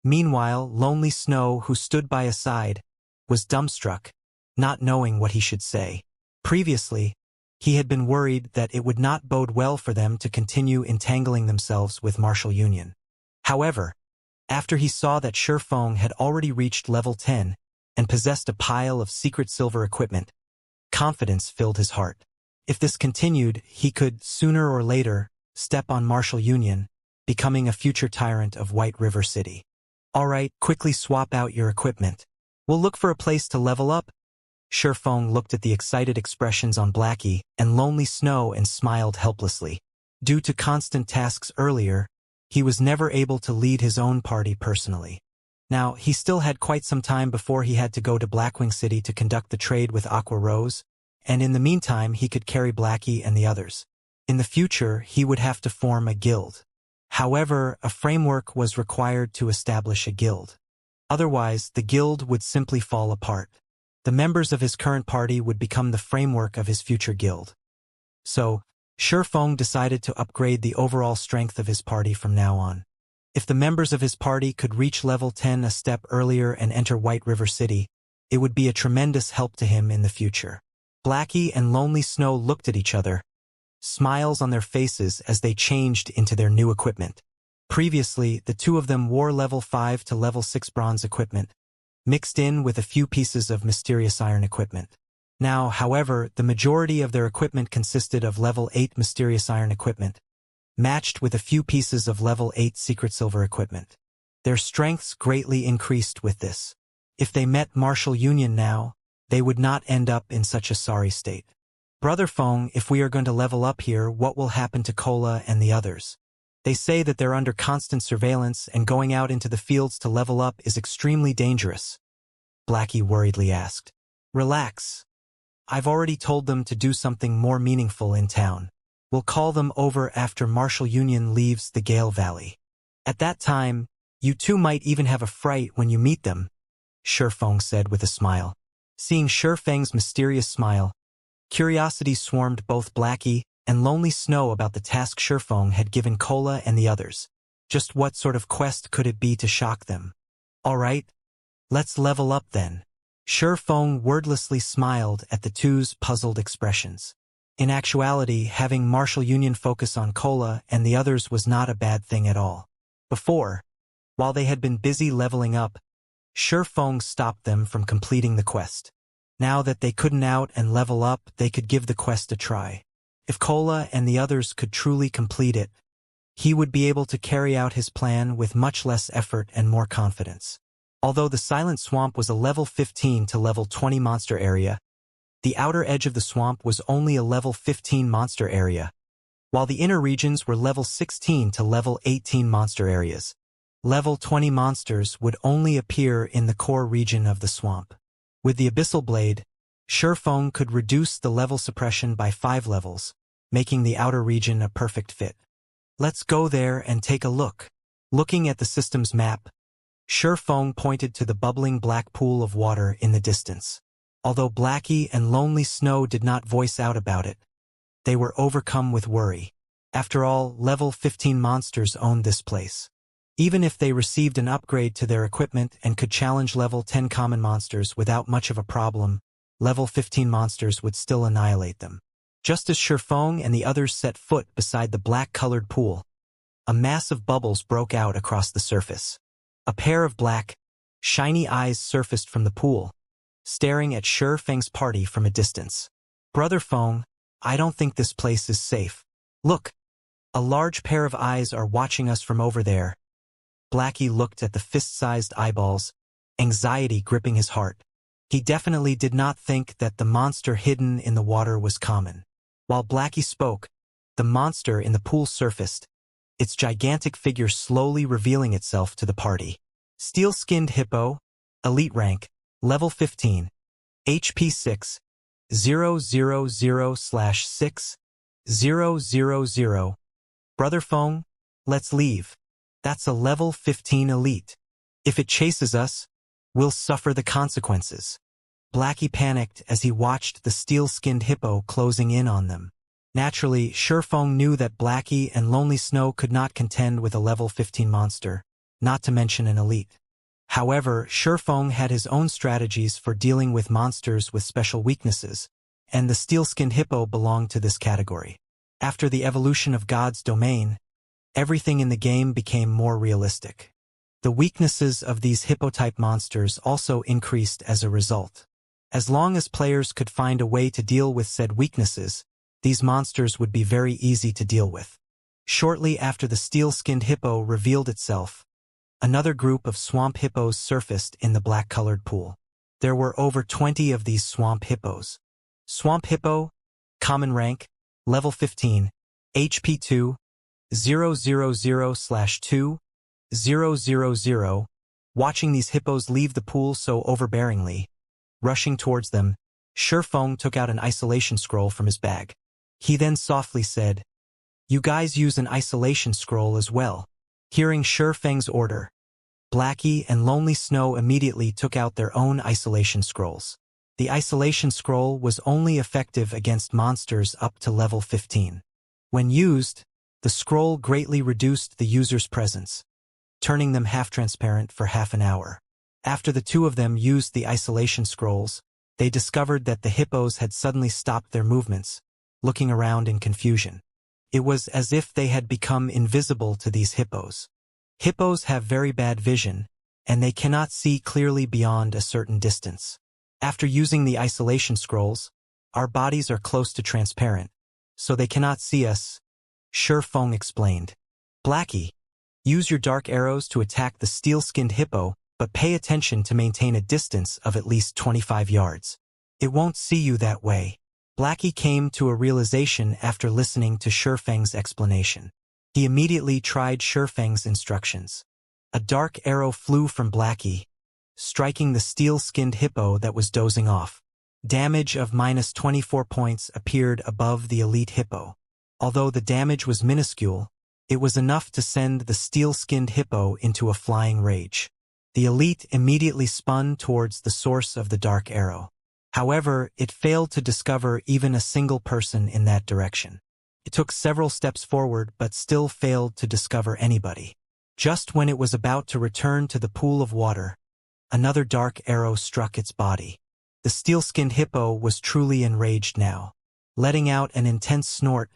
Meanwhile, Lonely Snow, who stood by his side, was dumbstruck, not knowing what he should say. Previously, he had been worried that it would not bode well for them to continue entangling themselves with Martial Union. However, after he saw that Shifeng had already reached level 10 and possessed a pile of secret silver equipment, confidence filled his heart. If this continued, he could, sooner or later, step on Martial Union, becoming a future tyrant of White River City. Alright, quickly swap out your equipment. We'll look for a place to level up. Shifeng looked at the excited expressions on Blackie and Lonely Snow and smiled helplessly. Due to constant tasks earlier, he was never able to lead his own party personally. Now, he still had quite some time before he had to go to Blackwing City to conduct the trade with Aqua Rose, and in the meantime he could carry Blackie and the others. In the future, he would have to form a guild. However, a framework was required to establish a guild. Otherwise, the guild would simply fall apart. The members of his current party would become the framework of his future guild. So, Shifeng decided to upgrade the overall strength of his party from now on. If the members of his party could reach level 10 a step earlier and enter White River City, it would be a tremendous help to him in the future. Blackie and Lonely Snow looked at each other, smiles on their faces as they changed into their new equipment. Previously, the two of them wore level 5 to level 6 bronze equipment, mixed in with a few pieces of mysterious iron equipment. Now, however, the majority of their equipment consisted of level 8 mysterious iron equipment, matched with a few pieces of level 8 secret silver equipment. Their strengths greatly increased with this. If they met Martial Union now, they would not end up in such a sorry state. Brother Fong, if we are going to level up here, what will happen to Cola and the others? They say that they're under constant surveillance and going out into the fields to level up is extremely dangerous. Blackie worriedly asked. Relax. I've already told them to do something more meaningful in town. We'll call them over after Martial Union leaves the Gale Valley. At that time, you two might even have a fright when you meet them, Shifeng said with a smile. Seeing Shifeng's mysterious smile, curiosity swarmed both Blackie and Lonely Snow about the task Shifeng had given Cola and the others. Just what sort of quest could it be to shock them? All right, let's level up then. Shifeng wordlessly smiled at the two's puzzled expressions. In actuality, having Martial Union focus on Cola and the others was not a bad thing at all. Before, while they had been busy leveling up, Shifeng stopped them from completing the quest. Now that they couldn't out and level up, they could give the quest a try. If Cola and the others could truly complete it, he would be able to carry out his plan with much less effort and more confidence. Although the Silent Swamp was a level 15 to level 20 monster area, the outer edge of the swamp was only a level 15 monster area, while the inner regions were level 16 to level 18 monster areas. Level 20 monsters would only appear in the core region of the swamp. With the Abyssal Blade, Shifeng could reduce the level suppression by 5 levels, making the outer region a perfect fit. Let's go there and take a look. Looking at the system's map, Shifeng pointed to the bubbling black pool of water in the distance. Although Blackie and Lonely Snow did not voice out about it, they were overcome with worry. After all, level 15 monsters owned this place. Even if they received an upgrade to their equipment and could challenge level 10 common monsters without much of a problem, level 15 monsters would still annihilate them. Just as Shifeng and the others set foot beside the black-colored pool, a mass of bubbles broke out across the surface. A pair of black, shiny eyes surfaced from the pool, staring at Shifeng's party from a distance. Brother Feng, I don't think this place is safe. Look, a large pair of eyes are watching us from over there. Blackie looked at the fist-sized eyeballs, anxiety gripping his heart. He definitely did not think that the monster hidden in the water was common. While Blackie spoke, the monster in the pool surfaced, its gigantic figure slowly revealing itself to the party. Steel-skinned hippo, elite rank, level 15, HP 6, 000/6, 000. Brother Feng, let's leave. That's a level 15 elite. If it chases us, we'll suffer the consequences. Blackie panicked as he watched the steel-skinned hippo closing in on them. Naturally, Shifeng knew that Blackie and Lonely Snow could not contend with a level 15 monster, not to mention an elite. However, Shifeng had his own strategies for dealing with monsters with special weaknesses, and the steel-skinned hippo belonged to this category. After the evolution of God's domain, everything in the game became more realistic. The weaknesses of these hippo-type monsters also increased as a result. As long as players could find a way to deal with said weaknesses, these monsters would be very easy to deal with. Shortly after the steel-skinned hippo revealed itself, another group of swamp hippos surfaced in the black-colored pool. There were over 20 of these swamp hippos. Swamp hippo, common rank, level 15, HP 2, 000/2, 000. Watching these hippos leave the pool so overbearingly, rushing towards them, Shifeng took out an isolation scroll from his bag. He then softly said, "You guys use an isolation scroll as well." Hearing Shifeng's order, Blackie and Lonely Snow immediately took out their own isolation scrolls. The isolation scroll was only effective against monsters up to level 15. When used, the scroll greatly reduced the user's presence, turning them half-transparent for half an hour. After the two of them used the isolation scrolls, they discovered that the hippos had suddenly stopped their movements, looking around in confusion. It was as if they had become invisible to these hippos. Hippos have very bad vision, and they cannot see clearly beyond a certain distance. After using the isolation scrolls, our bodies are close to transparent, so they cannot see us, Feng explained. Blackie, use your dark arrows to attack the steel-skinned hippo, but pay attention to maintain a distance of at least 25 yards. It won't see you that way. Blackie came to a realization after listening to Feng's explanation. He immediately tried Feng's instructions. A dark arrow flew from Blackie, striking the steel-skinned hippo that was dozing off. Damage of -24 points appeared above the elite hippo. Although the damage was minuscule, it was enough to send the steel-skinned hippo into a flying rage. The elite immediately spun towards the source of the dark arrow. However, it failed to discover even a single person in that direction. It took several steps forward but still failed to discover anybody. Just when it was about to return to the pool of water, another dark arrow struck its body. The steel-skinned hippo was truly enraged now. Letting out an intense snort,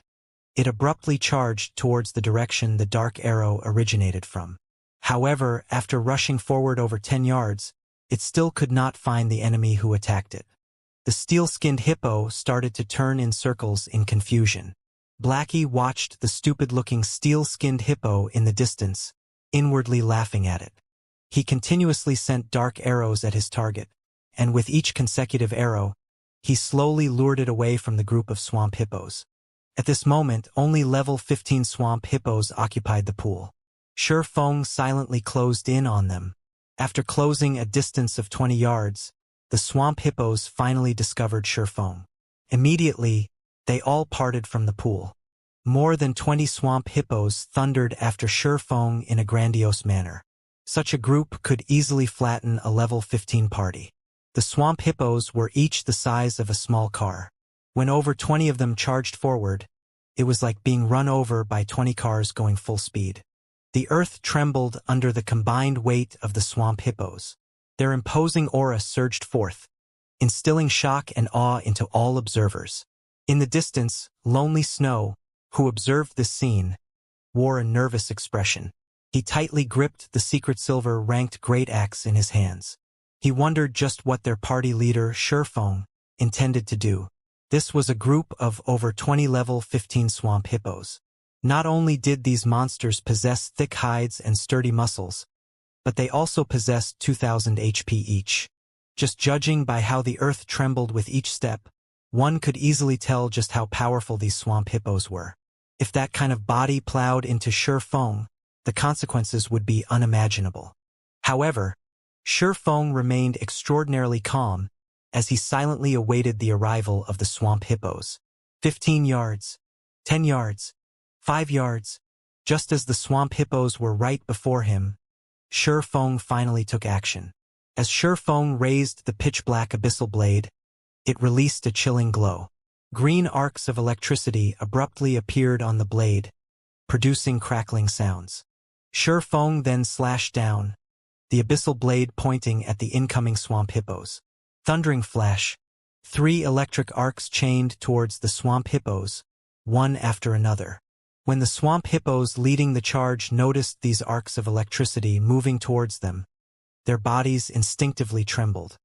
it abruptly charged towards the direction the dark arrow originated from. However, after rushing forward over 10 yards, it still could not find the enemy who attacked it. The steel-skinned hippo started to turn in circles in confusion. Blackie watched the stupid-looking steel-skinned hippo in the distance, inwardly laughing at it. He continuously sent dark arrows at his target, and with each consecutive arrow, he slowly lured it away from the group of swamp hippos. At this moment, only level 15 swamp hippos occupied the pool. Feng silently closed in on them. After closing a distance of 20 yards, the swamp hippos finally discovered Feng. Immediately, they all parted from the pool. More than 20 swamp hippos thundered after Feng in a grandiose manner. Such a group could easily flatten a level 15 party. The swamp hippos were each the size of a small car. When over 20 of them charged forward, it was like being run over by 20 cars going full speed. The earth trembled under the combined weight of the swamp hippos. Their imposing aura surged forth, instilling shock and awe into all observers. In the distance, Lonely Snow, who observed this scene, wore a nervous expression. He tightly gripped the secret silver-ranked great axe in his hands. He wondered just what their party leader, Feng, intended to do. This was a group of over 20 level 15 swamp hippos. Not only did these monsters possess thick hides and sturdy muscles, but they also possessed 2,000 HP each. Just judging by how the earth trembled with each step, one could easily tell just how powerful these swamp hippos were. If that kind of body plowed into Feng, the consequences would be unimaginable. However, Feng remained extraordinarily calm as he silently awaited the arrival of the swamp hippos. 15 yards, 10 yards, 5 yards. Just as the swamp hippos were right before him, Feng finally took action. As Feng raised the pitch-black abyssal blade, it released a chilling glow. Green arcs of electricity abruptly appeared on the blade, producing crackling sounds. Feng then slashed down, the abyssal blade pointing at the incoming swamp hippos. Thundering flash, 3 electric arcs chained towards the swamp hippos, one after another. When the swamp hippos leading the charge noticed these arcs of electricity moving towards them, their bodies instinctively trembled.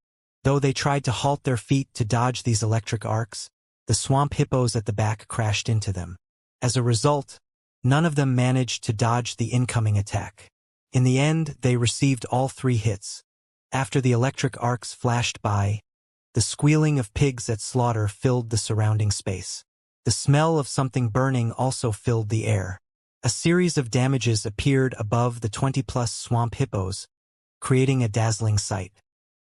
Though they tried to halt their feet to dodge these electric arcs, the swamp hippos at the back crashed into them. As a result, none of them managed to dodge the incoming attack. In the end, they received all 3 hits. After the electric arcs flashed by, the squealing of pigs at slaughter filled the surrounding space. The smell of something burning also filled the air. A series of damages appeared above the 20-plus swamp hippos, creating a dazzling sight.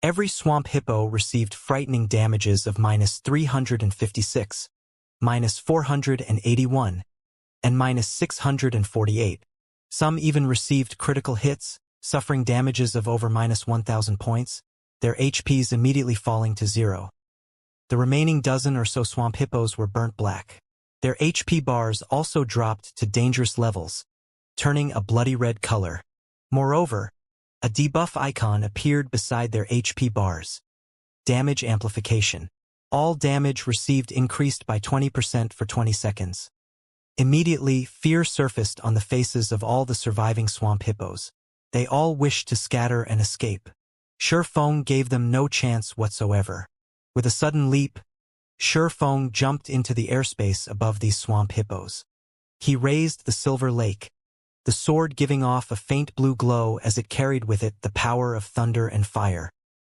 Every swamp hippo received frightening damages of -356, -481, and -648. Some even received critical hits, suffering damages of over -1,000 points, their HPs immediately falling to 0. The remaining dozen or so swamp hippos were burnt black. Their HP bars also dropped to dangerous levels, turning a bloody red color. Moreover, a debuff icon appeared beside their HP bars. Damage amplification. All damage received increased by 20% for 20 seconds. Immediately, fear surfaced on the faces of all the surviving swamp hippos. They all wished to scatter and escape. Shurfeng gave them no chance whatsoever. With a sudden leap, Shurfeng jumped into the airspace above these swamp hippos. He raised the silver lake, the sword giving off a faint blue glow as it carried with it the power of thunder and fire.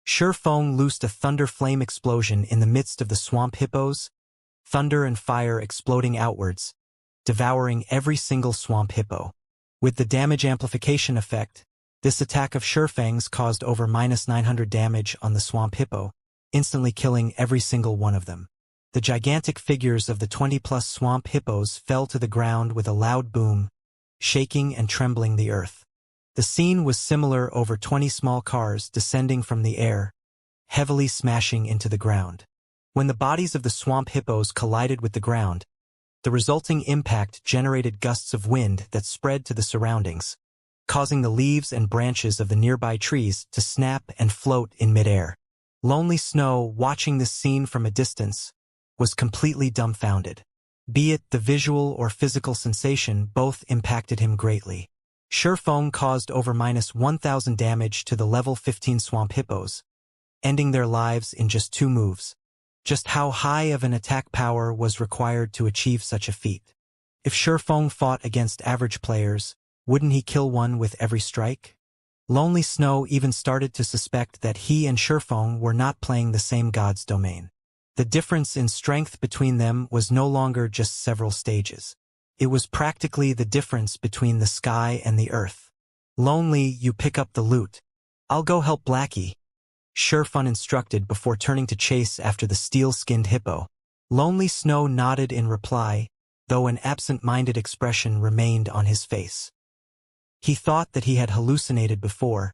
Shurfeng loosed a thunder flame explosion in the midst of the swamp hippos, thunder and fire exploding outwards, devouring every single swamp hippo. With the damage amplification effect, this attack of Shurfeng's caused over -900 damage on the swamp hippo, instantly killing every single one of them. The gigantic figures of the 20+ swamp hippos fell to the ground with a loud boom, shaking and trembling the earth. The scene was similar over 20 small cars descending from the air, heavily smashing into the ground. When the bodies of the swamp hippos collided with the ground, the resulting impact generated gusts of wind that spread to the surroundings, causing the leaves and branches of the nearby trees to snap and float in midair. Lonely Snow, watching this scene from a distance, was completely dumbfounded. Be it the visual or physical sensation, both impacted him greatly. Shurfeng caused over -1000 damage to the level 15 swamp hippos, ending their lives in just 2 moves. Just how high of an attack power was required to achieve such a feat? If Shurfeng fought against average players, wouldn't he kill one with every strike? Lonely Snow even started to suspect that he and Shurfeng were not playing the same god's domain. The difference in strength between them was no longer just several stages. It was practically the difference between the sky and the earth. Lonely, you pick up the loot. I'll go help Blackie, Shurfeng instructed before turning to chase after the steel-skinned hippo. Lonely Snow nodded in reply, though an absent-minded expression remained on his face. He thought that he had hallucinated before,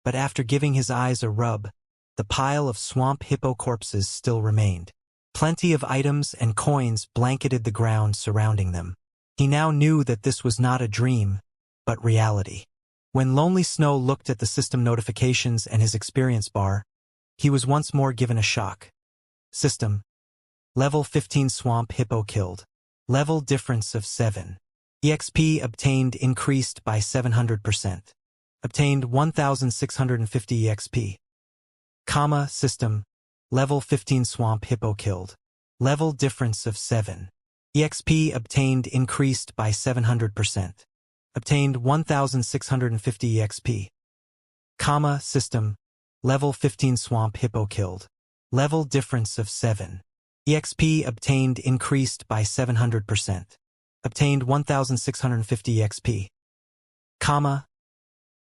but after giving his eyes a rub, the pile of swamp hippo corpses still remained. Plenty of items and coins blanketed the ground surrounding them. He now knew that this was not a dream, but reality. When Lonely Snow looked at the system notifications and his experience bar, he was once more given a shock. System: Level 15 swamp hippo killed. Level difference of 7. EXP obtained increased by 700%. Obtained 1650 EXP. System: Level 15 swamp hippo killed. Level difference of 7. EXP obtained increased by 700%. Obtained 1650 EXP. System: Level 15 swamp hippo killed. Level difference of 7. EXP obtained increased by 700%. Obtained 1650 EXP.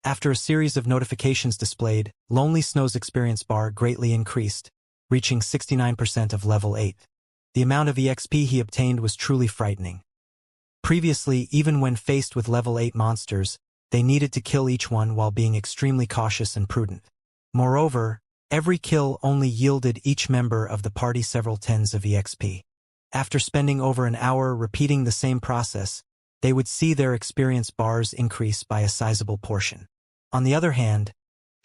After a series of notifications displayed, Lonely Snow's experience bar greatly increased, reaching 69% of level 8. The amount of EXP he obtained was truly frightening. Previously, even when faced with level 8 monsters, they needed to kill each one while being extremely cautious and prudent. Moreover, every kill only yielded each member of the party several tens of EXP. After spending over an hour repeating the same process, they would see their experience bars increase by a sizable portion. On the other hand,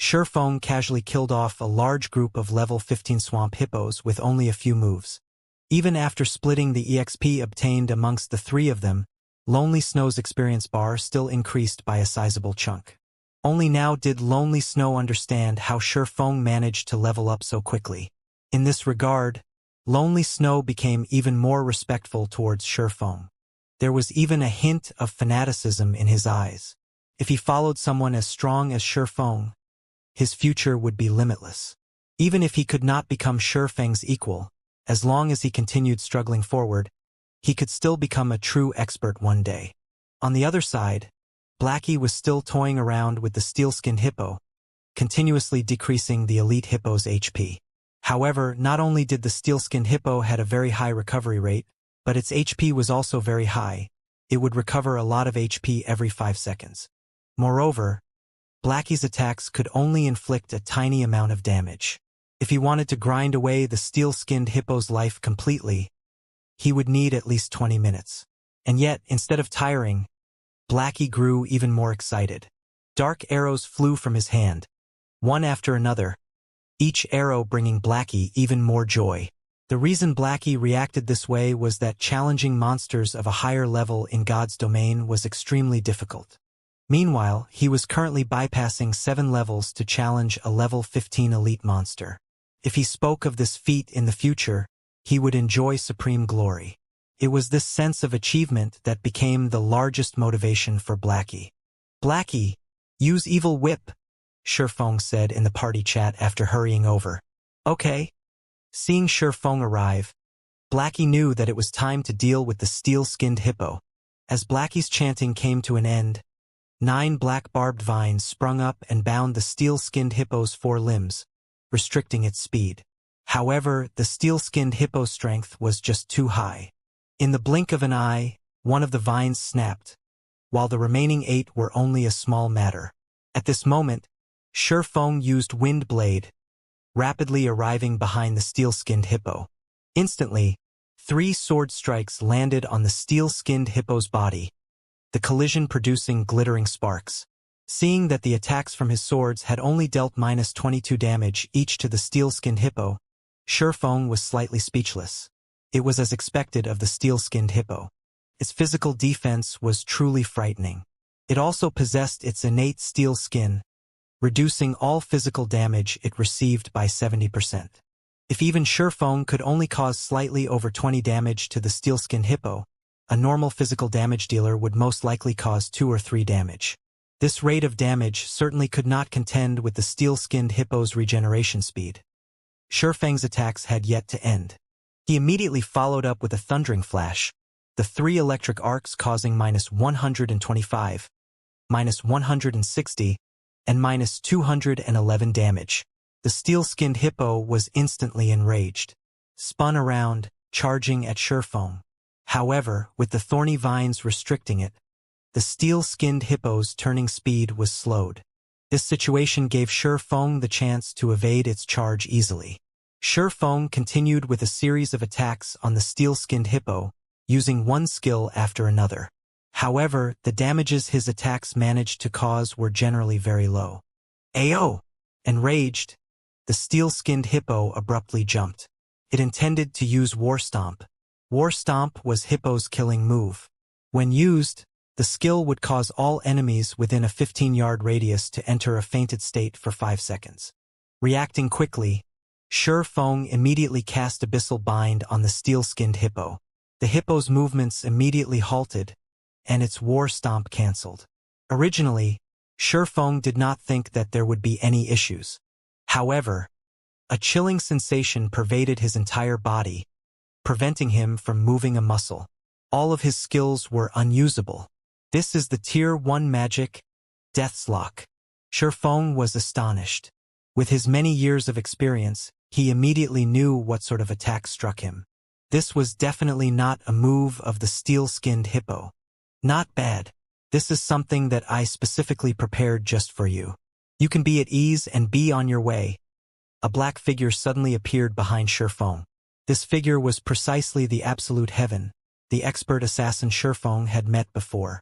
Shurfeng casually killed off a large group of level 15 swamp hippos with only a few moves. Even after splitting the EXP obtained amongst the 3 of them, Lonely Snow's experience bar still increased by a sizable chunk. Only now did Lonely Snow understand how Shurfeng managed to level up so quickly. In this regard, Lonely Snow became even more respectful towards Shurfeng. There was even a hint of fanaticism in his eyes. If he followed someone as strong as Shurfeng, his future would be limitless. Even if he could not become Shurfeng's equal, as long as he continued struggling forward, he could still become a true expert one day. On the other side, Blackie was still toying around with the steel-skinned hippo, continuously decreasing the elite hippo's HP. However, not only did the steel-skinned hippo had a very high recovery rate, but its HP was also very high. It would recover a lot of HP every 5 seconds. Moreover, Blackie's attacks could only inflict a tiny amount of damage. If he wanted to grind away the steel-skinned hippo's life completely, he would need at least 20 minutes. And yet, instead of tiring, Blackie grew even more excited. Dark arrows flew from his hand, one after another, each arrow bringing Blackie even more joy. The reason Blackie reacted this way was that challenging monsters of a higher level in God's domain was extremely difficult. Meanwhile, he was currently bypassing 7 levels to challenge a level 15 elite monster. If he spoke of this feat in the future, he would enjoy supreme glory. It was this sense of achievement that became the largest motivation for Blackie. "Blackie, use Evil Whip," Shifeng said in the party chat after hurrying over. "Okay." Seeing Shifeng arrive, Blackie knew that it was time to deal with the steel-skinned hippo. As Blackie's chanting came to an end, 9 black barbed vines sprung up and bound the steel-skinned hippo's 4 limbs, restricting its speed. However, the steel-skinned hippo's strength was just too high. In the blink of an eye, one of the vines snapped, while the remaining 8 were only a small matter. At this moment, Shifeng used Wind Blade, rapidly arriving behind the steel-skinned hippo. Instantly, 3 sword strikes landed on the steel-skinned hippo's body, the collision producing glittering sparks. Seeing that the attacks from his swords had only dealt -22 damage each to the steel-skinned hippo, Shifeng was slightly speechless. It was as expected of the steel-skinned hippo. Its physical defense was truly frightening. It also possessed its innate steel skin, reducing all physical damage it received by 70%. If even Shifeng could only cause slightly over 20 damage to the steel-skinned hippo, a normal physical damage dealer would most likely cause 2 or 3 damage. This rate of damage certainly could not contend with the steel-skinned hippo's regeneration speed. Shifeng's attacks had yet to end. He immediately followed up with a thundering flash, the 3 electric arcs causing -125, -160, and -211 damage. The steel-skinned hippo was instantly enraged, spun around, charging at Shifeng. However, with the thorny vines restricting it, the steel-skinned hippo's turning speed was slowed. This situation gave Shifeng the chance to evade its charge easily. Shifeng continued with a series of attacks on the steel-skinned hippo, using one skill after another. However, the damages his attacks managed to cause were generally very low. "Ayo!" Enraged, the steel-skinned hippo abruptly jumped. It intended to use War Stomp. War Stomp was Hippo's killing move. When used, the skill would cause all enemies within a 15-yard radius to enter a fainted state for 5 seconds. Reacting quickly, Shifeng immediately cast Abyssal Bind on the steel-skinned hippo. The hippo's movements immediately halted, and its War Stomp cancelled. Originally, Shifeng did not think that there would be any issues. However, a chilling sensation pervaded his entire body, preventing him from moving a muscle. All of his skills were unusable. "This is the Tier 1 magic, Death's Lock." Shifeng was astonished. With his many years of experience, he immediately knew what sort of attack struck him. This was definitely not a move of the steel-skinned hippo. "Not bad. This is something that I specifically prepared just for you. You can be at ease and be on your way." A black figure suddenly appeared behind Shifeng. This figure was precisely the Absolute Heaven, the expert assassin Shifeng had met before.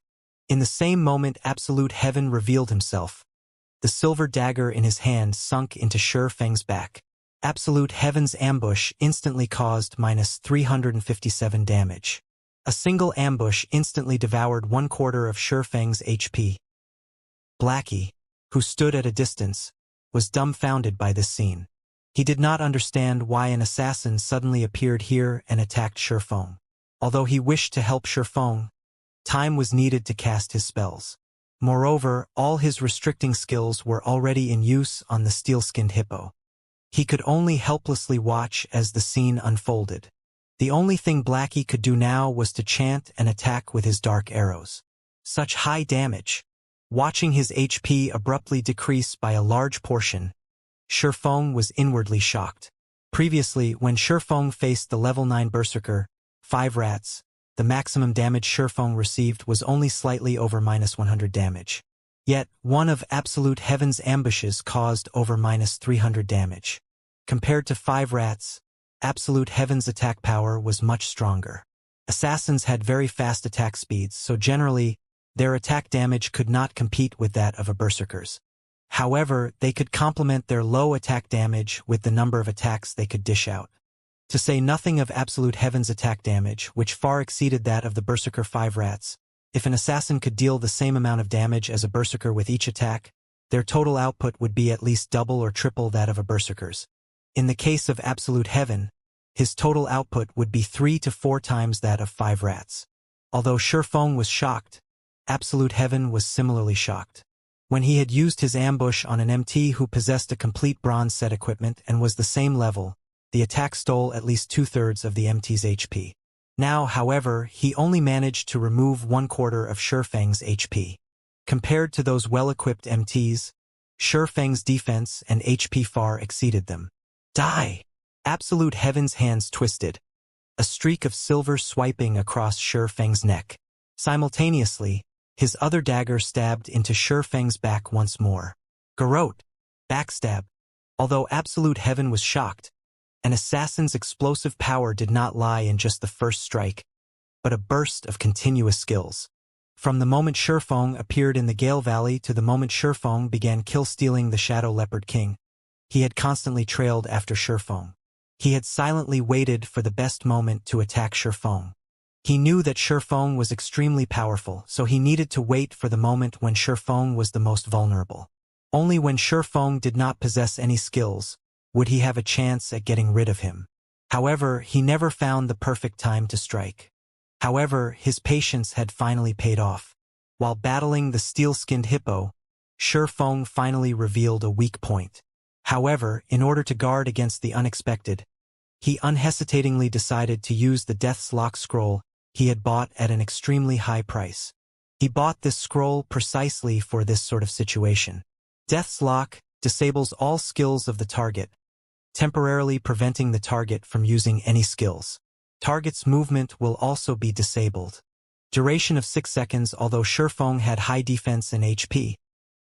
In the same moment Absolute Heaven revealed himself. The silver dagger in his hand sunk into Shifeng's back. Absolute Heaven's ambush instantly caused -357 damage. A single ambush instantly devoured 1/4 of Shifeng's HP. Blackie, who stood at a distance, was dumbfounded by this scene. He did not understand why an assassin suddenly appeared here and attacked Shifeng. Although he wished to help Shifeng, time was needed to cast his spells. Moreover, all his restricting skills were already in use on the steel-skinned hippo. He could only helplessly watch as the scene unfolded. The only thing Blackie could do now was to chant and attack with his dark arrows. Such high damage! Watching his HP abruptly decrease by a large portion, Shifeng was inwardly shocked. Previously, when Shifeng faced the level 9 Berserker, 5 Rats, the maximum damage Shifeng received was only slightly over -100 damage. Yet, one of Absolute Heaven's ambushes caused over -300 damage. Compared to 5 Rats, Absolute Heaven's attack power was much stronger. Assassins had very fast attack speeds, so generally, their attack damage could not compete with that of a Berserker's. However, they could complement their low attack damage with the number of attacks they could dish out. To say nothing of Absolute Heaven's attack damage, which far exceeded that of the Berserker 5 rats. If an assassin could deal the same amount of damage as a Berserker with each attack, their total output would be at least double or triple that of a Berserker's. In the case of Absolute Heaven, his total output would be 3 to 4 times that of 5 rats. Although Shifeng was shocked, Absolute Heaven was similarly shocked. When he had used his ambush on an MT who possessed a complete bronze set equipment and was the same level, the attack stole at least 2/3 of the MT's HP. Now, however, he only managed to remove 1/4 of Shifeng's HP. Compared to those well-equipped MTs, Shifeng's defense and HP far exceeded them. Die! Absolute Heaven's hands twisted, a streak of silver swiping across Shifeng's neck. Simultaneously, his other dagger stabbed into Shifeng's back once more. Garrote! Backstab! Although Absolute Heaven was shocked, an assassin's explosive power did not lie in just the first strike, but a burst of continuous skills. From the moment Shifeng appeared in the Gale Valley to the moment Shifeng began kill-stealing the Shadow Leopard King, he had constantly trailed after Shifeng. He had silently waited for the best moment to attack Shifeng. He knew that Shifeng was extremely powerful, so he needed to wait for the moment when Shifeng was the most vulnerable. Only when Shifeng did not possess any skills would he have a chance at getting rid of him. However, he never found the perfect time to strike. However, his patience had finally paid off. While battling the steel-skinned hippo, Shifeng finally revealed a weak point. However, in order to guard against the unexpected, he unhesitatingly decided to use the Death's Lock scroll he had bought at an extremely high price. He bought this scroll precisely for this sort of situation. Death's Lock disables all skills of the target, temporarily preventing the target from using any skills. Target's movement will also be disabled. Duration of 6 seconds. Although Shifeng had high defense and HP,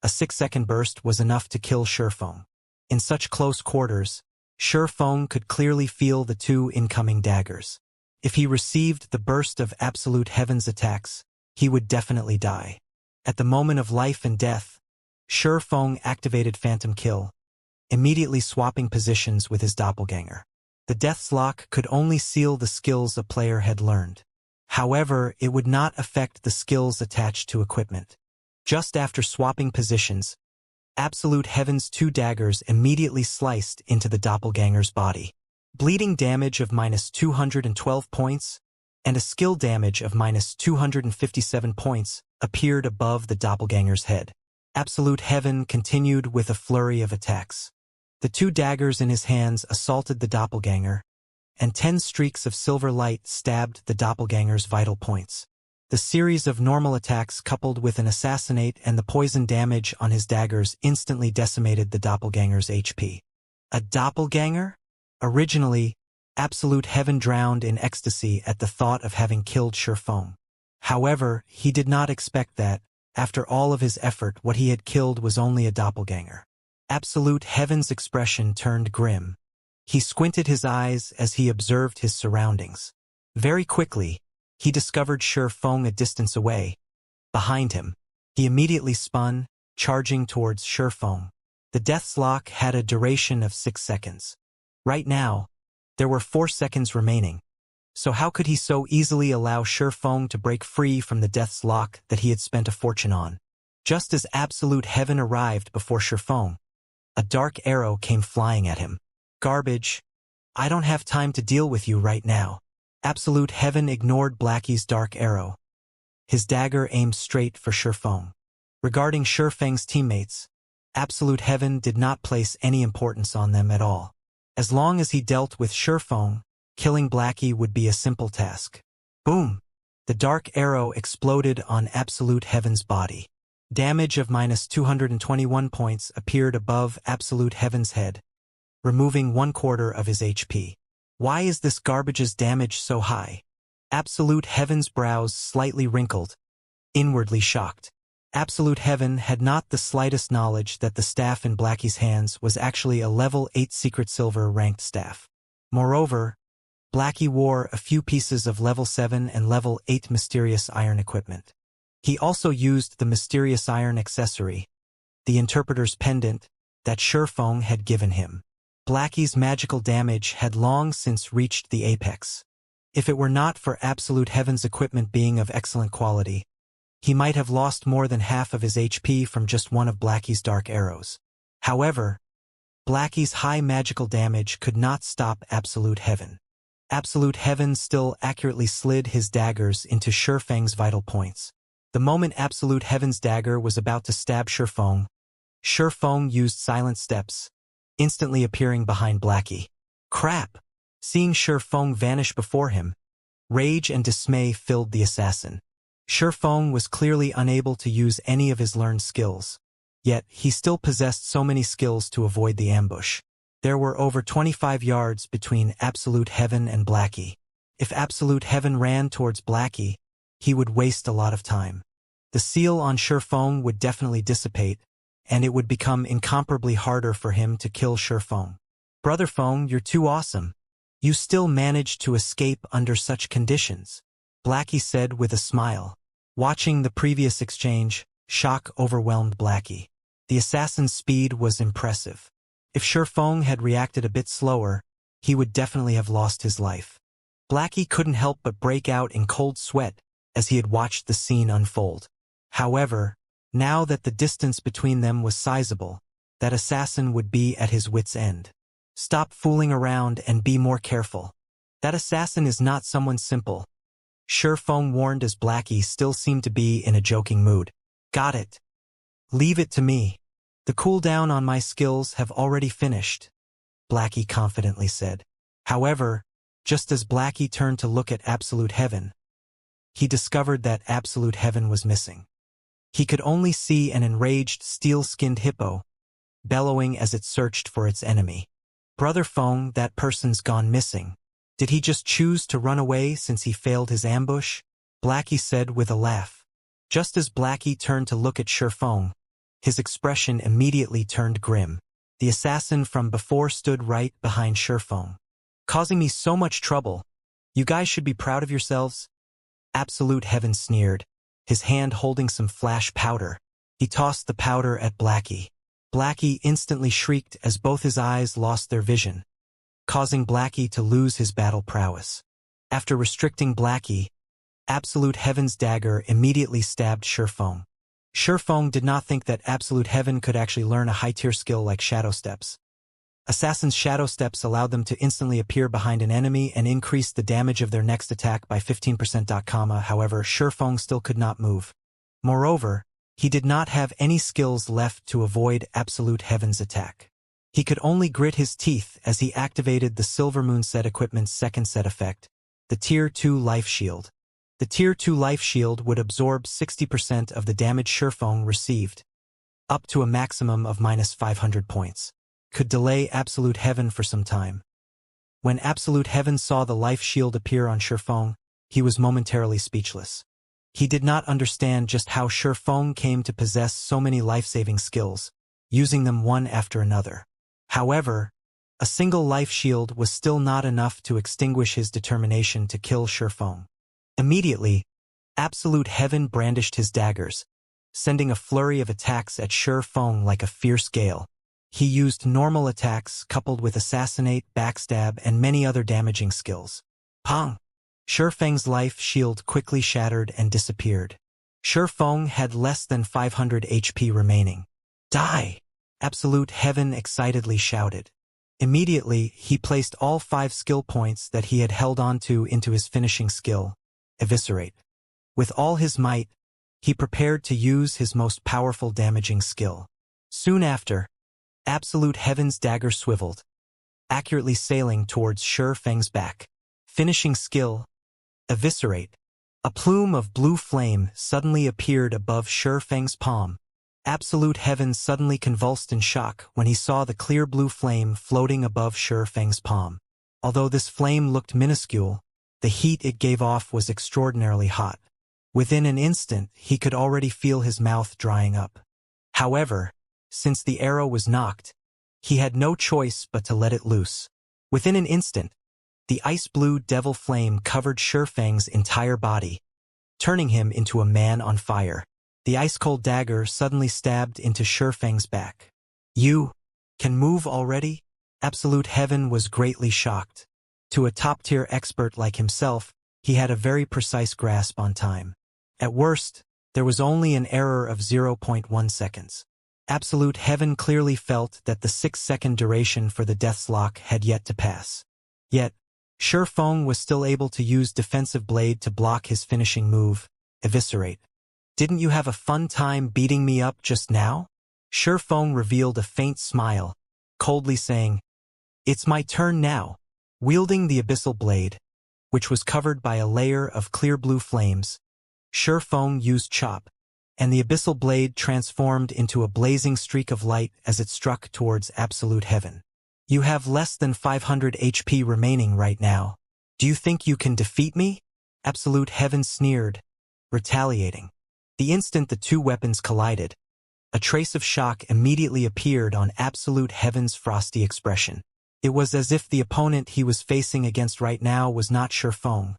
a 6-second burst was enough to kill Shifeng. In such close quarters, Shifeng could clearly feel the 2 incoming daggers. If he received the burst of Absolute Heaven's attacks, he would definitely die. At the moment of life and death, Shifeng activated Phantom Kill, immediately swapping positions with his doppelganger. The Death's Lock could only seal the skills a player had learned. However, it would not affect the skills attached to equipment. Just after swapping positions, Absolute Heaven's 2 daggers immediately sliced into the doppelganger's body. Bleeding damage of -212 points and a skill damage of -257 points appeared above the doppelganger's head. Absolute Heaven continued with a flurry of attacks. The 2 daggers in his hands assaulted the doppelganger, and 10 streaks of silver light stabbed the doppelganger's vital points. The series of normal attacks coupled with an assassinate and the poison damage on his daggers instantly decimated the doppelganger's HP. A doppelganger? Originally, Absolute Heaven drowned in ecstasy at the thought of having killed Shifeng. However, he did not expect that, after all of his effort, what he had killed was only a doppelganger. Absolute Heaven's expression turned grim. He squinted his eyes as he observed his surroundings. Very quickly, he discovered Shifeng a distance away. Behind him, he immediately spun, charging towards Shifeng. The Death's Lock had a duration of 6 seconds. Right now, there were 4 seconds remaining. So how could he so easily allow Shifeng to break free from the Death's Lock that he had spent a fortune on? Just as Absolute Heaven arrived before Shifeng, a dark arrow came flying at him. Garbage. I don't have time to deal with you right now. Absolute Heaven ignored Blackie's dark arrow. His dagger aimed straight for Shifeng. Regarding Shifeng's teammates, Absolute Heaven did not place any importance on them at all. As long as he dealt with Shifeng, killing Blackie would be a simple task. Boom! The dark arrow exploded on Absolute Heaven's body. Damage of -221 points appeared above Absolute Heaven's head, removing 1/4 of his HP. Why is this garbage's damage so high? Absolute Heaven's brows slightly wrinkled, inwardly shocked. Absolute Heaven had not the slightest knowledge that the staff in Blackie's hands was actually a level 8 secret silver ranked staff. Moreover, Blackie wore a few pieces of level 7 and level 8 mysterious iron equipment. He also used the mysterious iron accessory, the interpreter's pendant, that Shifeng had given him. Blackie's magical damage had long since reached the apex. If it were not for Absolute Heaven's equipment being of excellent quality, he might have lost more than half of his HP from just one of Blackie's dark arrows. However, Blackie's high magical damage could not stop Absolute Heaven. Absolute Heaven still accurately slid his daggers into Shifeng's vital points. The moment Absolute Heaven's dagger was about to stab Shifeng, Shifeng used silent steps, instantly appearing behind Blackie. Crap! Seeing Shifeng vanish before him, rage and dismay filled the assassin. Shifeng was clearly unable to use any of his learned skills, yet he still possessed so many skills to avoid the ambush. There were over 25 yards between Absolute Heaven and Blackie. If Absolute Heaven ran towards Blackie, he would waste a lot of time. The seal on Shifeng would definitely dissipate, and it would become incomparably harder for him to kill Shifeng. Brother Feng, you're too awesome. You still managed to escape under such conditions, Blackie said with a smile. Watching the previous exchange, shock overwhelmed Blackie. The assassin's speed was impressive. If Shifeng had reacted a bit slower, he would definitely have lost his life. Blackie couldn't help but break out in cold sweat as he had watched the scene unfold. However, now that the distance between them was sizable, that assassin would be at his wit's end. Stop fooling around and be more careful. That assassin is not someone simple, Shifeng warned as Blackie still seemed to be in a joking mood. Got it. Leave it to me. The cooldown on my skills have already finished, Blackie confidently said. However, just as Blackie turned to look at Absolute Heaven, he discovered that Absolute Heaven was missing. He could only see an enraged steel-skinned hippo, bellowing as it searched for its enemy. Brother Feng, that person's gone missing. Did he just choose to run away since he failed his ambush? Blackie said with a laugh. Just as Blackie turned to look at Shifeng, his expression immediately turned grim. The assassin from before stood right behind Shifeng. Causing me so much trouble. You guys should be proud of yourselves. Absolute Heaven sneered, his hand holding some flash powder. He tossed the powder at Blackie. Blackie instantly shrieked as both his eyes lost their vision, causing Blackie to lose his battle prowess. After restricting Blackie, Absolute Heaven's dagger immediately stabbed Shifeng. Shifeng did not think that Absolute Heaven could actually learn a high-tier skill like Shadow Steps. Assassin's Shadow Steps allowed them to instantly appear behind an enemy and increase the damage of their next attack by 15%. However, Shifeng still could not move. Moreover, he did not have any skills left to avoid Absolute Heaven's attack. He could only grit his teeth as he activated the Silver Moon set equipment's second set effect, the Tier 2 Life Shield. The Tier 2 Life Shield would absorb 60% of the damage Shifeng received, up to a maximum of -500 points. Could delay Absolute Heaven for some time. When Absolute Heaven saw the Life Shield appear on Shifeng, he was momentarily speechless. He did not understand just how Shifeng came to possess so many life-saving skills, using them one after another. However, a single life shield was still not enough to extinguish his determination to kill Shifeng. Immediately, Absolute Heaven brandished his daggers, sending a flurry of attacks at Shifeng like a fierce gale. He used normal attacks coupled with assassinate, backstab, and many other damaging skills. Pong! Shifeng's life shield quickly shattered and disappeared. Shifeng had less than 500 HP remaining. Die! Absolute Heaven excitedly shouted. Immediately, he placed all 5 skill points that he had held onto into his finishing skill, Eviscerate. With all his might, he prepared to use his most powerful damaging skill. Soon after, Absolute Heaven's dagger swiveled, accurately sailing towards Shifeng's back. Finishing skill, Eviscerate. A plume of blue flame suddenly appeared above Shifeng's palm. Absolute Heaven suddenly convulsed in shock when he saw the clear blue flame floating above Shifeng's palm. Although this flame looked minuscule, the heat it gave off was extraordinarily hot. Within an instant, he could already feel his mouth drying up. However, since the arrow was knocked, he had no choice but to let it loose. Within an instant, the ice-blue devil flame covered Shifeng's entire body, turning him into a man on fire. The ice-cold dagger suddenly stabbed into Shifeng's back. You can move already? Absolute Heaven was greatly shocked. To a top-tier expert like himself, he had a very precise grasp on time. At worst, there was only an error of 0.1 seconds. Absolute Heaven clearly felt that the 6-second duration for the Death's Lock had yet to pass. Yet, Shi Feng was still able to use Defensive Blade to block his finishing move, Eviscerate. Didn't you have a fun time beating me up just now? Shi Feng revealed a faint smile, coldly saying, "It's my turn now." Wielding the Abyssal Blade, which was covered by a layer of clear blue flames, Shi Feng used Chop, and the Abyssal Blade transformed into a blazing streak of light as it struck towards Absolute Heaven. "You have less than 500 HP remaining right now. Do you think you can defeat me?" Absolute Heaven sneered, retaliating. The instant the two weapons collided, a trace of shock immediately appeared on Absolute Heaven's frosty expression. It was as if the opponent he was facing against right now was not Shi Feng,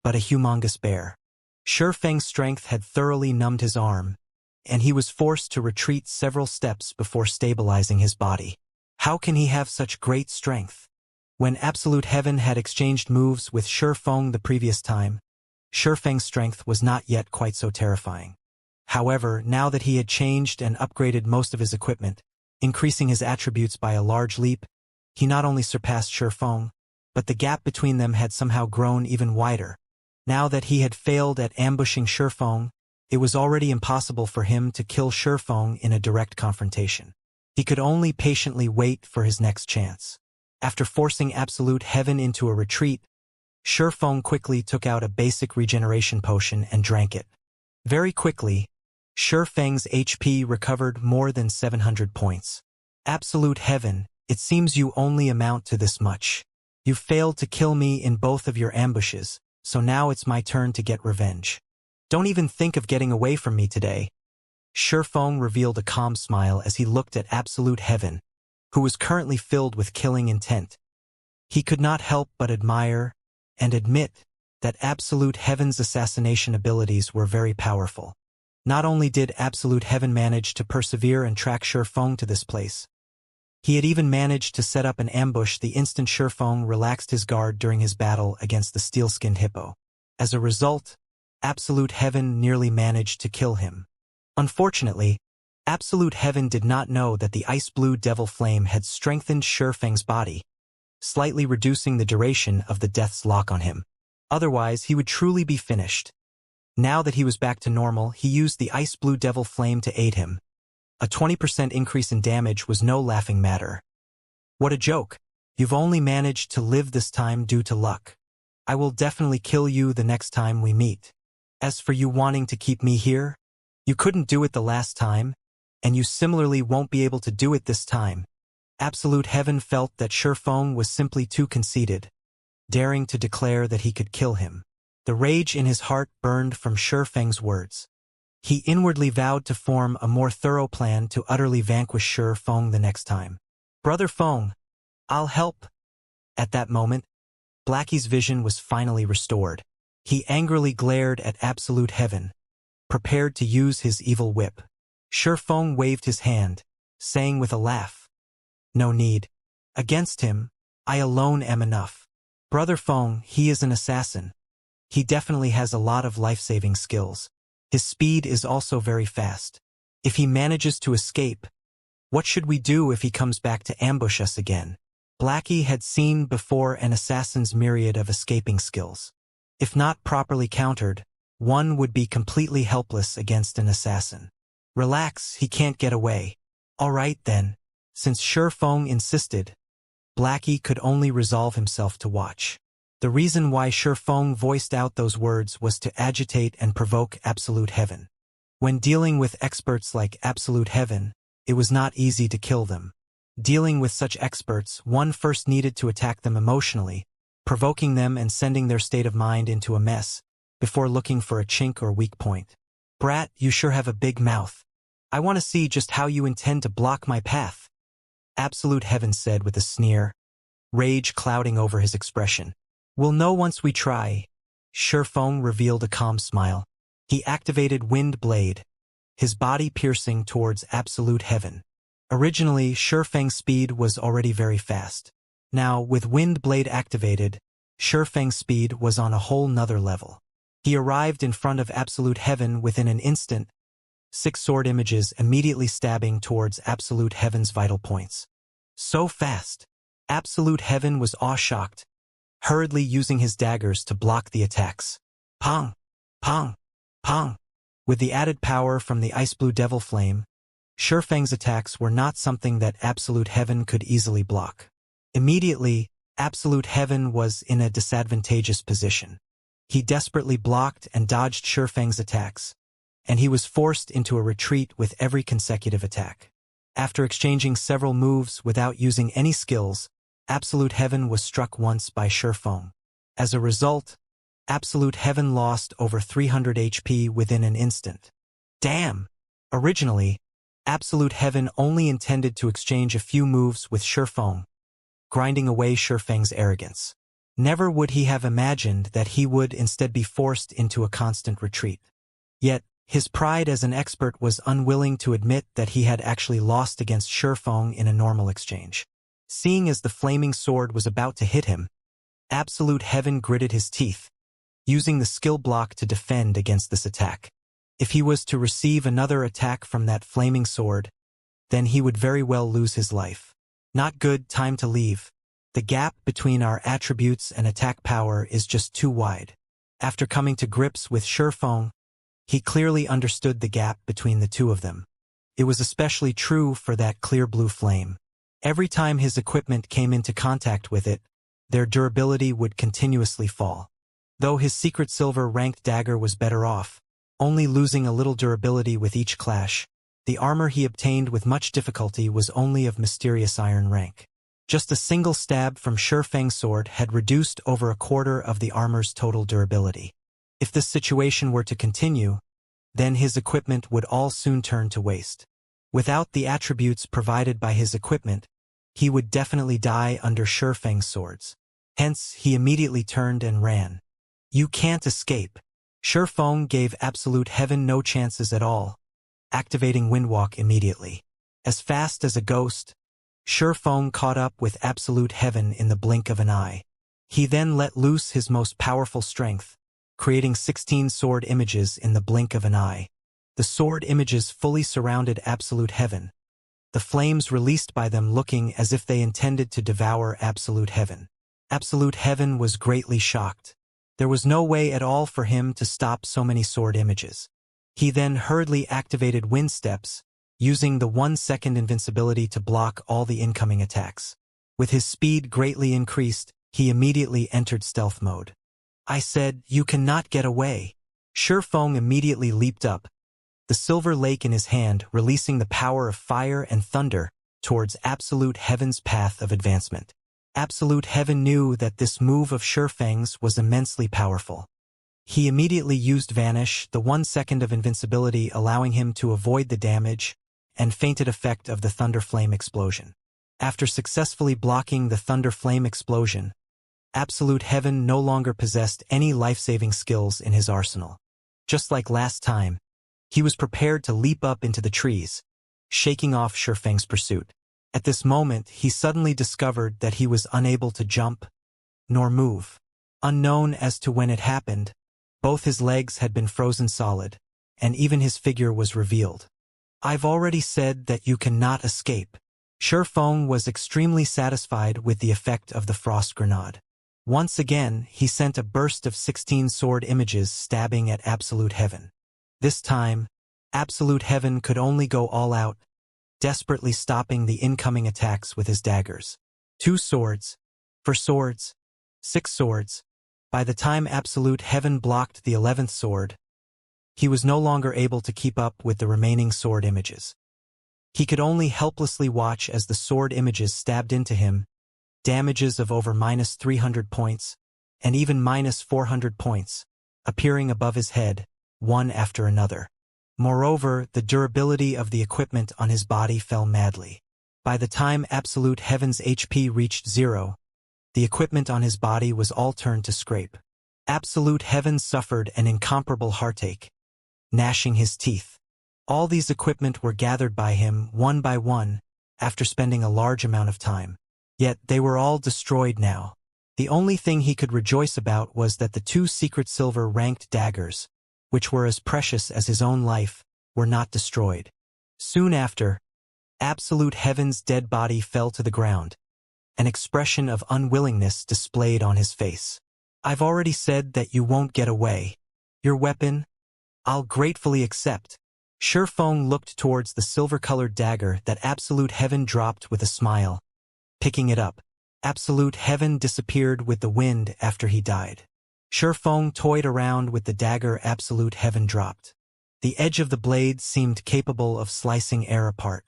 but a humongous bear. Shi Feng's strength had thoroughly numbed his arm, and he was forced to retreat several steps before stabilizing his body. How can he have such great strength? When Absolute Heaven had exchanged moves with Shi Feng the previous time, Shi Feng's strength was not yet quite so terrifying. However, now that he had changed and upgraded most of his equipment, increasing his attributes by a large leap, he not only surpassed Shi Feng, but the gap between them had somehow grown even wider. Now that he had failed at ambushing Shi Feng, it was already impossible for him to kill Shi Feng in a direct confrontation. He could only patiently wait for his next chance. After forcing Absolute Heaven into a retreat, Shi Feng quickly took out a basic regeneration potion and drank it. Very quickly, Shi Feng's HP recovered more than 700 points. "Absolute Heaven, it seems you only amount to this much. You failed to kill me in both of your ambushes, so now it's my turn to get revenge. Don't even think of getting away from me today." Shi Feng revealed a calm smile as he looked at Absolute Heaven, who was currently filled with killing intent. He could not help but admire and admit that Absolute Heaven's assassination abilities were very powerful. Not only did Absolute Heaven manage to persevere and track Shi Feng to this place, he had even managed to set up an ambush the instant Shi Feng relaxed his guard during his battle against the steel-skinned hippo. As a result, Absolute Heaven nearly managed to kill him. Unfortunately, Absolute Heaven did not know that the ice-blue devil flame had strengthened Shi Feng's body, slightly reducing the duration of the Death's Lock on him. Otherwise, he would truly be finished. Now that he was back to normal, he used the ice-blue devil flame to aid him. A 20% increase in damage was no laughing matter. "What a joke. You've only managed to live this time due to luck. I will definitely kill you the next time we meet. As for you wanting to keep me here, you couldn't do it the last time, and you similarly won't be able to do it this time." Absolute Heaven felt that Shi Feng was simply too conceited, daring to declare that he could kill him. The rage in his heart burned from Shi Feng's words. He inwardly vowed to form a more thorough plan to utterly vanquish Shi Feng the next time. "Brother Feng, I'll help." At that moment, Blackie's vision was finally restored. He angrily glared at Absolute Heaven, prepared to use his evil whip. Shi Feng waved his hand, saying with a laugh, "No need. Against him, I alone am enough. Brother Feng, he is an assassin. He definitely has a lot of life-saving skills. His speed is also very fast. If he manages to escape, what should we do if he comes back to ambush us again?" Blackie had seen before an assassin's myriad of escaping skills. If not properly countered, one would be completely helpless against an assassin. "Relax, he can't get away." "All right then." Since Shi Feng insisted, Blackie could only resolve himself to watch. The reason why Shi Feng voiced out those words was to agitate and provoke Absolute Heaven. When dealing with experts like Absolute Heaven, it was not easy to kill them. Dealing with such experts, one first needed to attack them emotionally, provoking them and sending their state of mind into a mess, before looking for a chink or weak point. "Brat, you sure have a big mouth. I want to see just how you intend to block my path," Absolute Heaven said with a sneer, rage clouding over his expression. "We'll know once we try." Shi Feng revealed a calm smile. He activated Wind Blade, his body piercing towards Absolute Heaven. Originally, Shifeng's speed was already very fast. Now, with Wind Blade activated, Shifeng's speed was on a whole nother level. He arrived in front of Absolute Heaven within an instant, 6 sword images immediately stabbing towards Absolute Heaven's vital points. So fast! Absolute Heaven was awe-shocked, hurriedly using his daggers to block the attacks. Pong! Pong! Pong! With the added power from the Ice Blue Devil Flame, Shifeng's attacks were not something that Absolute Heaven could easily block. Immediately, Absolute Heaven was in a disadvantageous position. He desperately blocked and dodged Shifeng's attacks, and he was forced into a retreat with every consecutive attack. After exchanging several moves without using any skills, Absolute Heaven was struck once by Shifeng. As a result, Absolute Heaven lost over 300 HP within an instant. Damn! Originally, Absolute Heaven only intended to exchange a few moves with Shifeng, grinding away Shifeng's arrogance. Never would he have imagined that he would instead be forced into a constant retreat. Yet, his pride as an expert was unwilling to admit that he had actually lost against Shifeng in a normal exchange. Seeing as the flaming sword was about to hit him, Absolute Heaven gritted his teeth, using the skill block to defend against this attack. If he was to receive another attack from that flaming sword, then he would very well lose his life. Not good, time to leave. The gap between our attributes and attack power is just too wide. After coming to grips with Shifeng, he clearly understood the gap between the two of them. It was especially true for that clear blue flame. Every time his equipment came into contact with it, their durability would continuously fall. Though his secret silver ranked dagger was better off, only losing a little durability with each clash, the armor he obtained with much difficulty was only of mysterious iron rank. Just a single stab from Shifeng's sword had reduced over a quarter of the armor's total durability. If this situation were to continue, then his equipment would all soon turn to waste. Without the attributes provided by his equipment, he would definitely die under Shifeng's swords. Hence, he immediately turned and ran. You can't escape. Shifeng gave Absolute Heaven no chances at all, activating Windwalk immediately. As fast as a ghost, Shifeng caught up with Absolute Heaven in the blink of an eye. He then let loose his most powerful strength, creating 16 sword images in the blink of an eye. The sword images fully surrounded Absolute Heaven, the flames released by them looking as if they intended to devour Absolute Heaven. Absolute Heaven was greatly shocked. There was no way at all for him to stop so many sword images. He then hurriedly activated Wind Steps, using the 1-second invincibility to block all the incoming attacks. With his speed greatly increased, he immediately entered stealth mode. I said, you cannot get away. Shifeng immediately leaped up, the silver lake in his hand releasing the power of fire and thunder towards Absolute Heaven's path of advancement. Absolute Heaven knew that this move of Shifeng's was immensely powerful. He immediately used Vanish, the 1 second of invincibility allowing him to avoid the damage and fainted effect of the Thunder Flame explosion. After successfully blocking the Thunder Flame explosion, Absolute Heaven no longer possessed any life-saving skills in his arsenal. Just like last time, he was prepared to leap up into the trees, shaking off Shifeng's pursuit. At this moment, he suddenly discovered that he was unable to jump, nor move. Unknown as to when it happened, both his legs had been frozen solid, and even his figure was revealed. I've already said that you cannot escape. Shifeng was extremely satisfied with the effect of the Frost Grenade. Once again, he sent a burst of 16 sword images stabbing at Absolute Heaven. This time, Absolute Heaven could only go all out, desperately stopping the incoming attacks with his daggers. 2 swords, 4 swords, 6 swords. By the time Absolute Heaven blocked the 11th sword, he was no longer able to keep up with the remaining sword images. He could only helplessly watch as the sword images stabbed into him, damages of over -300 points, and even -400 points, appearing above his head, one after another. Moreover, the durability of the equipment on his body fell madly. By the time Absolute Heaven's HP reached 0, the equipment on his body was all turned to scrape. Absolute Heaven suffered an incomparable heartache, gnashing his teeth. All these equipment were gathered by him one by one, after spending a large amount of time. Yet they were all destroyed now. The only thing he could rejoice about was that the 2 secret silver-ranked daggers, which were as precious as his own life, were not destroyed. Soon after, Absolute Heaven's dead body fell to the ground, an expression of unwillingness displayed on his face. "I've already said that you won't get away. Your weapon, I'll gratefully accept." Shifeng looked towards the silver-colored dagger that Absolute Heaven dropped with a smile. Picking it up, Absolute Heaven disappeared with the wind after he died. Shifeng toyed around with the dagger Absolute Heaven dropped. The edge of the blade seemed capable of slicing air apart.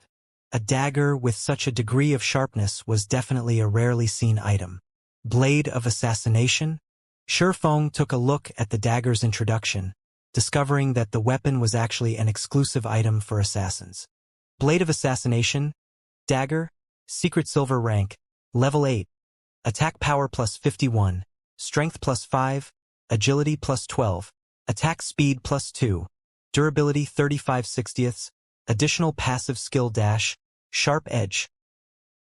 A dagger with such a degree of sharpness was definitely a rarely seen item. Blade of Assassination? Shifeng took a look at the dagger's introduction, discovering that the weapon was actually an exclusive item for assassins. Blade of Assassination, dagger, secret silver rank, level 8, attack power plus 51, strength plus 5, agility plus 12, attack speed plus 2, durability 35/60, additional passive skill dash, sharp edge.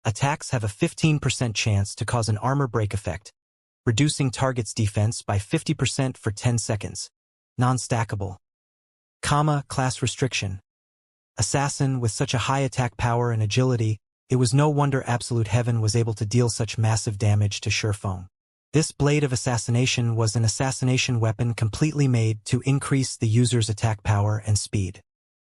Attacks have a 15% chance to cause an armor break effect, reducing target's defense by 50% for 10 seconds. Non-stackable. Class restriction. Assassin with such a high attack power and agility, it was no wonder Absolute Heaven was able to deal such massive damage to Shifeng. This Blade of Assassination was an assassination weapon completely made to increase the user's attack power and speed.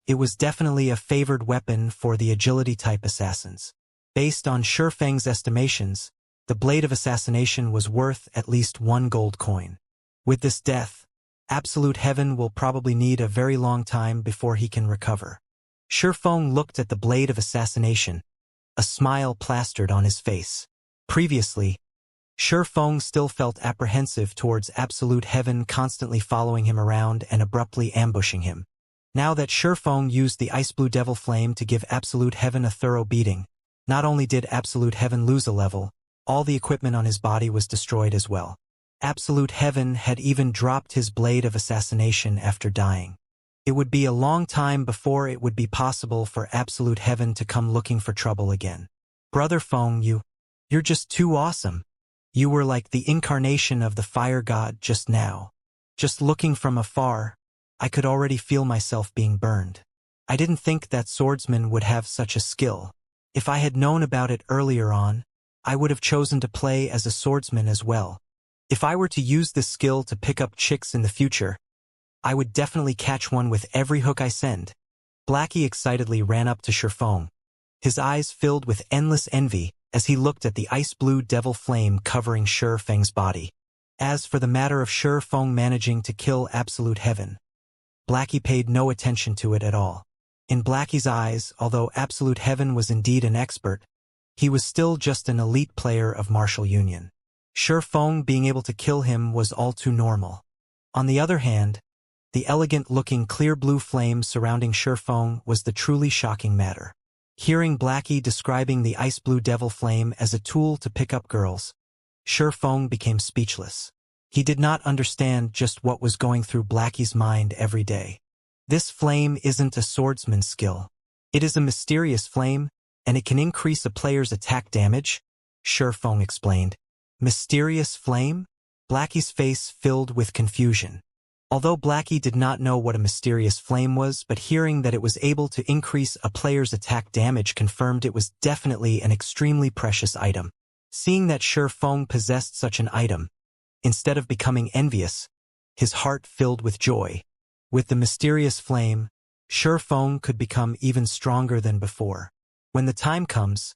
It was definitely a favored weapon for the agility-type assassins. Based on Shifeng's estimations, the Blade of Assassination was worth at least 1 gold coin. With this death, Absolute Heaven will probably need a very long time before he can recover. Shifeng looked at the Blade of Assassination, a smile plastered on his face. Previously, Shifeng still felt apprehensive towards Absolute Heaven constantly following him around and abruptly ambushing him. Now that Shifeng used the Ice Blue Devil Flame to give Absolute Heaven a thorough beating, not only did Absolute Heaven lose a level, all the equipment on his body was destroyed as well. Absolute Heaven had even dropped his Blade of Assassination after dying. It would be a long time before it would be possible for Absolute Heaven to come looking for trouble again. Brother Feng, you're just too awesome. You were like the incarnation of the fire god just now. Just looking from afar, I could already feel myself being burned. I didn't think that Swordsman would have such a skill. If I had known about it earlier on, I would have chosen to play as a swordsman as well. If I were to use this skill to pick up chicks in the future, I would definitely catch one with every hook I send. Blackie excitedly ran up to Shifeng, his eyes filled with endless envy as he looked at the ice blue devil flame covering Shifeng's body. As for the matter of Shifeng managing to kill Absolute Heaven, Blackie paid no attention to it at all. In Blackie's eyes, although Absolute Heaven was indeed an expert, he was still just an elite player of martial union. Shifeng being able to kill him was all too normal. On the other hand, the elegant-looking clear blue flame surrounding Shifeng was the truly shocking matter. Hearing Blackie describing the ice blue devil flame as a tool to pick up girls, Shifeng became speechless. He did not understand just what was going through Blackie's mind every day. This flame isn't a swordsman's skill. It is a mysterious flame, and it can increase a player's attack damage, Shifeng explained. Mysterious flame? Blackie's face filled with confusion. Although Blackie did not know what a mysterious flame was, but hearing that it was able to increase a player's attack damage confirmed it was definitely an extremely precious item. Seeing that Shifeng possessed such an item, instead of becoming envious, his heart filled with joy. With the mysterious flame, Shifeng could become even stronger than before. When the time comes,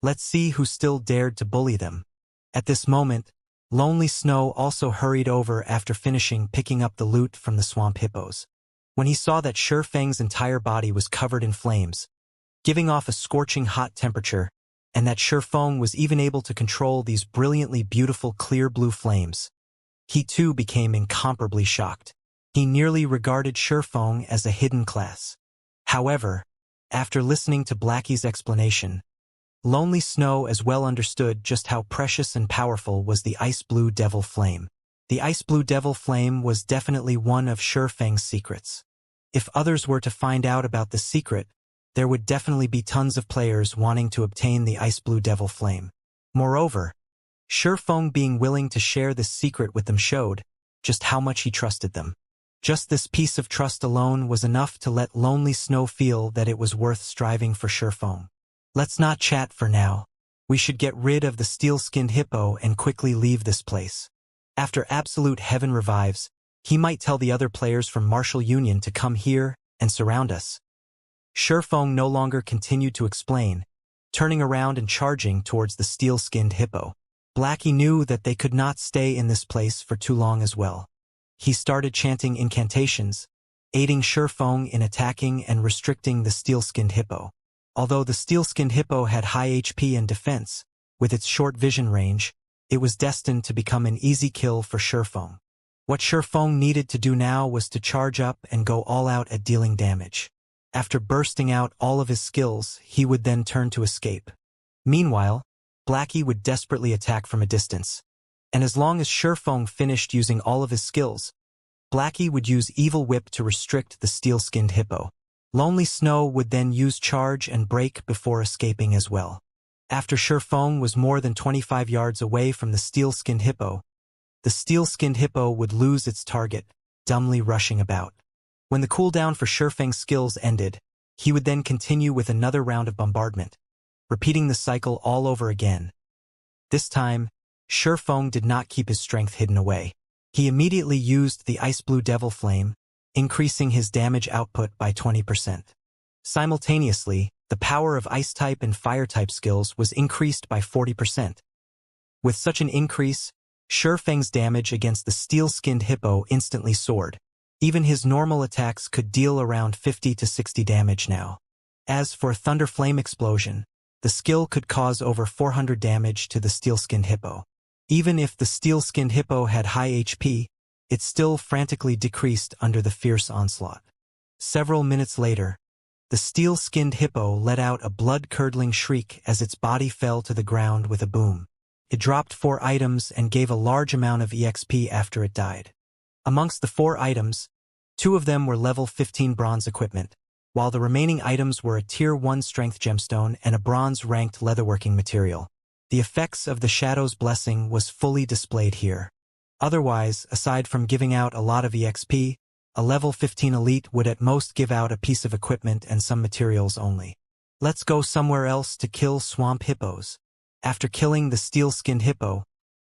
let's see who still dared to bully them. At this moment, Lonely Snow also hurried over after finishing picking up the loot from the swamp hippos. When he saw that Shifeng's entire body was covered in flames, giving off a scorching hot temperature, and that Shifeng was even able to control these brilliantly beautiful clear blue flames, he too became incomparably shocked. He nearly regarded Shifeng as a hidden class. However, after listening to Blackie's explanation, Lonely Snow as well understood just how precious and powerful was the Ice Blue Devil Flame. The Ice Blue Devil Flame was definitely one of Shifeng's secrets. If others were to find out about the secret, there would definitely be tons of players wanting to obtain the ice blue devil flame. Moreover, Shurfeng being willing to share this secret with them showed just how much he trusted them. Just this piece of trust alone was enough to let Lonely Snow feel that it was worth striving for Shurfeng. Let's not chat for now. We should get rid of the steel-skinned hippo and quickly leave this place. After Absolute Heaven revives, he might tell the other players from Martial Union to come here and surround us. Shurfeng no longer continued to explain, turning around and charging towards the steel-skinned hippo. Blackie knew that they could not stay in this place for too long as well. He started chanting incantations, aiding Shurfeng in attacking and restricting the steel-skinned hippo. Although the steel-skinned hippo had high HP and defense, with its short vision range, it was destined to become an easy kill for Shurfeng. What Shurfeng needed to do now was to charge up and go all out at dealing damage. After bursting out all of his skills, he would then turn to escape. Meanwhile, Blackie would desperately attack from a distance. And as long as Shurfeng finished using all of his skills, Blackie would use Evil Whip to restrict the steel-skinned hippo. Lonely Snow would then use Charge and Break before escaping as well. After Shurfeng was more than 25 yards away from the steel-skinned hippo, the steel-skinned hippo would lose its target, dumbly rushing about. When the cooldown for Shurfeng's skills ended, he would then continue with another round of bombardment, repeating the cycle all over again. This time, Shurfeng did not keep his strength hidden away. He immediately used the Ice Blue Devil Flame, increasing his damage output by 20%. Simultaneously, the power of Ice-type and Fire-type skills was increased by 40%. With such an increase, Shurfeng's damage against the steel-skinned hippo instantly soared. Even his normal attacks could deal around 50 to 60 damage now. As for Thunder Flame Explosion, the skill could cause over 400 damage to the steel-skinned hippo. Even if the steel-skinned hippo had high HP, it still frantically decreased under the fierce onslaught. Several minutes later, the steel-skinned hippo let out a blood-curdling shriek as its body fell to the ground with a boom. It dropped 4 items and gave a large amount of EXP after it died. Amongst the 4 items, 2 of them were level 15 bronze equipment, while the remaining items were a tier 1 strength gemstone and a bronze-ranked leatherworking material. The effects of the Shadow's Blessing was fully displayed here. Otherwise, aside from giving out a lot of EXP, a level 15 elite would at most give out a piece of equipment and some materials only. Let's go somewhere else to kill swamp hippos. After killing the steel-skinned hippo,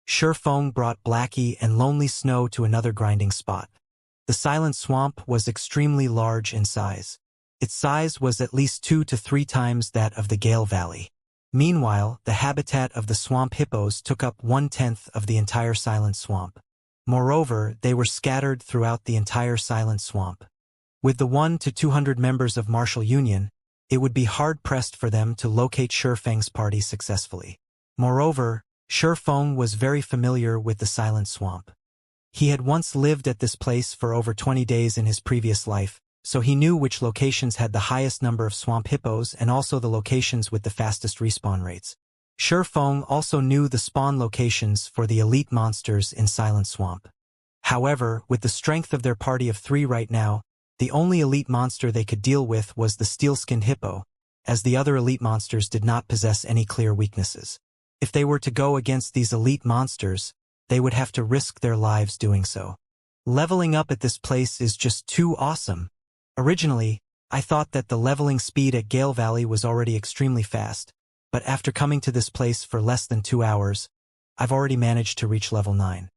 Shurfeng brought Blackie and Lonely Snow to another grinding spot. The Silent Swamp was extremely large in size. Its size was at least 2 to 3 times that of the Gale Valley. Meanwhile, the habitat of the swamp hippos took up 1/10 of the entire Silent Swamp. Moreover, they were scattered throughout the entire Silent Swamp. With the 1 to 200 members of Martial Union, it would be hard-pressed for them to locate Shurfeng's party successfully. Moreover, Shurfeng was very familiar with the Silent Swamp. He had once lived at this place for over 20 days in his previous life, so he knew which locations had the highest number of swamp hippos and also the locations with the fastest respawn rates. Shurfeng also knew the spawn locations for the elite monsters in Silent Swamp. However, with the strength of their party of 3 right now, the only elite monster they could deal with was the steel-skinned hippo, as the other elite monsters did not possess any clear weaknesses. If they were to go against these elite monsters, they would have to risk their lives doing so. Leveling up at this place is just too awesome. Originally, I thought that the leveling speed at Gale Valley was already extremely fast, but after coming to this place for less than 2 hours, I've already managed to reach level 9.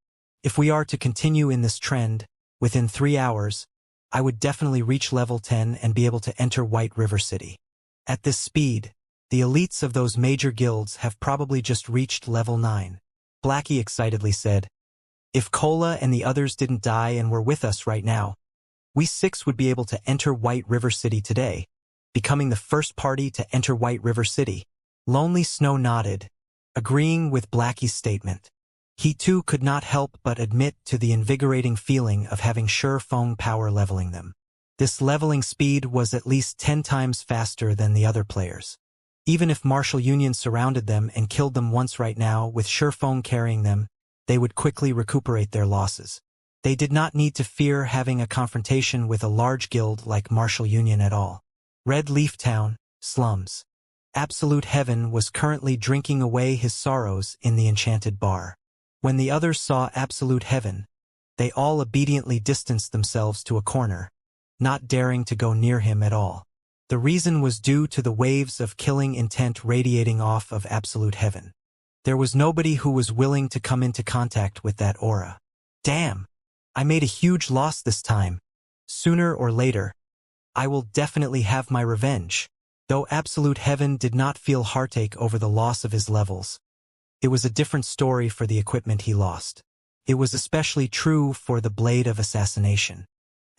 If we are to continue in this trend, within 3 hours, I would definitely reach level 10 and be able to enter White River City. At this speed, the elites of those major guilds have probably just reached level 9. Blackie excitedly said, "If Cola and the others didn't die and were with us right now, we 6 would be able to enter White River City today, becoming the first party to enter White River City." Lonely Snow nodded, agreeing with Blackie's statement. He too could not help but admit to the invigorating feeling of having Shurfeng power leveling them. This leveling speed was at least 10 times faster than the other players. Even if Martial Union surrounded them and killed them once right now, with Shurfeng carrying them, they would quickly recuperate their losses. They did not need to fear having a confrontation with a large guild like Martial Union at all. Red Leaf Town, slums. Absolute Heaven was currently drinking away his sorrows in the enchanted bar. When the others saw Absolute Heaven, they all obediently distanced themselves to a corner, not daring to go near him at all. The reason was due to the waves of killing intent radiating off of Absolute Heaven. There was nobody who was willing to come into contact with that aura. Damn! I made a huge loss this time. Sooner or later, I will definitely have my revenge. Though Absolute Heaven did not feel heartache over the loss of his levels, it was a different story for the equipment he lost. It was especially true for the Blade of Assassination.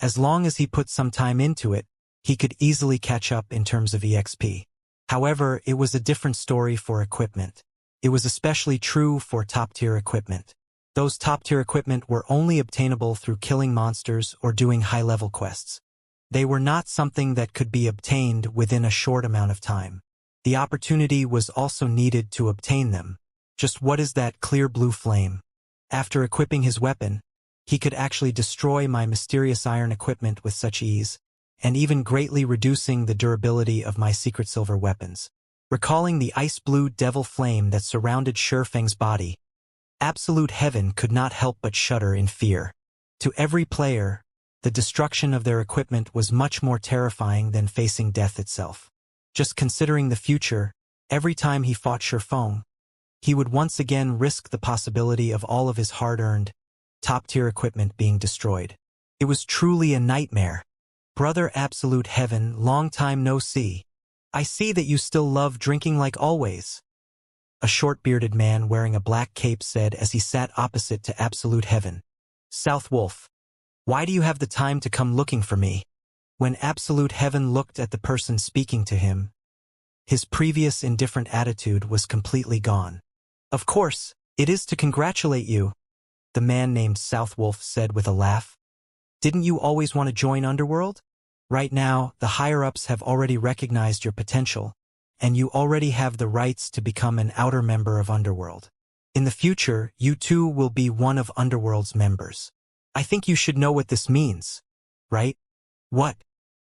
As long as he put some time into it, he could easily catch up in terms of EXP. However, it was a different story for equipment. It was especially true for top-tier equipment. Those top-tier equipment were only obtainable through killing monsters or doing high-level quests. They were not something that could be obtained within a short amount of time. The opportunity was also needed to obtain them. Just what is that clear blue flame? After equipping his weapon, he could actually destroy my mysterious iron equipment with such ease, and even greatly reducing the durability of my secret silver weapons. Recalling the ice blue devil flame that surrounded Shurfeng's body, Absolute Heaven could not help but shudder in fear. To every player, the destruction of their equipment was much more terrifying than facing death itself. Just considering the future, every time he fought Shurfeng, he would once again risk the possibility of all of his hard-earned, top-tier equipment being destroyed. It was truly a nightmare. Brother Absolute Heaven, long time no see. I see that you still love drinking like always. A short-bearded man wearing a black cape said as he sat opposite to Absolute Heaven. South Wolf, why do you have the time to come looking for me? When Absolute Heaven looked at the person speaking to him, his previous indifferent attitude was completely gone. Of course, it is to congratulate you, the man named South Wolf said with a laugh. Didn't you always want to join Underworld? Right now, the higher-ups have already recognized your potential, and you already have the rights to become an outer member of Underworld. In the future, you too will be one of Underworld's members. I think you should know what this means, right? What?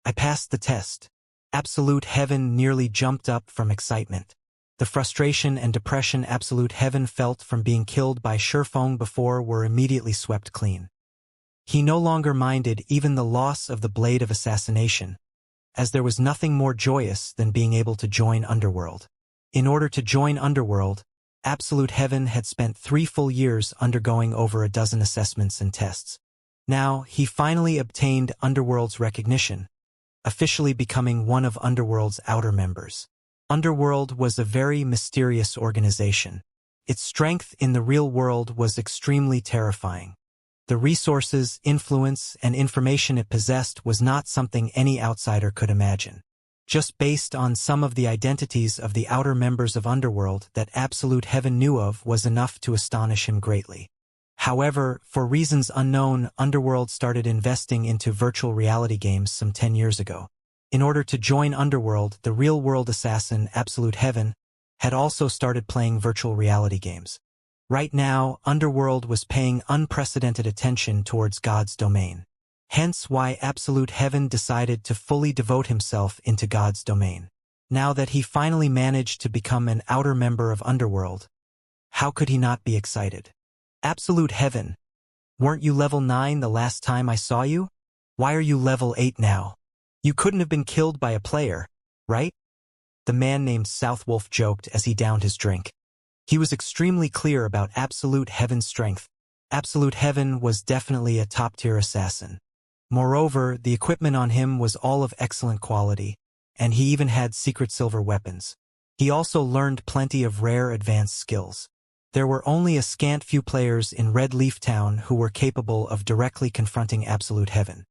I passed the test. Absolute Heaven nearly jumped up from excitement. The frustration and depression Absolute Heaven felt from being killed by Shurfeng before were immediately swept clean. He no longer minded even the loss of the Blade of Assassination, as there was nothing more joyous than being able to join Underworld. In order to join Underworld, Absolute Heaven had spent 3 full years undergoing over a dozen assessments and tests. Now, he finally obtained Underworld's recognition, officially becoming one of Underworld's outer members. Underworld was a very mysterious organization. Its strength in the real world was extremely terrifying. The resources, influence, and information it possessed was not something any outsider could imagine. Just based on some of the identities of the outer members of Underworld that Absolute Heaven knew of was enough to astonish him greatly. However, for reasons unknown, Underworld started investing into virtual reality games some 10 years ago. In order to join Underworld, the real-world assassin Absolute Heaven had also started playing virtual reality games. Right now, Underworld was paying unprecedented attention towards God's domain. Hence why Absolute Heaven decided to fully devote himself into God's domain. Now that he finally managed to become an outer member of Underworld, how could he not be excited? Absolute Heaven, weren't you level 9 the last time I saw you? Why are you level 8 now? You couldn't have been killed by a player, right? The man named South Wolf joked as he downed his drink. He was extremely clear about Absolute Heaven's strength. Absolute Heaven was definitely a top-tier assassin. Moreover, the equipment on him was all of excellent quality, and he even had secret silver weapons. He also learned plenty of rare advanced skills. There were only a scant few players in Red Leaf Town who were capable of directly confronting Absolute Heaven.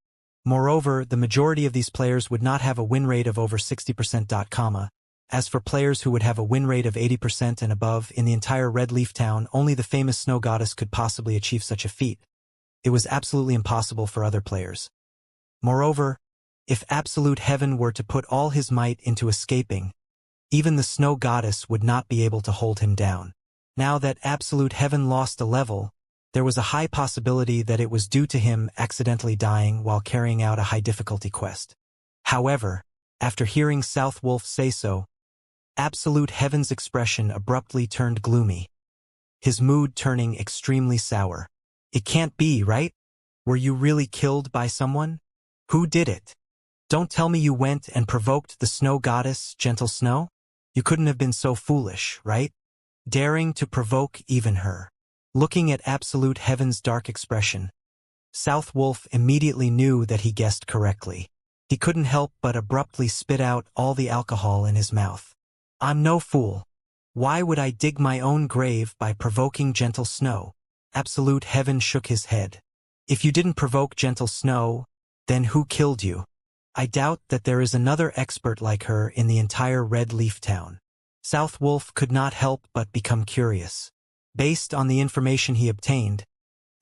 Moreover, the majority of these players would not have a win rate of over 60%. As for players who would have a win rate of 80% and above in the entire Red Leaf Town, only the famous Snow Goddess could possibly achieve such a feat. It was absolutely impossible for other players. Moreover, if Absolute Heaven were to put all his might into escaping, even the Snow Goddess would not be able to hold him down. Now that Absolute Heaven lost a level, there was a high possibility that it was due to him accidentally dying while carrying out a high-difficulty quest. However, After hearing South Wolf say so, Absolute Heaven's expression abruptly turned gloomy, his mood turning extremely sour. It can't be, right? Were you really killed by someone? Who did it? Don't tell me you went and provoked the snow goddess, Gentle Snow? You couldn't have been so foolish, right? Daring to provoke even her. Looking at Absolute Heaven's dark expression, South Wolf immediately knew that he guessed correctly. He couldn't help but abruptly spit out all the alcohol in his mouth. I'm no fool. Why would I dig my own grave by provoking Gentle Snow? Absolute Heaven shook his head. If you didn't provoke Gentle Snow, then who killed you? I doubt that there is another expert like her in the entire Red Leaf Town. South Wolf could not help but become curious. Based on the information he obtained,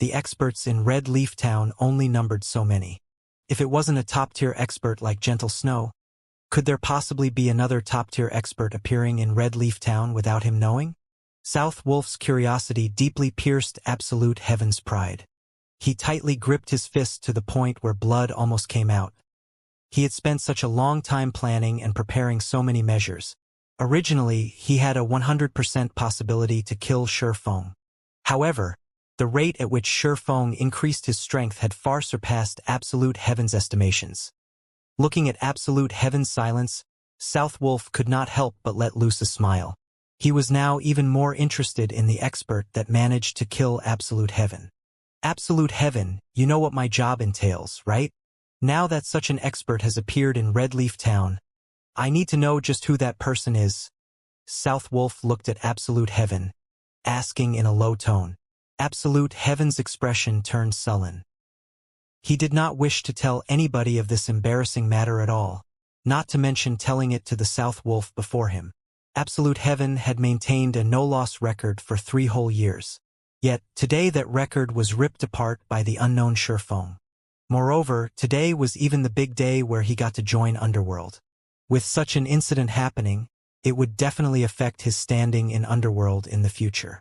the experts in Red Leaf Town only numbered so many. If it wasn't a top-tier expert like Gentle Snow, could there possibly be another top-tier expert appearing in Red Leaf Town without him knowing? South Wolf's curiosity deeply pierced Absolute Heaven's pride. He tightly gripped his fist to the point where blood almost came out. He had spent such a long time planning and preparing so many measures. Originally, he had a 100% possibility to kill Shurfeng. However, the rate at which Shurfeng increased his strength had far surpassed Absolute Heaven's estimations. Looking at Absolute Heaven's silence, South Wolf could not help but let loose a smile. He was now even more interested in the expert that managed to kill Absolute Heaven. Absolute Heaven, you know what my job entails, right? Now that such an expert has appeared in Red Leaf Town, I need to know just who that person is. South Wolf looked at Absolute Heaven, asking in a low tone. Absolute Heaven's expression turned sullen. He did not wish to tell anybody of this embarrassing matter at all, not to mention telling it to the South Wolf before him. Absolute Heaven had maintained a no-loss record for 3 whole years. Yet, today that record was ripped apart by the unknown Shurfeng. Moreover, today was even the big day where he got to join Underworld. With such an incident happening, it would definitely affect his standing in Underworld in the future.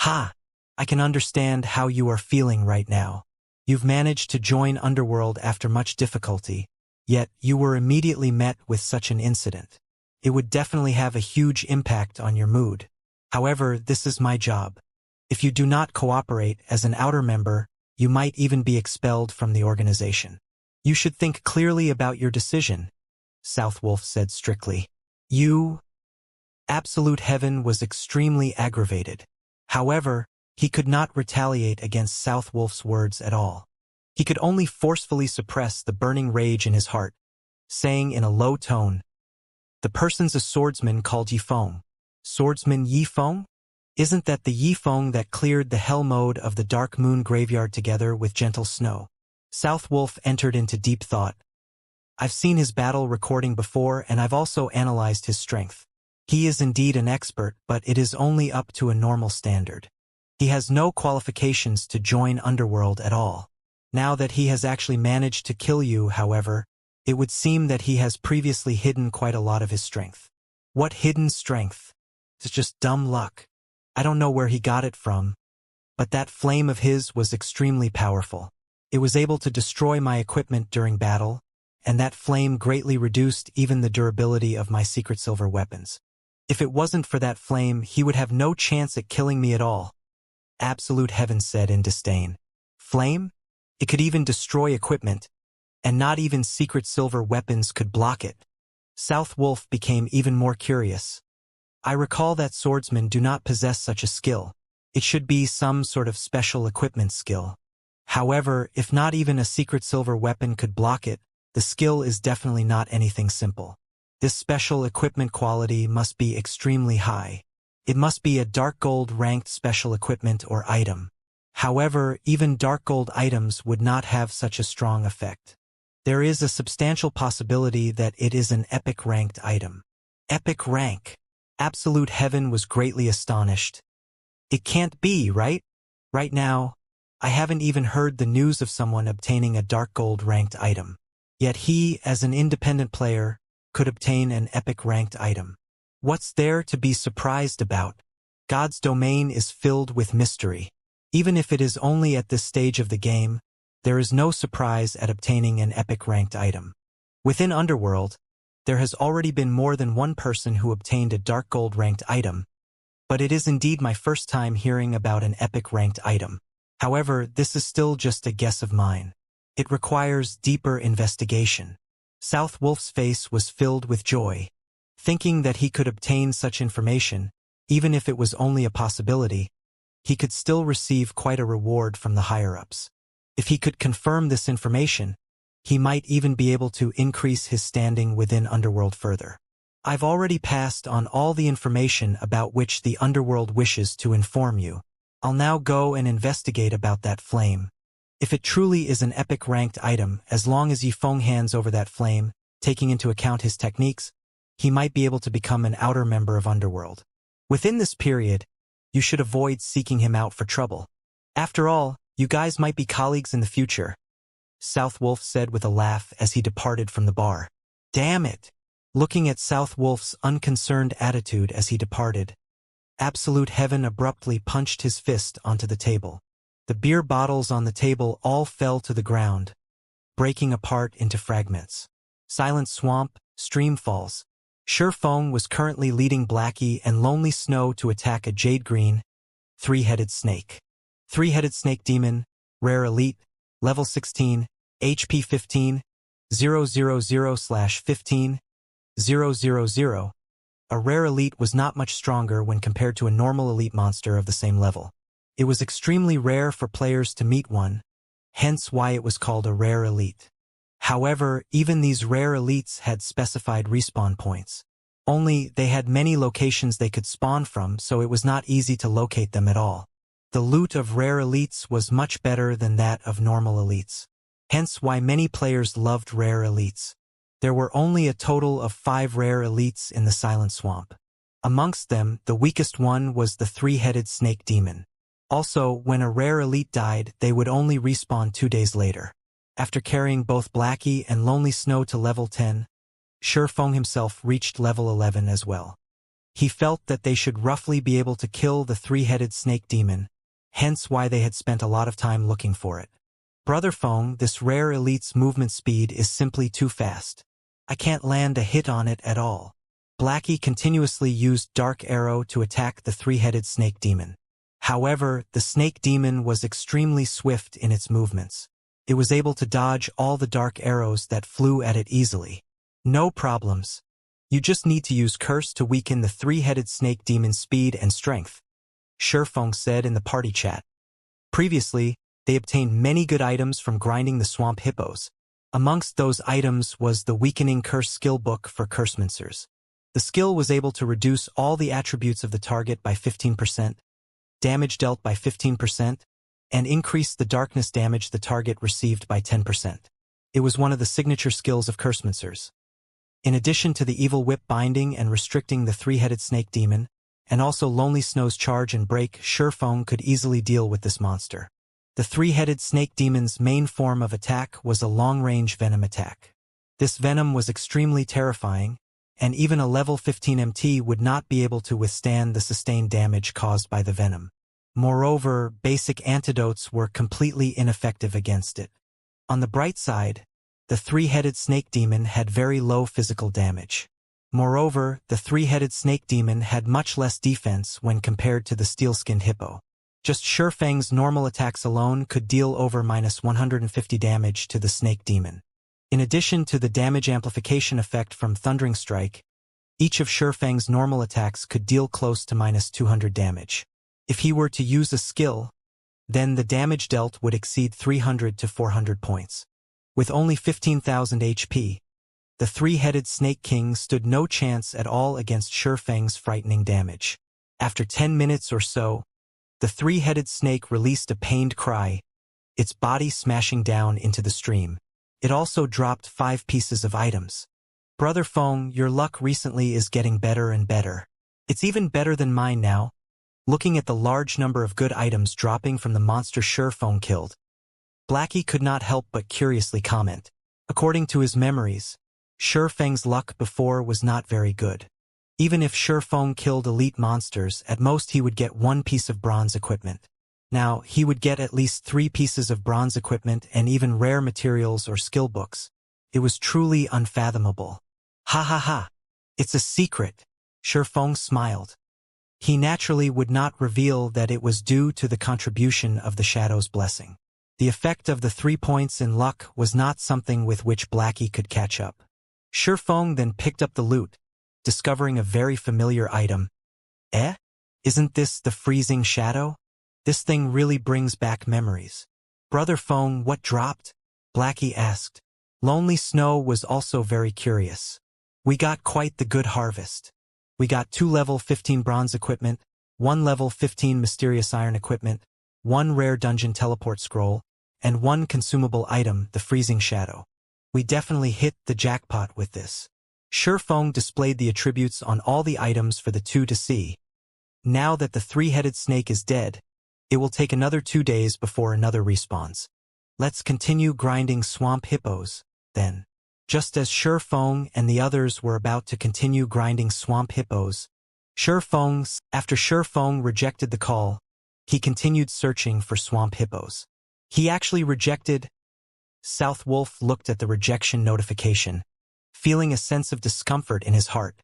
Ha! I can understand how you are feeling right now. You've managed to join Underworld after much difficulty, yet you were immediately met with such an incident. It would definitely have a huge impact on your mood. However, this is my job. If you do not cooperate as an outer member, you might even be expelled from the organization. You should think clearly about your decision, South Wolf said strictly. Absolute Heaven was extremely aggravated. However, he could not retaliate against South Wolf's words at all. He could only forcefully suppress the burning rage in his heart, saying in a low tone, "The person's a swordsman called Yifeng. Swordsman Yifeng? Isn't that the Yifeng that cleared the hell mode of the Dark Moon graveyard together with Gentle Snow?" South Wolf entered into deep thought. I've seen his battle recording before, and I've also analyzed his strength. He is indeed an expert, but it is only up to a normal standard. He has no qualifications to join Underworld at all. Now that he has actually managed to kill you, however, it would seem that he has previously hidden quite a lot of his strength. What hidden strength? It's just dumb luck. I don't know where he got it from, but that flame of his was extremely powerful. It was able to destroy my equipment during battle, and that flame greatly reduced even the durability of my secret silver weapons. If it wasn't for that flame, he would have no chance at killing me at all, Absolute Heaven said in disdain. Flame? It could even destroy equipment, and not even secret silver weapons could block it. South Wolf became even more curious. I recall that swordsmen do not possess such a skill. It should be some sort of special equipment skill. However, if not even a secret silver weapon could block it, the skill is definitely not anything simple. This special equipment quality must be extremely high. It must be a dark gold ranked special equipment or item. However, even dark gold items would not have such a strong effect. There is a substantial possibility that it is an epic ranked item. Epic rank. Absolute Heaven was greatly astonished. It can't be, right? Right now, I haven't even heard the news of someone obtaining a dark gold ranked item. Yet he, as an independent player, could obtain an epic ranked item. What's there to be surprised about? God's domain is filled with mystery. Even if it is only at this stage of the game, there is no surprise at obtaining an epic ranked item. Within Underworld, There has already been more than one person who obtained a dark gold ranked item, but it is indeed my first time hearing about an epic ranked item. However, this is still just a guess of mine. It requires deeper investigation. South Wolf's face was filled with joy. Thinking that he could obtain such information, even if it was only a possibility, he could still receive quite a reward from the higher-ups. If he could confirm this information, he might even be able to increase his standing within Underworld further. I've already passed on all the information about which the Underworld wishes to inform you. I'll now go and investigate about that flame. If it truly is an epic ranked item, as long as Yifeng hands over that flame, taking into account his techniques, he might be able to become an outer member of Underworld. Within this period, you should avoid seeking him out for trouble. After all, you guys might be colleagues in the future, South Wolf said with a laugh as he departed from the bar. Damn it! Looking at South Wolf's unconcerned attitude as he departed, Absolute Heaven abruptly punched his fist onto the table. The beer bottles on the table all fell to the ground, breaking apart into fragments. Silent Swamp, Stream Falls. Shurfeng was currently leading Blackie and Lonely Snow to attack a Jade Green, three-headed snake. Three-headed snake demon, rare elite, level 16, HP 15, 000/15, 000. A rare elite was not much stronger when compared to a normal elite monster of the same level. It was extremely rare for players to meet one, hence why it was called a rare elite. However, even these rare elites had specified respawn points. Only, they had many locations they could spawn from, so it was not easy to locate them at all. The loot of rare elites was much better than that of normal elites. Hence why many players loved rare elites. There were only a total of 5 rare elites in the Silent Swamp. Amongst them, the weakest one was the three-headed snake demon. Also, when a rare elite died, they would only respawn 2 days later. After carrying both Blackie and Lonely Snow to level 10, Shurfeng himself reached level 11 as well. He felt that they should roughly be able to kill the three-headed snake demon, hence why they had spent a lot of time looking for it. Brother Feng, this rare elite's movement speed is simply too fast. I can't land a hit on it at all. Blackie continuously used Dark Arrow to attack the three-headed snake demon. However, the snake demon was extremely swift in its movements. It was able to dodge all the dark arrows that flew at it easily. No problems. You just need to use Curse to weaken the three-headed snake demon's speed and strength, Shurfeng said in the party chat. Previously, they obtained many good items from grinding the swamp hippos. Amongst those items was the Weakening Curse skill book for Cursemancers. The skill was able to reduce all the attributes of the target by 15%, damage dealt by 15%, and increase the darkness damage the target received by 10%. It was one of the signature skills of Cursemancers. In addition to the Evil Whip binding and restricting the three-headed snake demon, and also Lonely Snow's charge and break, Shurfeng could easily deal with this monster. The three-headed snake demon's main form of attack was a long-range venom attack. This venom was extremely terrifying, and even a level 15 MT would not be able to withstand the sustained damage caused by the venom. Moreover, basic antidotes were completely ineffective against it. On the bright side, the three-headed snake demon had very low physical damage. Moreover, the three-headed snake demon had much less defense when compared to the steel-skinned hippo. Just Shurfeng's normal attacks alone could deal over -150 damage to the snake demon. In addition to the damage amplification effect from Thundering Strike, each of Shurfeng's normal attacks could deal close to -200 damage. If he were to use a skill, then the damage dealt would exceed 300 to 400 points. With only 15,000 HP, the three-headed Snake King stood no chance at all against Shurfeng's frightening damage. After 10 minutes or so, the three-headed snake released a pained cry, its body smashing down into the stream. It also dropped 5 pieces of items. Brother Feng, your luck recently is getting better and better. It's even better than mine now. Looking at the large number of good items dropping from the monster Shurfeng killed, Blackie could not help but curiously comment. According to his memories, Shurfeng's luck before was not very good. Even if Shurfeng killed elite monsters, at most he would get 1 piece of bronze equipment. Now, he would get at least 3 pieces of bronze equipment and even rare materials or skill books. It was truly unfathomable. Ha ha ha. It's a secret. Shifeng smiled. He naturally would not reveal that it was due to the contribution of the Shadow's blessing. The effect of the 3 points in luck was not something with which Blackie could catch up. Shifeng then picked up the loot, discovering a very familiar item. Eh? Isn't this the freezing shadow? This thing really brings back memories. Brother Feng, what dropped? Blackie asked. Lonely Snow was also very curious. We got quite the good harvest. We got 2 level 15 bronze equipment, 1 level 15 mysterious iron equipment, 1 rare dungeon teleport scroll, and 1 consumable item, the freezing shadow. We definitely hit the jackpot with this. Shifeng displayed the attributes on all the items for the two to see. Now that the 3-headed snake is dead, it will take another 2 days before another respawns. Let's continue grinding swamp hippos, then. Just as Shifeng and the others were about to continue grinding swamp hippos, after Shifeng rejected the call, he continued searching for swamp hippos. He actually rejected. South Wolf looked at the rejection notification, feeling a sense of discomfort in his heart.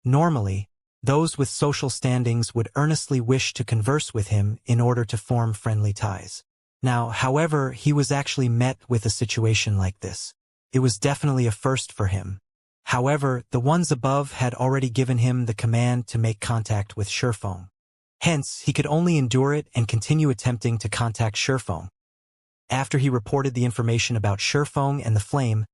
Normally, those with social standings would earnestly wish to converse with him in order to form friendly ties. Now, however, he was actually met with a situation like this. It was definitely a first for him. However, the ones above had already given him the command to make contact with Shifeng. Hence, he could only endure it and continue attempting to contact Shifeng. After he reported the information about Shifeng and the flame,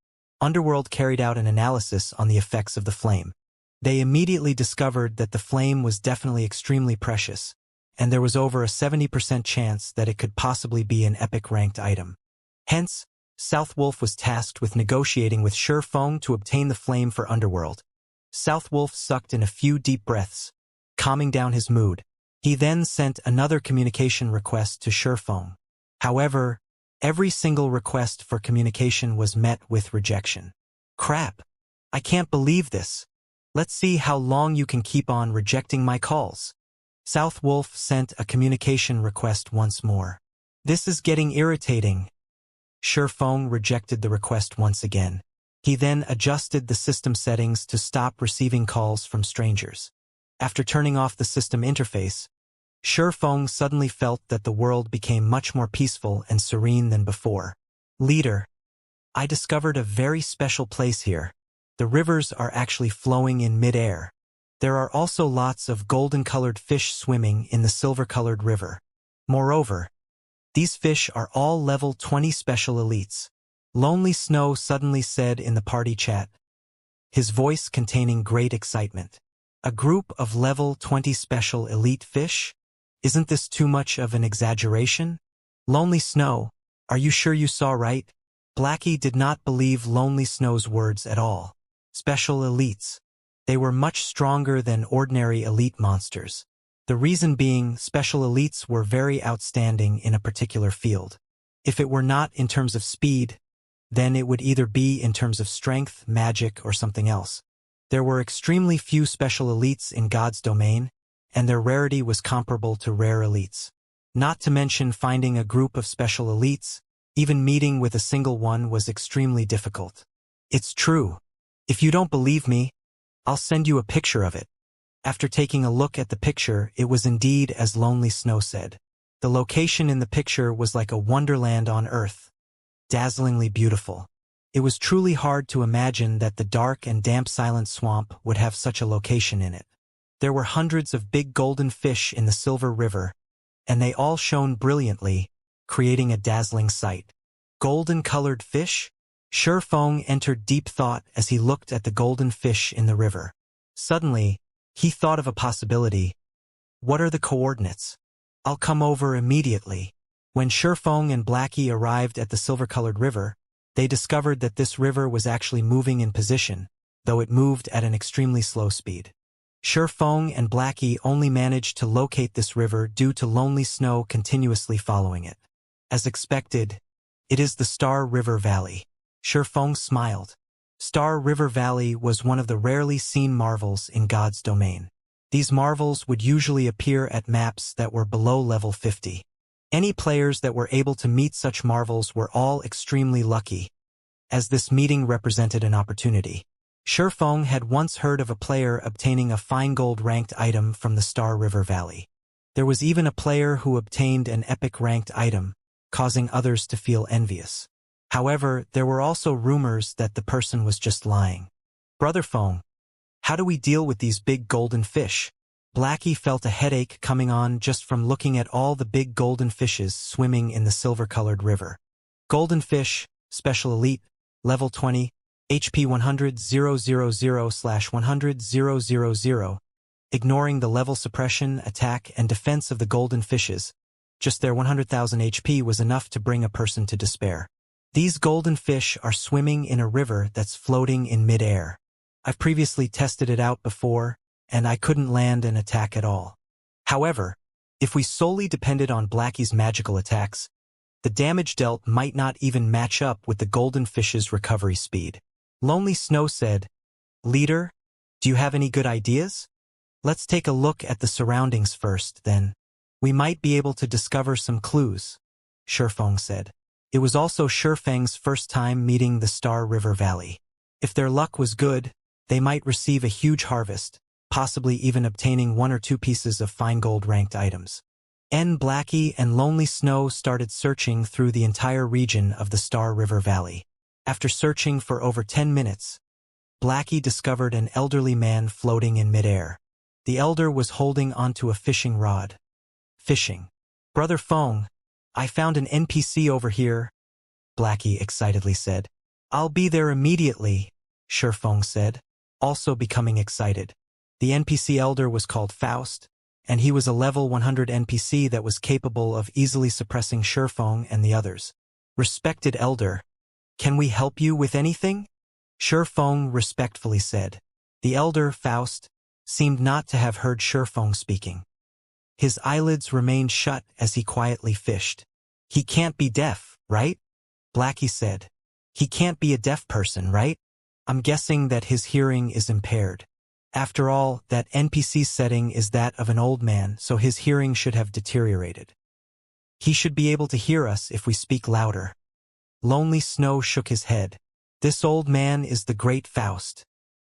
Underworld carried out an analysis on the effects of the flame. They immediately discovered that the flame was definitely extremely precious, and there was over a 70% chance that it could possibly be an epic ranked item. Hence, South Wolf was tasked with negotiating with Shifeng to obtain the flame for Underworld. South Wolf sucked in a few deep breaths, calming down his mood. He then sent another communication request to Shifeng. However, every single request for communication was met with rejection. Crap! I can't believe this. Let's see how long you can keep on rejecting my calls. South Wolf sent a communication request once more. This is getting irritating. Shifeng rejected the request once again. He then adjusted the system settings to stop receiving calls from strangers. After turning off the system interface, Shifeng suddenly felt that the world became much more peaceful and serene than before. Leader, I discovered a very special place here. The rivers are actually flowing in mid-air. There are also lots of golden-colored fish swimming in the silver-colored river. Moreover, these fish are all level 20 special elites. Lonely Snow suddenly said in the party chat, his voice containing great excitement. A group of level 20 special elite fish? Isn't this too much of an exaggeration? Lonely Snow, are you sure you saw right? Blackie did not believe Lonely Snow's words at all. Special elites. They were much stronger than ordinary elite monsters. The reason being, special elites were very outstanding in a particular field. If it were not in terms of speed, then it would either be in terms of strength, magic, or something else. There were extremely few special elites in God's domain, and their rarity was comparable to rare elites. Not to mention finding a group of special elites, even meeting with a single one was extremely difficult. It's true. If you don't believe me, I'll send you a picture of it. After taking a look at the picture, it was indeed as Lonely Snow said. The location in the picture was like a wonderland on Earth. Dazzlingly beautiful. It was truly hard to imagine that the dark and damp silent swamp would have such a location in it. There were hundreds of big golden fish in the Silver River, and they all shone brilliantly, creating a dazzling sight. Golden-colored fish? Shifeng entered deep thought as he looked at the golden fish in the river. Suddenly, he thought of a possibility. What are the coordinates? I'll come over immediately. When Shifeng and Blackie arrived at the silver-colored river, they discovered that this river was actually moving in position, though it moved at an extremely slow speed. Shifeng and Blackie only managed to locate this river due to Lonely Snow continuously following it. As expected, it is the Star River Valley. Shifeng smiled. Star River Valley was one of the rarely seen marvels in God's domain. These marvels would usually appear at maps that were below level 50. Any players that were able to meet such marvels were all extremely lucky, as this meeting represented an opportunity. Shifeng had once heard of a player obtaining a fine gold-ranked item from the Star River Valley. There was even a player who obtained an epic-ranked item, causing others to feel envious. However, there were also rumors that the person was just lying. Brother Feng, how do we deal with these big golden fish? Blackie felt a headache coming on just from looking at all the big golden fishes swimming in the silver-colored river. Golden fish, special elite, level 20, HP 100,000/100,000. Ignoring the level suppression, attack, and defense of the golden fishes, just their 100,000 HP was enough to bring a person to despair. These golden fish are swimming in a river that's floating in mid-air. I've previously tested it out before, and I couldn't land an attack at all. However, if we solely depended on Blackie's magical attacks, the damage dealt might not even match up with the golden fish's recovery speed. Lonely Snow said, "Leader, do you have any good ideas? Let's take a look at the surroundings first, then. We might be able to discover some clues," Shifeng said. It was also Shifeng's first time meeting the Star River Valley. If their luck was good, they might receive a huge harvest, possibly even obtaining 1 or 2 pieces of fine gold-ranked items. Blackie and Lonely Snow started searching through the entire region of the Star River Valley. After searching for over 10 minutes, Blackie discovered an elderly man floating in midair. The elder was holding onto a fishing rod. Fishing. "Brother Feng, I found an NPC over here," Blackie excitedly said. "I'll be there immediately," Shifeng said, also becoming excited. The NPC elder was called Faust, and he was a level 100 NPC that was capable of easily suppressing Shifeng and the others. "Respected elder, can we help you with anything?" Shifeng respectfully said. The elder, Faust, seemed not to have heard Shifeng speaking. His eyelids remained shut as he quietly fished. "He can't be deaf, right?" Blackie said. "He can't be a deaf person, right? I'm guessing that his hearing is impaired. After all, that NPC setting is that of an old man, so his hearing should have deteriorated. He should be able to hear us if we speak louder." Lonely Snow shook his head. "This old man is the great Faust.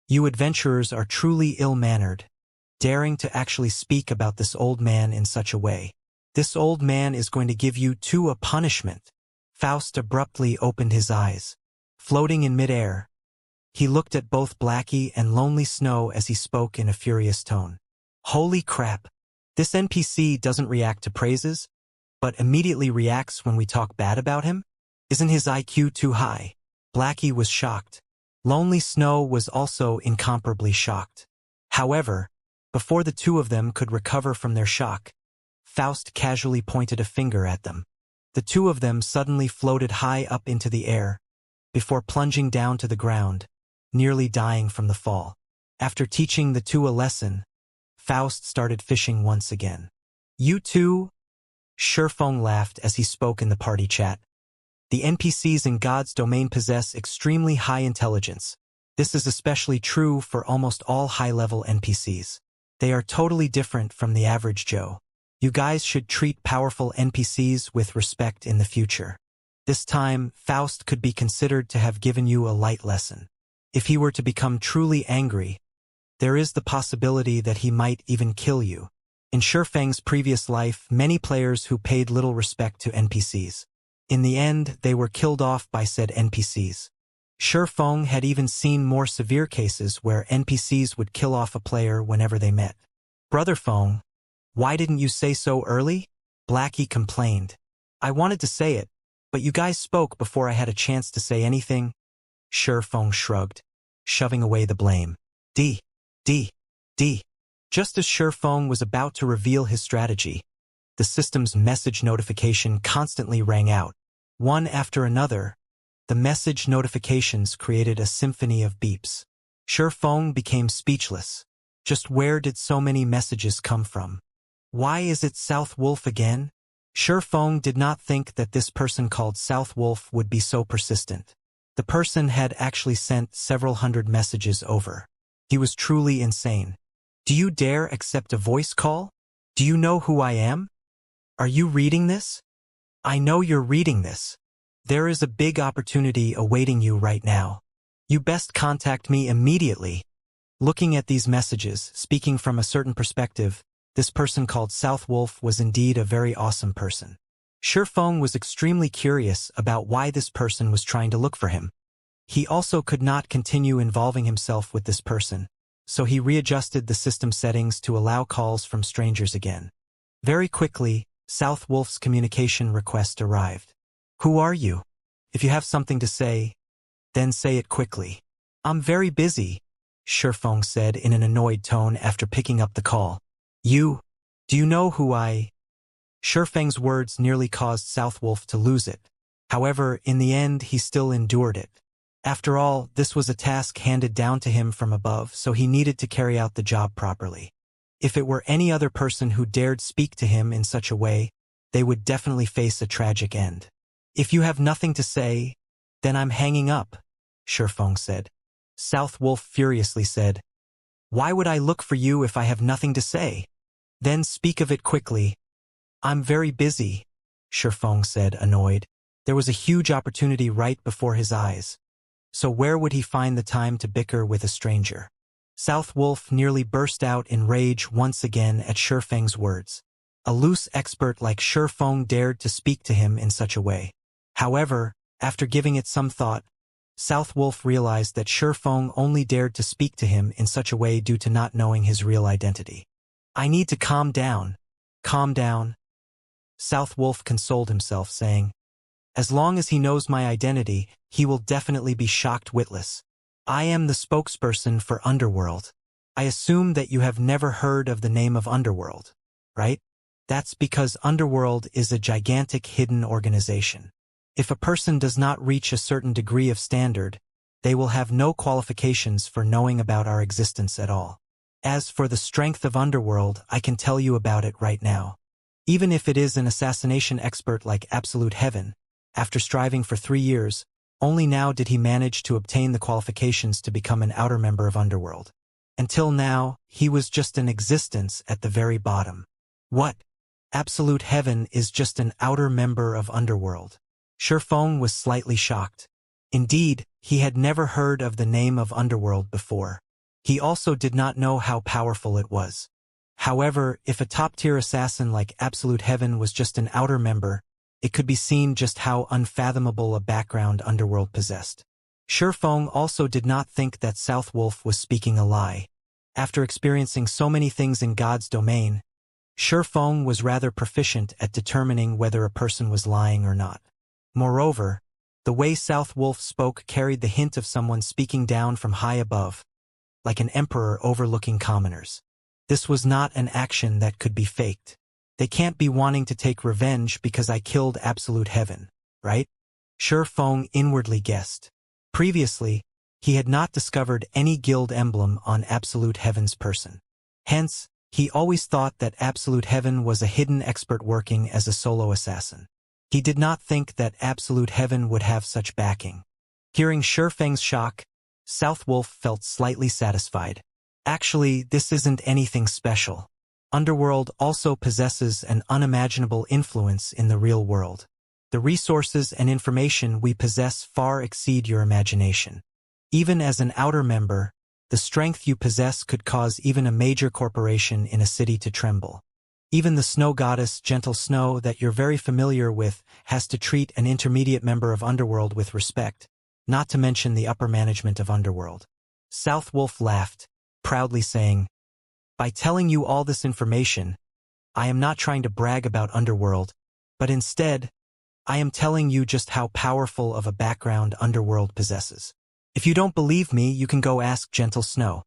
You adventurers are truly ill-mannered, daring to actually speak about this old man in such a way. This old man is going to give you two a punishment." Faust abruptly opened his eyes. Floating in midair, he looked at both Blackie and Lonely Snow as he spoke in a furious tone. "Holy crap! This NPC doesn't react to praises, but immediately reacts when we talk bad about him? Isn't his IQ too high?" Blackie was shocked. Lonely Snow was also incomparably shocked. However, before the two of them could recover from their shock, Faust casually pointed a finger at them. The two of them suddenly floated high up into the air, before plunging down to the ground, nearly dying from the fall. After teaching the two a lesson, Faust started fishing once again. "You two?" Shifeng laughed as he spoke in the party chat. "The NPCs in God's domain possess extremely high intelligence. This is especially true for almost all high-level NPCs. They are totally different from the average Joe. You guys should treat powerful NPCs with respect in the future." This time, Faust could be considered to have given you a light lesson. If he were to become truly angry, there is the possibility that he might even kill you. In Shifeng's previous life, many players who paid little respect to NPCs. In the end, they were killed off by said NPCs. Shifeng had even seen more severe cases where NPCs would kill off a player whenever they met. "Brother Feng, why didn't you say so early?" Blackie complained. "I wanted to say it, but you guys spoke before I had a chance to say anything." Shifeng shrugged, shoving away the blame. D. Just as Shifeng was about to reveal his strategy, the system's message notification constantly rang out. One after another, the message notifications created a symphony of beeps. Shifeng became speechless. Just where did so many messages come from? Why is it South Wolf again? Shifeng did not think that this person called South Wolf would be so persistent. The person had actually sent several hundred messages over. He was truly insane. "Do you dare accept a voice call? Do you know who I am? Are you reading this? I know you're reading this. There is a big opportunity awaiting you right now. You best contact me immediately. Looking at these messages, speaking from a certain perspective, this person called South Wolf was indeed a very awesome person. Shifeng was extremely curious about why this person was trying to look for him. He also could not continue involving himself with this person, so he readjusted the system settings to allow calls from strangers again. Very quickly, South Wolf's communication request arrived. Who are you? If you have something to say, then say it quickly. I'm very busy, Shifeng said in an annoyed tone after picking up the call. Do you know who I... Shifeng's words nearly caused South Wolf to lose it. However, in the end, he still endured it. After all, this was a task handed down to him from above, so he needed to carry out the job properly. If it were any other person who dared speak to him in such a way, they would definitely face a tragic end. If you have nothing to say, then I'm hanging up, Shifeng said. South Wolf furiously said, Why would I look for you if I have nothing to say? Then speak of it quickly. I'm very busy, Shifeng said, annoyed. There was a huge opportunity right before his eyes. So where would he find the time to bicker with a stranger? South Wolf nearly burst out in rage once again at Shifeng's words. A loose expert like Shifeng dared to speak to him in such a way. However, after giving it some thought, South Wolf realized that Shifeng only dared to speak to him in such a way due to not knowing his real identity. I need to calm down. Calm down. South Wolf consoled himself, saying, As long as he knows my identity, he will definitely be shocked witless. I am the spokesperson for Underworld. I assume that you have never heard of the name of Underworld, right? That's because Underworld is a gigantic hidden organization. If a person does not reach a certain degree of standard, they will have no qualifications for knowing about our existence at all. As for the strength of Underworld, I can tell you about it right now. Even if it is an assassination expert like Absolute Heaven, after striving for 3 years, only now did he manage to obtain the qualifications to become an outer member of Underworld. Until now, he was just an existence at the very bottom. What? Absolute Heaven is just an outer member of Underworld. Shifeng was slightly shocked. Indeed, he had never heard of the name of Underworld before. He also did not know how powerful it was. However, if a top-tier assassin like Absolute Heaven was just an outer member, it could be seen just how unfathomable a background Underworld possessed. Shifeng also did not think that South Wolf was speaking a lie. After experiencing so many things in God's domain, Shifeng was rather proficient at determining whether a person was lying or not. Moreover, the way South Wolf spoke carried the hint of someone speaking down from high above, like an emperor overlooking commoners. This was not an action that could be faked. They can't be wanting to take revenge because I killed Absolute Heaven, right? Shifeng inwardly guessed. Previously, he had not discovered any guild emblem on Absolute Heaven's person. Hence, he always thought that Absolute Heaven was a hidden expert working as a solo assassin. He did not think that Absolute Heaven would have such backing. Hearing Shifeng's shock, South Wolf felt slightly satisfied. Actually, this isn't anything special. Underworld also possesses an unimaginable influence in the real world. The resources and information we possess far exceed your imagination. Even as an outer member, the strength you possess could cause even a major corporation in a city to tremble. Even the snow goddess, Gentle Snow, that you're very familiar with, has to treat an intermediate member of Underworld with respect, not to mention the upper management of Underworld. South Wolf laughed, proudly saying, By telling you all this information, I am not trying to brag about Underworld, but instead, I am telling you just how powerful of a background Underworld possesses. If you don't believe me, you can go ask Gentle Snow.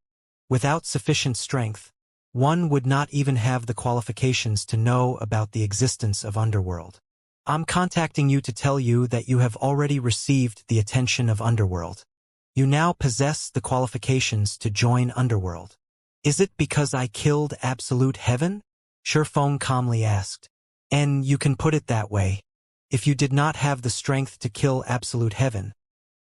Without sufficient strength, one would not even have the qualifications to know about the existence of Underworld. I'm contacting you to tell you that you have already received the attention of Underworld. You now possess the qualifications to join Underworld. Is it because I killed Absolute Heaven? Shifeng calmly asked. And you can put it that way. If you did not have the strength to kill Absolute Heaven,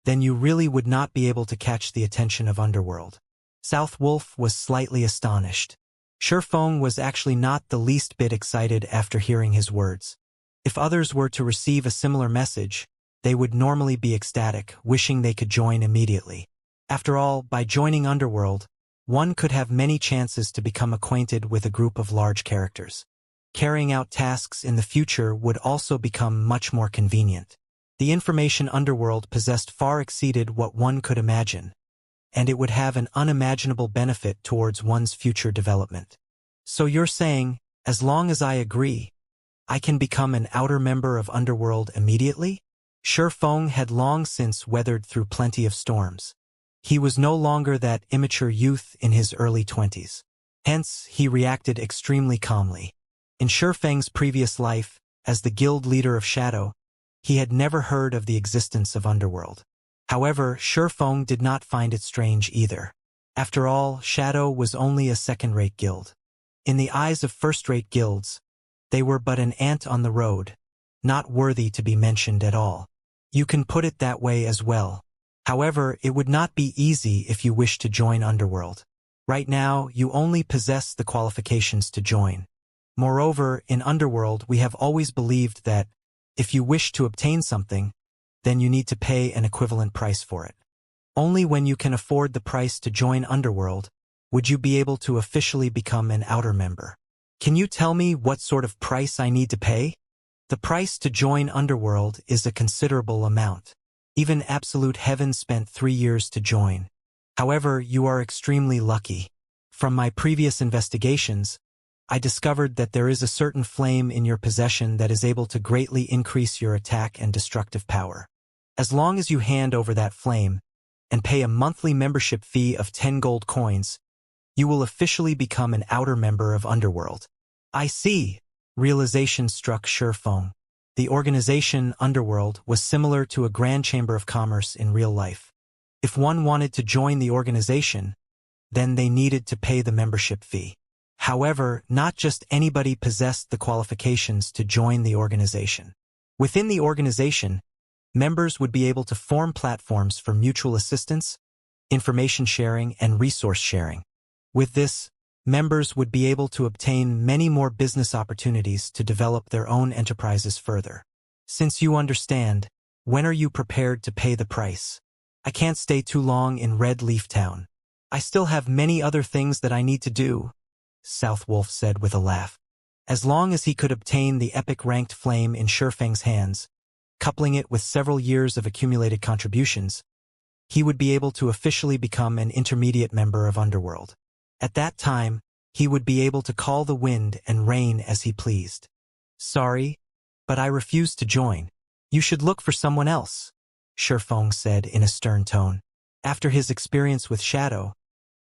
then you really would not be able to catch the attention of Underworld. South Wolf was slightly astonished. Shifeng was actually not the least bit excited after hearing his words. If others were to receive a similar message, they would normally be ecstatic, wishing they could join immediately. After all, by joining Underworld, one could have many chances to become acquainted with a group of large characters. Carrying out tasks in the future would also become much more convenient. The information Underworld possessed far exceeded what one could imagine, and it would have an unimaginable benefit towards one's future development. So you're saying, as long as I agree, I can become an outer member of Underworld immediately? Shi Feng had long since weathered through plenty of storms. He was no longer that immature youth in his early 20s. Hence, he reacted extremely calmly. In Shi Feng's previous life, as the guild leader of Shadow, he had never heard of the existence of Underworld. However, Shi Feng did not find it strange either. After all, Shadow was only a second-rate guild. In the eyes of first-rate guilds, they were but an ant on the road, not worthy to be mentioned at all. You can put it that way as well. However, it would not be easy if you wish to join Underworld. Right now, you only possess the qualifications to join. Moreover, in Underworld we have always believed that, if you wish to obtain something, then you need to pay an equivalent price for it. Only when you can afford the price to join Underworld would you be able to officially become an outer member. Can you tell me what sort of price I need to pay? The price to join Underworld is a considerable amount. Even Absolute Heaven spent 3 years to join. However, you are extremely lucky. From my previous investigations, I discovered that there is a certain flame in your possession that is able to greatly increase your attack and destructive power. As long as you hand over that flame and pay a monthly membership fee of 10 gold coins, you will officially become an outer member of Underworld. I see. Realization struck Shi Feng. The organization Underworld was similar to a grand chamber of commerce in real life. If one wanted to join the organization, then they needed to pay the membership fee. However, not just anybody possessed the qualifications to join the organization. Within the organization, members would be able to form platforms for mutual assistance, information sharing, and resource sharing. With this, members would be able to obtain many more business opportunities to develop their own enterprises further. Since you understand, when are you prepared to pay the price? I can't stay too long in Red Leaf Town. I still have many other things that I need to do, South Wolf said with a laugh. As long as he could obtain the epic ranked flame in Shi Feng's hands, coupling it with several years of accumulated contributions, he would be able to officially become an intermediate member of Underworld. At that time, he would be able to call the wind and rain as he pleased. Sorry, but I refuse to join. You should look for someone else, Shi Feng said in a stern tone. After his experience with Shadow,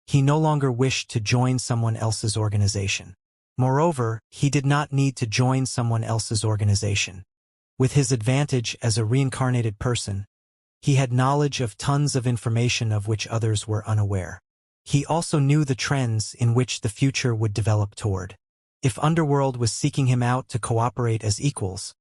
he no longer wished to join someone else's organization. Moreover, he did not need to join someone else's organization. With his advantage as a reincarnated person, he had knowledge of tons of information of which others were unaware. He also knew the trends in which the future would develop toward. If Underworld was seeking him out to cooperate as equals,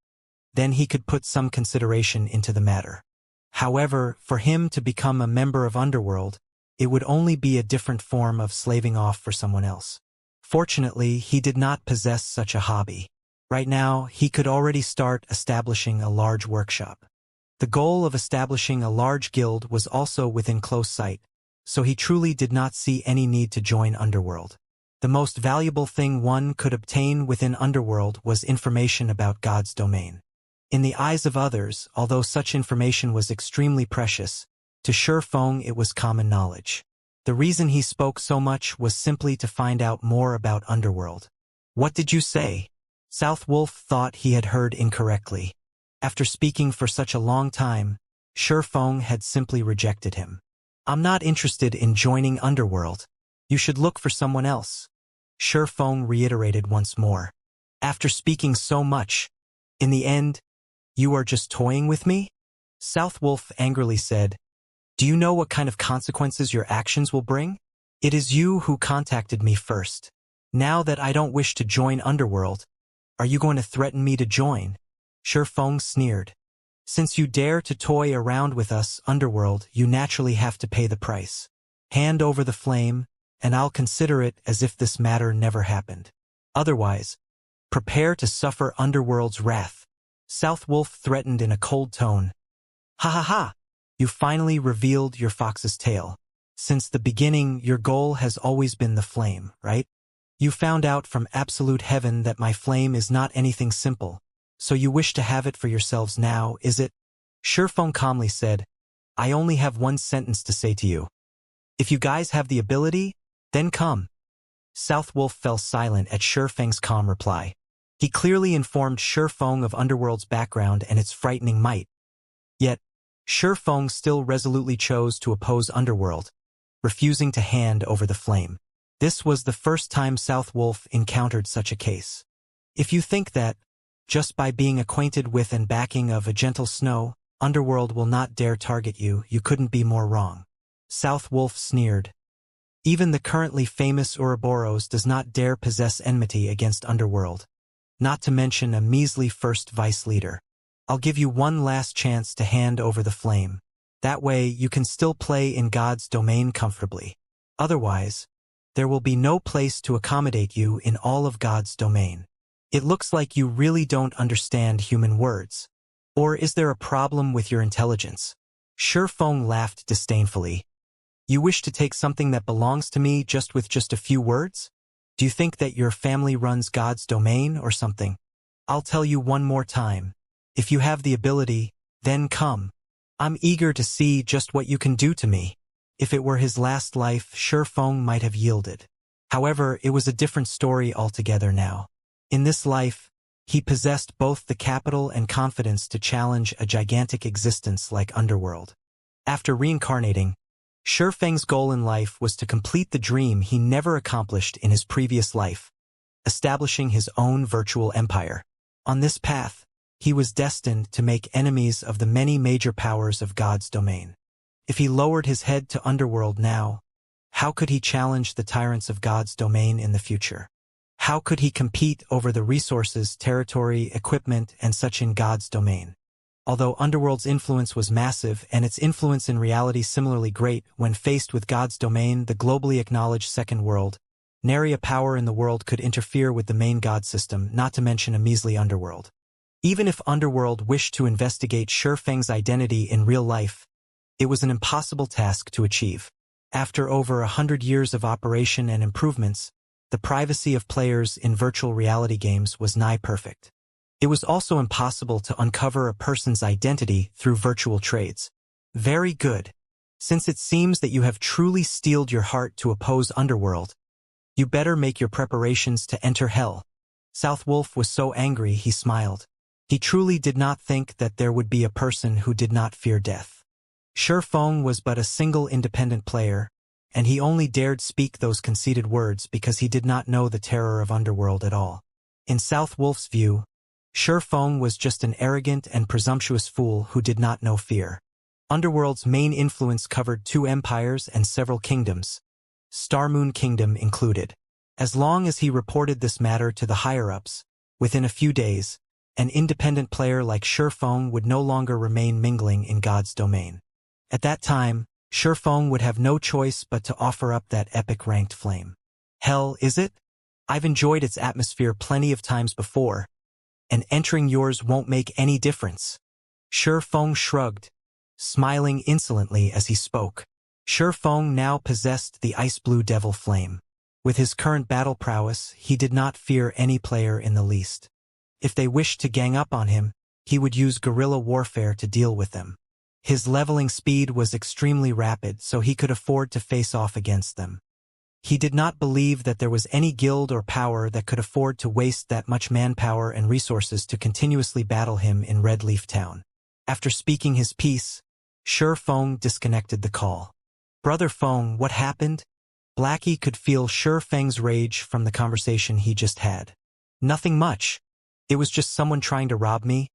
then he could put some consideration into the matter. However, for him to become a member of Underworld, it would only be a different form of slaving off for someone else. Fortunately, he did not possess such a hobby. Right now, he could already start establishing a large workshop. The goal of establishing a large guild was also within close sight, so he truly did not see any need to join Underworld. The most valuable thing one could obtain within Underworld was information about God's domain. In the eyes of others, although such information was extremely precious, to Shi Feng it was common knowledge. The reason he spoke so much was simply to find out more about Underworld. What did you say? South Wolf thought he had heard incorrectly. After speaking for such a long time, Shi Feng had simply rejected him. I'm not interested in joining Underworld. You should look for someone else, Shi Feng reiterated once more. After speaking so much, in the end, you are just toying with me? South Wolf angrily said, Do you know what kind of consequences your actions will bring? It is you who contacted me first. Now that I don't wish to join Underworld, are you going to threaten me to join? Shi Feng sneered. Since you dare to toy around with us, Underworld, you naturally have to pay the price. Hand over the flame, and I'll consider it as if this matter never happened. Otherwise, prepare to suffer Underworld's wrath. South Wolf threatened in a cold tone. Ha ha ha! You finally revealed your fox's tail. Since the beginning, your goal has always been the flame, right? You found out from absolute heaven that my flame is not anything simple, so you wish to have it for yourselves now, is it? Shurfeng calmly said, I only have one sentence to say to you. If you guys have the ability, then come. South Wolf fell silent at Shurfeng's calm reply. He clearly informed Shurfeng of Underworld's background and its frightening might. Yet, Shurfeng still resolutely chose to oppose Underworld, refusing to hand over the flame. This was the first time South Wolf encountered such a case. If you think that, just by being acquainted with and backing of a gentle snow, Underworld will not dare target you, you couldn't be more wrong. South Wolf sneered. Even the currently famous Ouroboros does not dare possess enmity against Underworld, not to mention a measly first vice leader. I'll give you one last chance to hand over the flame. That way you can still play in God's domain comfortably. Otherwise, there will be no place to accommodate you in all of God's domain. It looks like you really don't understand human words. Or is there a problem with your intelligence? Shurfeng laughed disdainfully. You wish to take something that belongs to me with just a few words? Do you think that your family runs God's domain or something? I'll tell you one more time. If you have the ability, then come. I'm eager to see just what you can do to me. If it were his last life, Shurfeng might have yielded. However, it was a different story altogether now. In this life, he possessed both the capital and confidence to challenge a gigantic existence like Underworld. After reincarnating, Shurfeng's goal in life was to complete the dream he never accomplished in his previous life, establishing his own virtual empire. On this path, he was destined to make enemies of the many major powers of God's domain. If he lowered his head to Underworld now, how could he challenge the tyrants of God's domain in the future? How could he compete over the resources, territory, equipment, and such in God's domain? Although Underworld's influence was massive and its influence in reality similarly great, when faced with God's domain, the globally acknowledged second world, nary a power in the world could interfere with the main God system, not to mention a measly Underworld. Even if Underworld wished to investigate Shurfeng's identity in real life, it was an impossible task to achieve. After over 100 years of operation and improvements, the privacy of players in virtual reality games was nigh perfect. It was also impossible to uncover a person's identity through virtual trades. Very good. Since it seems that you have truly steeled your heart to oppose Underworld, you better make your preparations to enter hell. South Wolf was so angry he smiled. He truly did not think that there would be a person who did not fear death. Shurfeng was but a single independent player, and he only dared speak those conceited words because he did not know the terror of Underworld at all. In South Wolf's view, Shurfeng was just an arrogant and presumptuous fool who did not know fear. Underworld's main influence covered 2 empires and several kingdoms, Starmoon Kingdom included. As long as he reported this matter to the higher-ups, within a few days, an independent player like Shurfeng would no longer remain mingling in God's domain. At that time, Shurfeng would have no choice but to offer up that epic ranked flame. Hell, is it? I've enjoyed its atmosphere plenty of times before, and entering yours won't make any difference. Shurfeng shrugged, smiling insolently as he spoke. Shurfeng now possessed the ice blue devil flame. With his current battle prowess, he did not fear any player in the least. If they wished to gang up on him, he would use guerrilla warfare to deal with them. His leveling speed was extremely rapid, so he could afford to face off against them. He did not believe that there was any guild or power that could afford to waste that much manpower and resources to continuously battle him in Red Leaf Town. After speaking his piece, Shurfeng disconnected the call. Brother Feng, what happened? Blackie could feel Shurfeng's rage from the conversation he just had. Nothing much. It was just someone trying to rob me.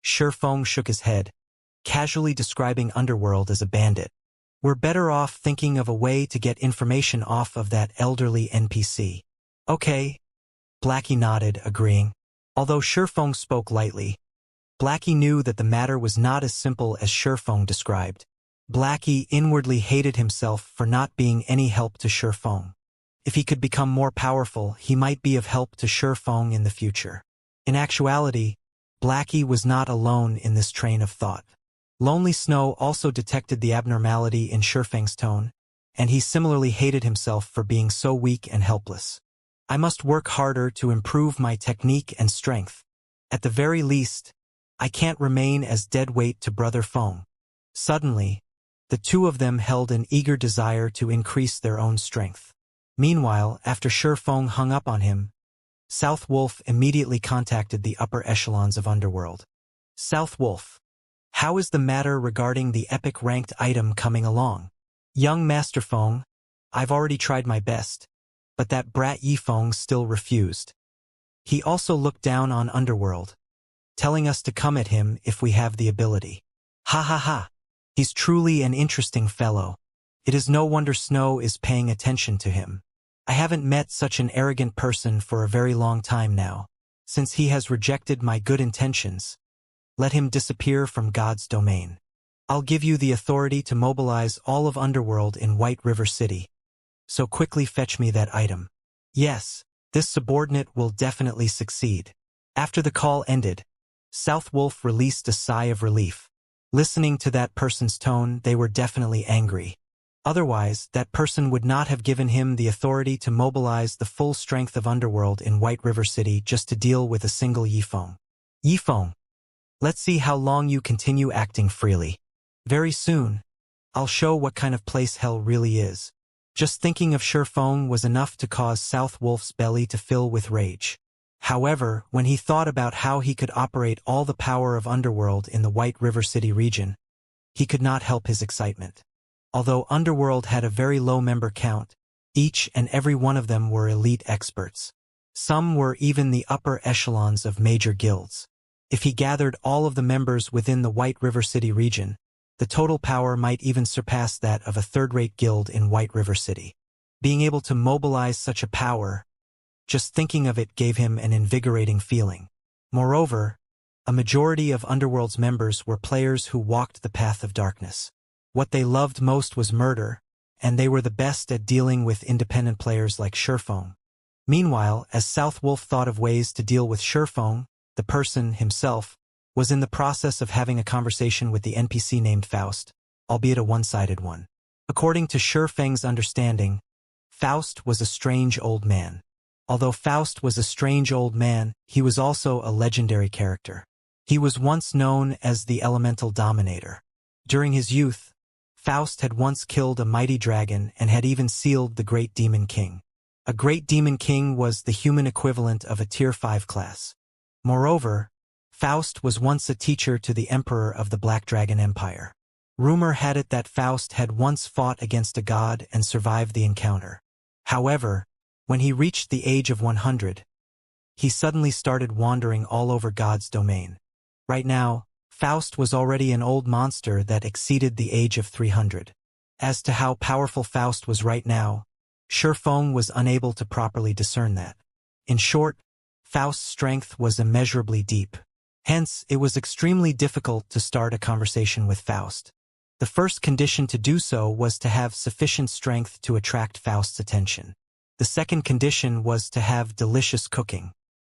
Shurfeng shook his head, casually describing Underworld as a bandit. We're better off thinking of a way to get information off of that elderly NPC. Okay. Blackie nodded, agreeing. Although Shurfeng spoke lightly, Blackie knew that the matter was not as simple as Shurfeng described. Blackie inwardly hated himself for not being any help to Shurfeng. If he could become more powerful, he might be of help to Shurfeng in the future. In actuality, Blackie was not alone in this train of thought. Lonely Snow also detected the abnormality in Shurfeng's tone, and he similarly hated himself for being so weak and helpless. I must work harder to improve my technique and strength. At the very least, I can't remain as dead weight to Brother Feng. Suddenly, the two of them held an eager desire to increase their own strength. Meanwhile, after Shi Feng hung up on him, South Wolf immediately contacted the upper echelons of Underworld. South Wolf, how is the matter regarding the epic ranked item coming along? Young Master Feng, I've already tried my best, but that brat Yi Feng still refused. He also looked down on Underworld, telling us to come at him if we have the ability. Ha ha ha. He's truly an interesting fellow. It is no wonder Snow is paying attention to him. I haven't met such an arrogant person for a very long time now. Since he has rejected my good intentions, let him disappear from God's domain. I'll give you the authority to mobilize all of Underworld in White River City. So quickly fetch me that item. Yes, this subordinate will definitely succeed. After the call ended, South Wolf released a sigh of relief. Listening to that person's tone, they were definitely angry. Otherwise, that person would not have given him the authority to mobilize the full strength of Underworld in White River City just to deal with a single Yi Feng. Yi Feng, let's see how long you continue acting freely. Very soon, I'll show what kind of place hell really is. Just thinking of Shi Feng was enough to cause South Wolf's belly to fill with rage. However, when he thought about how he could operate all the power of Underworld in the White River City region, he could not help his excitement. Although Underworld had a very low member count, each and every one of them were elite experts. Some were even the upper echelons of major guilds. If he gathered all of the members within the White River City region, the total power might even surpass that of a third-rate guild in White River City. Being able to mobilize such a power, just thinking of it gave him an invigorating feeling. Moreover, a majority of Underworld's members were players who walked the path of darkness. What they loved most was murder, and they were the best at dealing with independent players like Shi Feng. Meanwhile, as South Wolf thought of ways to deal with Shi Feng, the person himself was in the process of having a conversation with the NPC named Faust, albeit a one-sided one. According to Shi Feng's understanding, Faust was a strange old man. Although Faust was a strange old man, he was also a legendary character. He was once known as the Elemental Dominator. During his youth, Faust had once killed a mighty dragon and had even sealed the Great Demon King. A Great Demon King was the human equivalent of a Tier 5 class. Moreover, Faust was once a teacher to the Emperor of the Black Dragon Empire. Rumor had it that Faust had once fought against a god and survived the encounter. However, when he reached the age of 100, he suddenly started wandering all over God's domain. Right now, Faust was already an old monster that exceeded the age of 300. As to how powerful Faust was right now, Shi Feng was unable to properly discern that. In short, Faust's strength was immeasurably deep. Hence, it was extremely difficult to start a conversation with Faust. The first condition to do so was to have sufficient strength to attract Faust's attention. The second condition was to have delicious cooking.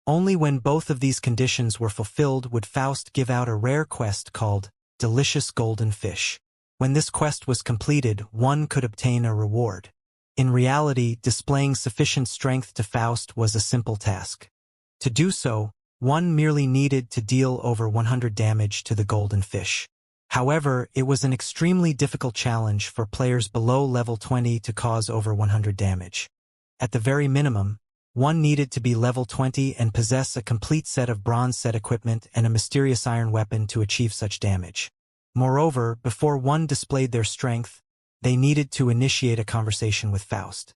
Only when both of these conditions were fulfilled would Faust give out a rare quest called Delicious Golden Fish. When this quest was completed, one could obtain a reward. In reality, displaying sufficient strength to Faust was a simple task. To do so, one merely needed to deal over 100 damage to the golden fish. However, it was an extremely difficult challenge for players below level 20 to cause over 100 damage. At the very minimum, one needed to be level 20 and possess a complete set of bronze set equipment and a mysterious iron weapon to achieve such damage. Moreover, before one displayed their strength, they needed to initiate a conversation with Faust.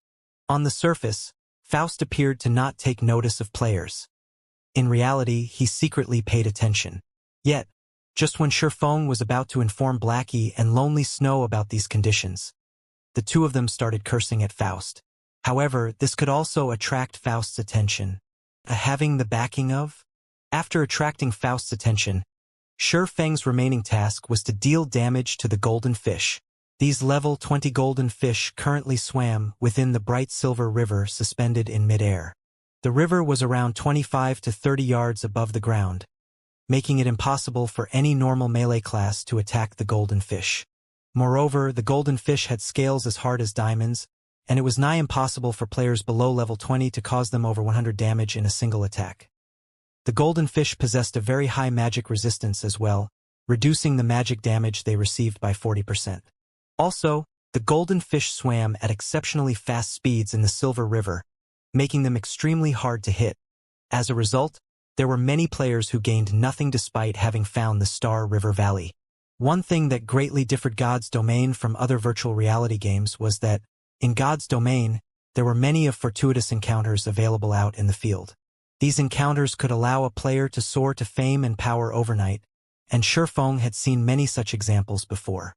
On the surface, Faust appeared to not take notice of players. In reality, he secretly paid attention. Yet, just when Shi Feng was about to inform Blackie and Lonely Snow about these conditions, the two of them started cursing at Faust. However, this could also attract Faust's attention. Having the backing of? After attracting Faust's attention, Shi Feng's remaining task was to deal damage to the golden fish. These level 20 golden fish currently swam within the bright silver river suspended in midair. The river was around 25 to 30 yards above the ground, making it impossible for any normal melee class to attack the golden fish. Moreover, the golden fish had scales as hard as diamonds, and it was nigh impossible for players below level 20 to cause them over 100 damage in a single attack. The golden fish possessed a very high magic resistance as well, reducing the magic damage they received by 40%. Also, the golden fish swam at exceptionally fast speeds in the Silver River, making them extremely hard to hit. As a result, there were many players who gained nothing despite having found the Star River Valley. One thing that greatly differed God's Domain from other virtual reality games was that, in God's Domain, there were many of fortuitous encounters available out in the field. These encounters could allow a player to soar to fame and power overnight, and Shifeng had seen many such examples before.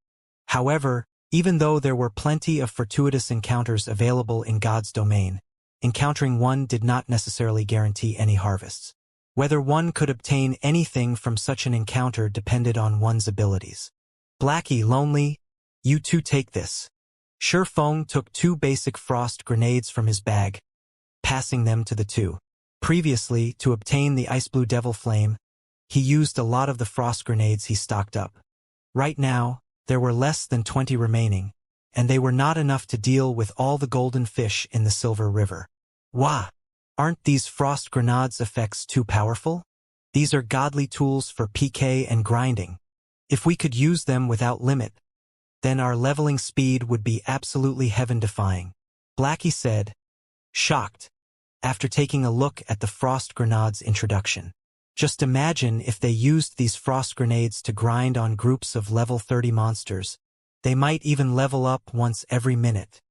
However, even though there were plenty of fortuitous encounters available in God's Domain, encountering one did not necessarily guarantee any harvests. Whether one could obtain anything from such an encounter depended on one's abilities. Blackie, Lonely, you two take this. Shifeng took 2 basic frost grenades from his bag, passing them to the two. Previously, to obtain the Ice Blue Devil Flame, he used a lot of the frost grenades he stocked up. Right now, there were less than 20 remaining, and they were not enough to deal with all the golden fish in the Silver River. Wah! Aren't these frost grenades effects too powerful? These are godly tools for PK and grinding. If we could use them without limit, then our leveling speed would be absolutely heaven-defying, Blackie said, shocked, after taking a look at the frost grenades introduction. Just imagine if they used these frost grenades to grind on groups of level 30 monsters. They might even level up once every minute.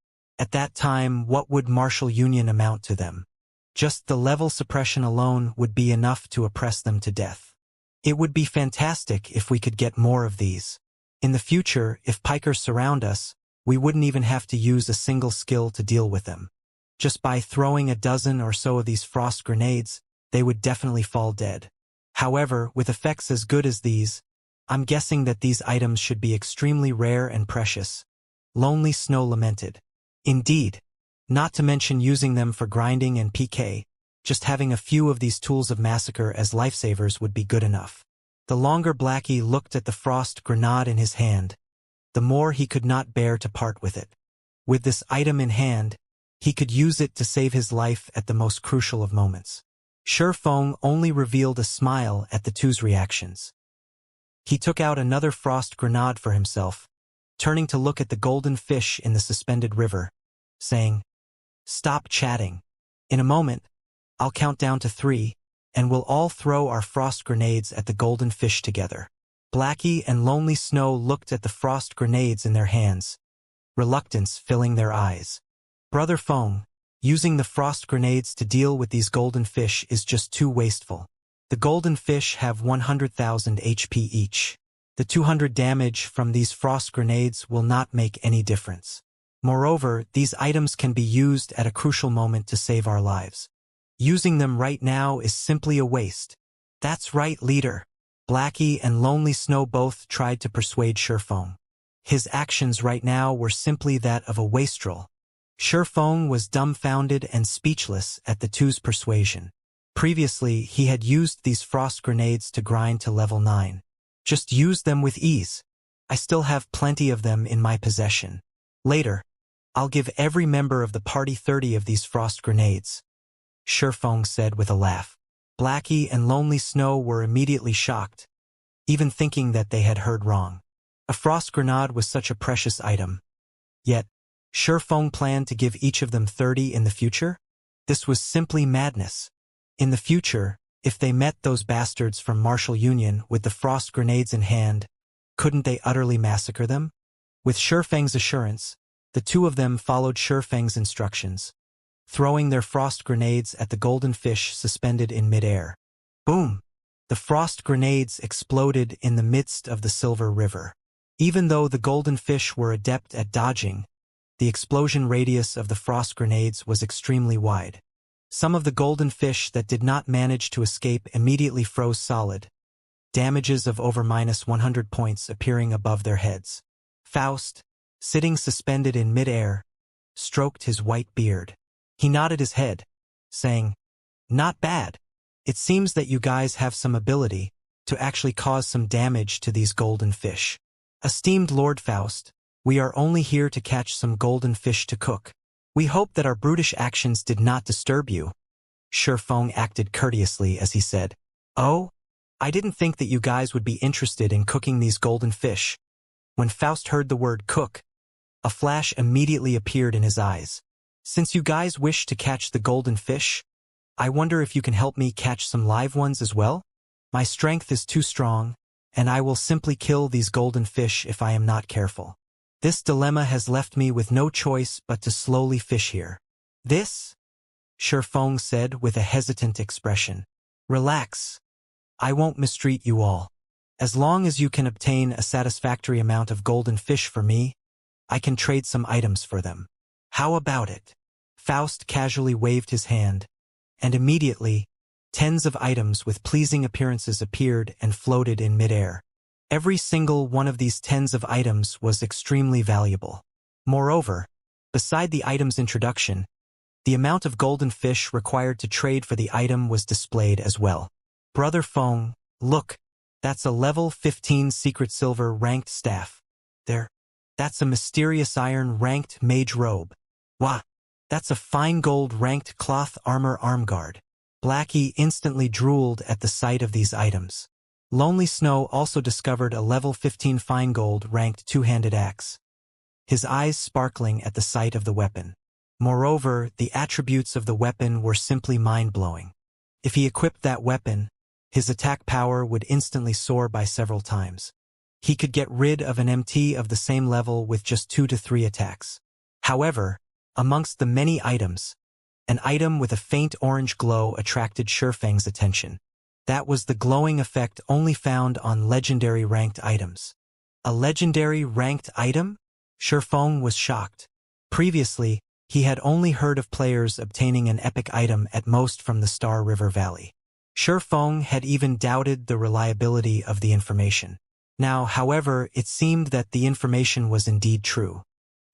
At that time, what would martial union amount to them? Just the level suppression alone would be enough to oppress them to death. It would be fantastic if we could get more of these. In the future, if pikers surround us, we wouldn't even have to use a single skill to deal with them. Just by throwing a dozen or so of these frost grenades, they would definitely fall dead. However, with effects as good as these, I'm guessing that these items should be extremely rare and precious. Lonely Snow lamented. Indeed. Not to mention using them for grinding and PK, just having a few of these tools of massacre as lifesavers would be good enough. The longer Blackie looked at the frost grenade in his hand, the more he could not bear to part with it. With this item in hand, he could use it to save his life at the most crucial of moments. Shifeng only revealed a smile at the two's reactions. He took out another frost grenade for himself, turning to look at the golden fish in the suspended river, saying, "Stop chatting. In a moment, I'll count down to 3, and we'll all throw our frost grenades at the golden fish together." Blackie and Lonely Snow looked at the frost grenades in their hands, reluctance filling their eyes. Brother Feng, using the frost grenades to deal with these golden fish is just too wasteful. The golden fish have 100,000 HP each. The 200 damage from these frost grenades will not make any difference. Moreover, these items can be used at a crucial moment to save our lives. Using them right now is simply a waste. That's right, leader. Blackie and Lonely Snow both tried to persuade Shifeng. His actions right now were simply that of a wastrel. Shifeng was dumbfounded and speechless at the two's persuasion. Previously, he had used these frost grenades to grind to level 9. Just use them with ease. I still have plenty of them in my possession. Later, I'll give every member of the party 30 of these frost grenades, Shifeng said with a laugh. Blackie and Lonely Snow were immediately shocked, even thinking that they had heard wrong. A frost grenade was such a precious item. Yet, Shifeng planned to give each of them 30 in the future? This was simply madness. In the future, if they met those bastards from Martial Union with the frost grenades in hand, couldn't they utterly massacre them? With Shifeng's assurance, the two of them followed Shifeng's instructions, throwing their frost grenades at the golden fish suspended in midair. Boom! The frost grenades exploded in the midst of the Silver River. Even though the golden fish were adept at dodging, the explosion radius of the frost grenades was extremely wide. Some of the golden fish that did not manage to escape immediately froze solid, damages of over -100 points appearing above their heads. Faust, sitting suspended in midair, stroked his white beard. He nodded his head, saying, "Not bad. It seems that you guys have some ability to actually cause some damage to these golden fish." Esteemed Lord Faust, We are only here to catch some golden fish to cook. We hope that our brutish actions did not disturb you. Shifeng acted courteously as he said, "Oh, I didn't think that you guys would be interested in cooking these golden fish." When Faust heard the word cook, a flash immediately appeared in his eyes. "Since you guys wish to catch the golden fish, I wonder if you can help me catch some live ones as well? My strength is too strong, and I will simply kill these golden fish if I am not careful. This dilemma has left me with no choice but to slowly fish here." "This?" Shifeng said with a hesitant expression. "Relax. I won't mistreat you all. As long as you can obtain a satisfactory amount of golden fish for me, I can trade some items for them. How about it?" Faust casually waved his hand, and immediately, tens of items with pleasing appearances appeared and floated in midair. Every single one of these tens of items was extremely valuable. Moreover, beside the item's introduction, the amount of golden fish required to trade for the item was displayed as well. "Brother Feng, look, that's a level 15 secret silver ranked staff. That's a mysterious iron ranked mage robe. Wah, that's a fine gold ranked cloth armor armguard." Blackie instantly drooled at the sight of these items. Lonely Snow also discovered a level 15 fine gold ranked two-handed axe, his eyes sparkling at the sight of the weapon. Moreover, the attributes of the weapon were simply mind-blowing. If he equipped that weapon, his attack power would instantly soar by several times. He could get rid of an MT of the same level with just 2 to 3 attacks. However, amongst the many items, an item with a faint orange glow attracted Shifeng's attention. That was the glowing effect only found on legendary ranked items. A legendary ranked item? Shifeng was shocked. Previously, he had only heard of players obtaining an epic item at most from the Star River Valley. Shifeng had even doubted the reliability of the information. Now, however, it seemed that the information was indeed true.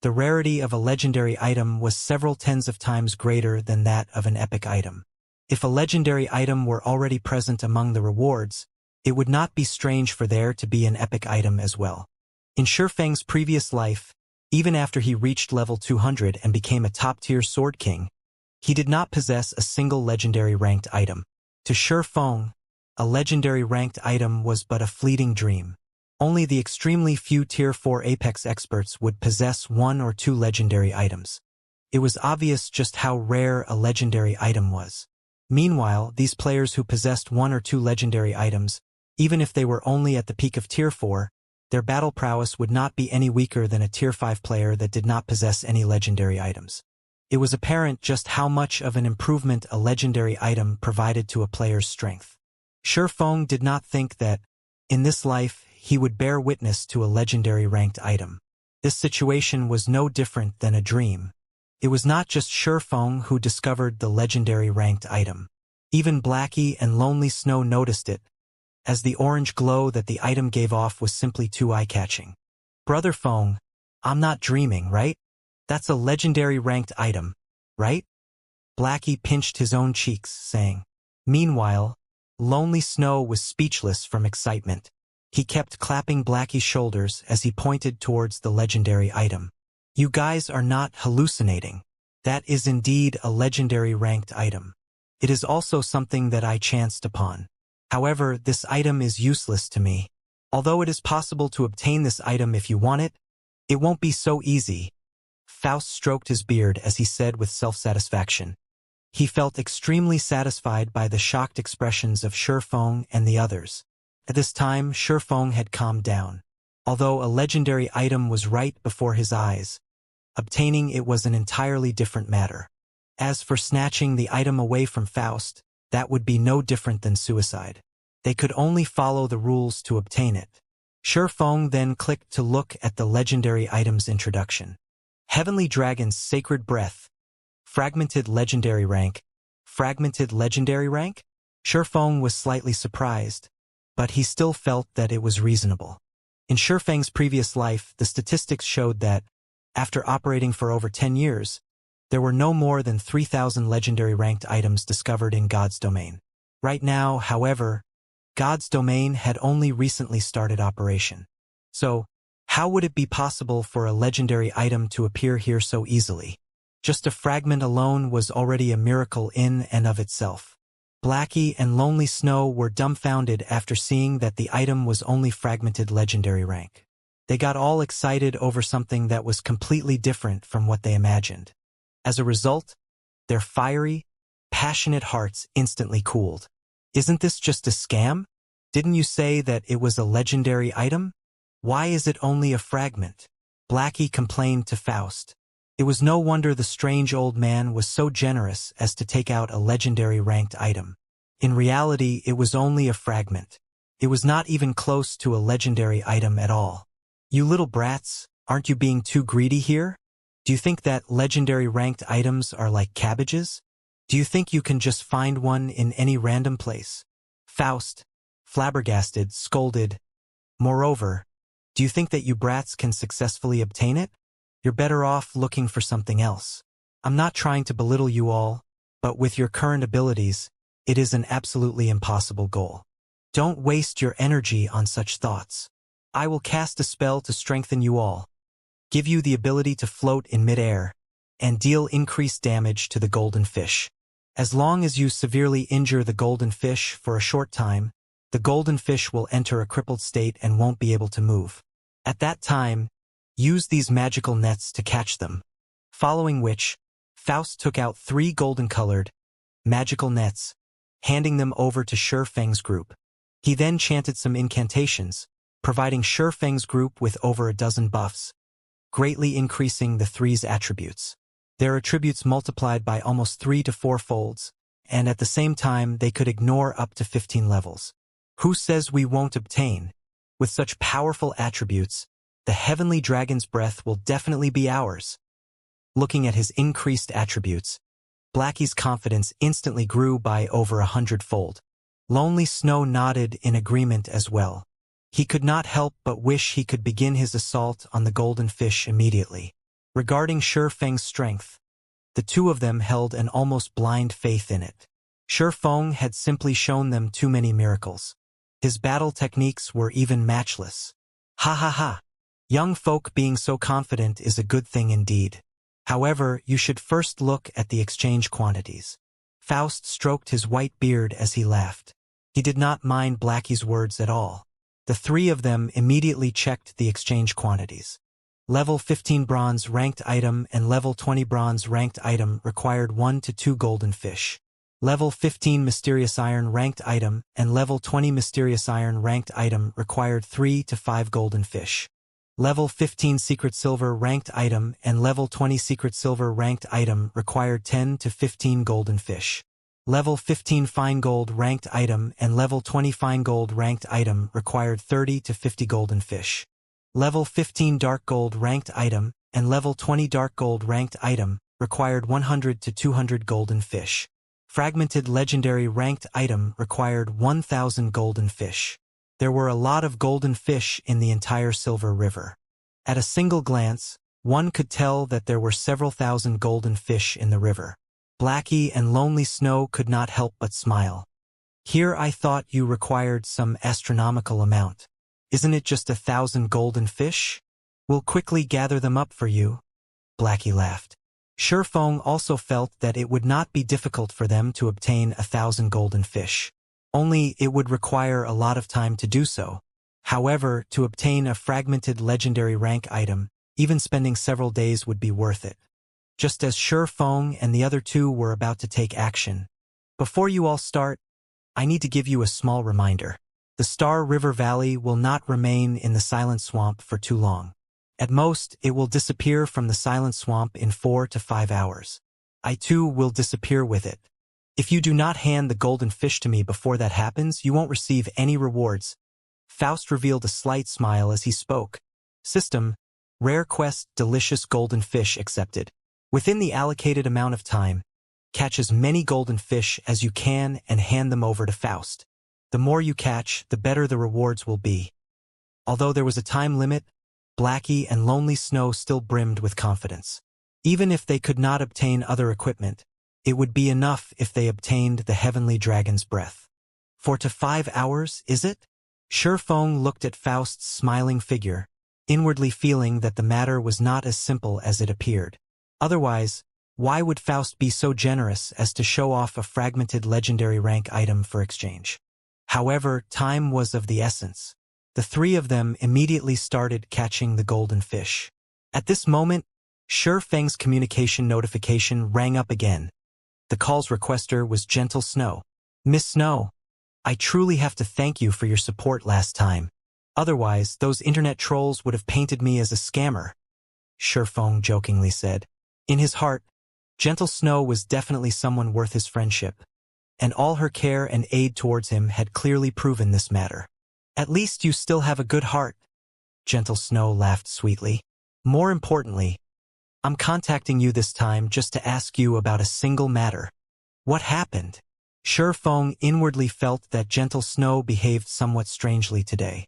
The rarity of a legendary item was several tens of times greater than that of an epic item. If a legendary item were already present among the rewards, it would not be strange for there to be an epic item as well. In Shifeng's previous life, even after he reached level 200 and became a top-tier sword king, he did not possess a single legendary ranked item. To Shifeng, a legendary ranked item was but a fleeting dream. Only the extremely few Tier 4 Apex experts would possess 1 or 2 legendary items. It was obvious just how rare a legendary item was. Meanwhile, these players who possessed 1 or 2 legendary items, even if they were only at the peak of Tier 4, their battle prowess would not be any weaker than a Tier 5 player that did not possess any legendary items. It was apparent just how much of an improvement a legendary item provided to a player's strength. Shifeng did not think that, in this life, he would bear witness to a legendary ranked item. This situation was no different than a dream. It was not just Shifeng who discovered the legendary ranked item. Even Blackie and Lonely Snow noticed it, as the orange glow that the item gave off was simply too eye-catching. "Brother Feng, I'm not dreaming, right? That's a legendary ranked item, right?" Blackie pinched his own cheeks, saying. Meanwhile, Lonely Snow was speechless from excitement. He kept clapping Blackie's shoulders as he pointed towards the legendary item. "You guys are not hallucinating. That is indeed a legendary ranked item. It is also something that I chanced upon. However, this item is useless to me. Although it is possible to obtain this item if you want it, it won't be so easy." Faust stroked his beard as he said with self-satisfaction. He felt extremely satisfied by the shocked expressions of Shifeng and the others. At this time, Shifeng had calmed down. Although a legendary item was right before his eyes, obtaining it was an entirely different matter. As for snatching the item away from Faust, that would be no different than suicide. They could only follow the rules to obtain it. Shifeng then clicked to look at the legendary item's introduction. Heavenly Dragon's Sacred Breath. Fragmented legendary rank. Fragmented legendary rank? Shifeng was slightly surprised, but he still felt that it was reasonable. In Shifeng's previous life, the statistics showed that, after operating for over 10 years, there were no more than 3,000 legendary ranked items discovered in God's domain. Right now, however, God's domain had only recently started operation. So, How would it be possible for a legendary item to appear here so easily? Just a fragment alone was already a miracle in and of itself. Blackie and Lonely Snow were dumbfounded after seeing that the item was only fragmented legendary rank. They got all excited over something that was completely different from what they imagined. As a result, their fiery, passionate hearts instantly cooled. Isn't this just a scam? Didn't you say that it was a legendary item? Why is it only a fragment? Blackie complained to Faust. It was no wonder the strange old man was so generous as to take out a legendary ranked item. In reality, it was only a fragment. It was not even close to a legendary item at all. You little brats, aren't you being too greedy here? Do you think that legendary ranked items are like cabbages? Do you think you can just find one in any random place? Faust, flabbergasted, scolded. Moreover, do you think that you brats can successfully obtain it? You're better off looking for something else. I'm not trying to belittle you all, but with your current abilities, it is an absolutely impossible goal. Don't waste your energy on such thoughts. I will cast a spell to strengthen you all, give you the ability to float in midair, and deal increased damage to the golden fish. As long as you severely injure the golden fish for a short time, the golden fish will enter a crippled state and won't be able to move. At that time, use these magical nets to catch them. Following which, Faust took out 3 golden-colored, magical nets, handing them over to Shurfeng's group. He then chanted some incantations, providing Shurfeng's group with over a dozen buffs, greatly increasing the three's attributes. Their attributes multiplied by almost 3 to 4 folds, and at the same time they could ignore up to 15 levels. Who says we won't obtain? With such powerful attributes, the heavenly dragon's breath will definitely be ours. Looking at his increased attributes, Blackie's confidence instantly grew by over 100-fold. Lonely Snow nodded in agreement as well. He could not help but wish he could begin his assault on the golden fish immediately. Regarding Shurfeng's strength, the two of them held an almost blind faith in it. Shurfeng had simply shown them too many miracles. His battle techniques were even matchless. Ha ha ha! Young folk being so confident is a good thing indeed. However, you should first look at the exchange quantities. Faust stroked his white beard as he laughed. He did not mind Blackie's words at all. The three of them immediately checked the exchange quantities. Level 15 bronze ranked item and level 20 bronze ranked item required 1 to 2 golden fish. Level 15 mysterious iron ranked item and level 20 mysterious iron ranked item required 3 to 5 golden fish. Level 15 secret silver ranked item and level 20 secret silver ranked item required 10 to 15 golden fish. Level 15 fine gold ranked item and level 20 fine gold ranked item required 30 to 50 golden fish. Level 15 dark gold ranked item and level 20 dark gold ranked item required 100 to 200 golden fish. Fragmented legendary ranked item required 1,000 golden fish. There were a lot of golden fish in the entire Silver River. At a single glance, one could tell that there were several thousand golden fish in the river. Blackie and Lonely Snow could not help but smile. Here I thought you required some astronomical amount. Isn't it just 1,000 golden fish? We'll quickly gather them up for you. Blackie laughed. Shurfeng also felt that it would not be difficult for them to obtain 1,000 golden fish. Only it would require a lot of time to do so. However, to obtain a fragmented legendary rank item, even spending several days would be worth it. Just as Shurfeng and the other two were about to take action. Before you all start, I need to give you a small reminder. The Star River Valley will not remain in the Silent Swamp for too long. At most, it will disappear from the Silent Swamp in 4 to 5 hours. I too will disappear with it. If you do not hand the golden fish to me before that happens, you won't receive any rewards. Faust revealed a slight smile as he spoke. System, rare quest, delicious golden fish accepted. Within the allocated amount of time, catch as many golden fish as you can and hand them over to Faust. The more you catch, the better the rewards will be. Although there was a time limit, Blackie and Lonely Snow still brimmed with confidence. Even if they could not obtain other equipment, it would be enough if they obtained the heavenly dragon's breath. 4 to 5 hours, is it? Shurfeng looked at Faust's smiling figure, inwardly feeling that the matter was not as simple as it appeared. Otherwise, why would Faust be so generous as to show off a fragmented legendary rank item for exchange? However, time was of the essence. The three of them immediately started catching the golden fish. At this moment, Shi Feng's communication notification rang up again. The call's requester was Gentle Snow. Miss Snow, I truly have to thank you for your support last time. Otherwise, those internet trolls would have painted me as a scammer, Shi Feng jokingly said. In his heart, Gentle Snow was definitely someone worth his friendship, and all her care and aid towards him had clearly proven this matter. At least you still have a good heart, Gentle Snow laughed sweetly. More importantly, I'm contacting you this time just to ask you about a single matter. What happened? Shi Feng inwardly felt that Gentle Snow behaved somewhat strangely today.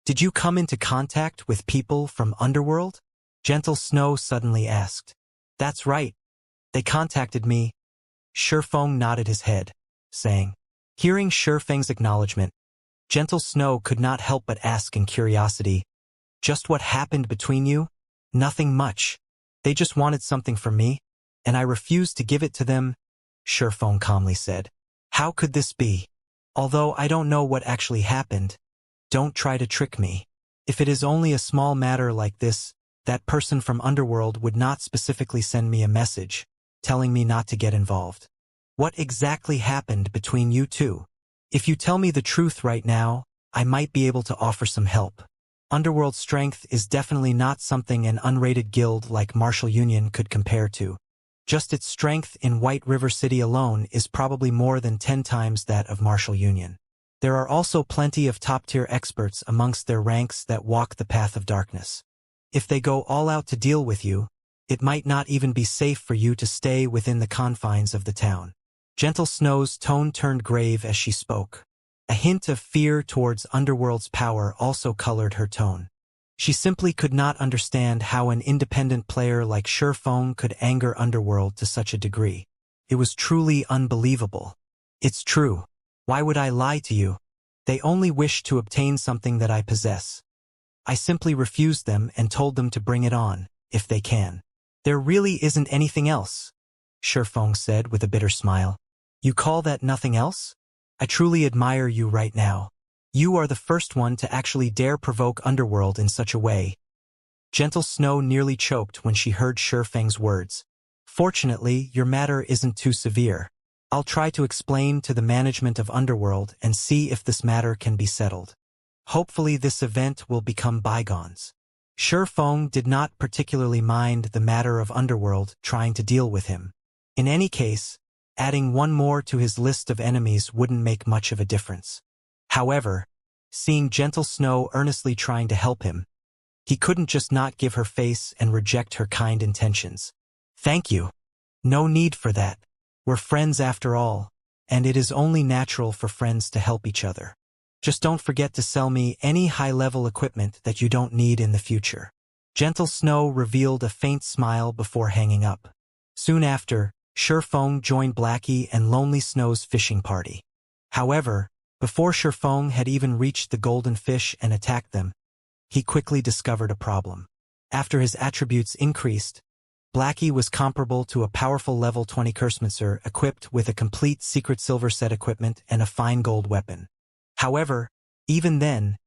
Did you come into contact with people from Underworld? Gentle Snow suddenly asked. That's right. They contacted me. Shi Feng nodded his head, saying. Hearing Shi Feng's acknowledgement, Gentle Snow could not help but ask in curiosity, just what happened between you? Nothing much. They just wanted something from me, and I refused to give it to them, Shi Feng calmly said. How could this be? Although I don't know what actually happened, don't try to trick me. If it is only a small matter like this, that person from Underworld would not specifically send me a message, telling me not to get involved. What exactly happened between you two? If you tell me the truth right now, I might be able to offer some help. Underworld strength is definitely not something an unrated guild like Martial Union could compare to. Just its strength in White River City alone is probably more than 10 times that of Martial Union. There are also plenty of top-tier experts amongst their ranks that walk the path of darkness. If they go all out to deal with you, it might not even be safe for you to stay within the confines of the town. Gentle Snow's tone turned grave as she spoke. A hint of fear towards Underworld's power also colored her tone. She simply could not understand how an independent player like Shi Feng could anger Underworld to such a degree. It was truly unbelievable. It's true. Why would I lie to you? They only wish to obtain something that I possess. I simply refused them and told them to bring it on, if they can. There really isn't anything else, Shi Feng said with a bitter smile. You call that nothing else? I truly admire you right now. You are the first one to actually dare provoke Underworld in such a way. Gentle Snow nearly choked when she heard Shi Feng's words. Fortunately, your matter isn't too severe. I'll try to explain to the management of Underworld and see if this matter can be settled. Hopefully this event will become bygones. Shi Feng did not particularly mind the matter of Underworld trying to deal with him. In any case, adding one more to his list of enemies wouldn't make much of a difference. However, seeing Gentle Snow earnestly trying to help him, he couldn't just not give her face and reject her kind intentions. Thank you. No need for that. We're friends after all, and it is only natural for friends to help each other. Just don't forget to sell me any high-level equipment that you don't need in the future. Gentle Snow revealed a faint smile before hanging up. Soon after, Shi Feng joined Blackie and Lonely Snow's fishing party. However, before Shi Feng had even reached the golden fish and attacked them, he quickly discovered a problem. After his attributes increased, Blackie was comparable to a powerful level 20 Cursemancer equipped with a complete secret silver set equipment and a fine gold weapon. However, even then,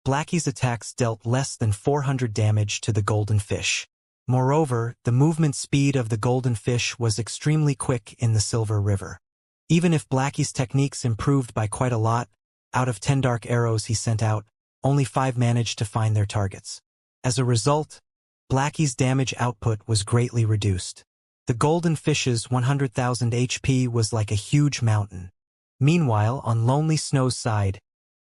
Blackie's attacks dealt less than 400 damage to the golden fish. Moreover, the movement speed of the golden fish was extremely quick in the Silver River. Even if Blackie's techniques improved by quite a lot, out of 10 dark arrows he sent out, only 5 managed to find their targets. As a result, Blackie's damage output was greatly reduced. The golden fish's 100,000 HP was like a huge mountain. Meanwhile, on Lonely Snow's side,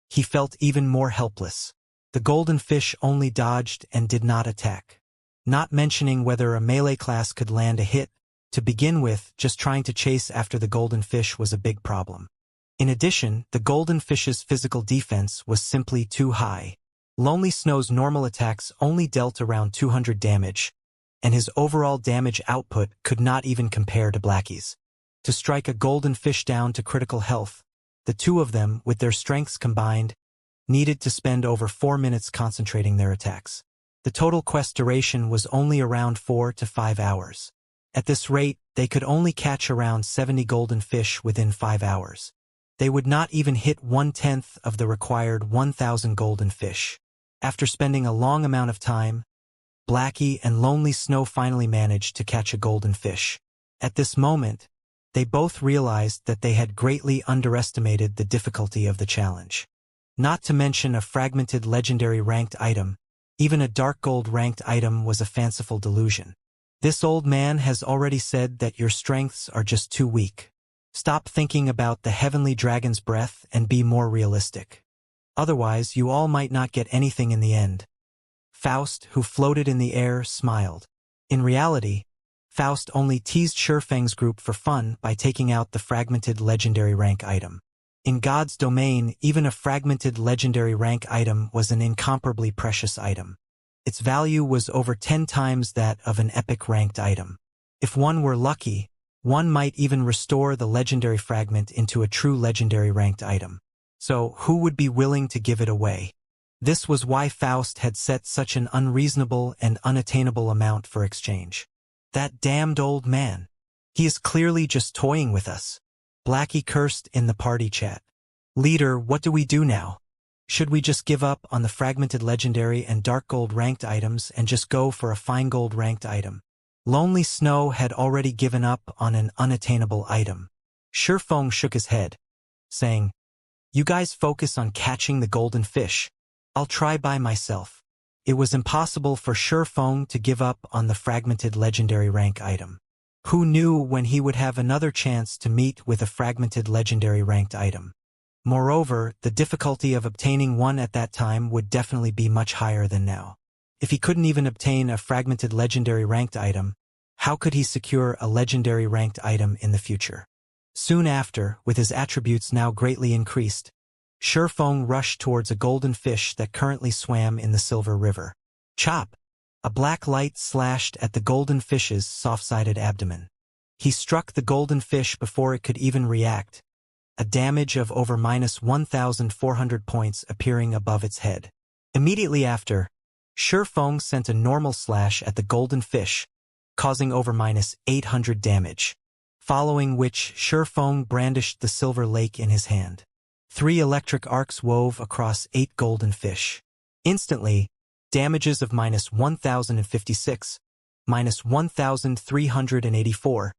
he felt even more helpless. The golden fish only dodged and did not attack. Not mentioning whether a melee class could land a hit, to begin with, just trying to chase after the golden fish was a big problem. In addition, the golden fish's physical defense was simply too high. Lonely Snow's normal attacks only dealt around 200 damage, and his overall damage output could not even compare to Blackie's. To strike a golden fish down to critical health, the two of them, with their strengths combined, needed to spend over 4 minutes concentrating their attacks. The total quest duration was only around 4 to 5 hours. At this rate, they could only catch around 70 golden fish within 5 hours. They would not even hit 1/10 of the required 1,000 golden fish. After spending a long amount of time, Blackie and Lonely Snow finally managed to catch a golden fish. At this moment, they both realized that they had greatly underestimated the difficulty of the challenge. Not to mention a fragmented legendary ranked item, even a dark gold ranked item was a fanciful delusion. This old man has already said that your strengths are just too weak. Stop thinking about the heavenly dragon's breath and be more realistic. Otherwise, you all might not get anything in the end. Faust, who floated in the air, smiled. In reality, Faust only teased Shurfeng's group for fun by taking out the fragmented legendary rank item. In God's domain, even a fragmented legendary rank item was an incomparably precious item. Its value was over 10 times that of an epic ranked item. If one were lucky, one might even restore the legendary fragment into a true legendary ranked item. So, who would be willing to give it away? This was why Faust had set such an unreasonable and unattainable amount for exchange. That damned old man. He is clearly just toying with us. Blackie cursed in the party chat. Leader, what do we do now? Should we just give up on the fragmented legendary and dark gold ranked items and just go for a fine gold ranked item? Lonely Snow had already given up on an unattainable item. Shurfeng shook his head, saying, "You guys focus on catching the golden fish. I'll try by myself." It was impossible for Shurfeng to give up on the fragmented legendary rank item. Who knew when he would have another chance to meet with a fragmented legendary ranked item? Moreover, the difficulty of obtaining one at that time would definitely be much higher than now. If he couldn't even obtain a fragmented legendary ranked item, how could he secure a legendary ranked item in the future? Soon after, with his attributes now greatly increased, Shurfeng rushed towards a golden fish that currently swam in the Silver River. Chop! A black light slashed at the golden fish's soft-sided abdomen. He struck the golden fish before it could even react, a damage of over -1,400 points appearing above its head. Immediately after, Shurfeng sent a normal slash at the golden fish, causing over -800 damage, following which Shurfeng brandished the silver lake in his hand. 3 electric arcs wove across 8 golden fish. Instantly, damages of -1,056, -1,384,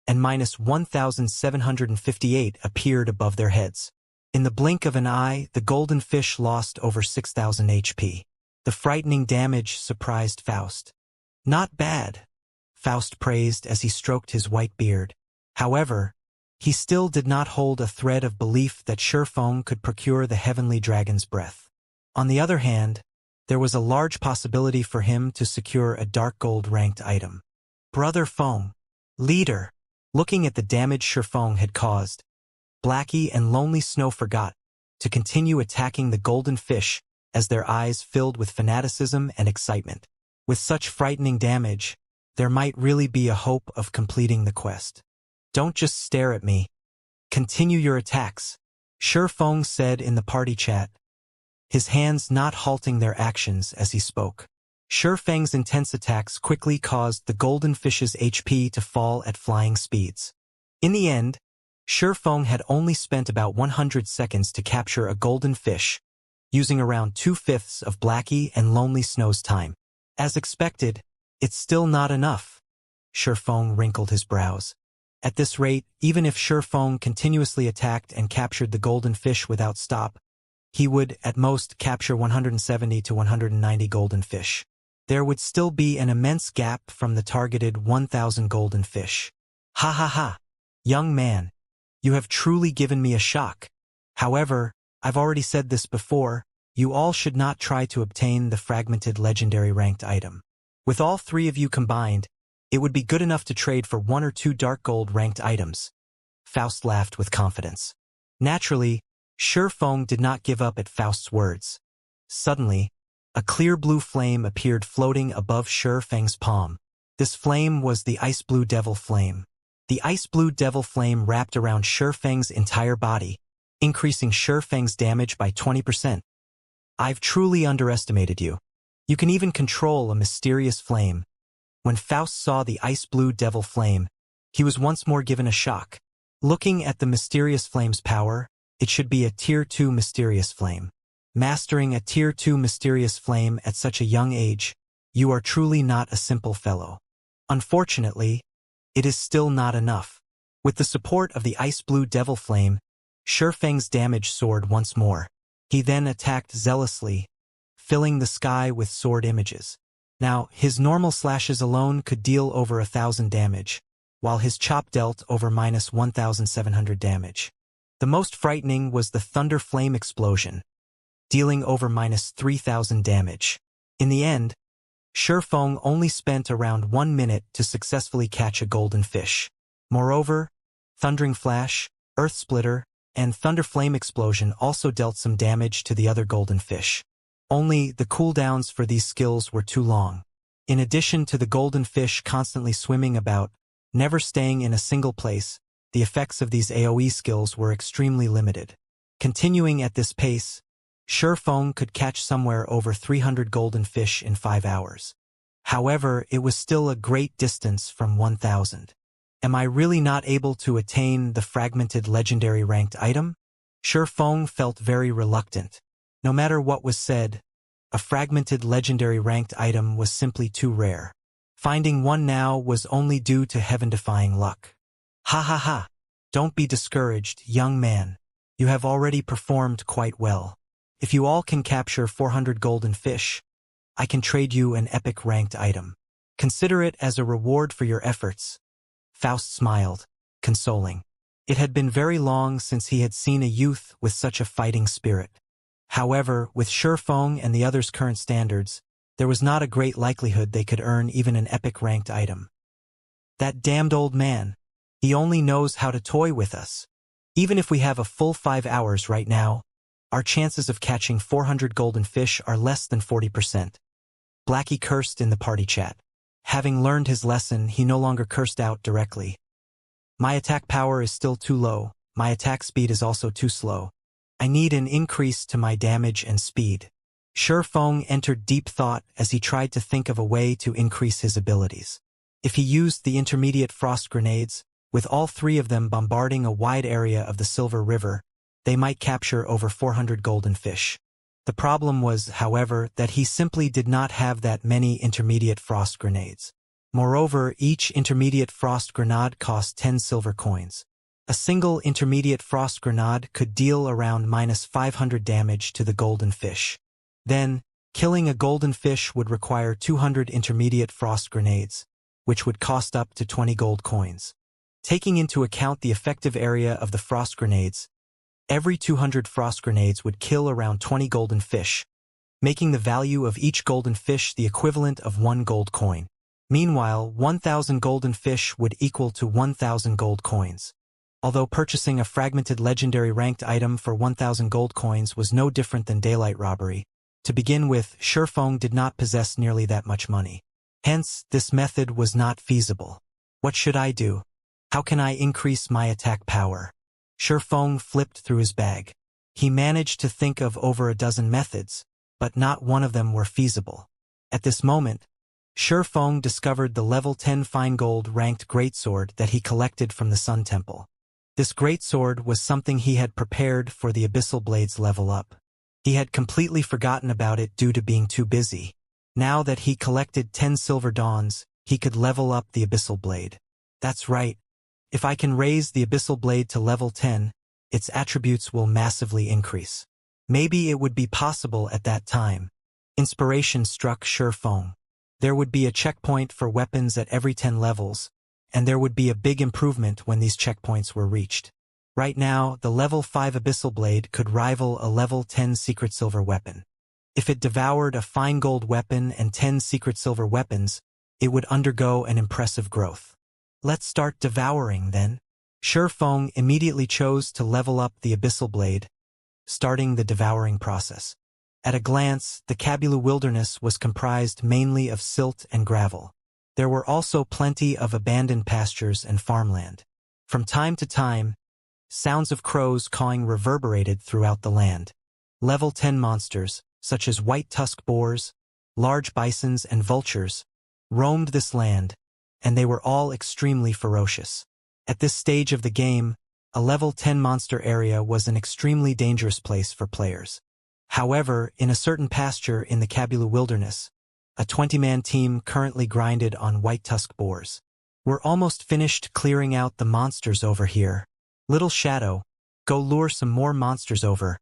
and -1,758 appeared above their heads. In the blink of an eye, the golden fish lost over 6,000 HP. The frightening damage surprised Faust. "Not bad," Faust praised as he stroked his white beard. However, he still did not hold a thread of belief that Shurfeng could procure the heavenly dragon's breath. On the other hand, there was a large possibility for him to secure a dark gold ranked item. Brother Feng, leader. Looking at the damage Shurfeng had caused, Blackie and Lonely Snow forgot to continue attacking the golden fish as their eyes filled with fanaticism and excitement. With such frightening damage, there might really be a hope of completing the quest. "Don't just stare at me. Continue your attacks," Shurfeng said in the party chat, his hands not halting their actions as he spoke. Shurfeng's intense attacks quickly caused the golden fish's HP to fall at flying speeds. In the end, Shurfeng had only spent about 100 seconds to capture a golden fish, using around 2/5 of Blackie and Lonely Snow's time. As expected, it's still not enough. Shurfeng wrinkled his brows. At this rate, even if Shurfeng continuously attacked and captured the golden fish without stop, he would, at most, capture 170 to 190 golden fish. There would still be an immense gap from the targeted 1,000 golden fish. Ha ha ha! Young man, you have truly given me a shock. However, I've already said this before, you all should not try to obtain the fragmented legendary ranked item. With all 3 of you combined, it would be good enough to trade for 1 or 2 dark gold ranked items. Faust laughed with confidence. Naturally, Shurfeng did not give up at Faust's words. Suddenly, a clear blue flame appeared floating above Shurfeng's palm. This flame was the ice blue devil flame. The ice blue devil flame wrapped around Shurfeng's entire body, increasing Shurfeng's damage by 20%. "I've truly underestimated you. You can even control a mysterious flame. When Faust saw the ice-blue devil flame, he was once more given a shock. Looking at the mysterious flame's power, it should be a Tier 2 mysterious flame. Mastering a Tier 2 mysterious flame at such a young age, you are truly not a simple fellow. Unfortunately, it is still not enough. With the support of the ice-blue devil flame, Shifeng's damage soared once more. He then attacked zealously, filling the sky with sword images. Now, his normal slashes alone could deal over 1,000 damage, while his chop dealt over -1,700 damage. The most frightening was the thunder flame explosion, dealing over -3,000 damage. In the end, Shifeng only spent around 1 minute to successfully catch a golden fish. Moreover, Thundering Flash, Earth Splitter, and Thunder Flame Explosion also dealt some damage to the other golden fish. Only the cooldowns for these skills were too long. In addition to the golden fish constantly swimming about, never staying in a single place, the effects of these AoE skills were extremely limited. Continuing at this pace, Shifeng could catch somewhere over 300 golden fish in 5 hours. However, it was still a great distance from 1,000. Am I really not able to attain the fragmented legendary ranked item? Shifeng felt very reluctant. No matter what was said, a fragmented legendary ranked item was simply too rare. Finding one now was only due to heaven-defying luck. Ha ha ha! Don't be discouraged, young man. You have already performed quite well. If you all can capture 400 golden fish, I can trade you an epic ranked item. Consider it as a reward for your efforts. Faust smiled, consoling. It had been very long since he had seen a youth with such a fighting spirit. However, with Shifeng and the others' current standards, there was not a great likelihood they could earn even an epic ranked item. That damned old man. He only knows how to toy with us. Even if we have a full 5 hours right now, our chances of catching 400 golden fish are less than 40%. Blackie cursed in the party chat. Having learned his lesson, he no longer cursed out directly. My attack power is still too low. My attack speed is also too slow. I need an increase to my damage and speed. Shifeng entered deep thought as he tried to think of a way to increase his abilities. If he used the intermediate frost grenades, with all 3 of them bombarding a wide area of the Silver River, they might capture over 400 golden fish. The problem was, however, that he simply did not have that many intermediate frost grenades. Moreover, each intermediate frost grenade cost 10 silver coins. A single intermediate frost grenade could deal around -500 damage to the golden fish. Then, killing a golden fish would require 200 intermediate frost grenades, which would cost up to 20 gold coins. Taking into account the effective area of the frost grenades, every 200 frost grenades would kill around 20 golden fish, making the value of each golden fish the equivalent of 1 gold coin. Meanwhile, 1,000 golden fish would equal to 1,000 gold coins. Although purchasing a fragmented legendary ranked item for 1,000 gold coins was no different than daylight robbery, to begin with, Shifeng did not possess nearly that much money. Hence, this method was not feasible. What should I do? How can I increase my attack power? Shifeng flipped through his bag. He managed to think of over a dozen methods, but not one of them were feasible. At this moment, Shifeng discovered the level 10 fine gold ranked greatsword that he collected from the Sun Temple. This greatsword was something he had prepared for the Abyssal Blade's level up. He had completely forgotten about it due to being too busy. Now that he collected 10 silver dawns, he could level up the Abyssal Blade. That's right. If I can raise the Abyssal Blade to level 10, its attributes will massively increase. Maybe it would be possible at that time. Inspiration struck Shifeng. There would be a checkpoint for weapons at every 10 levels, and there would be a big improvement when these checkpoints were reached. Right now, the level 5 Abyssal Blade could rival a level 10 Secret Silver weapon. If it devoured a fine gold weapon and 10 Secret Silver weapons, it would undergo an impressive growth. Let's start devouring, then. Shifeng immediately chose to level up the Abyssal Blade, starting the devouring process. At a glance, the Kabulu wilderness was comprised mainly of silt and gravel. There were also plenty of abandoned pastures and farmland. From time to time, sounds of crows cawing reverberated throughout the land. Level 10 monsters, such as white tusk boars, large bisons and vultures, roamed this land, and they were all extremely ferocious. At this stage of the game, a level 10 monster area was an extremely dangerous place for players. However, in a certain pasture in the Kabulu wilderness, a 20-man team currently grinded on white-tusk boars. We're almost finished clearing out the monsters over here. Little Shadow, go lure some more monsters over.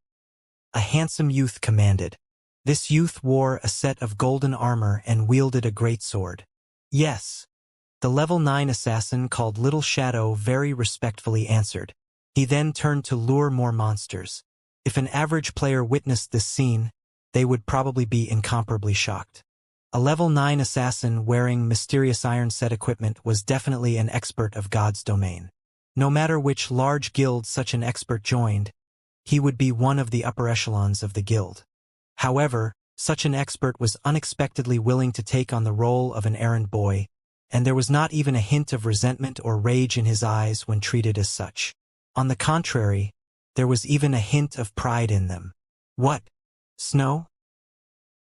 A handsome youth commanded. This youth wore a set of golden armor and wielded a great sword. Yes. The level 9 assassin called Little Shadow very respectfully answered. He then turned to lure more monsters. If an average player witnessed this scene, they would probably be incomparably shocked. A level 9 assassin wearing mysterious iron set equipment was definitely an expert of God's domain. No matter which large guild such an expert joined, he would be one of the upper echelons of the guild. However, such an expert was unexpectedly willing to take on the role of an errand boy, and there was not even a hint of resentment or rage in his eyes when treated as such. On the contrary, there was even a hint of pride in them. What? Snow?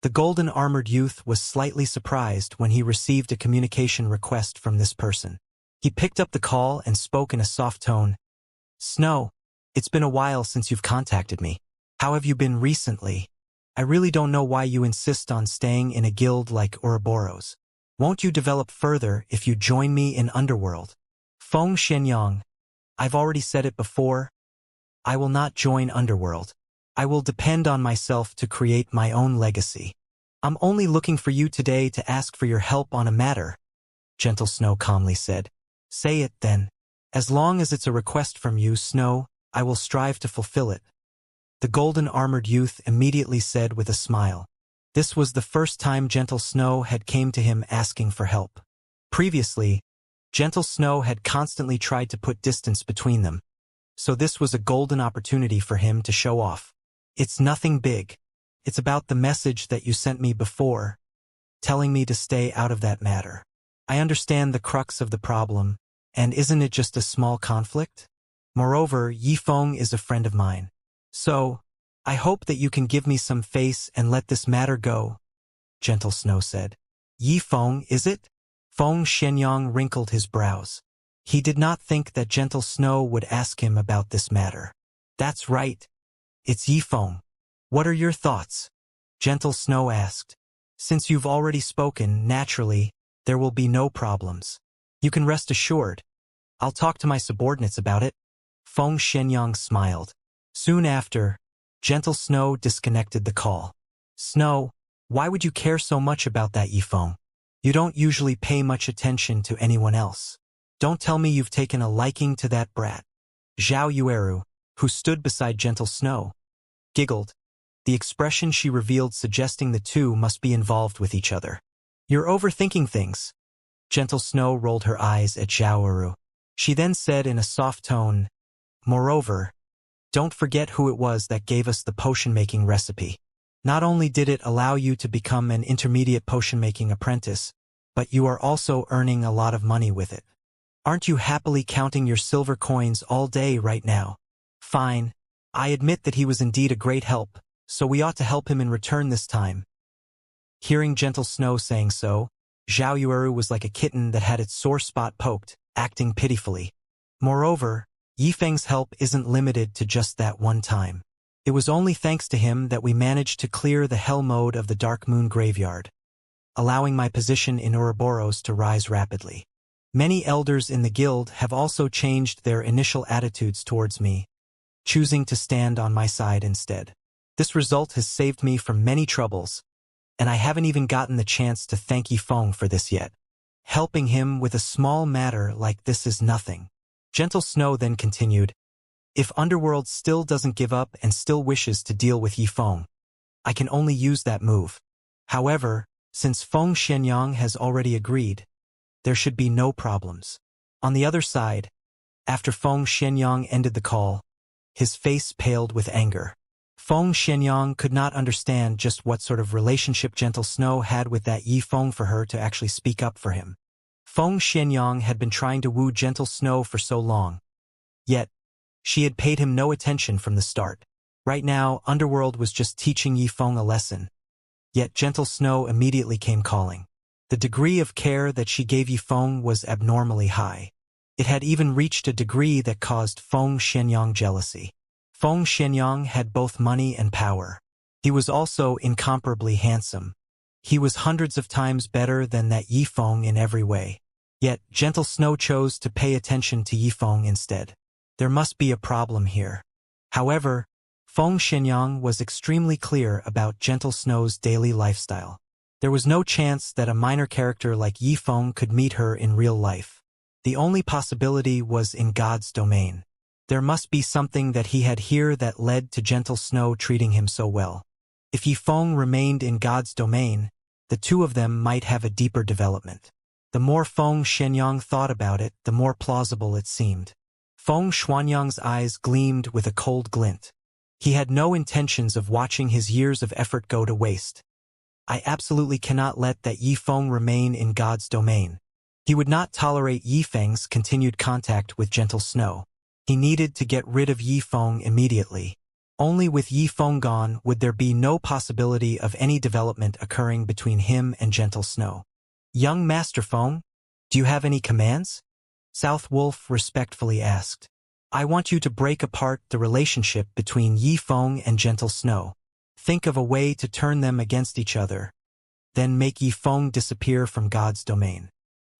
The golden-armored youth was slightly surprised when he received a communication request from this person. He picked up the call and spoke in a soft tone. Snow, it's been a while since you've contacted me. How have you been recently? I really don't know why you insist on staying in a guild like Ouroboros. Won't you develop further if you join me in Underworld? Feng Shenyang. I've already said it before. I will not join Underworld. I will depend on myself to create my own legacy. I'm only looking for you today to ask for your help on a matter, Gentle Snow calmly said. Say it then. As long as it's a request from you, Snow, I will strive to fulfill it. The golden-armored youth immediately said with a smile. This was the first time Gentle Snow had came to him asking for help. Previously, Gentle Snow had constantly tried to put distance between them, so this was a golden opportunity for him to show off. It's nothing big. It's about the message that you sent me before, telling me to stay out of that matter. I understand the crux of the problem, and isn't it just a small conflict? Moreover, Yifeng is a friend of mine. So, I hope that you can give me some face and let this matter go, Gentle Snow said. Yifeng, is it? Feng Shenyang wrinkled his brows. He did not think that Gentle Snow would ask him about this matter. That's right. It's Yifeng. What are your thoughts? Gentle Snow asked. Since you've already spoken, naturally, there will be no problems. You can rest assured. I'll talk to my subordinates about it. Feng Shenyang smiled. Soon after, Gentle Snow disconnected the call. Snow, why would you care so much about that Yifeng? You don't usually pay much attention to anyone else. Don't tell me you've taken a liking to that brat. Zhao Yueru, who stood beside Gentle Snow, giggled. The expression she revealed suggesting the two must be involved with each other. You're overthinking things. Gentle Snow rolled her eyes at Zhao Yueru. She then said in a soft tone, Moreover, don't forget who it was that gave us the potion-making recipe. Not only did it allow you to become an intermediate potion-making apprentice, but you are also earning a lot of money with it. Aren't you happily counting your silver coins all day right now? Fine. I admit that he was indeed a great help, so we ought to help him in return this time. Hearing Gentle Snow saying so, Zhao Yueru was like a kitten that had its sore spot poked, acting pitifully. Moreover, Yifeng's help isn't limited to just that one time. It was only thanks to him that we managed to clear the hell mode of the Dark Moon Graveyard, allowing my position in Ouroboros to rise rapidly. Many elders in the guild have also changed their initial attitudes towards me, choosing to stand on my side instead. This result has saved me from many troubles, and I haven't even gotten the chance to thank Yifeng for this yet. Helping him with a small matter like this is nothing. Gentle Snow then continued, if Underworld still doesn't give up and still wishes to deal with Yifeng, I can only use that move. However, since Feng Shenyang has already agreed, there should be no problems. On the other side, after Feng Shenyang ended the call, his face paled with anger. Feng Shenyang could not understand just what sort of relationship Gentle Snow had with that Yifeng for her to actually speak up for him. Feng Shenyang had been trying to woo Gentle Snow for so long, yet she had paid him no attention from the start. Right now, Underworld was just teaching Yifeng a lesson. Yet gentle snow immediately came calling. The degree of care that she gave Yifeng was abnormally high. It had even reached a degree that caused Feng Xianyang jealousy. Feng Xianyang had both money and power. He was also incomparably handsome. He was hundreds of times better than that Yifeng in every way. Yet, gentle snow chose to pay attention to Yifeng instead. There must be a problem here. However, Feng Xianyang was extremely clear about gentle snow's daily lifestyle. There was no chance that a minor character like Yifeng could meet her in real life. The only possibility was in God's domain. There must be something that he had here that led to gentle snow treating him so well. If Yifeng remained in God's domain, the two of them might have a deeper development. The more Feng Xianyang thought about it, the more plausible it seemed. Feng Xianyang's eyes gleamed with a cold glint. He had no intentions of watching his years of effort go to waste. I absolutely cannot let that Yifeng remain in God's domain. He would not tolerate Yifeng's continued contact with gentle snow. He needed to get rid of Yifeng immediately. Only with Yifeng gone would there be no possibility of any development occurring between him and gentle snow. Young Master Feng, do you have any commands? South Wolf respectfully asked. I want you to break apart the relationship between Yifeng and gentle snow. Think of a way to turn them against each other. Then make Yifeng disappear from God's domain.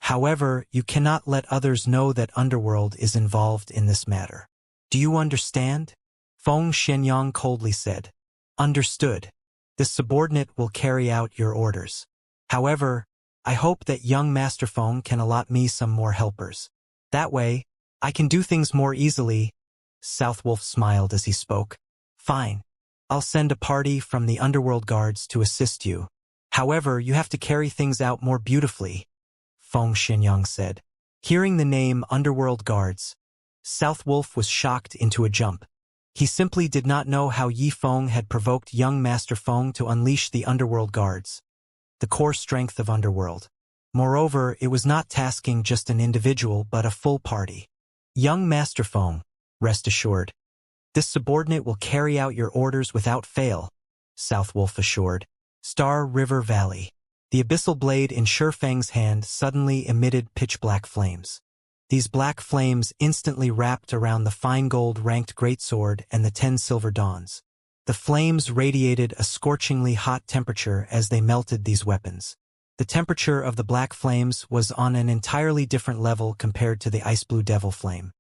However, you cannot let others know that Underworld is involved in this matter. Do you understand? Feng Xianyang coldly said. Understood. This subordinate will carry out your orders. However, I hope that young Master Feng can allot me some more helpers. That way, I can do things more easily. Southwolf smiled as he spoke. Fine. I'll send a party from the Underworld Guards to assist you. However, you have to carry things out more beautifully, Feng Xianyang said. Hearing the name Underworld Guards, Southwolf was shocked into a jump. He simply did not know how Yifeng had provoked young Master Feng to unleash the Underworld Guards, the core strength of Underworld. Moreover, it was not tasking just an individual but a full party. Young Master Feng, rest assured. This subordinate will carry out your orders without fail, Southwolf assured. Star River Valley. The abyssal blade in Shifeng's hand suddenly emitted pitch-black flames. These black flames instantly wrapped around the fine gold-ranked greatsword and the 10 silver dawns. The flames radiated a scorchingly hot temperature as they melted these weapons. The temperature of the black flames was on an entirely different level compared to the ice-blue devil flame.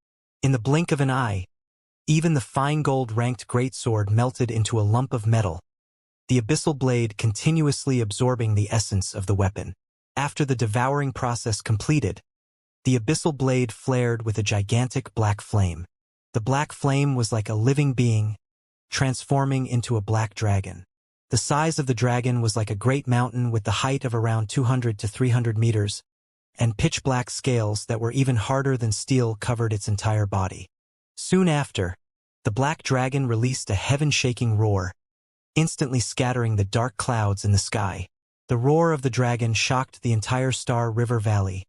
In the blink of an eye, even the fine gold-ranked greatsword melted into a lump of metal, the abyssal blade continuously absorbing the essence of the weapon. After the devouring process completed, the abyssal blade flared with a gigantic black flame. The black flame was like a living being, transforming into a black dragon. The size of the dragon was like a great mountain with the height of around 200 to 300 meters, and pitch-black scales that were even harder than steel covered its entire body. Soon after, the black dragon released a heaven-shaking roar, instantly scattering the dark clouds in the sky. The roar of the dragon shocked the entire Star River Valley,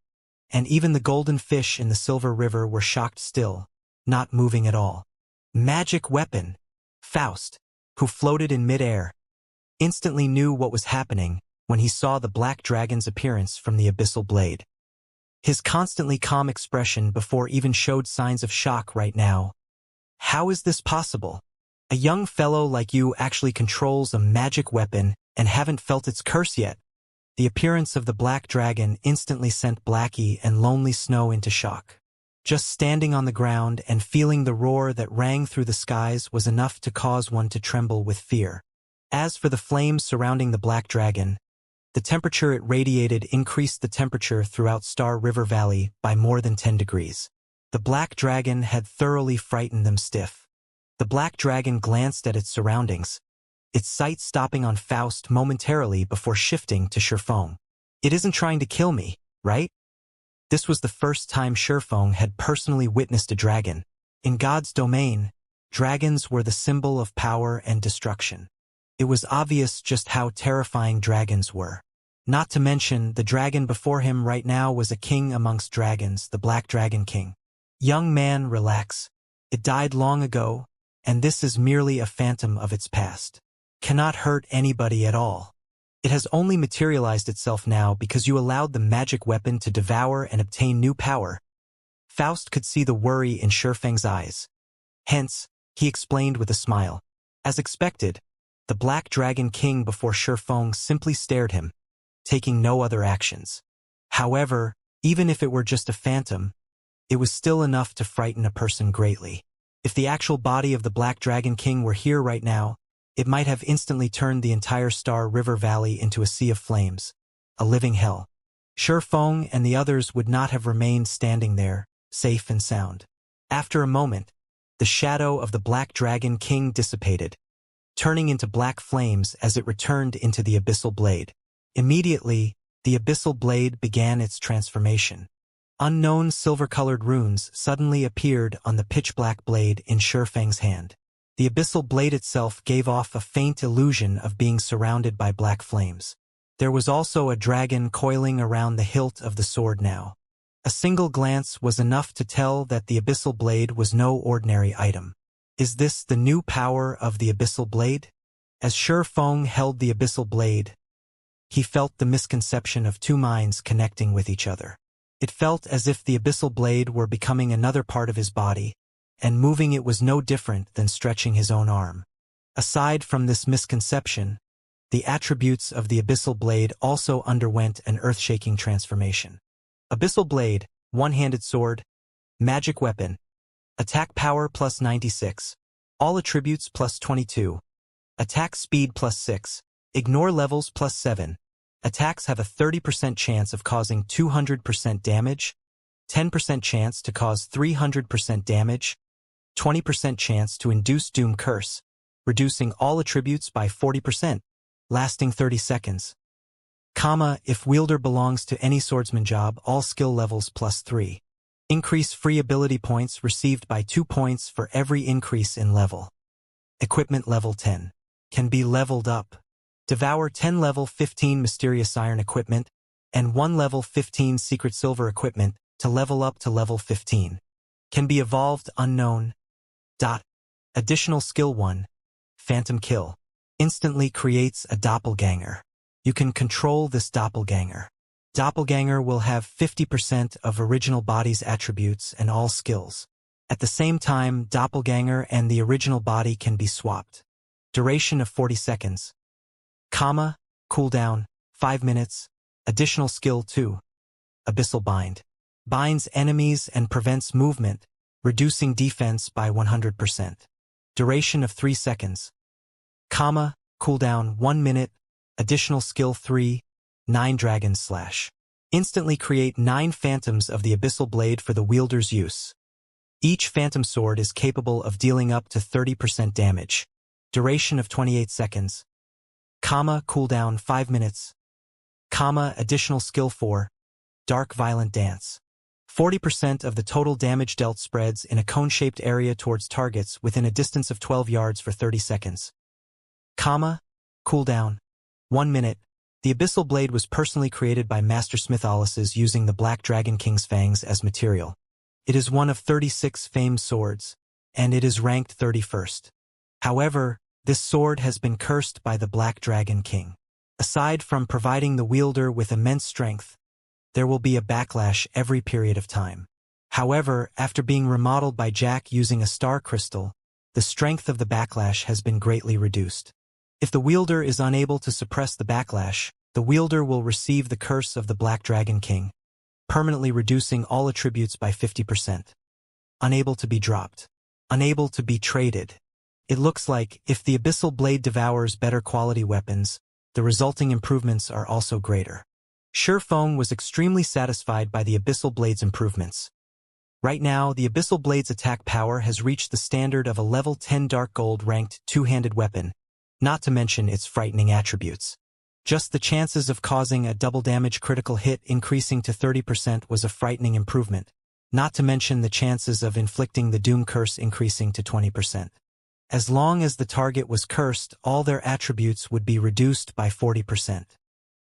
and even the golden fish in the Silver River were shocked still, not moving at all. Magic weapon! Faust, who floated in mid-air, instantly knew what was happening when he saw the black dragon's appearance from the abyssal blade. His constantly calm expression before even showed signs of shock right now. How is this possible? A young fellow like you actually controls a magic weapon and haven't felt its curse yet. The appearance of the black dragon instantly sent Blackie and Lonely Snow into shock. Just standing on the ground and feeling the roar that rang through the skies was enough to cause one to tremble with fear. As for the flames surrounding the black dragon, the temperature it radiated increased the temperature throughout Star River Valley by more than 10 degrees. The black dragon had thoroughly frightened them stiff. The black dragon glanced at its surroundings, its sight stopping on Faust momentarily before shifting to Shifeng. It isn't trying to kill me, right? This was the first time Shifeng had personally witnessed a dragon. In God's domain, dragons were the symbol of power and destruction. It was obvious just how terrifying dragons were. Not to mention, the dragon before him right now was a king amongst dragons, the Black Dragon King. Young man, relax. It died long ago, and this is merely a phantom of its past. Cannot hurt anybody at all. It has only materialized itself now because you allowed the magic weapon to devour and obtain new power. Faust could see the worry in Shifeng's eyes. Hence, he explained with a smile. As expected, the Black Dragon King before Shifeng simply stared him, taking no other actions. However, even if it were just a phantom, it was still enough to frighten a person greatly. If the actual body of the Black Dragon King were here right now, it might have instantly turned the entire Star River Valley into a sea of flames, a living hell. Shifeng and the others would not have remained standing there, safe and sound. After a moment, the shadow of the Black Dragon King dissipated, turning into black flames as it returned into the abyssal blade. Immediately, the abyssal blade began its transformation. Unknown silver-colored runes suddenly appeared on the pitch-black blade in Shifeng's hand. The abyssal blade itself gave off a faint illusion of being surrounded by black flames. There was also a dragon coiling around the hilt of the sword now. A single glance was enough to tell that the abyssal blade was no ordinary item. Is this the new power of the abyssal blade? As Shifeng held the abyssal blade, he felt the misconception of two minds connecting with each other. It felt as if the abyssal blade were becoming another part of his body, and moving it was no different than stretching his own arm. Aside from this misconception, the attributes of the abyssal blade also underwent an earth-shaking transformation. Abyssal blade, one-handed sword, magic weapon, attack power plus 96, all attributes plus 22, attack speed plus 6, ignore levels plus 7, attacks have a 30% chance of causing 200% damage, 10% chance to cause 300% damage, 20% chance to induce Doom Curse, reducing all attributes by 40%, lasting 30 seconds. If wielder belongs to any swordsman job, all skill levels plus 3. Increase free ability points received by 2 points for every increase in level. Equipment level 10. Can be leveled up. Devour 10 level 15 mysterious iron equipment and 1 level 15 secret silver equipment to level up to level 15. Can be evolved unknown. Additional skill 1. Phantom Kill. Instantly creates a doppelganger. You can control this doppelganger. Doppelganger will have 50% of original body's attributes and all skills. At the same time, doppelganger and the original body can be swapped. Duration of 40 seconds. Cooldown, 5 minutes. Additional skill 2. Abyssal Bind. Binds enemies and prevents movement, reducing defense by 100%. Duration of 3 seconds. Cooldown 1 minute. Additional skill 3. 9 Dragon Slash. Instantly create 9 phantoms of the abyssal blade for the wielder's use. Each phantom sword is capable of dealing up to 30% damage. Duration of 28 seconds. Cooldown 5 minutes. Additional skill 4. Dark Violent Dance. 40% of the total damage dealt spreads in a cone-shaped area towards targets within a distance of 12 yards for 30 seconds. Cooldown 1 minute. The abyssal blade was personally created by Master Smith Alice's using the Black Dragon King's fangs as material. It is one of 36 famed swords, and it is ranked 31st. However, this sword has been cursed by the Black Dragon King. Aside from providing the wielder with immense strength, there will be a backlash every period of time. However, after being remodeled by Jack using a star crystal, the strength of the backlash has been greatly reduced. If the wielder is unable to suppress the backlash, the wielder will receive the curse of the Black Dragon King, permanently reducing all attributes by 50%. Unable to be dropped. Unable to be traded. It looks like, if the abyssal blade devours better quality weapons, the resulting improvements are also greater. Shifeng was extremely satisfied by the abyssal blade's improvements. Right now, the abyssal blade's attack power has reached the standard of a level 10 dark gold ranked two-handed weapon, not to mention its frightening attributes. Just the chances of causing a double damage critical hit increasing to 30% was a frightening improvement, not to mention the chances of inflicting the Doom Curse increasing to 20%. As long as the target was cursed, all their attributes would be reduced by 40%.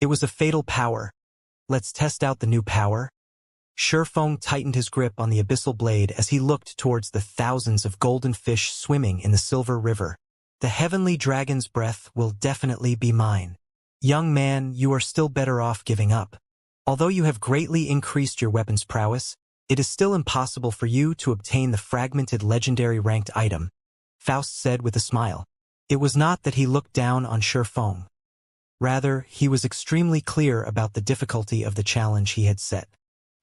It was a fatal power. Let's test out the new power. Shifeng tightened his grip on the abyssal blade as he looked towards the thousands of golden fish swimming in the silver river. The heavenly dragon's breath will definitely be mine. Young man, you are still better off giving up. Although you have greatly increased your weapon's prowess, it is still impossible for you to obtain the fragmented legendary ranked item, Faust said with a smile. It was not that he looked down on Shi Feng. Rather, he was extremely clear about the difficulty of the challenge he had set.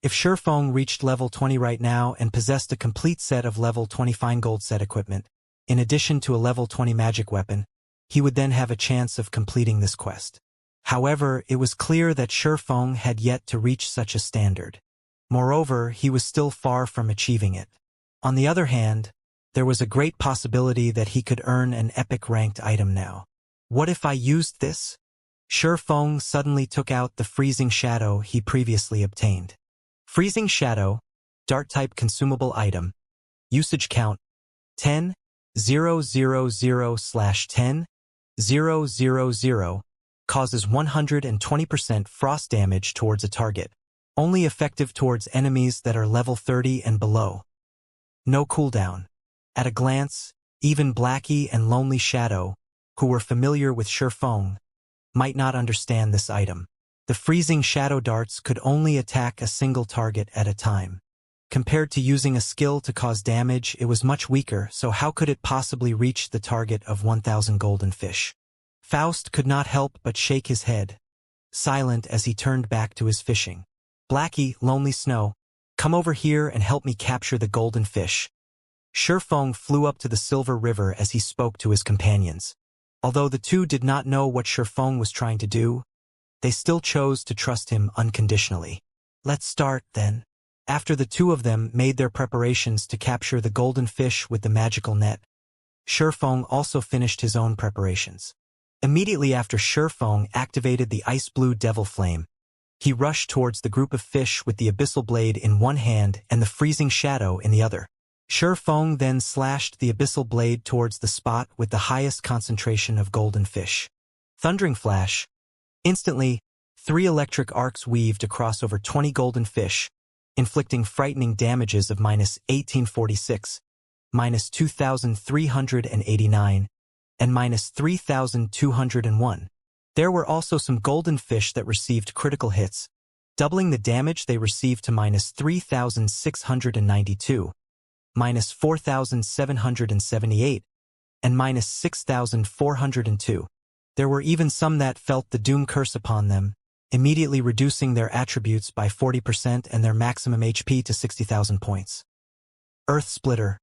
If Shi Feng reached level 20 right now and possessed a complete set of level 20 fine gold set equipment, in addition to a level 20 magic weapon, he would then have a chance of completing this quest. However, it was clear that Shi Feng had yet to reach such a standard. Moreover, he was still far from achieving it. On the other hand, there was a great possibility that he could earn an epic ranked item now. What if I used this? Shi Feng suddenly took out the freezing shadow he previously obtained. Freezing shadow, dart-type consumable item. Usage count, 10,000/10,000, causes 120% frost damage towards a target. Only effective towards enemies that are level 30 and below. No cooldown. At a glance, even Blackie and Lonely Shadow, who were familiar with Shi Feng, might not understand this item. The freezing shadow darts could only attack a single target at a time. Compared to using a skill to cause damage, it was much weaker, so how could it possibly reach the target of 1,000 golden fish? Faust could not help but shake his head, silent as he turned back to his fishing. Blackie, Lonely Snow, come over here and help me capture the golden fish. Shi Feng flew up to the Silver River as he spoke to his companions. Although the two did not know what Shi Feng was trying to do, they still chose to trust him unconditionally. Let's start, then. After the two of them made their preparations to capture the golden fish with the magical net, Shi Feng also finished his own preparations. Immediately after Shi Feng activated the ice blue devil flame, he rushed towards the group of fish with the abyssal blade in one hand and the freezing shadow in the other. Shi Feng then slashed the abyssal blade towards the spot with the highest concentration of golden fish. Thundering flash. Instantly, 3 electric arcs weaved across over 20 golden fish, inflicting frightening damages of -1846, -2389, and -3201. There were also some golden fish that received critical hits, doubling the damage they received to -3692, -4778, and -6402. There were even some that felt the doom curse upon them, immediately reducing their attributes by 40% and their maximum HP to 60,000 points. Earth Splitter.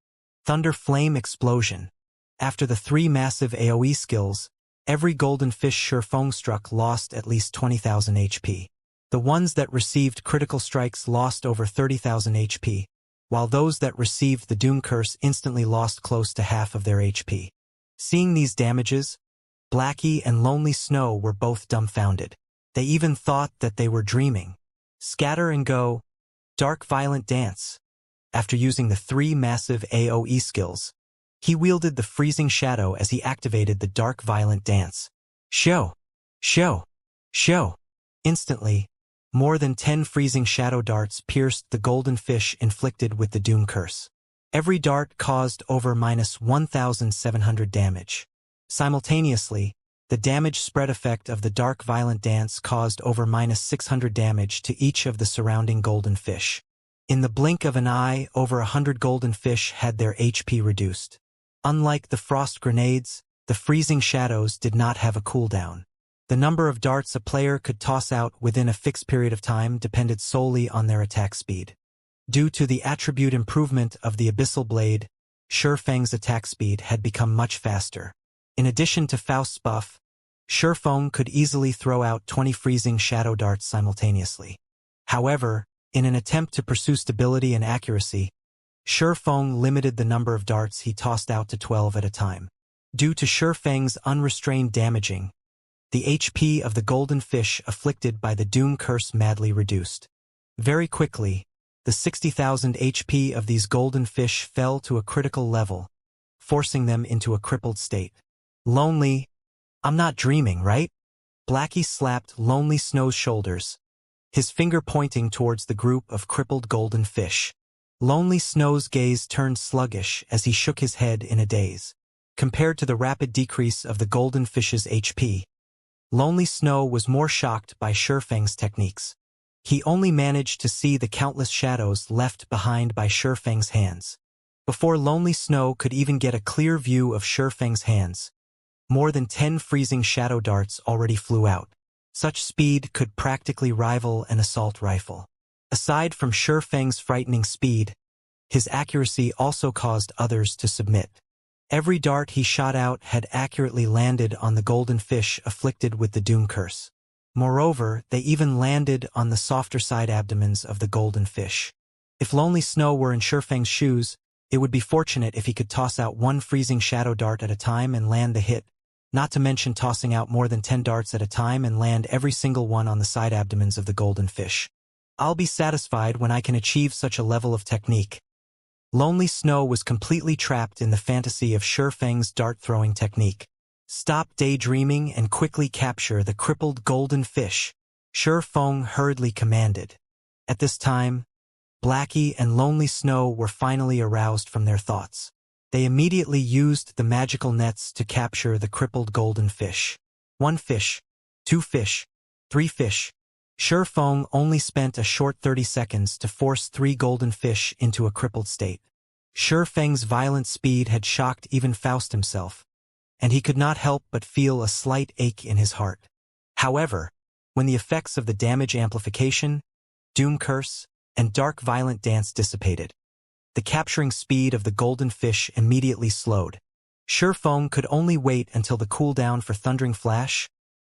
Thunder Flame Explosion. After the 3 massive AoE skills, every golden fish Shi Feng struck lost at least 20,000 HP. The ones that received critical strikes lost over 30,000 HP, while those that received the Doom Curse instantly lost close to half of their HP. Seeing these damages, Blackie and Lonely Snow were both dumbfounded. They even thought that they were dreaming. Scatter and Go. Dark Violent Dance. After using the 3 massive AoE skills, he wielded the freezing shadow as he activated the Dark Violent Dance. Show! Show! Show! Instantly, more than 10 freezing shadow darts pierced the golden fish inflicted with the Doom Curse. Every dart caused over -1,700 damage. Simultaneously, the damage spread effect of the Dark Violent Dance caused over -600 damage to each of the surrounding golden fish. In the blink of an eye, over 100 golden fish had their HP reduced. Unlike the frost grenades, the freezing shadows did not have a cooldown. The number of darts a player could toss out within a fixed period of time depended solely on their attack speed. Due to the attribute improvement of the Abyssal Blade, Shi Feng's attack speed had become much faster. In addition to Faust's buff, Shi Feng could easily throw out 20 freezing shadow darts simultaneously. However, in an attempt to pursue stability and accuracy, Shi Feng limited the number of darts he tossed out to 12 at a time. Due to Shi Feng's unrestrained damaging, the HP of the golden fish afflicted by the Doom Curse madly reduced. Very quickly, the 60,000 HP of these golden fish fell to a critical level, forcing them into a crippled state. Lonely, I'm not dreaming, right? Blackie slapped Lonely Snow's shoulders, his finger pointing towards the group of crippled golden fish. Lonely Snow's gaze turned sluggish as he shook his head in a daze. Compared to the rapid decrease of the golden fish's HP, Lonely Snow was more shocked by Shurfeng's techniques. He only managed to see the countless shadows left behind by Shurfeng's hands. Before Lonely Snow could even get a clear view of Shurfeng's hands, more than 10 freezing shadow darts already flew out. Such speed could practically rival an assault rifle. Aside from Shurfeng's frightening speed, his accuracy also caused others to submit. Every dart he shot out had accurately landed on the golden fish afflicted with the doom curse. Moreover, they even landed on the softer side abdomens of the golden fish. If Lonely Snow were in Shurfeng's shoes, it would be fortunate if he could toss out one freezing shadow dart at a time and land the hit, not to mention tossing out more than 10 darts at a time and land every single one on the side abdomens of the golden fish. I'll be satisfied when I can achieve such a level of technique. Lonely Snow was completely trapped in the fantasy of Shurfeng's dart-throwing technique. Stop daydreaming and quickly capture the crippled golden fish, Shurfeng hurriedly commanded. At this time, Blackie and Lonely Snow were finally aroused from their thoughts. They immediately used the magical nets to capture the crippled golden fish. 1 fish, 2 fish, 3 fish. Shurfeng only spent a short 30 seconds to force 3 golden fish into a crippled state. Shurfeng's violent speed had shocked even Faust himself, and he could not help but feel a slight ache in his heart. However, when the effects of the damage amplification, doom curse, and dark violent dance dissipated, the capturing speed of the golden fish immediately slowed. Shurfeng could only wait until the cooldown for Thundering Flash,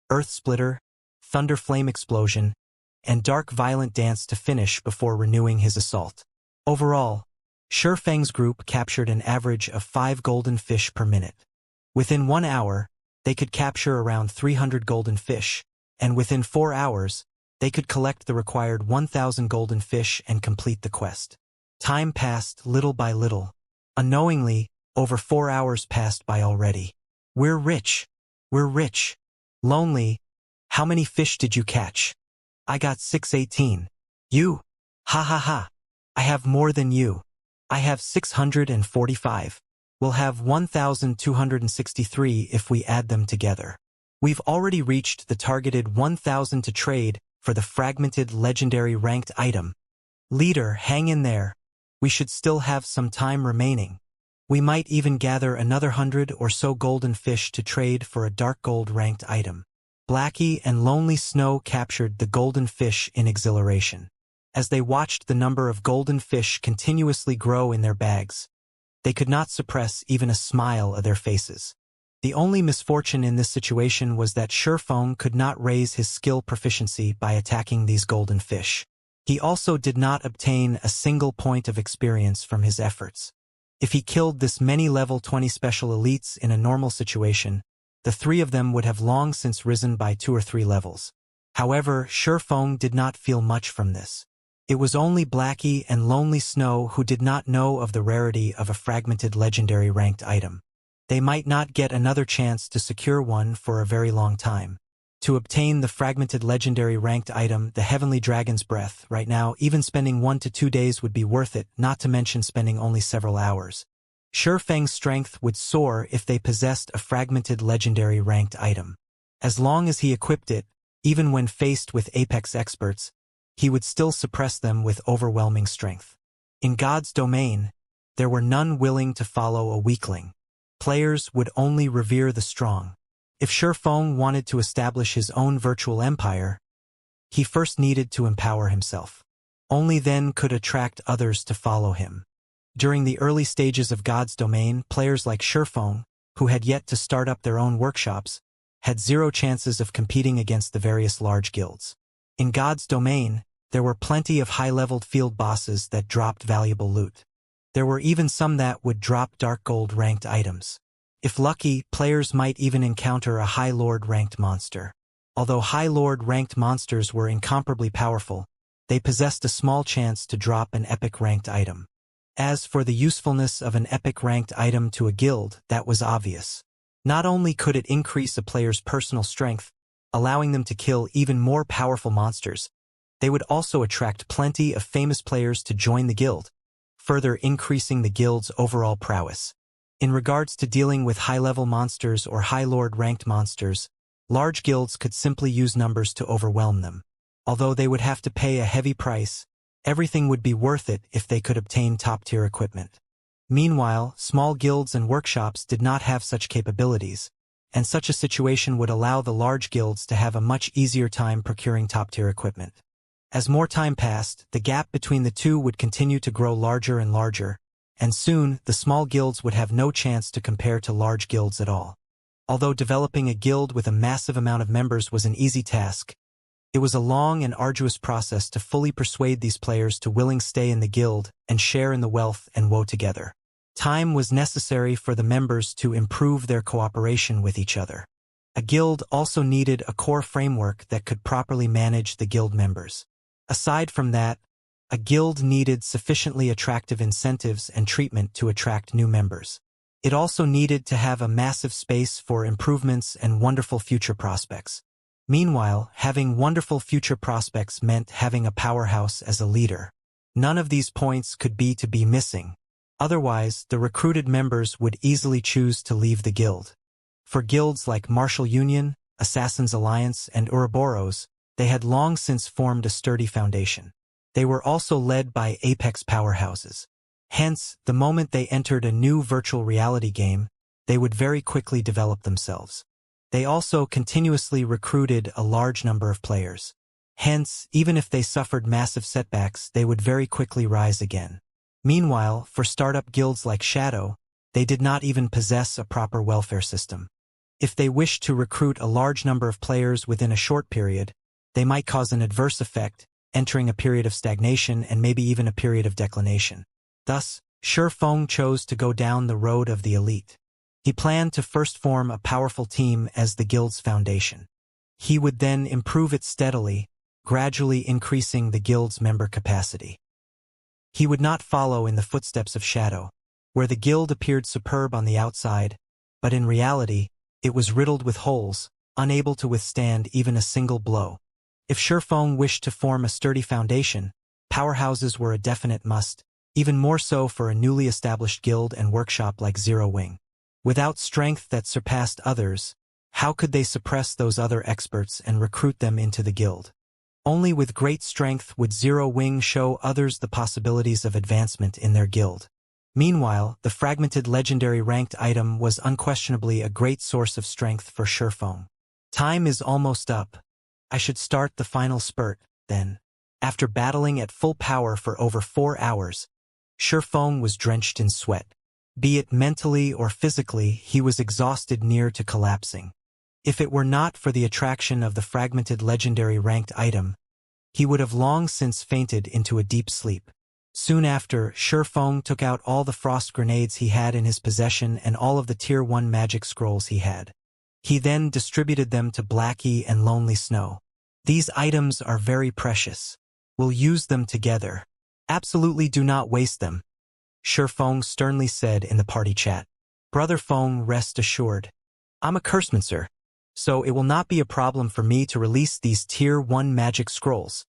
Earth Splitter, Thunder Flame Explosion, and Dark Violent Dance to finish before renewing his assault. Overall, Shurfeng's group captured an average of 5 golden fish per minute. Within 1 hour, they could capture around 300 golden fish, and within 4 hours, they could collect the required 1,000 golden fish and complete the quest. Time passed little by little. Unknowingly, over 4 hours passed by already. We're rich. We're rich. Lonely. How many fish did you catch? I got 618. You? Ha ha ha. I have more than you. I have 645. We'll have 1,263 if we add them together. We've already reached the targeted 1,000 to trade for the fragmented legendary ranked item. Leader, hang in there. We should still have some time remaining. We might even gather another 100 or so golden fish to trade for a dark gold ranked item. Blackie and Lonely Snow captured the golden fish in exhilaration. As they watched the number of golden fish continuously grow in their bags, they could not suppress even a smile of their faces. The only misfortune in this situation was that Shurfeng could not raise his skill proficiency by attacking these golden fish. He also did not obtain a single point of experience from his efforts. If he killed this many level 20 special elites in a normal situation, the 3 of them would have long since risen by 2 or 3 levels. However, Shurfeng did not feel much from this. It was only Blackie and Lonely Snow who did not know of the rarity of a fragmented legendary ranked item. They might not get another chance to secure one for a very long time. To obtain the fragmented legendary ranked item, the Heavenly Dragon's Breath, right now, even spending 1 to 2 days would be worth it, not to mention spending only several hours. Shurfeng's strength would soar if they possessed a fragmented legendary ranked item. As long as he equipped it, even when faced with apex experts, he would still suppress them with overwhelming strength. In God's domain, there were none willing to follow a weakling. Players would only revere the strong. If Shurfeng wanted to establish his own virtual empire, he first needed to empower himself. Only then could attract others to follow him. During the early stages of God's domain, players like Shurfeng, who had yet to start up their own workshops, had 0 chances of competing against the various large guilds. In God's domain, there were plenty of high-leveled field bosses that dropped valuable loot. There were even some that would drop dark gold ranked items. If lucky, players might even encounter a High Lord ranked monster. Although High Lord ranked monsters were incomparably powerful, they possessed a small chance to drop an epic ranked item. As for the usefulness of an epic ranked item to a guild, that was obvious. Not only could it increase a player's personal strength, allowing them to kill even more powerful monsters, they would also attract plenty of famous players to join the guild, further increasing the guild's overall prowess. In regards to dealing with high-level monsters or high lord ranked monsters, Large guilds could simply use numbers to overwhelm them. Although they would have to pay a heavy price, everything would be worth it if they could obtain top-tier equipment. Meanwhile, small guilds and workshops did not have such capabilities, and such a situation would allow the large guilds to have a much easier time procuring top-tier equipment. As more time passed, the gap between the two would continue to grow larger and larger, and soon the small guilds would have no chance to compare to large guilds at all. Although developing a guild with a massive amount of members was an easy task, it was a long and arduous process to fully persuade these players to willing stay in the guild and share in the wealth and woe together. Time was necessary for the members to improve their cooperation with each other. A guild also needed a core framework that could properly manage the guild members. Aside from that, a guild needed sufficiently attractive incentives and treatment to attract new members. It also needed to have a massive space for improvements and wonderful future prospects. Meanwhile, having wonderful future prospects meant having a powerhouse as a leader. None of these points could be missing. Otherwise, the recruited members would easily choose to leave the guild. For guilds like Martial Union, Assassin's Alliance, and Ouroboros, they had long since formed a sturdy foundation. They were also led by apex powerhouses. Hence, the moment they entered a new virtual reality game, they would very quickly develop themselves. They also continuously recruited a large number of players. Hence, even if they suffered massive setbacks, they would very quickly rise again. Meanwhile, for startup guilds like Shadow, they did not even possess a proper welfare system. If they wished to recruit a large number of players within a short period, they might cause an adverse effect, entering a period of stagnation and maybe even a period of declination. Thus, Shi Feng chose to go down the road of the elite. He planned to first form a powerful team as the guild's foundation. He would then improve it steadily, gradually increasing the guild's member capacity. He would not follow in the footsteps of Shadow, where the guild appeared superb on the outside, but in reality, it was riddled with holes, unable to withstand even a single blow. If Shi Feng wished to form a sturdy foundation, powerhouses were a definite must, even more so for a newly established guild and workshop like Zero Wing. Without strength that surpassed others, how could they suppress those other experts and recruit them into the guild? Only with great strength would Zero Wing show others the possibilities of advancement in their guild. Meanwhile, the fragmented legendary ranked item was unquestionably a great source of strength for Shi Feng. Time is almost up. I should start the final spurt, then. After battling at full power for over 4 hours, Shi Feng was drenched in sweat. Be it mentally or physically, he was exhausted near to collapsing. If it were not for the attraction of the fragmented legendary ranked item, he would have long since fainted into a deep sleep. Soon after, Shi Feng took out all the frost grenades he had in his possession and all of the Tier 1 magic scrolls he had. He then distributed them to Blackie and Lonely Snow. These items are very precious. We'll use them together. Absolutely do not waste them, Shi Feng sternly said in the party chat. Brother Feng, rest assured. I'm a cursemancer, so it will not be a problem for me to release these Tier 1 magic scrolls.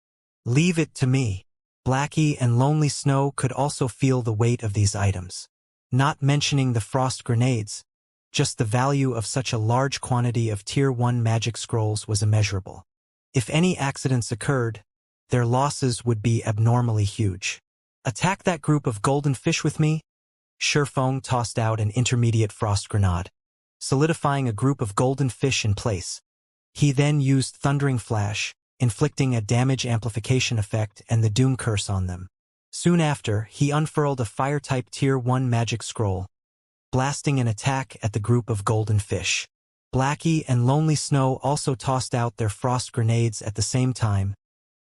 Leave it to me. Blackie and Lonely Snow could also feel the weight of these items. Not mentioning the frost grenades, just the value of such a large quantity of Tier 1 magic scrolls was immeasurable. If any accidents occurred, their losses would be abnormally huge. Attack that group of golden fish with me? Shi Feng tossed out an intermediate frost grenade, solidifying a group of golden fish in place. He then used Thundering Flash, inflicting a damage amplification effect and the Doom Curse on them. Soon after, he unfurled a Fire-type Tier 1 magic scroll, blasting an attack at the group of golden fish. Blackie and Lonely Snow also tossed out their frost grenades at the same time,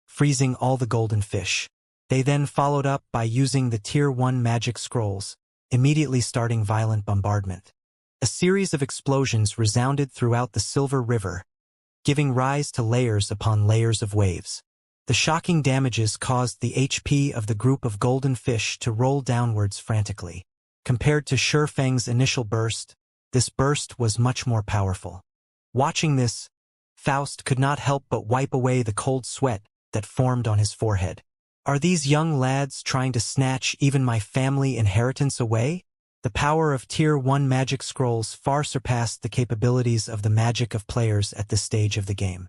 freezing all the golden fish. They then followed up by using the Tier 1 magic scrolls, immediately starting violent bombardment. A series of explosions resounded throughout the Silver River, giving rise to layers upon layers of waves. The shocking damages caused the HP of the group of golden fish to roll downwards frantically. Compared to Shi Feng's initial burst, this burst was much more powerful. Watching this, Faust could not help but wipe away the cold sweat that formed on his forehead. Are these young lads trying to snatch even my family inheritance away? The power of Tier 1 magic scrolls far surpassed the capabilities of the magic of players at this stage of the game.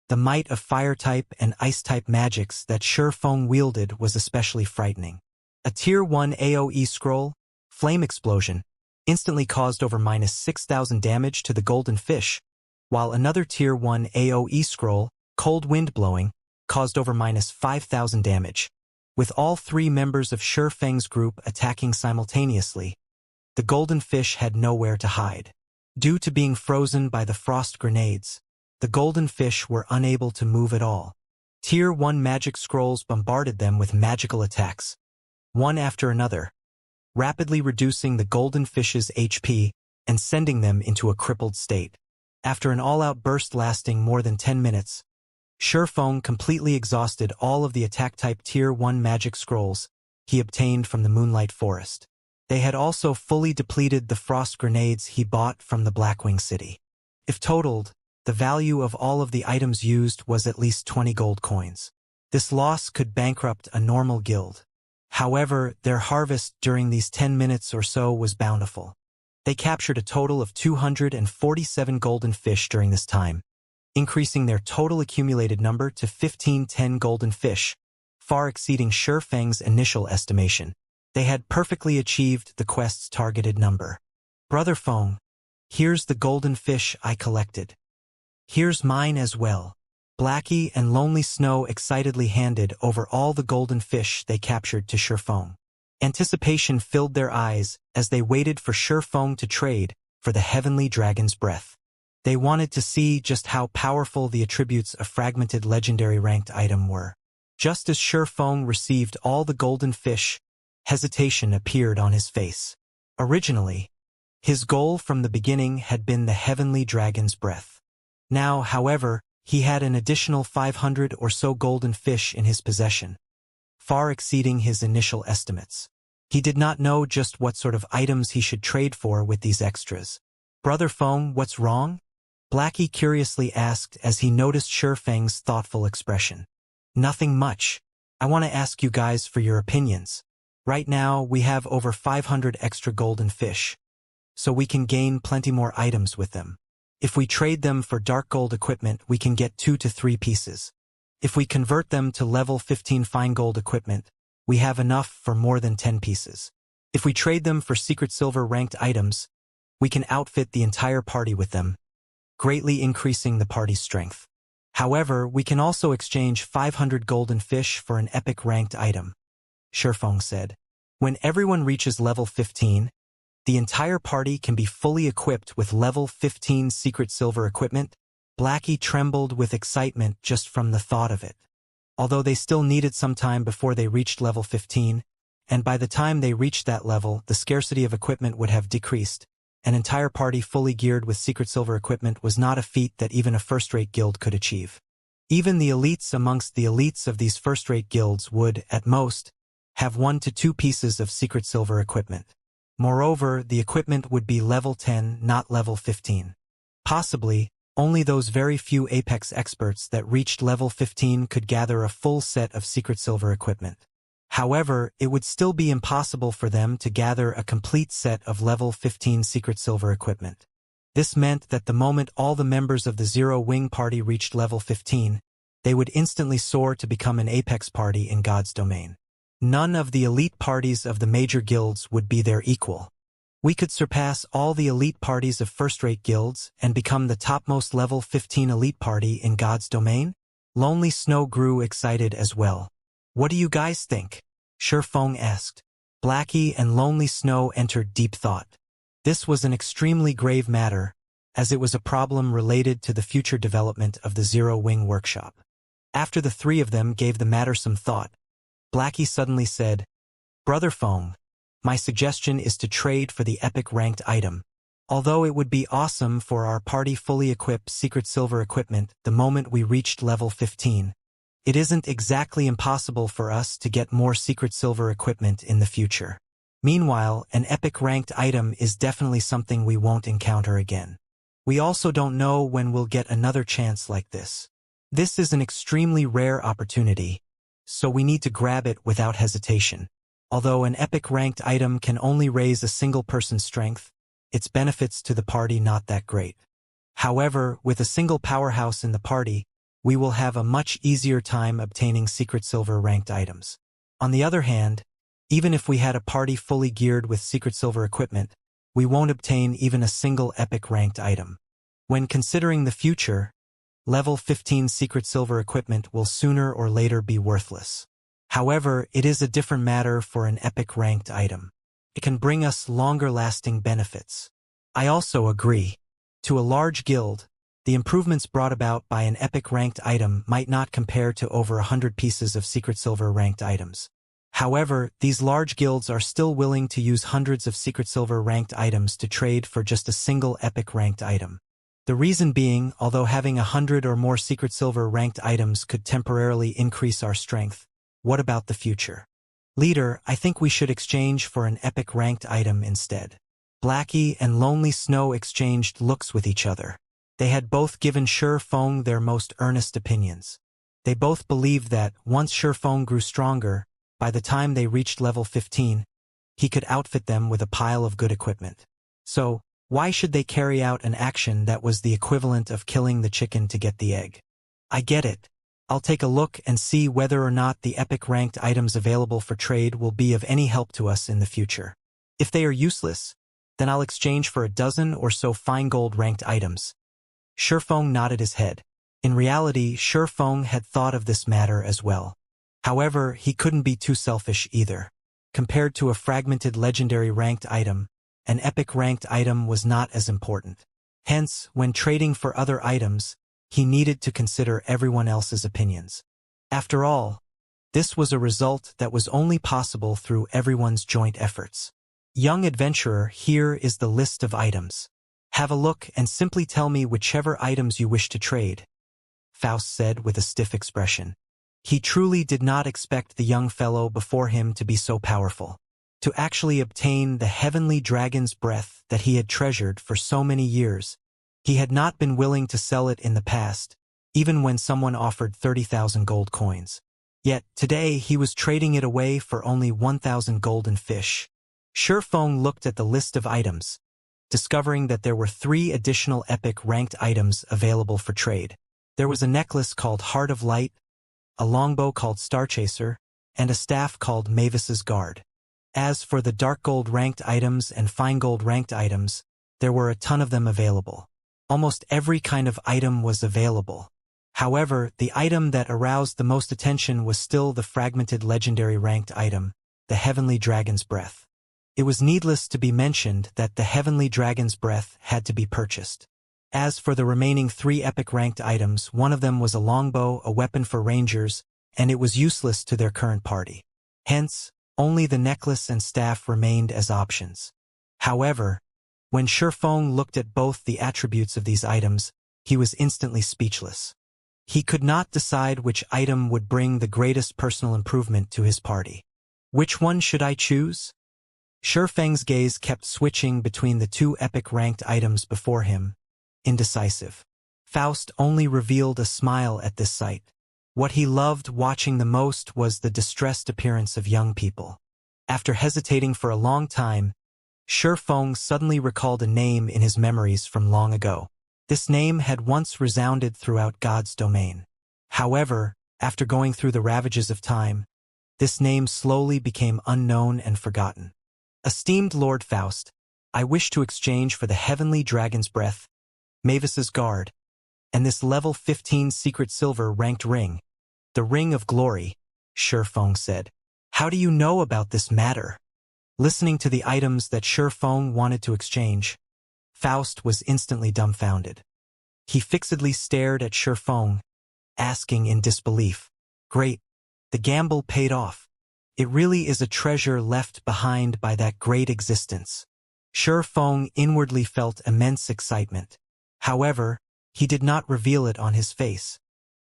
The might of fire-type and ice-type magics that Shifeng wielded was especially frightening. A Tier 1 AoE scroll, Flame Explosion, instantly caused over -6,000 damage to the golden fish, while another Tier 1 AoE scroll, Cold Wind Blowing, caused over -5,000 damage. With all three members of Shifeng's group attacking simultaneously, the golden fish had nowhere to hide. Due to being frozen by the frost grenades, the golden fish were unable to move at all. Tier 1 magic scrolls bombarded them with magical attacks, one after another, rapidly reducing the golden fish's HP and sending them into a crippled state. After an all-out burst lasting more than 10 minutes, Shifeng completely exhausted all of the attack-type Tier 1 magic scrolls he obtained from the Moonlight Forest. They had also fully depleted the frost grenades he bought from the Blackwing City. If totaled, the value of all of the items used was at least 20 gold coins. This loss could bankrupt a normal guild. However, their harvest during these 10 minutes or so was bountiful. They captured a total of 247 golden fish during this time, increasing their total accumulated number to 1510 golden fish, far exceeding Shifeng's initial estimation. They had perfectly achieved the quest's targeted number. Brother Feng, here's the golden fish I collected. Here's mine as well. Blackie and Lonely Snow excitedly handed over all the golden fish they captured to Shifeng. Anticipation filled their eyes as they waited for Shifeng to trade for the heavenly dragon's breath. They wanted to see just how powerful the attributes of fragmented legendary ranked item were. Just as Shifeng received all the golden fish, hesitation appeared on his face. Originally, his goal from the beginning had been the heavenly dragon's breath. Now, however, he had an additional 500 or so golden fish in his possession, far exceeding his initial estimates. He did not know just what sort of items he should trade for with these extras. Brother Feng, what's wrong? Blackie curiously asked as he noticed Shifeng's thoughtful expression. Nothing much. I want to ask you guys for your opinions. Right now, we have over 500 extra golden fish, so we can gain plenty more items with them. If we trade them for dark gold equipment, we can get 2 to 3 pieces. If we convert them to level 15 fine gold equipment, we have enough for more than 10 pieces. If we trade them for secret silver ranked items, we can outfit the entire party with them, greatly increasing the party's strength. However, we can also exchange 500 golden fish for an epic ranked item, Shifeng said. When everyone reaches level 15, the entire party can be fully equipped with level 15 secret silver equipment. Blackie trembled with excitement just from the thought of it. Although they still needed some time before they reached level 15, and by the time they reached that level, the scarcity of equipment would have decreased. An entire party fully geared with secret silver equipment was not a feat that even a first-rate guild could achieve. Even the elites amongst the elites of these first-rate guilds would, at most, have 1 to 2 pieces of secret silver equipment. Moreover, the equipment would be level 10, not level 15. Possibly, only those very few Apex experts that reached level 15 could gather a full set of secret silver equipment. However, it would still be impossible for them to gather a complete set of level 15 secret silver equipment. This meant that the moment all the members of the Zero Wing party reached level 15, they would instantly soar to become an Apex party in God's domain. None of the elite parties of the major guilds would be their equal. We could surpass all the elite parties of first-rate guilds and become the topmost level 15 elite party in God's domain? Lonely Snow grew excited as well. What do you guys think? Shifeng asked. Blackie and Lonely Snow entered deep thought. This was an extremely grave matter, as it was a problem related to the future development of the Zero Wing workshop. After the three of them gave the matter some thought, Blackie suddenly said, Brother Feng, my suggestion is to trade for the epic ranked item. Although it would be awesome for our party fully equipped secret silver equipment the moment we reached level 15, it isn't exactly impossible for us to get more secret silver equipment in the future. Meanwhile, an epic ranked item is definitely something we won't encounter again. We also don't know when we'll get another chance like this. This is an extremely rare opportunity, so we need to grab it without hesitation. Although an epic ranked item can only raise a single person's strength, its benefits to the party not that great. However, with a single powerhouse in the party, we will have a much easier time obtaining secret silver ranked items. On the other hand, even if we had a party fully geared with secret silver equipment, we won't obtain even a single epic ranked item. When considering the future, level 15 secret silver equipment will sooner or later be worthless. However, it is a different matter for an epic ranked item. It can bring us longer-lasting benefits. I also agree. To a large guild, the improvements brought about by an epic ranked item might not compare to over 100 pieces of secret silver ranked items. However, these large guilds are still willing to use hundreds of secret silver ranked items to trade for just a single epic ranked item. The reason being, although having 100 or more secret silver ranked items could temporarily increase our strength, what about the future? Leader, I think we should exchange for an epic ranked item instead. Blackie and Lonely Snow exchanged looks with each other. They had both given Shi Feng their most earnest opinions. They both believed that, once Shi Feng grew stronger, by the time they reached level 15, he could outfit them with a pile of good equipment. So, why should they carry out an action that was the equivalent of killing the chicken to get the egg? I get it. I'll take a look and see whether or not the epic ranked items available for trade will be of any help to us in the future. If they are useless, then I'll exchange for a dozen or so fine gold ranked items. Shi Feng nodded his head. In reality, Shi Feng had thought of this matter as well. However, he couldn't be too selfish either. Compared to a fragmented legendary ranked item, an epic ranked item was not as important. Hence, when trading for other items, he needed to consider everyone else's opinions. After all, this was a result that was only possible through everyone's joint efforts. Young adventurer, here is the list of items. Have a look and simply tell me whichever items you wish to trade, Faust said with a stiff expression. He truly did not expect the young fellow before him to be so powerful. To actually obtain the heavenly dragon's breath that he had treasured for so many years, he had not been willing to sell it in the past, even when someone offered 30,000 gold coins. Yet, today he was trading it away for only 1,000 golden fish. Shi Feng looked at the list of items, discovering that there were 3 additional epic ranked items available for trade. There was a necklace called Heart of Light, a longbow called Starchaser, and a staff called Mavis's Guard. As for the dark gold ranked items and fine gold ranked items, there were a ton of them available. Almost every kind of item was available. However, the item that aroused the most attention was still the fragmented legendary ranked item, the Heavenly Dragon's Breath. It was needless to be mentioned that the Heavenly Dragon's Breath had to be purchased. As for the remaining 3 epic ranked items, one of them was a longbow, a weapon for rangers, and it was useless to their current party. Hence, only the necklace and staff remained as options. However, when Shi Feng looked at both the attributes of these items, he was instantly speechless. He could not decide which item would bring the greatest personal improvement to his party. Which one should I choose? Shi Feng's gaze kept switching between the 2 epic ranked items before him, indecisive. Faust only revealed a smile at this sight. What he loved watching the most was the distressed appearance of young people. After hesitating for a long time, Shi Feng suddenly recalled a name in his memories from long ago. This name had once resounded throughout God's domain. However, after going through the ravages of time, this name slowly became unknown and forgotten. Esteemed Lord Faust, I wish to exchange for the Heavenly Dragon's Breath, Mavis's Guard, and this level 15 secret silver ranked ring, the Ring of Glory, Shi Feng said. How do you know about this matter? Listening to the items that Shi Feng wanted to exchange, Faust was instantly dumbfounded. He fixedly stared at Shi Feng, asking in disbelief, Great, the gamble paid off. It really is a treasure left behind by that great existence. Shi Feng inwardly felt immense excitement. However, he did not reveal it on his face,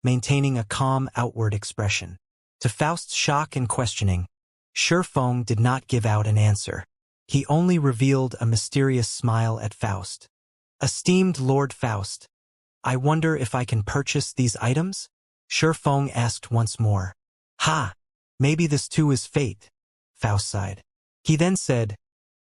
maintaining a calm outward expression. To Faust's shock and questioning, Shi Feng did not give out an answer. He only revealed a mysterious smile at Faust. Esteemed Lord Faust, I wonder if I can purchase these items? Shi Feng asked once more. Ha! Maybe this too is fate, Faust sighed. He then said,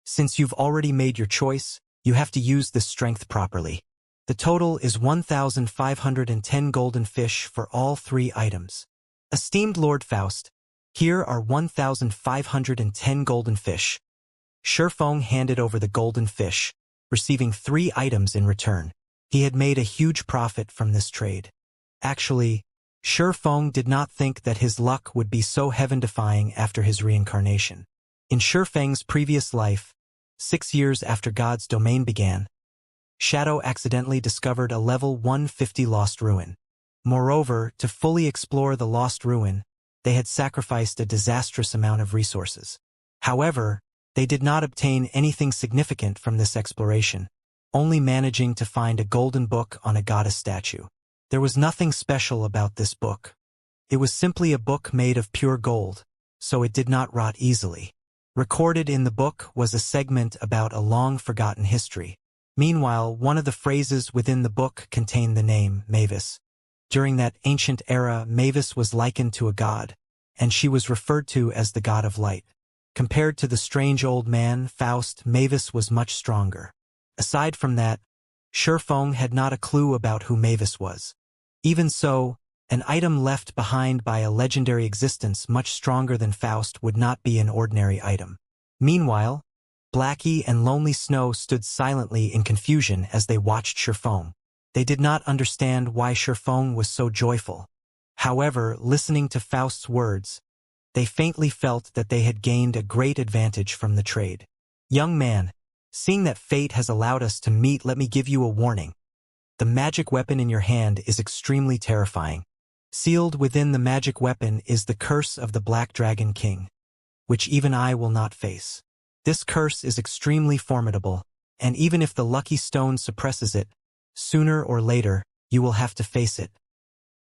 since you've already made your choice, you have to use this strength properly. The total is 1,510 golden fish for all 3 items. Esteemed Lord Faust, here are 1,510 golden fish. Shifeng handed over the golden fish, receiving 3 items in return. He had made a huge profit from this trade. Actually, Shifeng did not think that his luck would be so heaven-defying after his reincarnation. In Shifeng's previous life, 6 years after God's domain began, Shadow accidentally discovered a level 150 lost ruin. Moreover, to fully explore the lost ruin, they had sacrificed a disastrous amount of resources. However, they did not obtain anything significant from this exploration, only managing to find a golden book on a goddess statue. There was nothing special about this book. It was simply a book made of pure gold, so it did not rot easily. Recorded in the book was a segment about a long-forgotten history. Meanwhile, one of the phrases within the book contained the name Mavis. During that ancient era, Mavis was likened to a god, and she was referred to as the god of light. Compared to the strange old man, Faust, Mavis was much stronger. Aside from that, Shifeng had not a clue about who Mavis was. Even so, an item left behind by a legendary existence much stronger than Faust would not be an ordinary item. Meanwhile, Blackie and Lonely Snow stood silently in confusion as they watched Shifeng. They did not understand why Shifeng was so joyful. However, listening to Faust's words, they faintly felt that they had gained a great advantage from the trade. Young man, seeing that fate has allowed us to meet, let me give you a warning. The magic weapon in your hand is extremely terrifying. Sealed within the magic weapon is the curse of the Black Dragon King, which even I will not face. This curse is extremely formidable, and even if the lucky stone suppresses it, sooner or later, you will have to face it.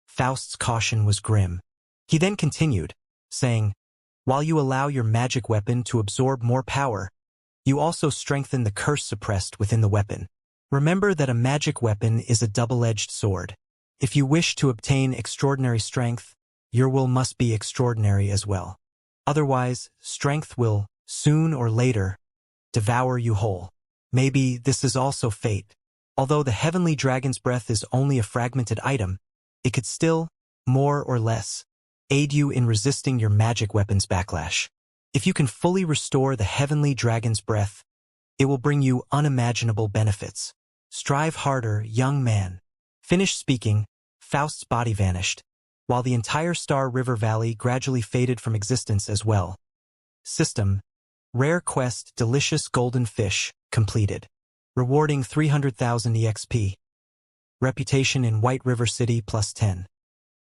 Faust's caution was grim. He then continued, saying, while you allow your magic weapon to absorb more power, you also strengthen the curse suppressed within the weapon. Remember that a magic weapon is a double-edged sword. If you wish to obtain extraordinary strength, your will must be extraordinary as well. Otherwise, strength will, soon or later, devour you whole. Maybe this is also fate. Although the heavenly dragon's breath is only a fragmented item, it could still, more or less, aid you in resisting your magic weapon's backlash. If you can fully restore the heavenly dragon's breath, it will bring you unimaginable benefits. Strive harder, young man. Finished speaking, Faust's body vanished, while the entire Star River Valley gradually faded from existence as well. System: Rare Quest Delicious Golden Fish, completed. Rewarding 300,000 EXP. Reputation in White River City +10.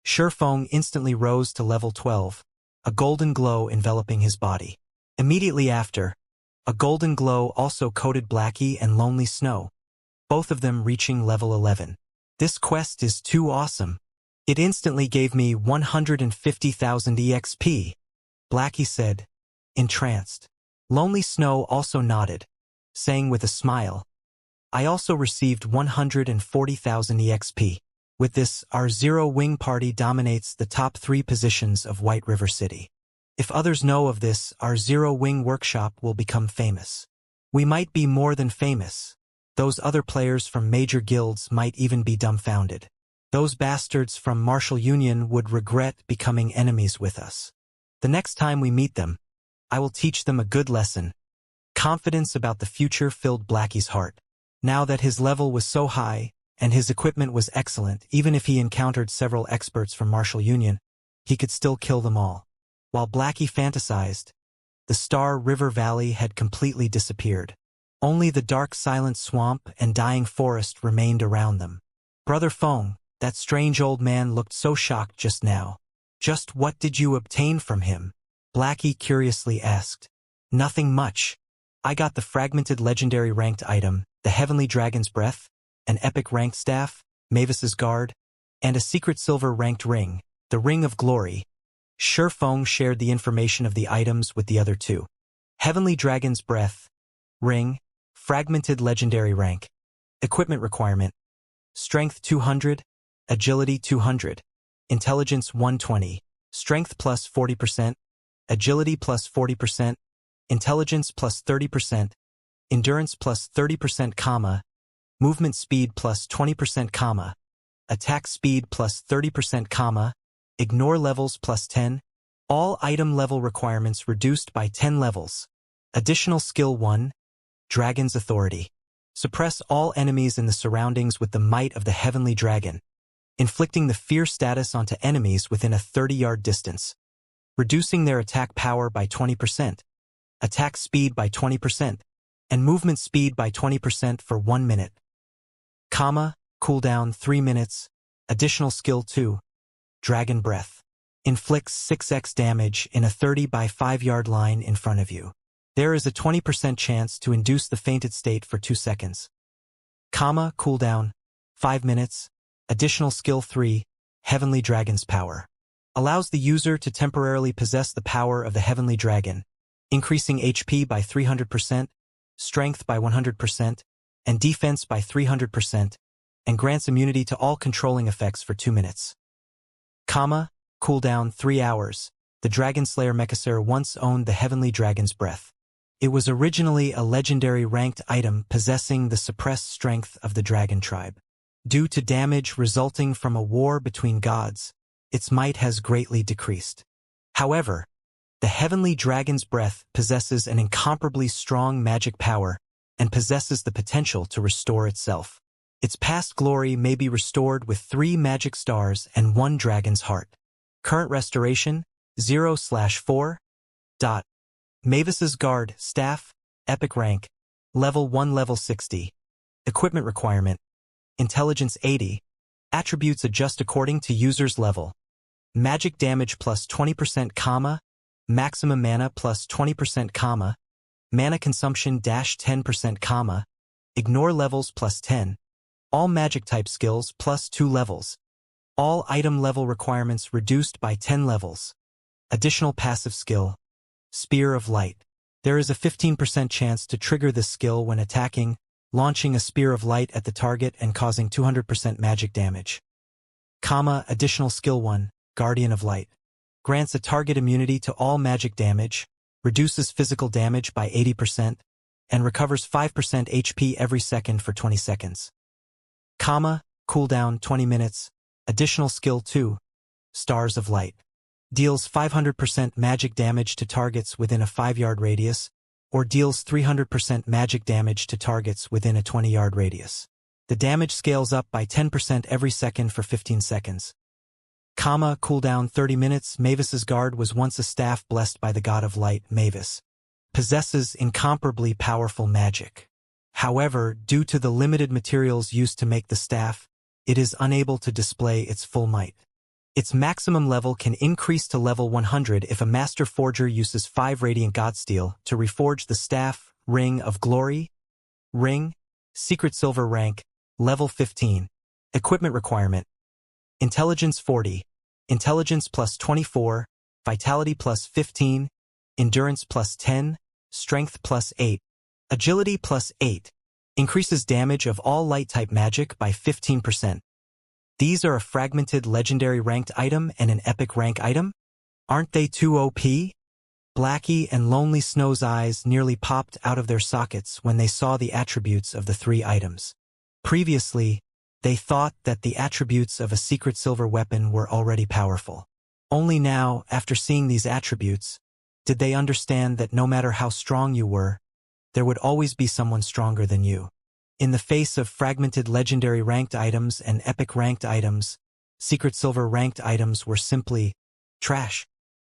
Shifeng instantly rose to level 12, a golden glow enveloping his body. Immediately after, a golden glow also coated Blackie and Lonely Snow, both of them reaching level 11. This quest is too awesome. It instantly gave me 150,000 EXP, Blackie said, entranced. Lonely Snow also nodded, saying with a smile, I also received 140,000 EXP. With this, our Zero-Wing party dominates the top 3 positions of White River City. If others know of this, our Zero-Wing workshop will become famous. We might be more than famous. Those other players from major guilds might even be dumbfounded. Those bastards from Martial Union would regret becoming enemies with us. The next time we meet them, I will teach them a good lesson. Confidence about the future filled Blackie's heart. Now that his level was so high, and his equipment was excellent, even if he encountered several experts from Martial Union, he could still kill them all. While Blackie fantasized, the Star River Valley had completely disappeared. Only the dark silent swamp and dying forest remained around them. Brother Feng, that strange old man looked so shocked just now. Just what did you obtain from him? Blackie curiously asked. Nothing much. I got the fragmented legendary ranked item, the Heavenly Dragon's Breath, an epic ranked staff, Mavis's Guard, and a secret silver ranked ring, the Ring of Glory. Shifeng shared the information of the items with the other 2. Heavenly Dragon's Breath, ring, fragmented legendary rank. Equipment requirement: Strength 200, Agility 200, Intelligence 120, Strength plus 40%, agility plus 40%, intelligence plus 30%, endurance plus 30%, movement speed plus 20%, attack speed plus 30%, ignore levels plus 10, all item level requirements reduced by 10 levels. Additional skill 1, Dragon's Authority. Suppress all enemies in the surroundings with the might of the Heavenly Dragon, inflicting the fear status onto enemies within a 30-yard distance, reducing their attack power by 20%, attack speed by 20%, and movement speed by 20% for 1 minute. Cooldown 3 minutes. Additional skill 2, Dragon Breath. Inflicts 6x damage in a 30 by 5-yard line in front of you. There is a 20% chance to induce the fainted state for 2 seconds. Cooldown 5 minutes. Additional skill 3, Heavenly Dragon's Power. Allows the user to temporarily possess the power of the Heavenly Dragon, increasing HP by 300%, strength by 100%, and defense by 300%, and grants immunity to all controlling effects for 2 minutes. Cooldown 3 hours. The Dragon Slayer Mechacer once owned the Heavenly Dragon's Breath. It was originally a legendary ranked item possessing the suppressed strength of the dragon tribe. Due to damage resulting from a war between gods, its might has greatly decreased. However, the Heavenly Dragon's Breath possesses an incomparably strong magic power and possesses the potential to restore itself. Its past glory may be restored with 3 magic stars and 1 dragon's heart. Current restoration, 0/4. Mavis's Guard, Staff, Epic Rank, Level 1 Level 60. Equipment requirement, Intelligence 80. Attributes adjust according to user's level. Magic damage plus 20%, maximum mana plus 20%, mana consumption -10%, ignore levels plus 10. All magic type skills plus 2 levels. All item level requirements reduced by 10 levels. Additional passive skill, Spear of Light. There is a 15% chance to trigger this skill when attacking, launching a Spear of Light at the target and causing 200% magic damage. Additional skill 1, Guardian of Light. Grants a target immunity to all magic damage, reduces physical damage by 80%, and recovers 5% HP every second for 20 seconds. Cooldown 20 minutes. Additional skill 2, Stars of Light. Deals 500% magic damage to targets within a 5-yard radius, or deals 300% magic damage to targets within a 20-yard radius. The damage scales up by 10% every second for 15 seconds. Cooldown 30 minutes. Mavis's Guard was once a staff blessed by the god of light, Mavis. Possesses incomparably powerful magic. However, due to the limited materials used to make the staff, it is unable to display its full might. Its maximum level can increase to level 100 if a master forger uses 5 radiant godsteel to reforge the staff. Ring of Glory. Ring, secret silver rank, level 15. Equipment requirement, Intelligence 40, Intelligence plus 24, Vitality plus 15, Endurance plus 10, Strength plus 8, Agility plus 8. Increases damage of all light-type magic by 15%. These are a fragmented legendary ranked item and an epic rank item? Aren't they too OP? Blackie and Lonely Snow's eyes nearly popped out of their sockets when they saw the attributes of the 3 items. Previously, they thought that the attributes of a secret silver weapon were already powerful. Only now, after seeing these attributes, did they understand that no matter how strong you were, there would always be someone stronger than you. In the face of fragmented legendary ranked items and epic ranked items, secret silver ranked items were simply trash.